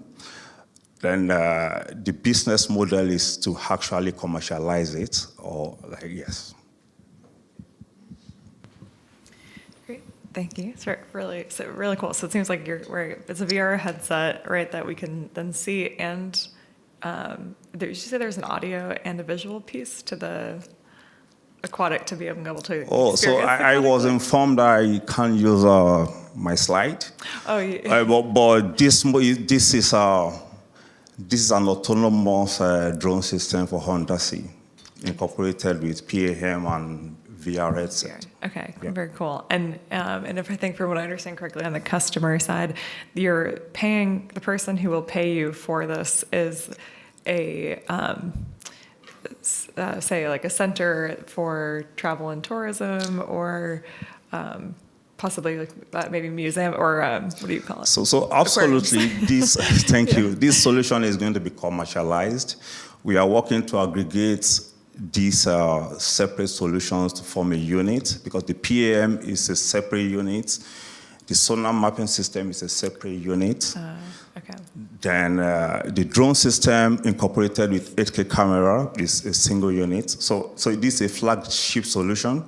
Then the business model is to actually commercialize it, or like, yes. Great, thank you. It's really cool. So it seems like it's a VR headset, right, that we can then see, and did you say there's an audio and a visual piece to the aquatic to be able to Oh, so I was informed I can't use my slide. Oh, yeah. But this is an autonomous drone system for undersea, incorporated with PAM and VR headset. Okay, Yeah. very cool. And if I think from what I understand correctly, on the customer side, you're paying, the person who will pay you for this is a, say like a center for travel and tourism, or possibly like maybe museum, or what do you call it? So absolutely, thank you. This solution is going to be commercialized. We are working to aggregate these separate solutions to form a unit, because the PAM is a separate unit. The sonar mapping system is a separate unit. Okay. Then the drone system incorporated with 8K camera is a single unit. So this is a flagship solution,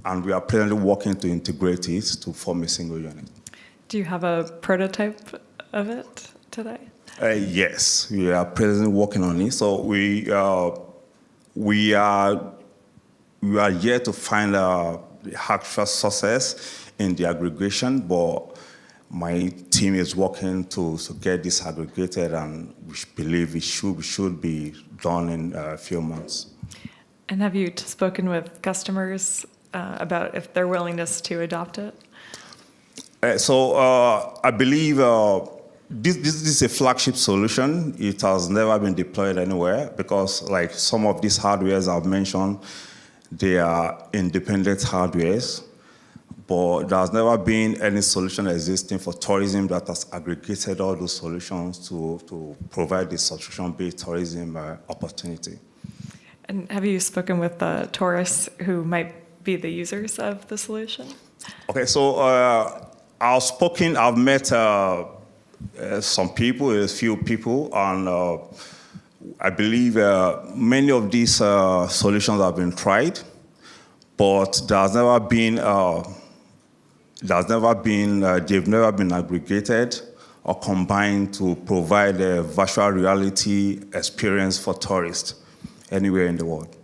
and we are presently working to integrate it to form a single unit. Do you have a prototype of it today? Yes, we are presently working on it. So we are yet to find the actual success in the aggregation, but my team is working to get this aggregated, and we believe it should be done in a few months. And have you spoken with customers about if their willingness to adopt it? I believe this is a flagship solution. It has never been deployed anywhere, because like some of these hardwares I've mentioned, They are independent hardwares, but there's never been any solution existing for tourism that has aggregated all those solutions to provide the subscription-based tourism opportunity. And have you spoken with the tourists who might be the users of the solution? Okay, so I've met some people, a few people, and I believe many of these solutions have been tried, but they've never been aggregated or combined to provide a virtual reality experience for tourists anywhere in the world.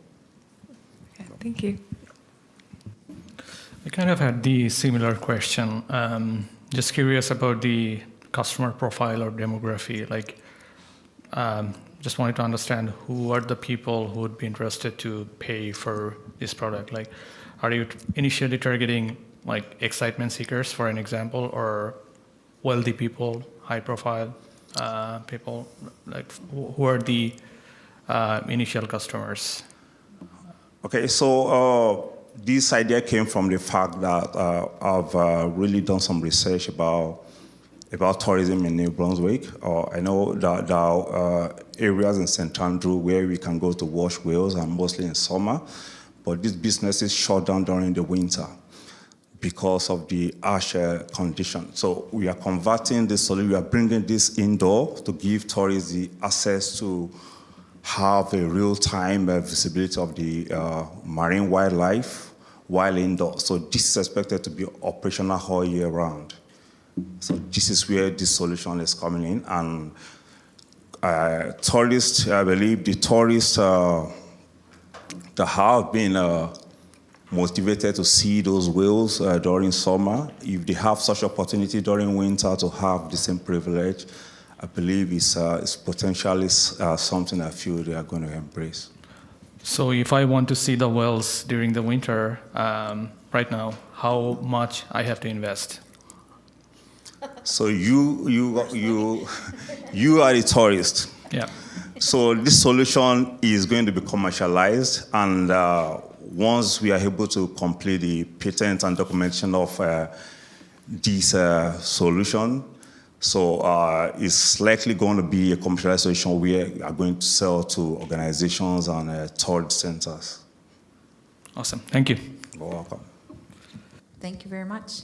Okay, thank you. I kind of had the similar question. Just curious about the customer profile or demography. Like, just wanted to understand who are the people who would be interested to pay for this product. Like, are you initially targeting like excitement seekers, for an example, or wealthy people, high profile people? Like, who are the initial customers? Okay, so this idea came from the fact that I've really done some research about tourism in New Brunswick. I know that there are areas in St. Andrew where we can go to watch whales, and mostly in summer, but these businesses shut down during the winter because of the harsh condition. So we are converting this solution, we are bringing this indoor to give tourists the access to have a real-time visibility of the marine wildlife while indoors. So this is expected to be operational all year round. So this is where this solution is coming in. And tourists, I believe the tourists that have been motivated to see those whales during summer, if they have such opportunity during winter to have the same privilege, I believe it's potentially something I feel they are going to embrace. So if I want to see the whales during the winter, right now, how much I have to invest? So you are a tourist. Yeah. So this solution is going to be commercialized, and once we are able to complete the patent and documentation of this solution, so it's likely going to be a commercialization we are going to sell to organizations and tourist centers. Awesome. Thank you. You're welcome. Thank you very much.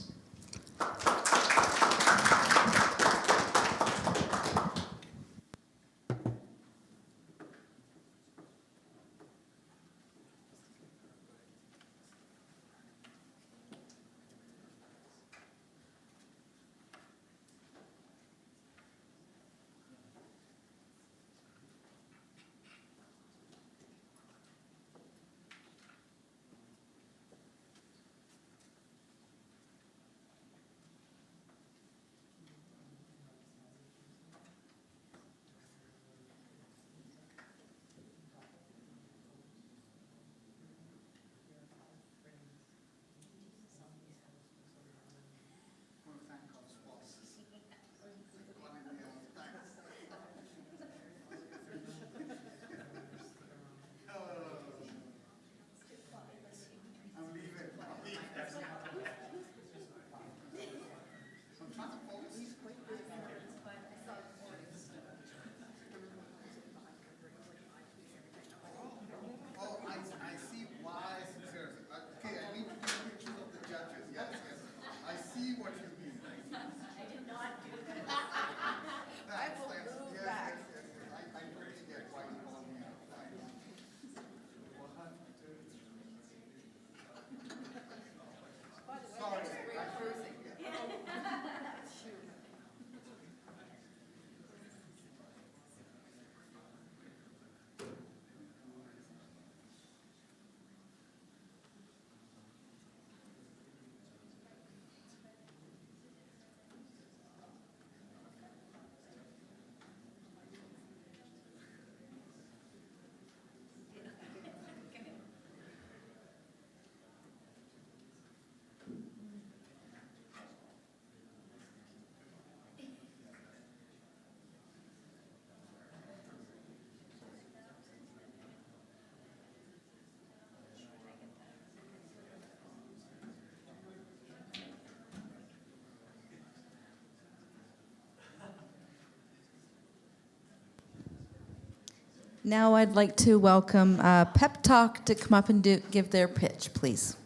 Now I'd like to welcome Pep Talk to come up and give their pitch, please.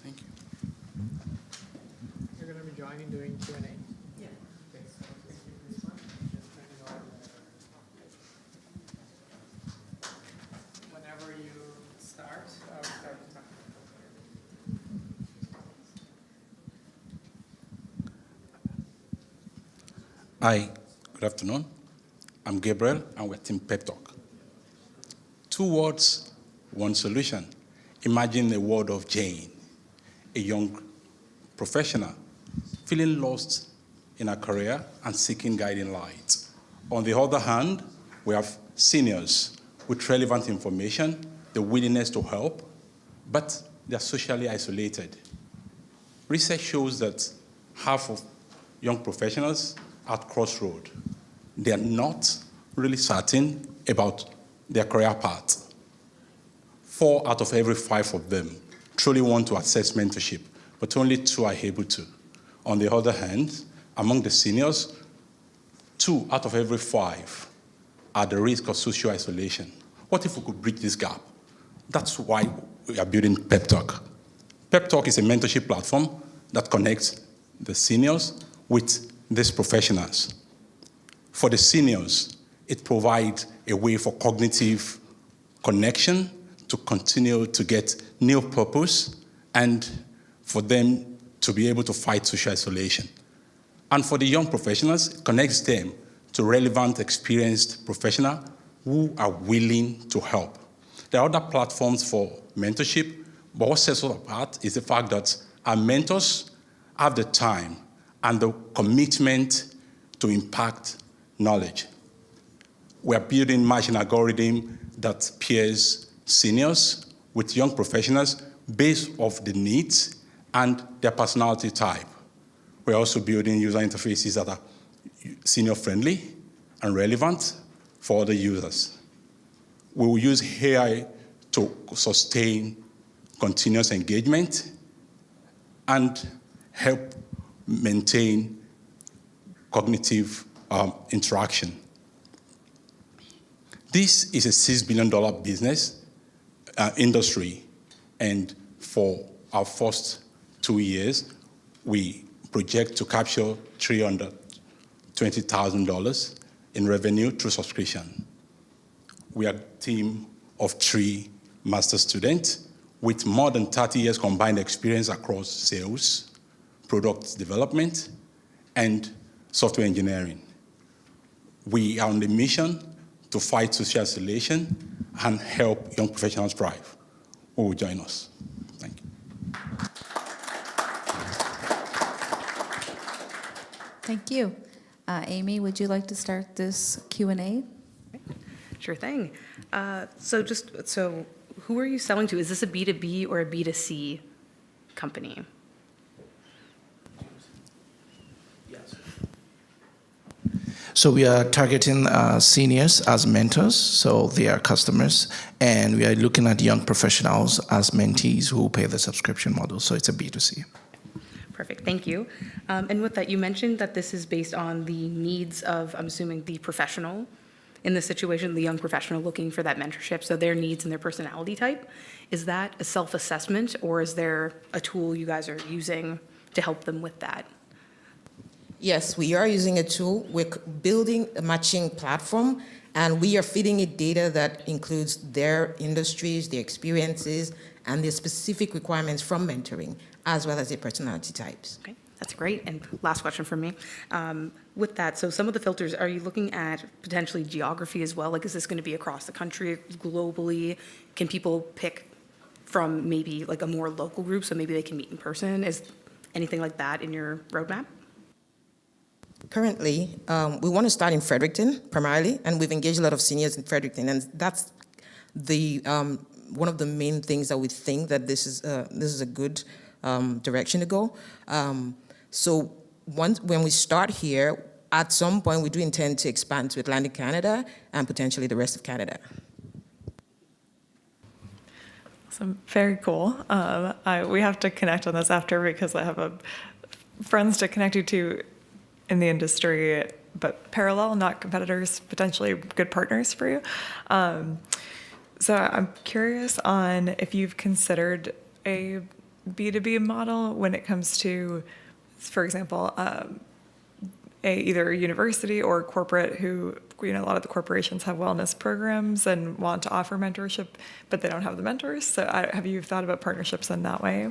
Thank you. You're going to be joining doing Q&A? Yeah. Okay, so this one. Just turn it on. Whenever you start, I'll start the time. Hi, good afternoon. I'm Gabriel, and we're Team Pep Talk. 2 words, 1 solution. Imagine the world of Jane, a young professional feeling lost in her career and seeking guiding light. On the other hand, we have seniors with relevant information, the willingness to help, but they're socially isolated. Research shows that half of young professionals at crossroad. They are not really certain about their career path. 4 out of every 5 of them truly want to access mentorship, but only 2 are able to. On the other hand, among the seniors, 2 out of every 5 are at the risk of social isolation. What if we could bridge this gap? That's why we are building Pep Talk. Pep Talk is a mentorship platform that connects the seniors with these professionals. For the seniors, it provides a way for cognitive connection to continue to get new purpose and for them to be able to fight social isolation. And for the young professionals, it connects them to relevant, experienced professionals who are willing to help. There are other platforms for mentorship, but what sets us apart is the fact that our mentors have the time and the commitment to impact knowledge. We are building matching algorithm that pairs seniors with young professionals based off the needs and their personality type. We're also building user interfaces that are senior-friendly and relevant for other users. We will use AI to sustain continuous engagement and help maintain cognitive interaction. This is a $6 billion business industry, and for our first 2 years, we project to capture $320,000 in revenue through subscription. We are a team of 3 master students with more than 30 years combined experience across sales, product development, and software engineering. We are on the mission to fight social isolation and help young professionals thrive. Who will join us? Thank you. Thank you. Amy, would you like to start this Q&A? Sure thing. So who are you selling to? Is this a B2B or a B2C company? So we are targeting seniors as mentors, so they are customers, and we are looking at young professionals as mentees who pay the subscription model, so it's a B2C. Perfect, thank you. And with that, you mentioned that this is based on the needs of, I'm assuming, the professional in this situation, the young professional looking for that mentorship, so their needs and their personality type. Is that a self-assessment, or is there a tool you guys are using to help them with that? Yes, we are using a tool. We're building a matching platform, and we are feeding it data that includes their industries, their experiences, and their specific requirements from mentoring, as well as their personality types. Okay, that's great. And last question from me. With that, so some of the filters, are you looking at potentially geography as well? Like, is this going to be across the country, globally? Can people pick from maybe like a more local group, so maybe they can meet in person? Is anything like that in your roadmap? Currently, we want to start in Fredericton primarily, and we've engaged a lot of seniors in Fredericton, and that's the one of the main things that we think that this is a good direction to go. So when we start here, at some point we do intend to expand to Atlantic Canada and potentially the rest of Canada. Awesome. Very cool. We have to connect on this after because I have friends to connect you to in the industry, but parallel, not competitors, potentially good partners for you. So I'm curious on if you've considered a B2B model when it comes to, for example, either a university or corporate who, a lot of the corporations have wellness programs and want to offer mentorship, but they don't have the mentors. So have you thought about partnerships in that way?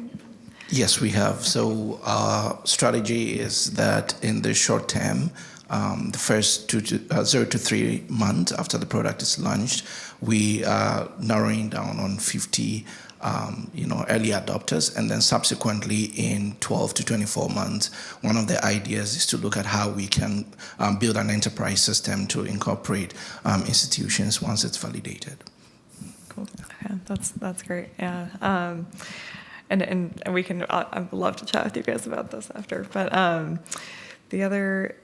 Yes, we have. So our strategy is that in the short term, the first 0 to 3 months after the product is launched, we are narrowing down on 50 early adopters, and then subsequently in 12 to 24 months, one of the ideas is to look at how we can build an enterprise system to incorporate institutions once it's validated. Cool. Okay, that's great. Yeah. And we can. I'd love to chat with you guys about this after. But the other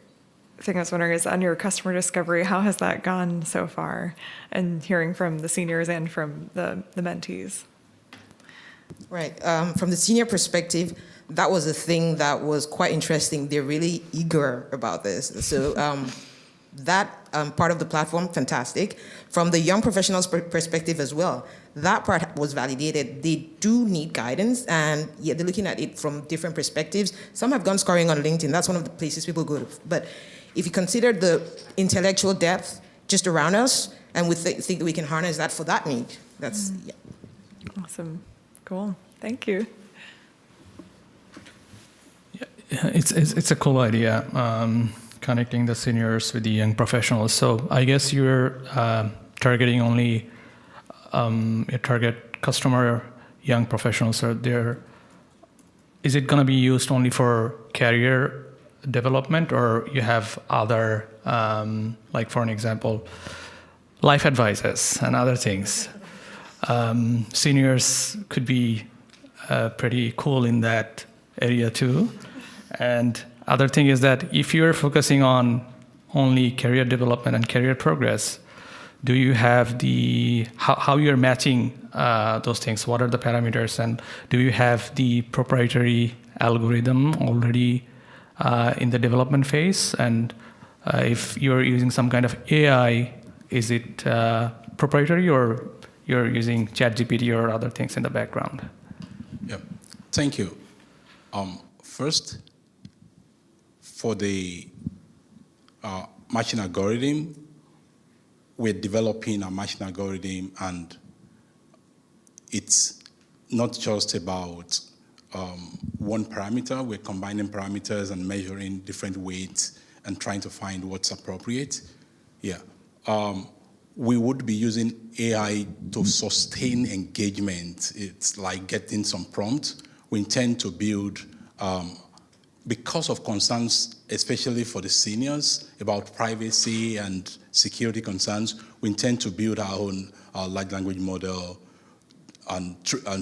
thing I was wondering is on your customer discovery, how has that gone so far? And hearing from the seniors and from the mentees. Right. From the senior perspective, that was a thing that was quite interesting. They're really eager about this. So that part of the platform, fantastic. From the young professionals' perspective as well, that part was validated. They do need guidance, and yeah, they're looking at it from different perspectives. Some have gone scoring on LinkedIn. That's one of the places people go to. But if you consider the intellectual depth just around us, and we think that we can harness that for that need, that's, yeah. Awesome. Cool. Thank you. Yeah, it's a cool idea, connecting the seniors with the young professionals. So I guess you're targeting only your target customer, young professionals. Are there? Is it going to be used only for career development, or you have other, like for an example, life advices and other things? Seniors could be pretty cool in that area too. And other thing is that if you're focusing on only career development and career progress, do you have how you're matching those things? What are the parameters? And do you have the proprietary algorithm already in the development phase? And if you're using some kind of AI, is it proprietary, or you're using ChatGPT or other things in the background? Yeah, thank you. First, for the machine algorithm, we're developing a machine algorithm, and it's not just about one parameter. We're combining parameters and measuring different weights and trying to find what's appropriate. Yeah. We would be using AI to sustain engagement. It's like getting some prompt. We intend to build, because of concerns, especially for the seniors, about privacy and security concerns, we intend to build our own large language model and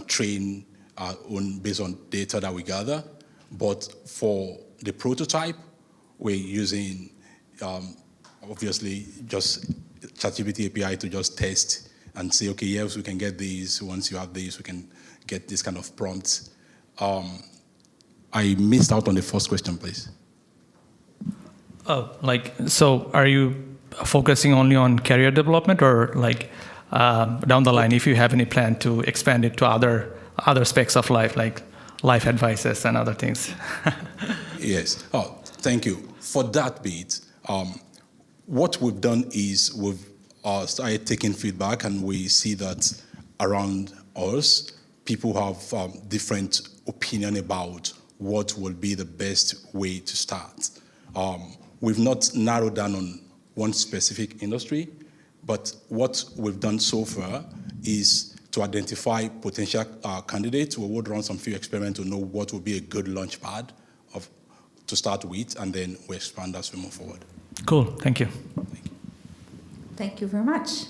train our own based on data that we gather. But for the prototype, we're using, obviously, just ChatGPT API to just test and say, okay, yes, we can get these. Once you have these, we can get this kind of prompts. I missed out on the first question, please. Oh, so are you focusing only on career development, or down the line, if you have any plan to expand it to other specs of life, like life advices and other things? Yes. Oh, thank you. For that bit, what we've done is we've started taking feedback, and we see that around us, people have different opinion about what will be the best way to start. We've not narrowed down on one specific industry, but what we've done so far is to identify potential candidates. We would run some few experiments to know what would be a good launch pad to start with, and then we expand as we move forward. Cool. Thank you. Thank you very much.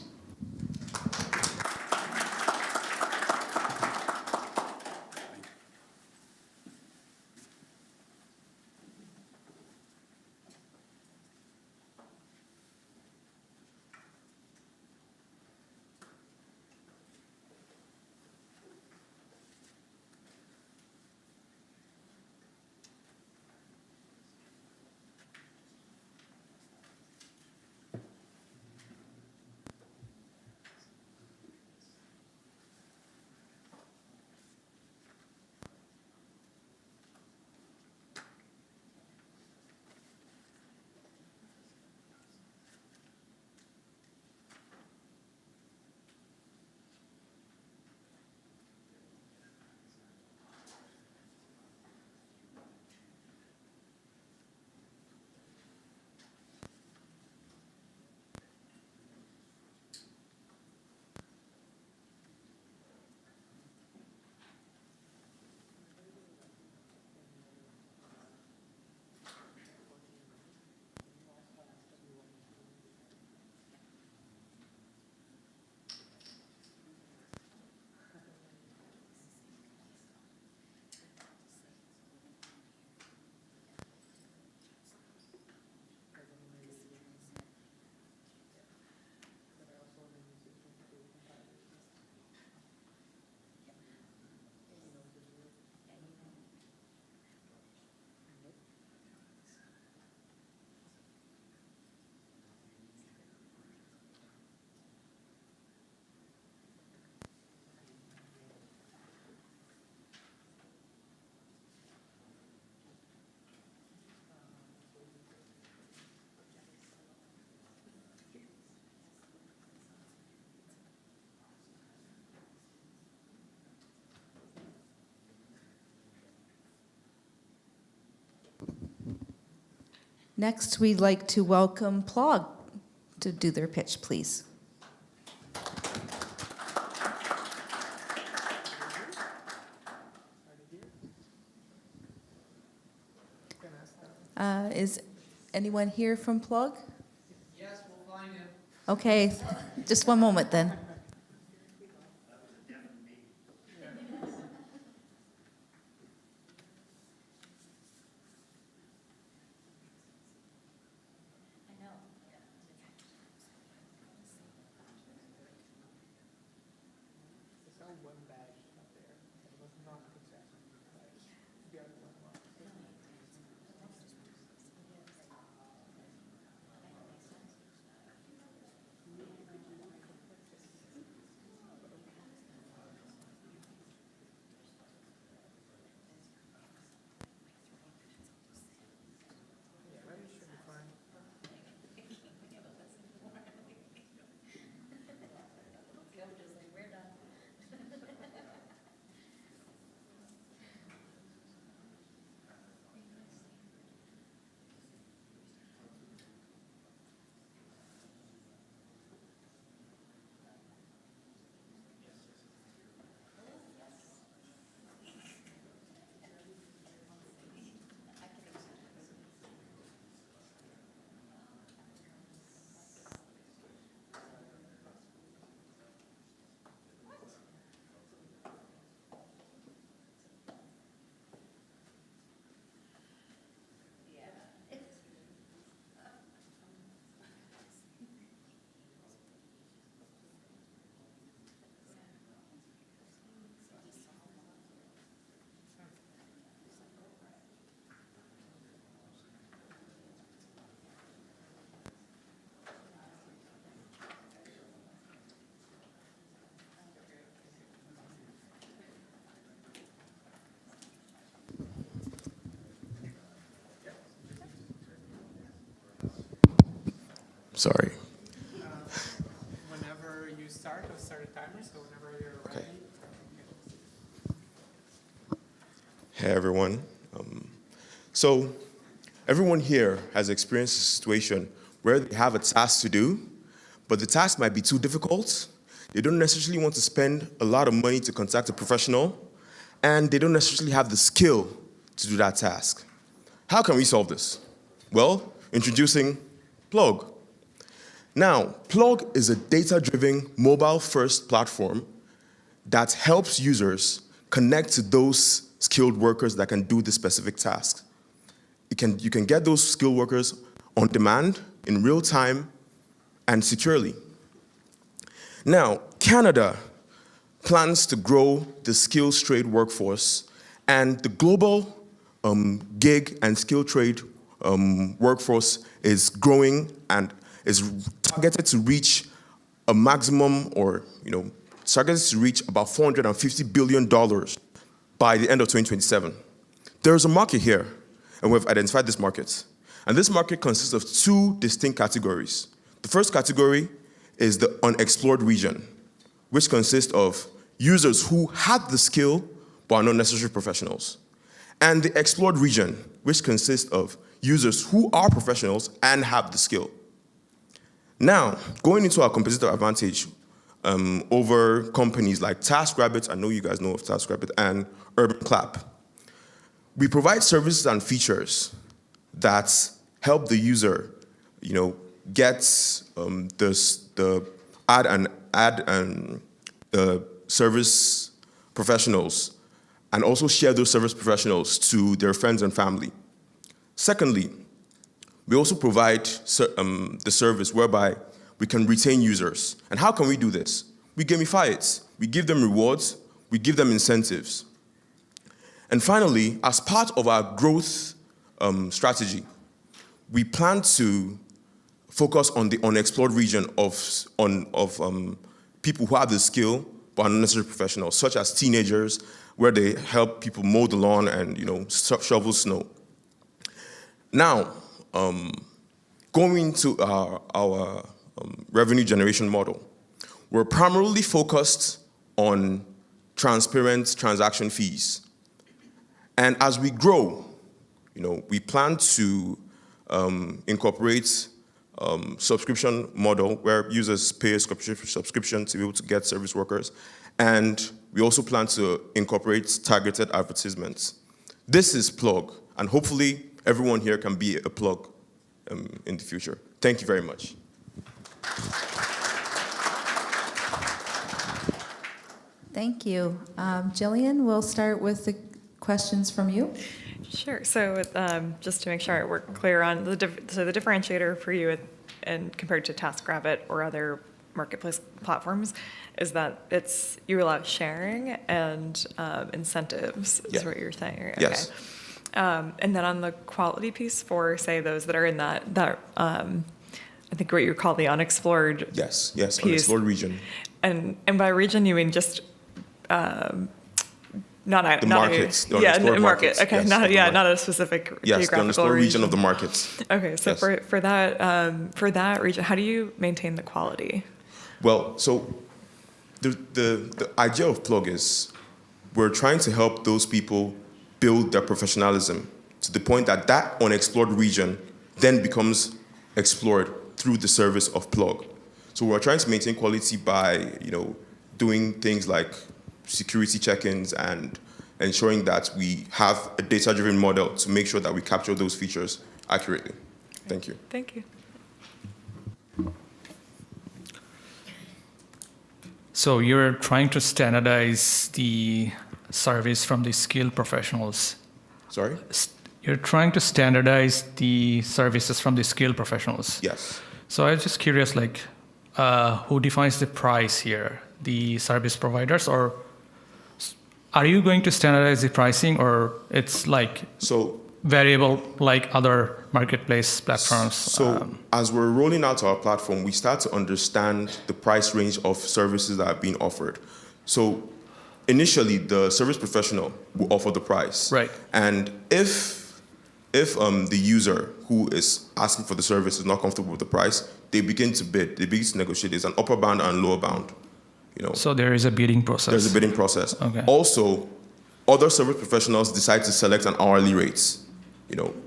Next, we'd like to welcome Plog to do their pitch, please. Is anyone here from Plug? Yes, we'll find him. Okay, just one moment then. Sorry. Whenever you start, I'll start a timer, so whenever you're ready. Hey, everyone. So everyone here has experienced a situation where they have a task to do, but the task might be too difficult. They don't necessarily want to spend a lot of money to contact a professional, and they don't necessarily have the skill to do that task. How can we solve this? Well, introducing Plug. Now, Plug is a data-driven, mobile-first platform that helps users connect to those skilled workers that can do the specific tasks. You can get those skilled workers on demand, in real time, and securely. Now, Canada plans to grow the skills trade workforce, and the global gig and skill trade workforce is growing and is targeted to reach a maximum, or targeted to reach about $450 billion by the end of 2027. There's a market here, and we've identified this market. And this market consists of two distinct categories. The first category is the unexplored region, which consists of users who have the skill but are not necessarily professionals. And the explored region, which consists of users who are professionals and have the skill. Now, going into our competitive advantage over companies like TaskRabbit, I know you guys know of TaskRabbit, and Urban Clap. We provide services and features that help the user, get the service professionals, and also share those service professionals to their friends and family. Secondly, we also provide the service whereby we can retain users. And how can we do this? We gamify it. We give them rewards. We give them incentives. And finally, as part of our growth strategy, we plan to focus on the unexplored region of people who have the skill but are not necessarily professionals, such as teenagers, where they help people mow the lawn and shovel snow. Now, going to our revenue generation model, we're primarily focused on transparent transaction fees. And as we grow, we plan to incorporate subscription model where users pay a subscription to be able to get service workers. And we also plan to incorporate targeted advertisements. This is Plug, and hopefully everyone here can be a Plug in the future. Thank you very much. Thank you. Jillian, we'll start with the questions from you. Sure. So just to make sure we're clear on the differentiator for you and compared to TaskRabbit or other marketplace platforms is that you allow sharing and incentives is what you're saying. Okay. Yes. And then on the quality piece for, say, those that are in that I think what you call the unexplored Yes, piece. unexplored region. And by region, you mean just The markets, the yeah, unexplored market. markets, Okay, yes, not of the not a specific Yes, the geographical unexplored region of the markets. Okay, so Yes. for that region, how do you maintain the quality? Well, so the idea of Plug is we're trying to help those people build their professionalism to the point that that unexplored region then becomes explored through the service of Plug. So we're trying to maintain quality by, doing things like security check-ins and ensuring that we have a data-driven model to make sure that we capture those features accurately. Thank you. Thank you. So you're trying to standardize the service from the skilled professionals. Sorry? You're trying to standardize the services from the skilled professionals. Yes. So I was just curious, who defines the price here? The service providers, or are you going to standardize the pricing, or it's variable like other marketplace platforms? So as we're rolling out our platform, we start to understand the price range of services that are being offered. So initially, the service professional will offer the price. Right. And if the user who is asking for the service is not comfortable with the price, they begin to bid. They begin to negotiate. There's an upper bound and lower bound. So there is a bidding process. There's a bidding process. Okay. Also, other service professionals decide to select an hourly rate.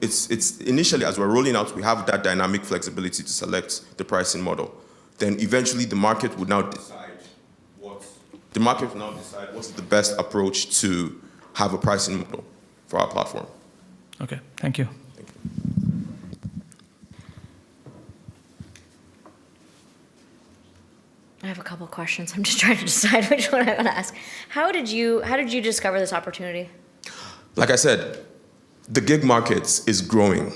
It's initially, as we're rolling out, we have that dynamic flexibility to select the pricing model. Then eventually the market would now decide what's the best approach to have a pricing model for our platform. Okay, thank you. I have a couple of questions. I'm just trying to decide which one I want to ask. How did you discover this opportunity? Like I said, the gig market is growing,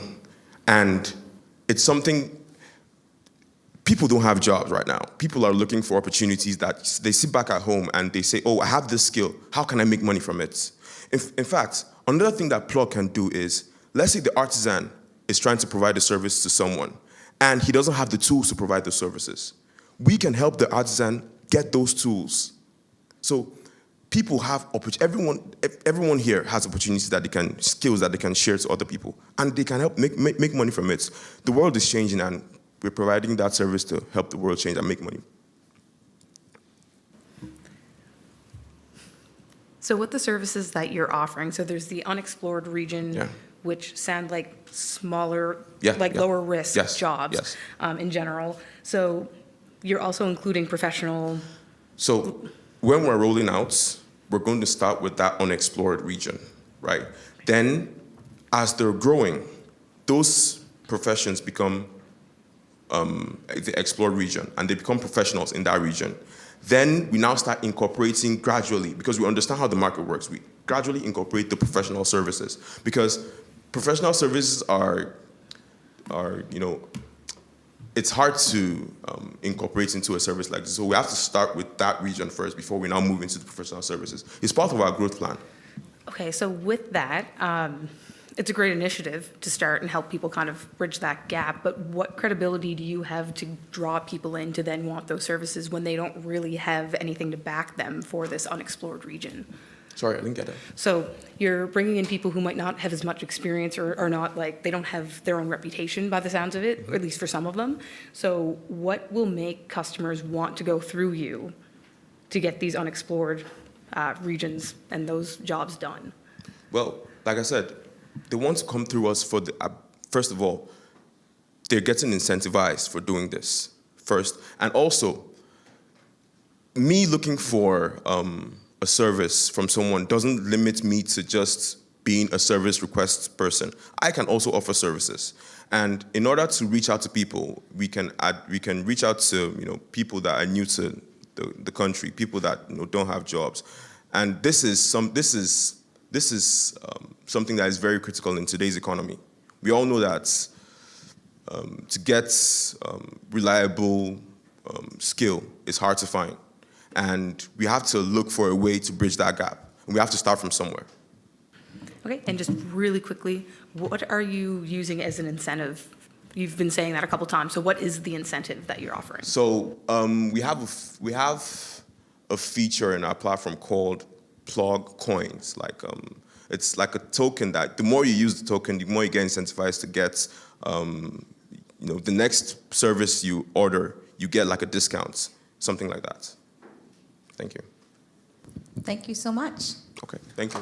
and it's something. People don't have jobs right now. People are looking for opportunities that they sit back at home and they say, oh, I have this skill. How can I make money from it? In fact, another thing that Plug can do is, let's say the artisan is trying to provide a service to someone and he doesn't have the tools to provide the services. We can help the artisan get those tools. So people have, everyone here has opportunities skills that they can share to other people, and they can help make money from it. The world is changing, and we're providing that service to help the world change and make money. So with the services that you're offering, so there's the unexplored region, which sound like smaller, lower risk jobs in general. So you're also including professional. So when we're rolling out, we're going to start with that unexplored region, right? Then as they're growing, those professions become the explored region, and they become professionals in that region. Then we now start incorporating gradually, because we understand how the market works. We gradually incorporate the professional services, because professional services are it's hard to incorporate into a service like this. So we have to start with that region first before we now move into the professional services. It's part of our growth plan. Okay, so with that, it's a great initiative to start and help people kind of bridge that gap, but what credibility do you have to draw people in to then want those services when they don't really have anything to back them for this unexplored region? Sorry, I didn't get it. So you're bringing in people who might not have as much experience or not, they don't have their own reputation by the sounds of it, or at least for some of them. So what will make customers want to go through you to get these unexplored regions and those jobs done? Well, like I said, they want to come through us for first of all, they're getting incentivized for doing this first. And also, me looking for a service from someone doesn't limit me to just being a service request person. I can also offer services. And in order to reach out to people, we can reach out to people that are new to the country, people that don't have jobs. And this is something that is very critical in today's economy. We all know that to get reliable skill is hard to find. And we have to look for a way to bridge that gap. And we have to start from somewhere. Okay, and just really quickly, what are you using as an incentive? You've been saying that a couple times. So what is the incentive that you're offering? So we have a feature in our platform called Plug Coins. It's like a token that the more you use the token, the more you get incentivized to get the next service you order, you get like a discount, something like that. Thank you. Thank you so much. Okay, thank you.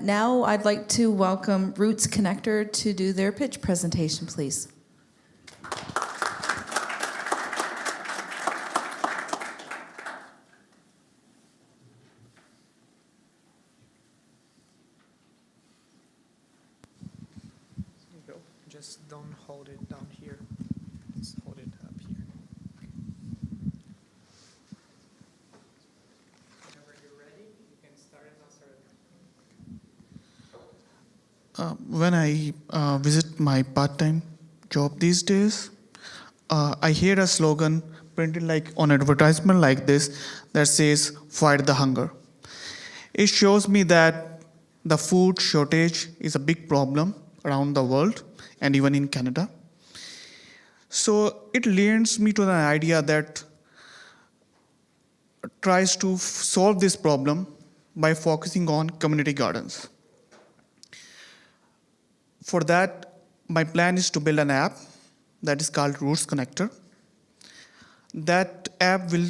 Now I'd like to welcome Roots Connector to do their pitch presentation, please. Just don't hold it down here. Just hold it up here. Whenever you're ready, you can start it. When I visit my part-time job these days, I hear a slogan printed like on advertisement like this that says, "Fight the hunger." It shows me that the food shortage is a big problem around the world and even in Canada. So it leads me to the idea that tries to solve this problem by focusing on community gardens. For that, my plan is to build an app that is called Roots Connector. That app will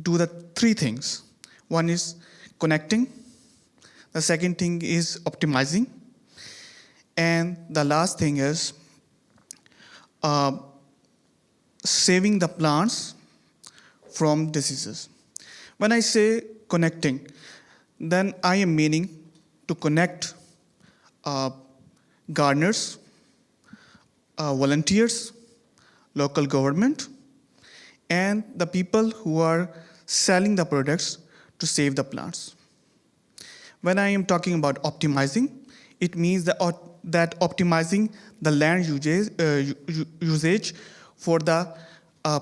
do the three things. One is connecting. The second thing is optimizing. And the last thing is saving the plants from diseases. When I say connecting, then I am meaning to connect gardeners, volunteers, local government, and the people who are selling the products to save the plants. When I am talking about optimizing, it means that optimizing the land usage for the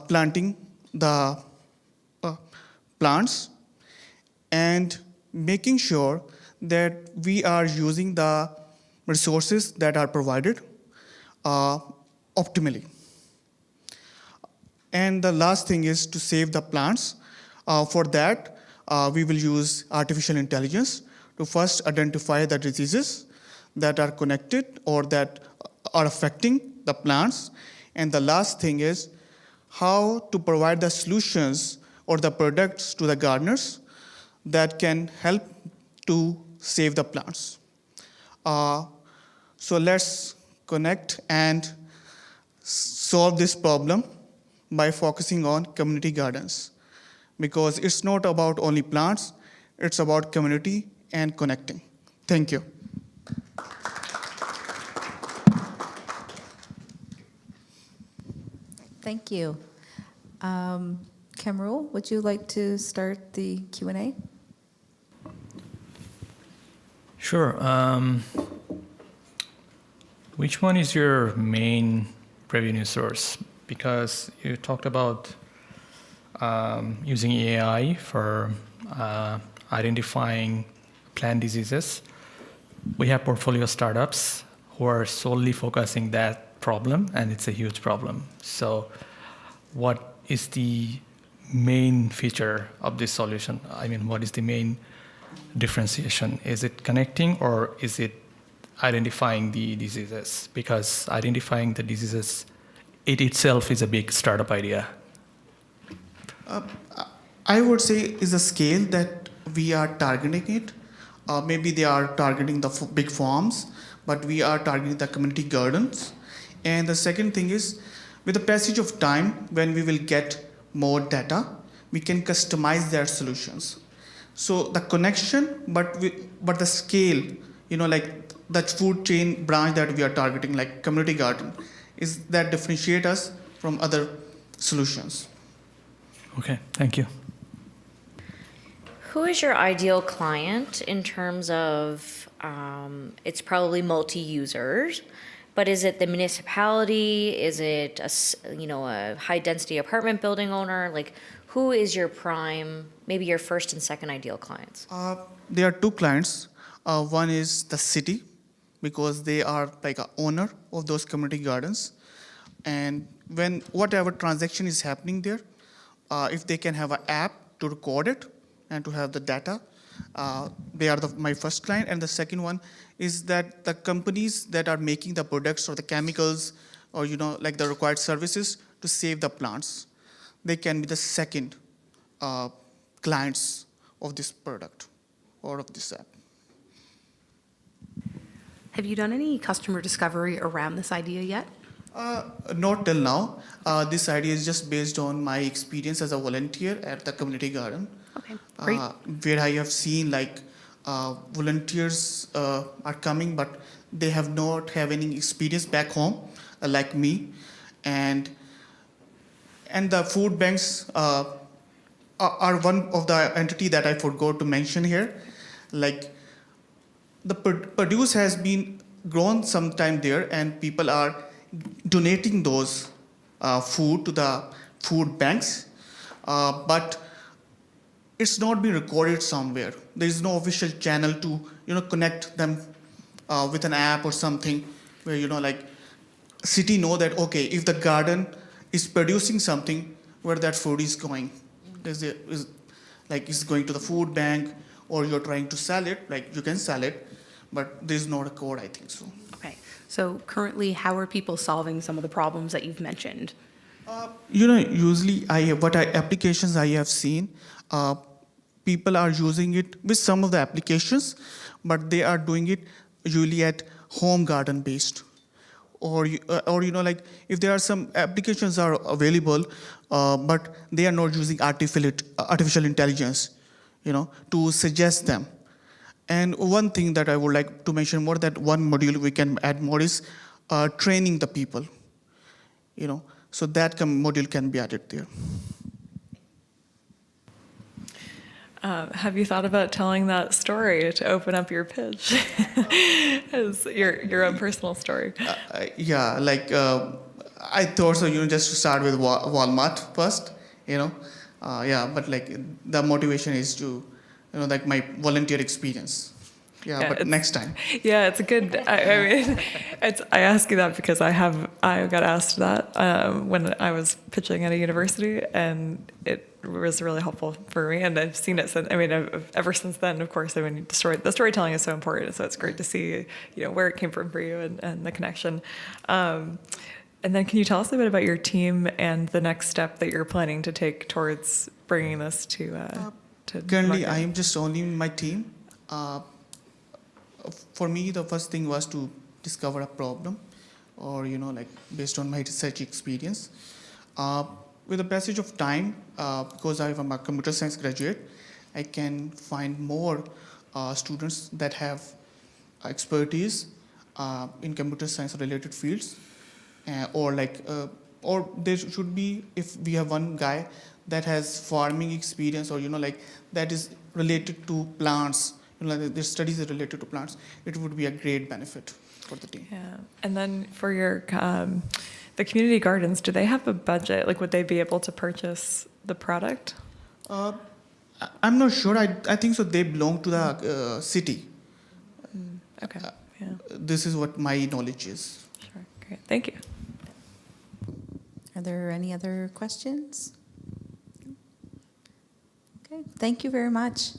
planting the plants and making sure that we are using the resources that are provided optimally. And the last thing is to save the plants. For that, we will use artificial intelligence to first identify the diseases that are connected or that are affecting the plants. And the last thing is how to provide the solutions or the products to the gardeners that can help to save the plants. So let's connect and solve this problem by focusing on community gardens, because it's not about only plants, it's about community and connecting. Thank you. Thank you. Kamrul, would you like to start the Q&A? Sure. Which one is your main revenue source? Because you talked about using AI for identifying plant diseases. We have portfolio startups who are solely focusing that problem, and it's a huge problem. So what is the main feature of this solution? I mean, what is the main differentiation? Is it connecting, or is it identifying the diseases? Because identifying the diseases, it itself is a big startup idea. I would say is a scale that we are targeting it. Maybe they are targeting the big farms, but we are targeting the community gardens. And the second thing is, with the passage of time, when we will get more data, we can customize their solutions. So the connection, but the scale, like the food chain branch that we are targeting, like community garden, is that differentiate us from other solutions. Okay, thank you. Who is your ideal client in terms of, it's probably multi-users, but is it the municipality? Is it a high-density apartment building owner? Like, who is your prime, maybe your first and second ideal clients? There are two clients. One is the city, because they are like an owner of those community gardens. And when whatever transaction is happening there, if they can have an app to record it and to have the data, they are my first client. And the second one is that the companies that are making the products or the chemicals or like the required services to save the plants, they can be the second clients of this product or of this app. Have you done any customer discovery around this idea yet? Not till now. This idea is just based on my experience as a volunteer at the community garden. Okay, great. Where I have seen like volunteers are coming, but they have not have any experience back home like me. And the food banks are one of the entity that I forgot to mention here. Like the produce has been grown sometime there, and people are donating those food to the food banks, but it's not been recorded somewhere. There is no official channel to connect them with an app or something where like city know that okay, if the garden is producing something, where that food is going. Like it's going to the food bank, or you're trying to sell it, like you can sell it, but there's not a code, I think so. Okay, so currently, how are people solving some of the problems that you've mentioned? Usually applications I have seen, people are using it with some of the applications, but they are doing it usually at home garden based. Or like if there are some applications are available, but they are not using artificial intelligence, to suggest them. And one thing that I would like to mention more, that one module we can add more is training the people, so that module can be added there. Have you thought about telling that story to open up your pitch as your own personal story? Yeah, like I thought so, just to start with Walmart first, but like the motivation is to, like my volunteer experience. Yeah, but next time. Yeah, it's a good. I mean, I ask you that because I got asked that when I was pitching at a university, and it was really helpful for me. And I've seen it since. I mean, ever since then, of course. I mean, the storytelling is so important. So it's great to see, where it came from for you and the connection. And then, can you tell us a bit about your team and the next step that you're planning to take towards bringing this to Currently, market? I am just only in my team. For me, the first thing was to discover a problem, or based on my research experience. With the passage of time, because I am a computer science graduate, I can find more students that have expertise in computer science related fields, or there should be, if we have one guy that has farming experience, or that is related to plants, the studies are related to plants, it would be a great benefit for the team. Yeah, and then for your the community gardens, do they have a budget? Like, would they be able to purchase the product? I'm not sure. I think so. They belong to the city. Okay. Yeah. This is what my knowledge is. Sure. Great. Thank you. Are there any other questions? Okay. Thank you very much.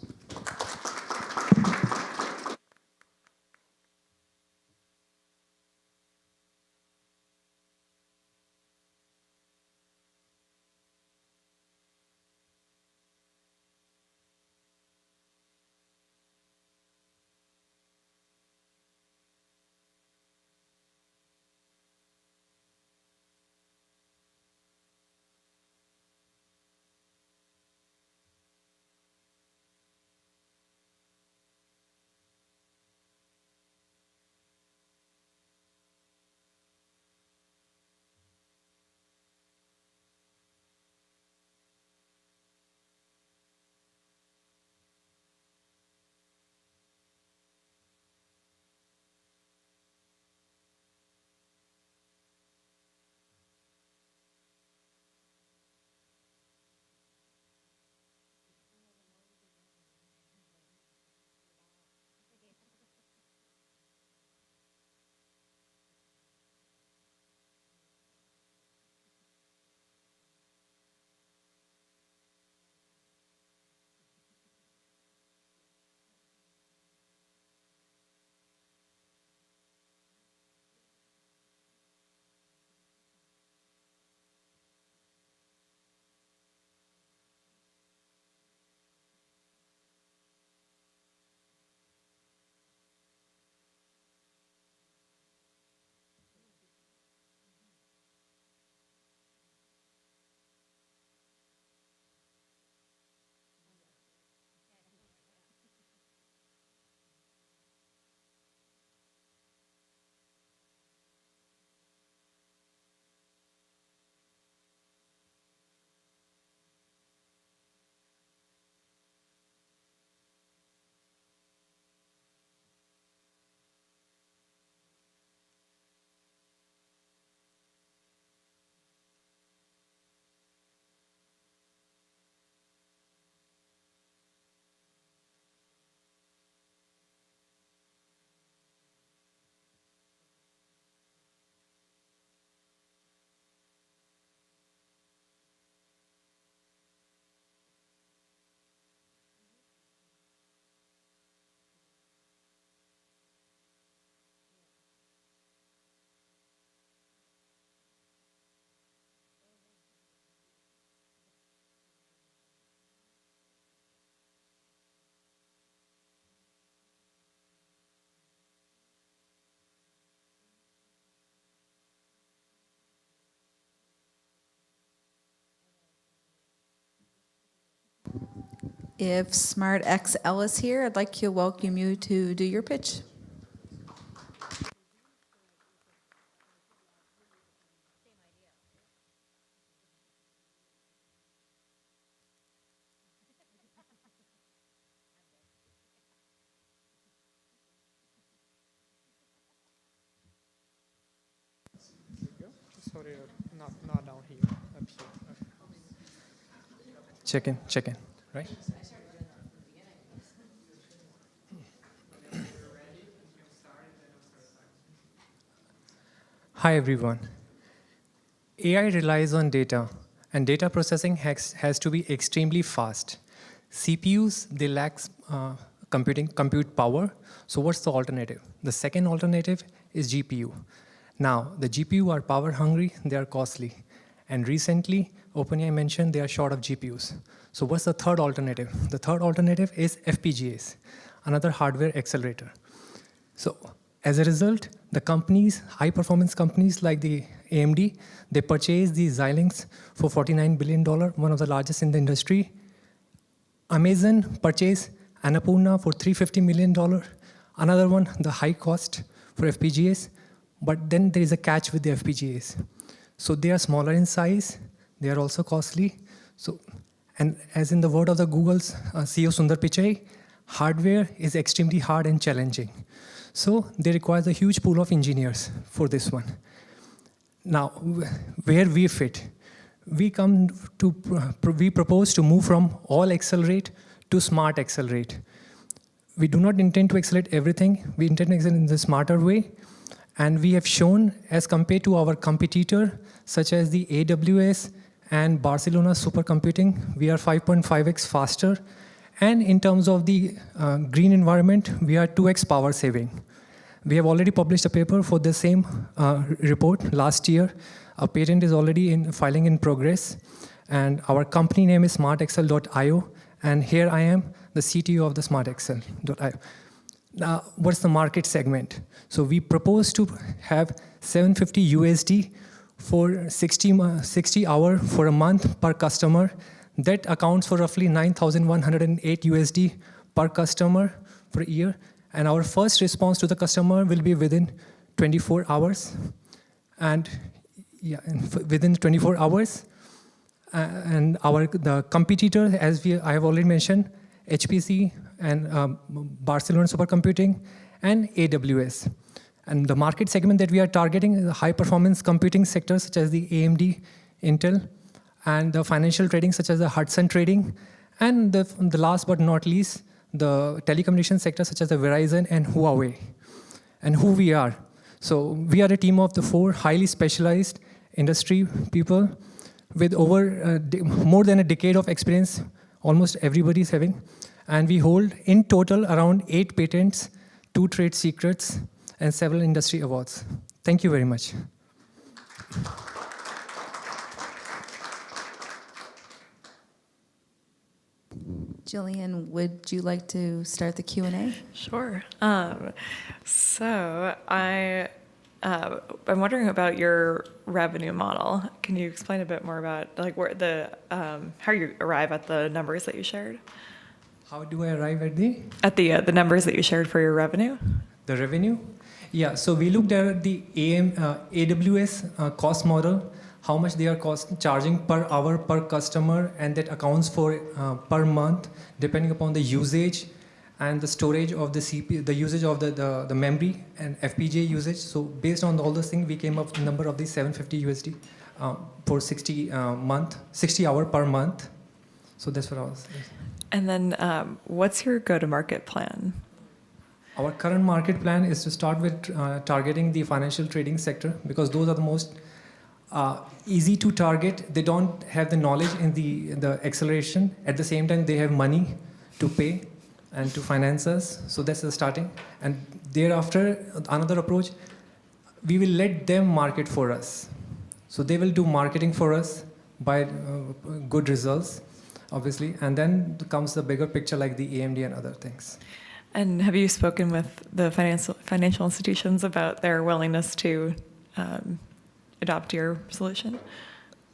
If Smart XL is here, I'd like to welcome you to do your pitch. Sorry, not down here, up here. Check in, right? Hi, everyone. AI relies on data, and data processing has to be extremely fast. CPUs, they lack compute power, so what's the alternative? The second alternative is GPU. Now, the GPU are power hungry, they are costly. And recently, OpenAI mentioned they are short of GPUs. So what's the third alternative? The third alternative is FPGAs, another hardware accelerator. So as a result, the companies, high-performance companies like the AMD, they purchased the Xilinx for $49 billion, one of the largest in the industry. Amazon purchased Annapurna for $350 million, another one, the high cost for FPGAs. But then there is a catch with the FPGAs. So they are smaller in size, they are also costly. So, and as in the word of the Google's CEO Sundar Pichai, hardware is extremely hard and challenging. So they require a huge pool of engineers for this one. Now, where we fit, we propose to move from all accelerate to smart accelerate. We do not intend to accelerate everything. We intend to accelerate in the smarter way. And we have shown, as compared to our competitor, such as the AWS and Barcelona supercomputing, we are 5.5x faster. And in terms of the green environment, we are 2x power saving. We have already published a paper for the same report last year. Our patent is already in filing in progress. And our company name is smartexcel.io. And here I am, the CTO of the smartexcel.io. Now, what's the market segment? So we propose to have $750 USD for 60 hours for a month per customer. That accounts for roughly 9,108 USD per customer for a year. And our first response to the customer will be within 24 hours. And yeah, within 24 hours. And the competitor, as I have already mentioned, HPC and Barcelona supercomputing and AWS. And the market segment that we are targeting is the high-performance computing sectors such as the AMD, Intel, and the financial trading such as the Hudson Trading, and the last but not least, the telecommunication sector such as the Verizon and Huawei. And who we are. So we are a team of the 4 highly specialized industry people with over more than a decade of experience, almost everybody is having. And we hold in total around 8 patents, 2 trade secrets, and several industry awards. Thank you very much. Jillian, would you like to start the Q&A? Sure. So I'm wondering about your revenue model. Can you explain a bit more about like where how you arrive at the numbers that you shared? How do I arrive at the numbers that you shared for your revenue? The revenue? Yeah, so we looked at the AWS cost model, how much they are charging per hour per customer, and that accounts for per month, depending upon the usage and the storage of the CPU, the usage of the memory and FPGA usage. So based on all those things, we came up with the number of the 750 USD for 60 hour per month. So that's what I was saying. And then what's your go-to-market plan? Our current market plan is to start with targeting the financial trading sector because those are the most easy to target. They don't have the knowledge in the acceleration. At the same time, they have money to pay and to finance us. So that's the starting. And thereafter, another approach, we will let them market for us. So they will do marketing for us by good results, obviously. And then comes the bigger picture like the AMD and other things. And have you spoken with the financial institutions about their willingness to adopt your solution?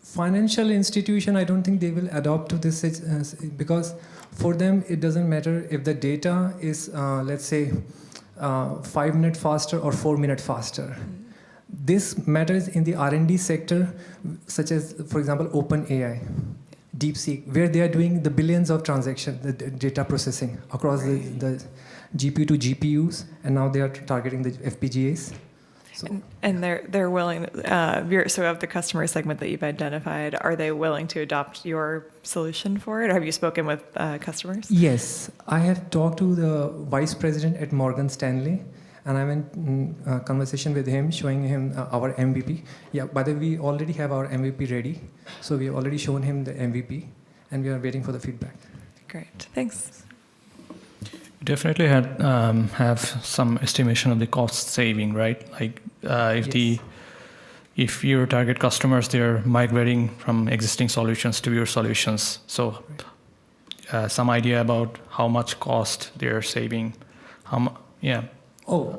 Financial institution, I don't think they will adopt to this because for them, it doesn't matter if the data is, let's say, 5 minutes faster or 4 minutes faster. This matters in the R&D sector, such as, for example, OpenAI, DeepSeek, where they are doing the billions of transactions, the data processing across the GPU to GPUs, and now they are targeting the FPGAs. So. And they're willing, so of the customer segment that you've identified, are they willing to adopt your solution for it? Or have you spoken with customers? Yes, I have talked to the vice president at Morgan Stanley, And I'm in conversation with him, showing him our MVP. Yeah, by the way, we already have our MVP ready. So we have already shown him the MVP, and we are waiting for the feedback. Great, thanks. Definitely have some estimation of the cost saving, right? Like if your target customers, they're migrating from existing solutions to your solutions. So some idea about how much cost they're saving. Oh,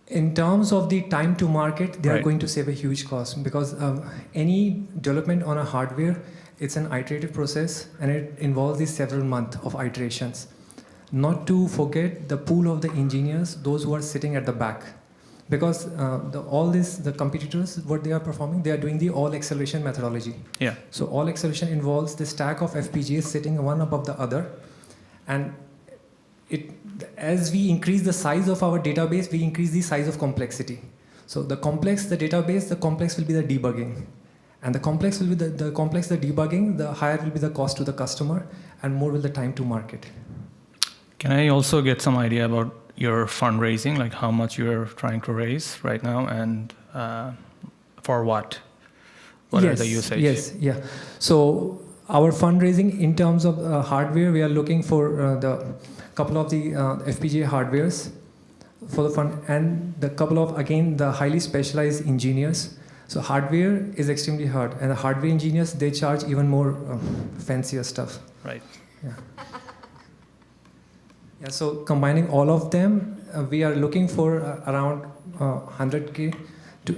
in terms of the time to market, they are Right. going to save a huge cost because any development on a hardware, it's an iterative process and it involves these several months of iterations. Not to forget the pool of the engineers, those who are sitting at the back. Because the competitors, what they are performing, they are doing the all acceleration methodology. Yeah. So all acceleration involves the stack of FPGAs sitting one above the other. And as we increase the size of our database, we increase the size of complexity. So the complex the database, the complex will be the debugging. And the complex will be the complex the debugging, the higher will be the cost to the customer, and more will the time to market. Can I also get some idea about your fundraising, like how much you're trying to raise right now, and for what? What are the usage? Yes, yeah. So our fundraising in terms of hardware, we are looking for the couple of the FPGA hardwares for the fund, and the couple of, again, the highly specialized engineers. So hardware is extremely hard, and the hardware engineers, they charge even more fancier stuff. Right. Yeah. Yeah, so combining all of them, we are looking for around 100K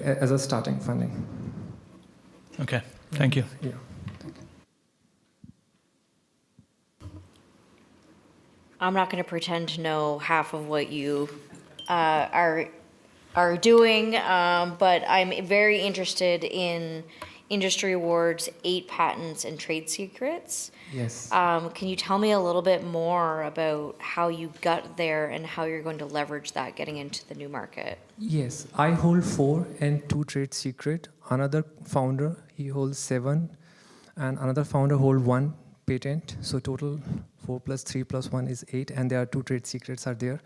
as a starting funding. Okay, thank you. Yeah. I'm not going to pretend to know half of what you are doing, but I'm very interested in industry awards, 8 patents, and trade secrets. Yes. Can you tell me a little bit more about how you got there and how you're going to leverage that getting into the new market? Yes, I hold 4 and 2 trade secret. Another founder, he holds 7, and another founder holds 1 patent. So total 4 plus 3 plus 1 is 8, and there are 2 trade secrets are there.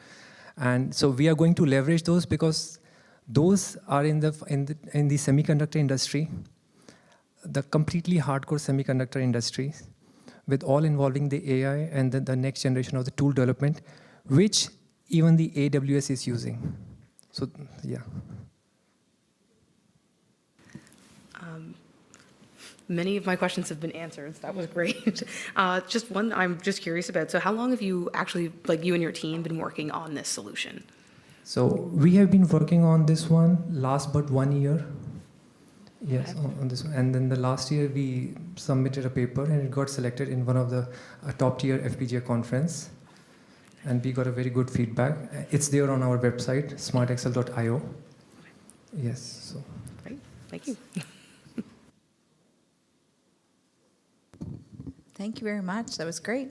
And so we are going to leverage those because those are in the semiconductor industry, the completely hardcore semiconductor industry, with all involving the AI and the next generation of the tool development, which even the AWS is using. So, yeah. Many of my questions have been answered. So that was great. Just one I'm just curious about. So how long have you actually, like you and your team, been working on this solution? So we have been working on this one last but 1 year. Yes, on this one. And then the last year we submitted a paper and it got selected in one of the top tier FPGA conference. And we got a very good feedback. It's there on our website, smartexcel.io. Yes. So. Great, thank you. Thank you very much. That was great.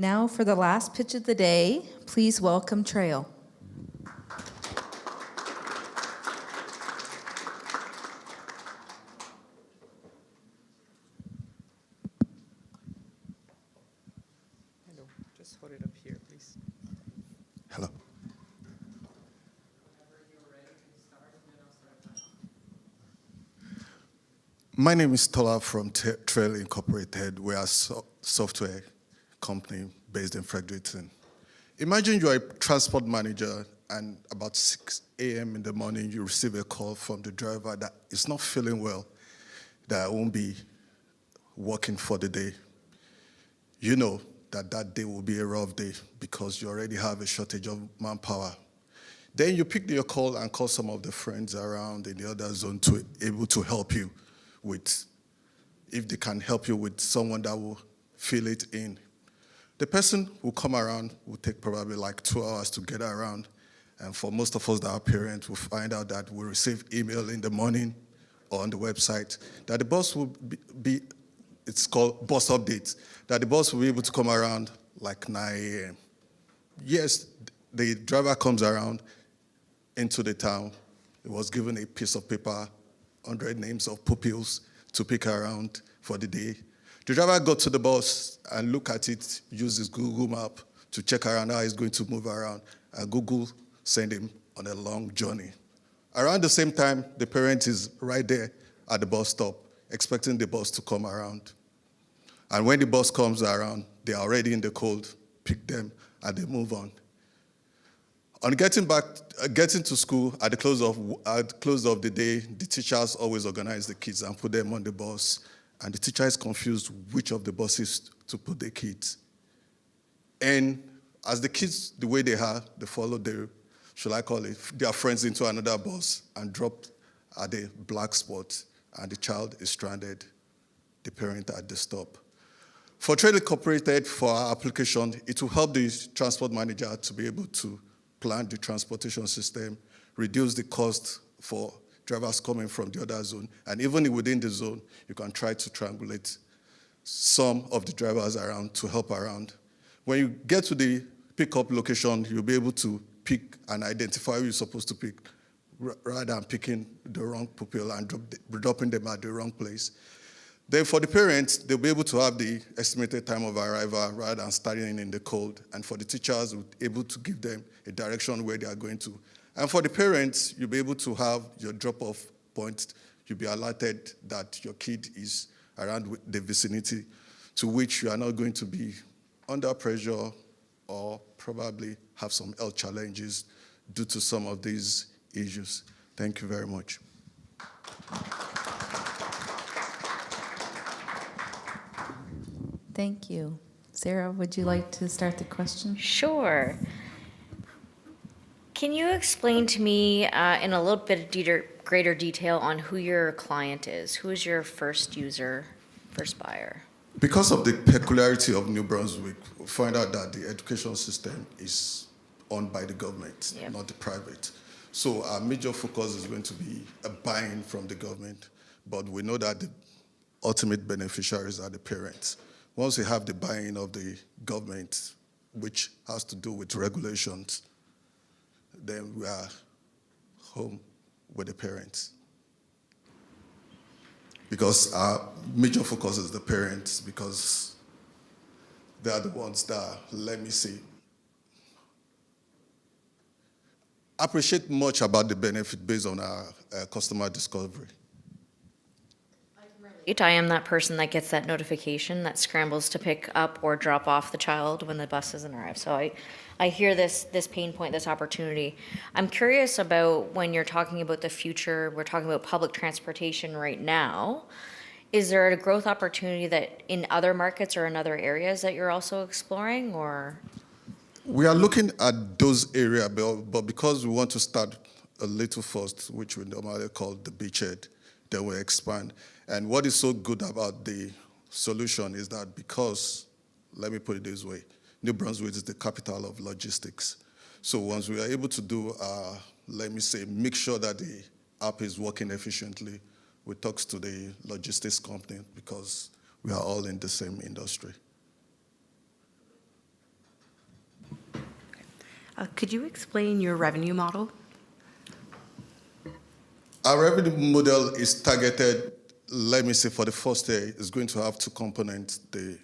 Now for the last pitch of the day, please welcome Trail. Hello, just hold it up here, please. Hello. My name is Tola from Trail Incorporated. We are a software company based in Fredericton. Imagine you are a transport manager and about 6 a.m. in the morning you receive a call from the driver that is not feeling well, that won't be working for the day. You know that that day will be a rough day because you already have a shortage of manpower. Then you pick your call and call some of the friends around in the other zone to able to help you with, if they can help you with someone that will fill it in. The person will come around, will take probably like 2 hours to get around. And for most of us that are parents, we'll find out that we receive email in the morning or on the website that the bus will be it's called bus updates, that the bus will be able to come around like 9 a.m. Yes, the driver comes around into the town. He was given a piece of paper, 100 names of pupils to pick around for the day. The driver got to the bus and looked at it, used his Google map to check around how he's going to move around, and Google sent him on a long journey. Around the same time, the parent is right there at the bus stop, expecting the bus to come around. And when the bus comes around, they're already in the cold, pick them, and they move on. On getting to school, at the close of the day, the teachers always organize the kids and put them on the bus, and the teacher is confused which of the buses to put the kids. And as the kids, the way they are, they follow their, their friends into another bus and drop at the black spot, and the child is stranded, the parent at the stop. For Trail Incorporated, for our application, it will help the transport manager to be able to plan the transportation system, reduce the cost for drivers coming from the other zone, and even within the zone, you can try to triangulate some of the drivers around to help around. When you get to the pickup location, you'll be able to pick and identify who you're supposed to pick, rather than picking the wrong pupil and dropping them at the wrong place. Then for the parents, they'll be able to have the estimated time of arrival rather than starting in the cold. And for the teachers, we'll be able to give them a direction where they are going to. And for the parents, you'll be able to have your drop-off point. You'll be alerted that your kid is around the vicinity, to which you are not going to be under pressure or probably have some health challenges due to some of these issues. Thank you very much. Thank you. Sarah, would you like to start the question? Sure. Can you explain to me in a little bit of greater detail on who your client is? Who is your first user, first buyer? Because of the peculiarity of New Brunswick, we find out that the education system is owned by the government, not the private. So our major focus is going to be a buy-in from the government, but we know that the ultimate beneficiaries are the parents. Once we have the buy-in of the government, which has to do with regulations, then we are home with the parents. Because our major focus is the parents, because they are the ones that, let me see, appreciate much about the benefit based on our customer discovery. I am that person that gets that notification that scrambles to pick up or drop off the child when the bus doesn't arrive. So I hear this pain point, this opportunity. I'm curious about when you're talking about the future, we're talking about public transportation right now. Is there a growth opportunity that in other markets or in other areas that you're also exploring, or? We are looking at those areas, but because we want to start a little first, which we normally call the beachhead, then we expand. And what is so good about the solution is that because, let me put it this way, New Brunswick is the capital of logistics. So once we are able to do, let me say, make sure that the app is working efficiently, we talk to the logistics company because we are all in the same industry. Could you explain your revenue model? Our revenue model is targeted, let me say, for the first day, it's going to have two components. The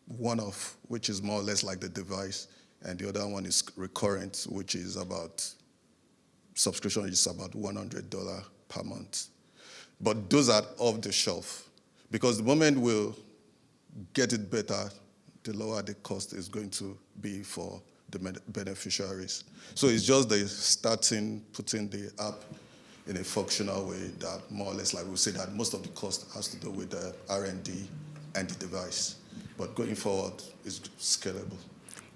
one-off, which is more or less like the device, and the other one is recurrent, which is about, subscription is about $100 per month. But those are off the shelf, because the moment we'll get it better, the lower the cost is going to be for the beneficiaries. So it's just the starting, putting the app in a functional way that more or less, like we say, that most of the cost has to do with the R&D and the device. But going forward, it's scalable.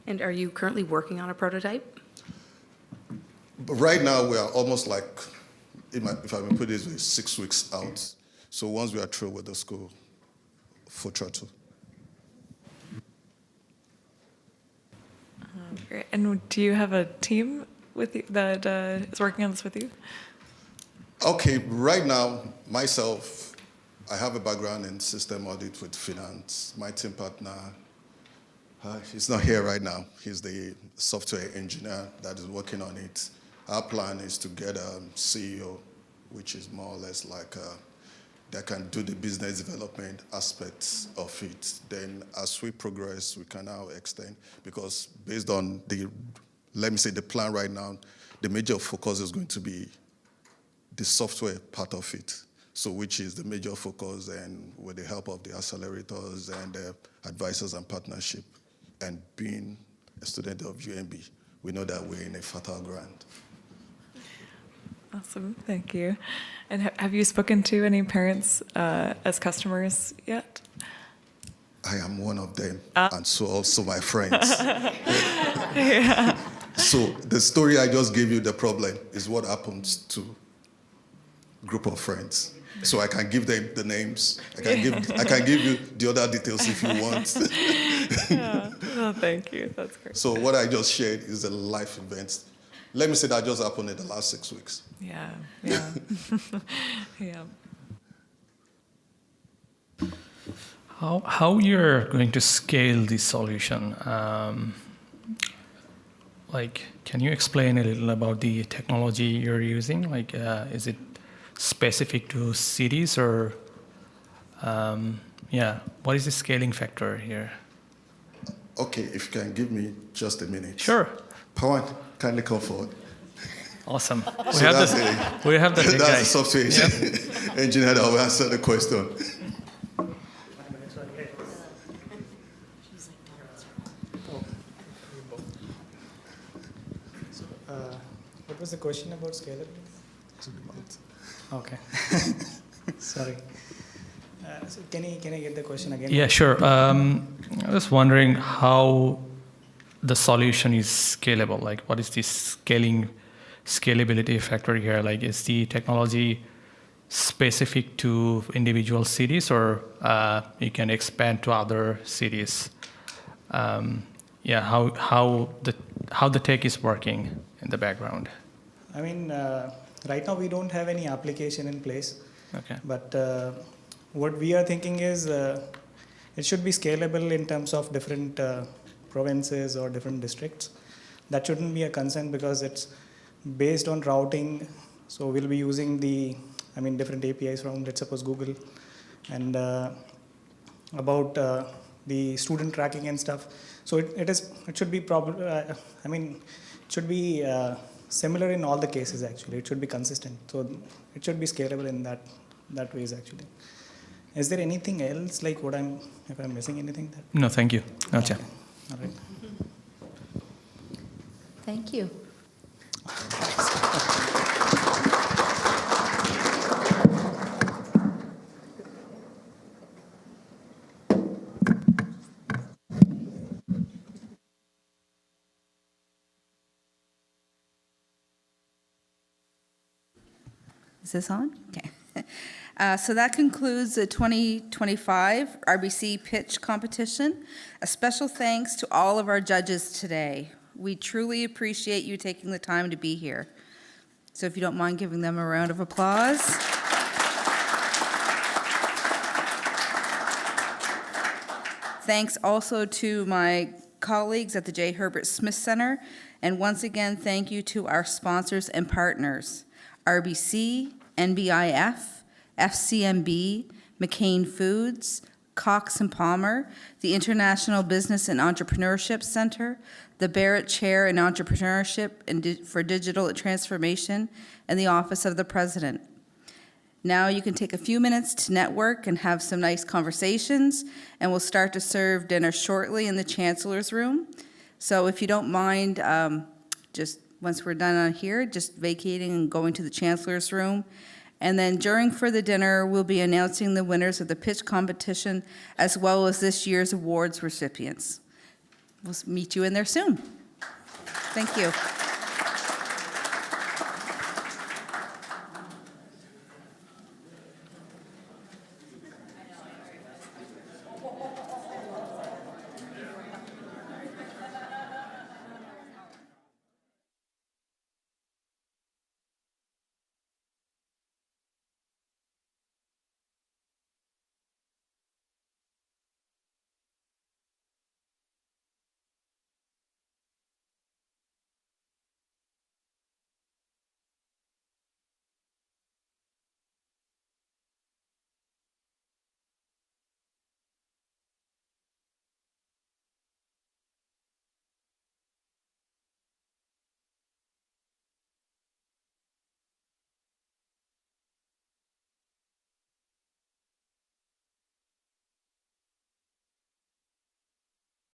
And are you currently working on a prototype? But right now, we are almost like, if I may put it this way, 6 weeks out. So once we are through with the school, full throttle. Great. And do you have a team with you that is working on this with you? Okay, right now, myself, I have a background in system audit with finance. My team partner, he's not here right now. He's the software engineer that is working on it. Our plan is to get a CEO, which is more or less like that can do the business development aspects of it. Then as we progress, we can now extend, because based on the, let me say, the plan right now, the major focus is going to be the software part of it, so which is the major focus, and with the help of the accelerators and the advisors and partnership, and being a student of UMB, we know that we're in a fertile ground. Awesome, thank you. And have you spoken to any parents as customers yet? I am one of them, and so also my friends. Yeah. So the story I just gave you, the problem, is what happens to group of friends. So I can give them the names. I can give you the other details if you want. Yeah. Oh, thank you. That's great. So what I just shared is a life event. Let me say that just happened in the last 6 weeks. Yeah. Yeah. Yeah. How you're going to scale this solution? Can you explain a little about the technology you're using? Is it specific to cities, or what is the scaling factor here? Okay, if you can give me just a minute. Sure. Pawan, kindly come forward. Awesome. So we have the that's guy. the software engineer that will answer the question. What was the question about scalability? Okay. Sorry. So can I get the question again? Yeah, sure. I was wondering how the solution is scalable. What is the scalability factor here? Is the technology specific to individual cities, or you can expand to other cities? How the tech is working in the background. I mean, right now we don't have any application in place. Okay. But what we are thinking is it should be scalable in terms of different provinces or different districts. That shouldn't be a concern, because it's based on routing. So we'll be using different APIs from, let's suppose, Google, and about the student tracking and stuff. So it should be similar in all the cases. Actually, it should be consistent. So it should be scalable in that ways. Actually, is there anything else if I'm missing anything? No, thank you. No, okay. All right. Thank you. Is this on? Okay. So that concludes the 2025 RBC Pitch Competition. A special thanks to all of our judges today. We truly appreciate you taking the time to be here. So if you don't mind giving them a round of applause. Thanks also to my colleagues at the J. Herbert Smith Center. And once again, thank you to our sponsors and partners, RBC, NBIF, FCMB, McCain Foods, Cox and Palmer, the International Business and Entrepreneurship Center, the Barrett Chair in Entrepreneurship and for Digital Transformation, and the Office of the President. Now you can take a few minutes to network and have some nice conversations, and we'll start to serve dinner shortly in the Chancellor's Room. So if you don't mind, just once we're done on here, just vacating and going to the Chancellor's Room. And then during further dinner, we'll be announcing the winners of the pitch competition as well as this year's awards recipients. We'll meet you in there soon. Thank you.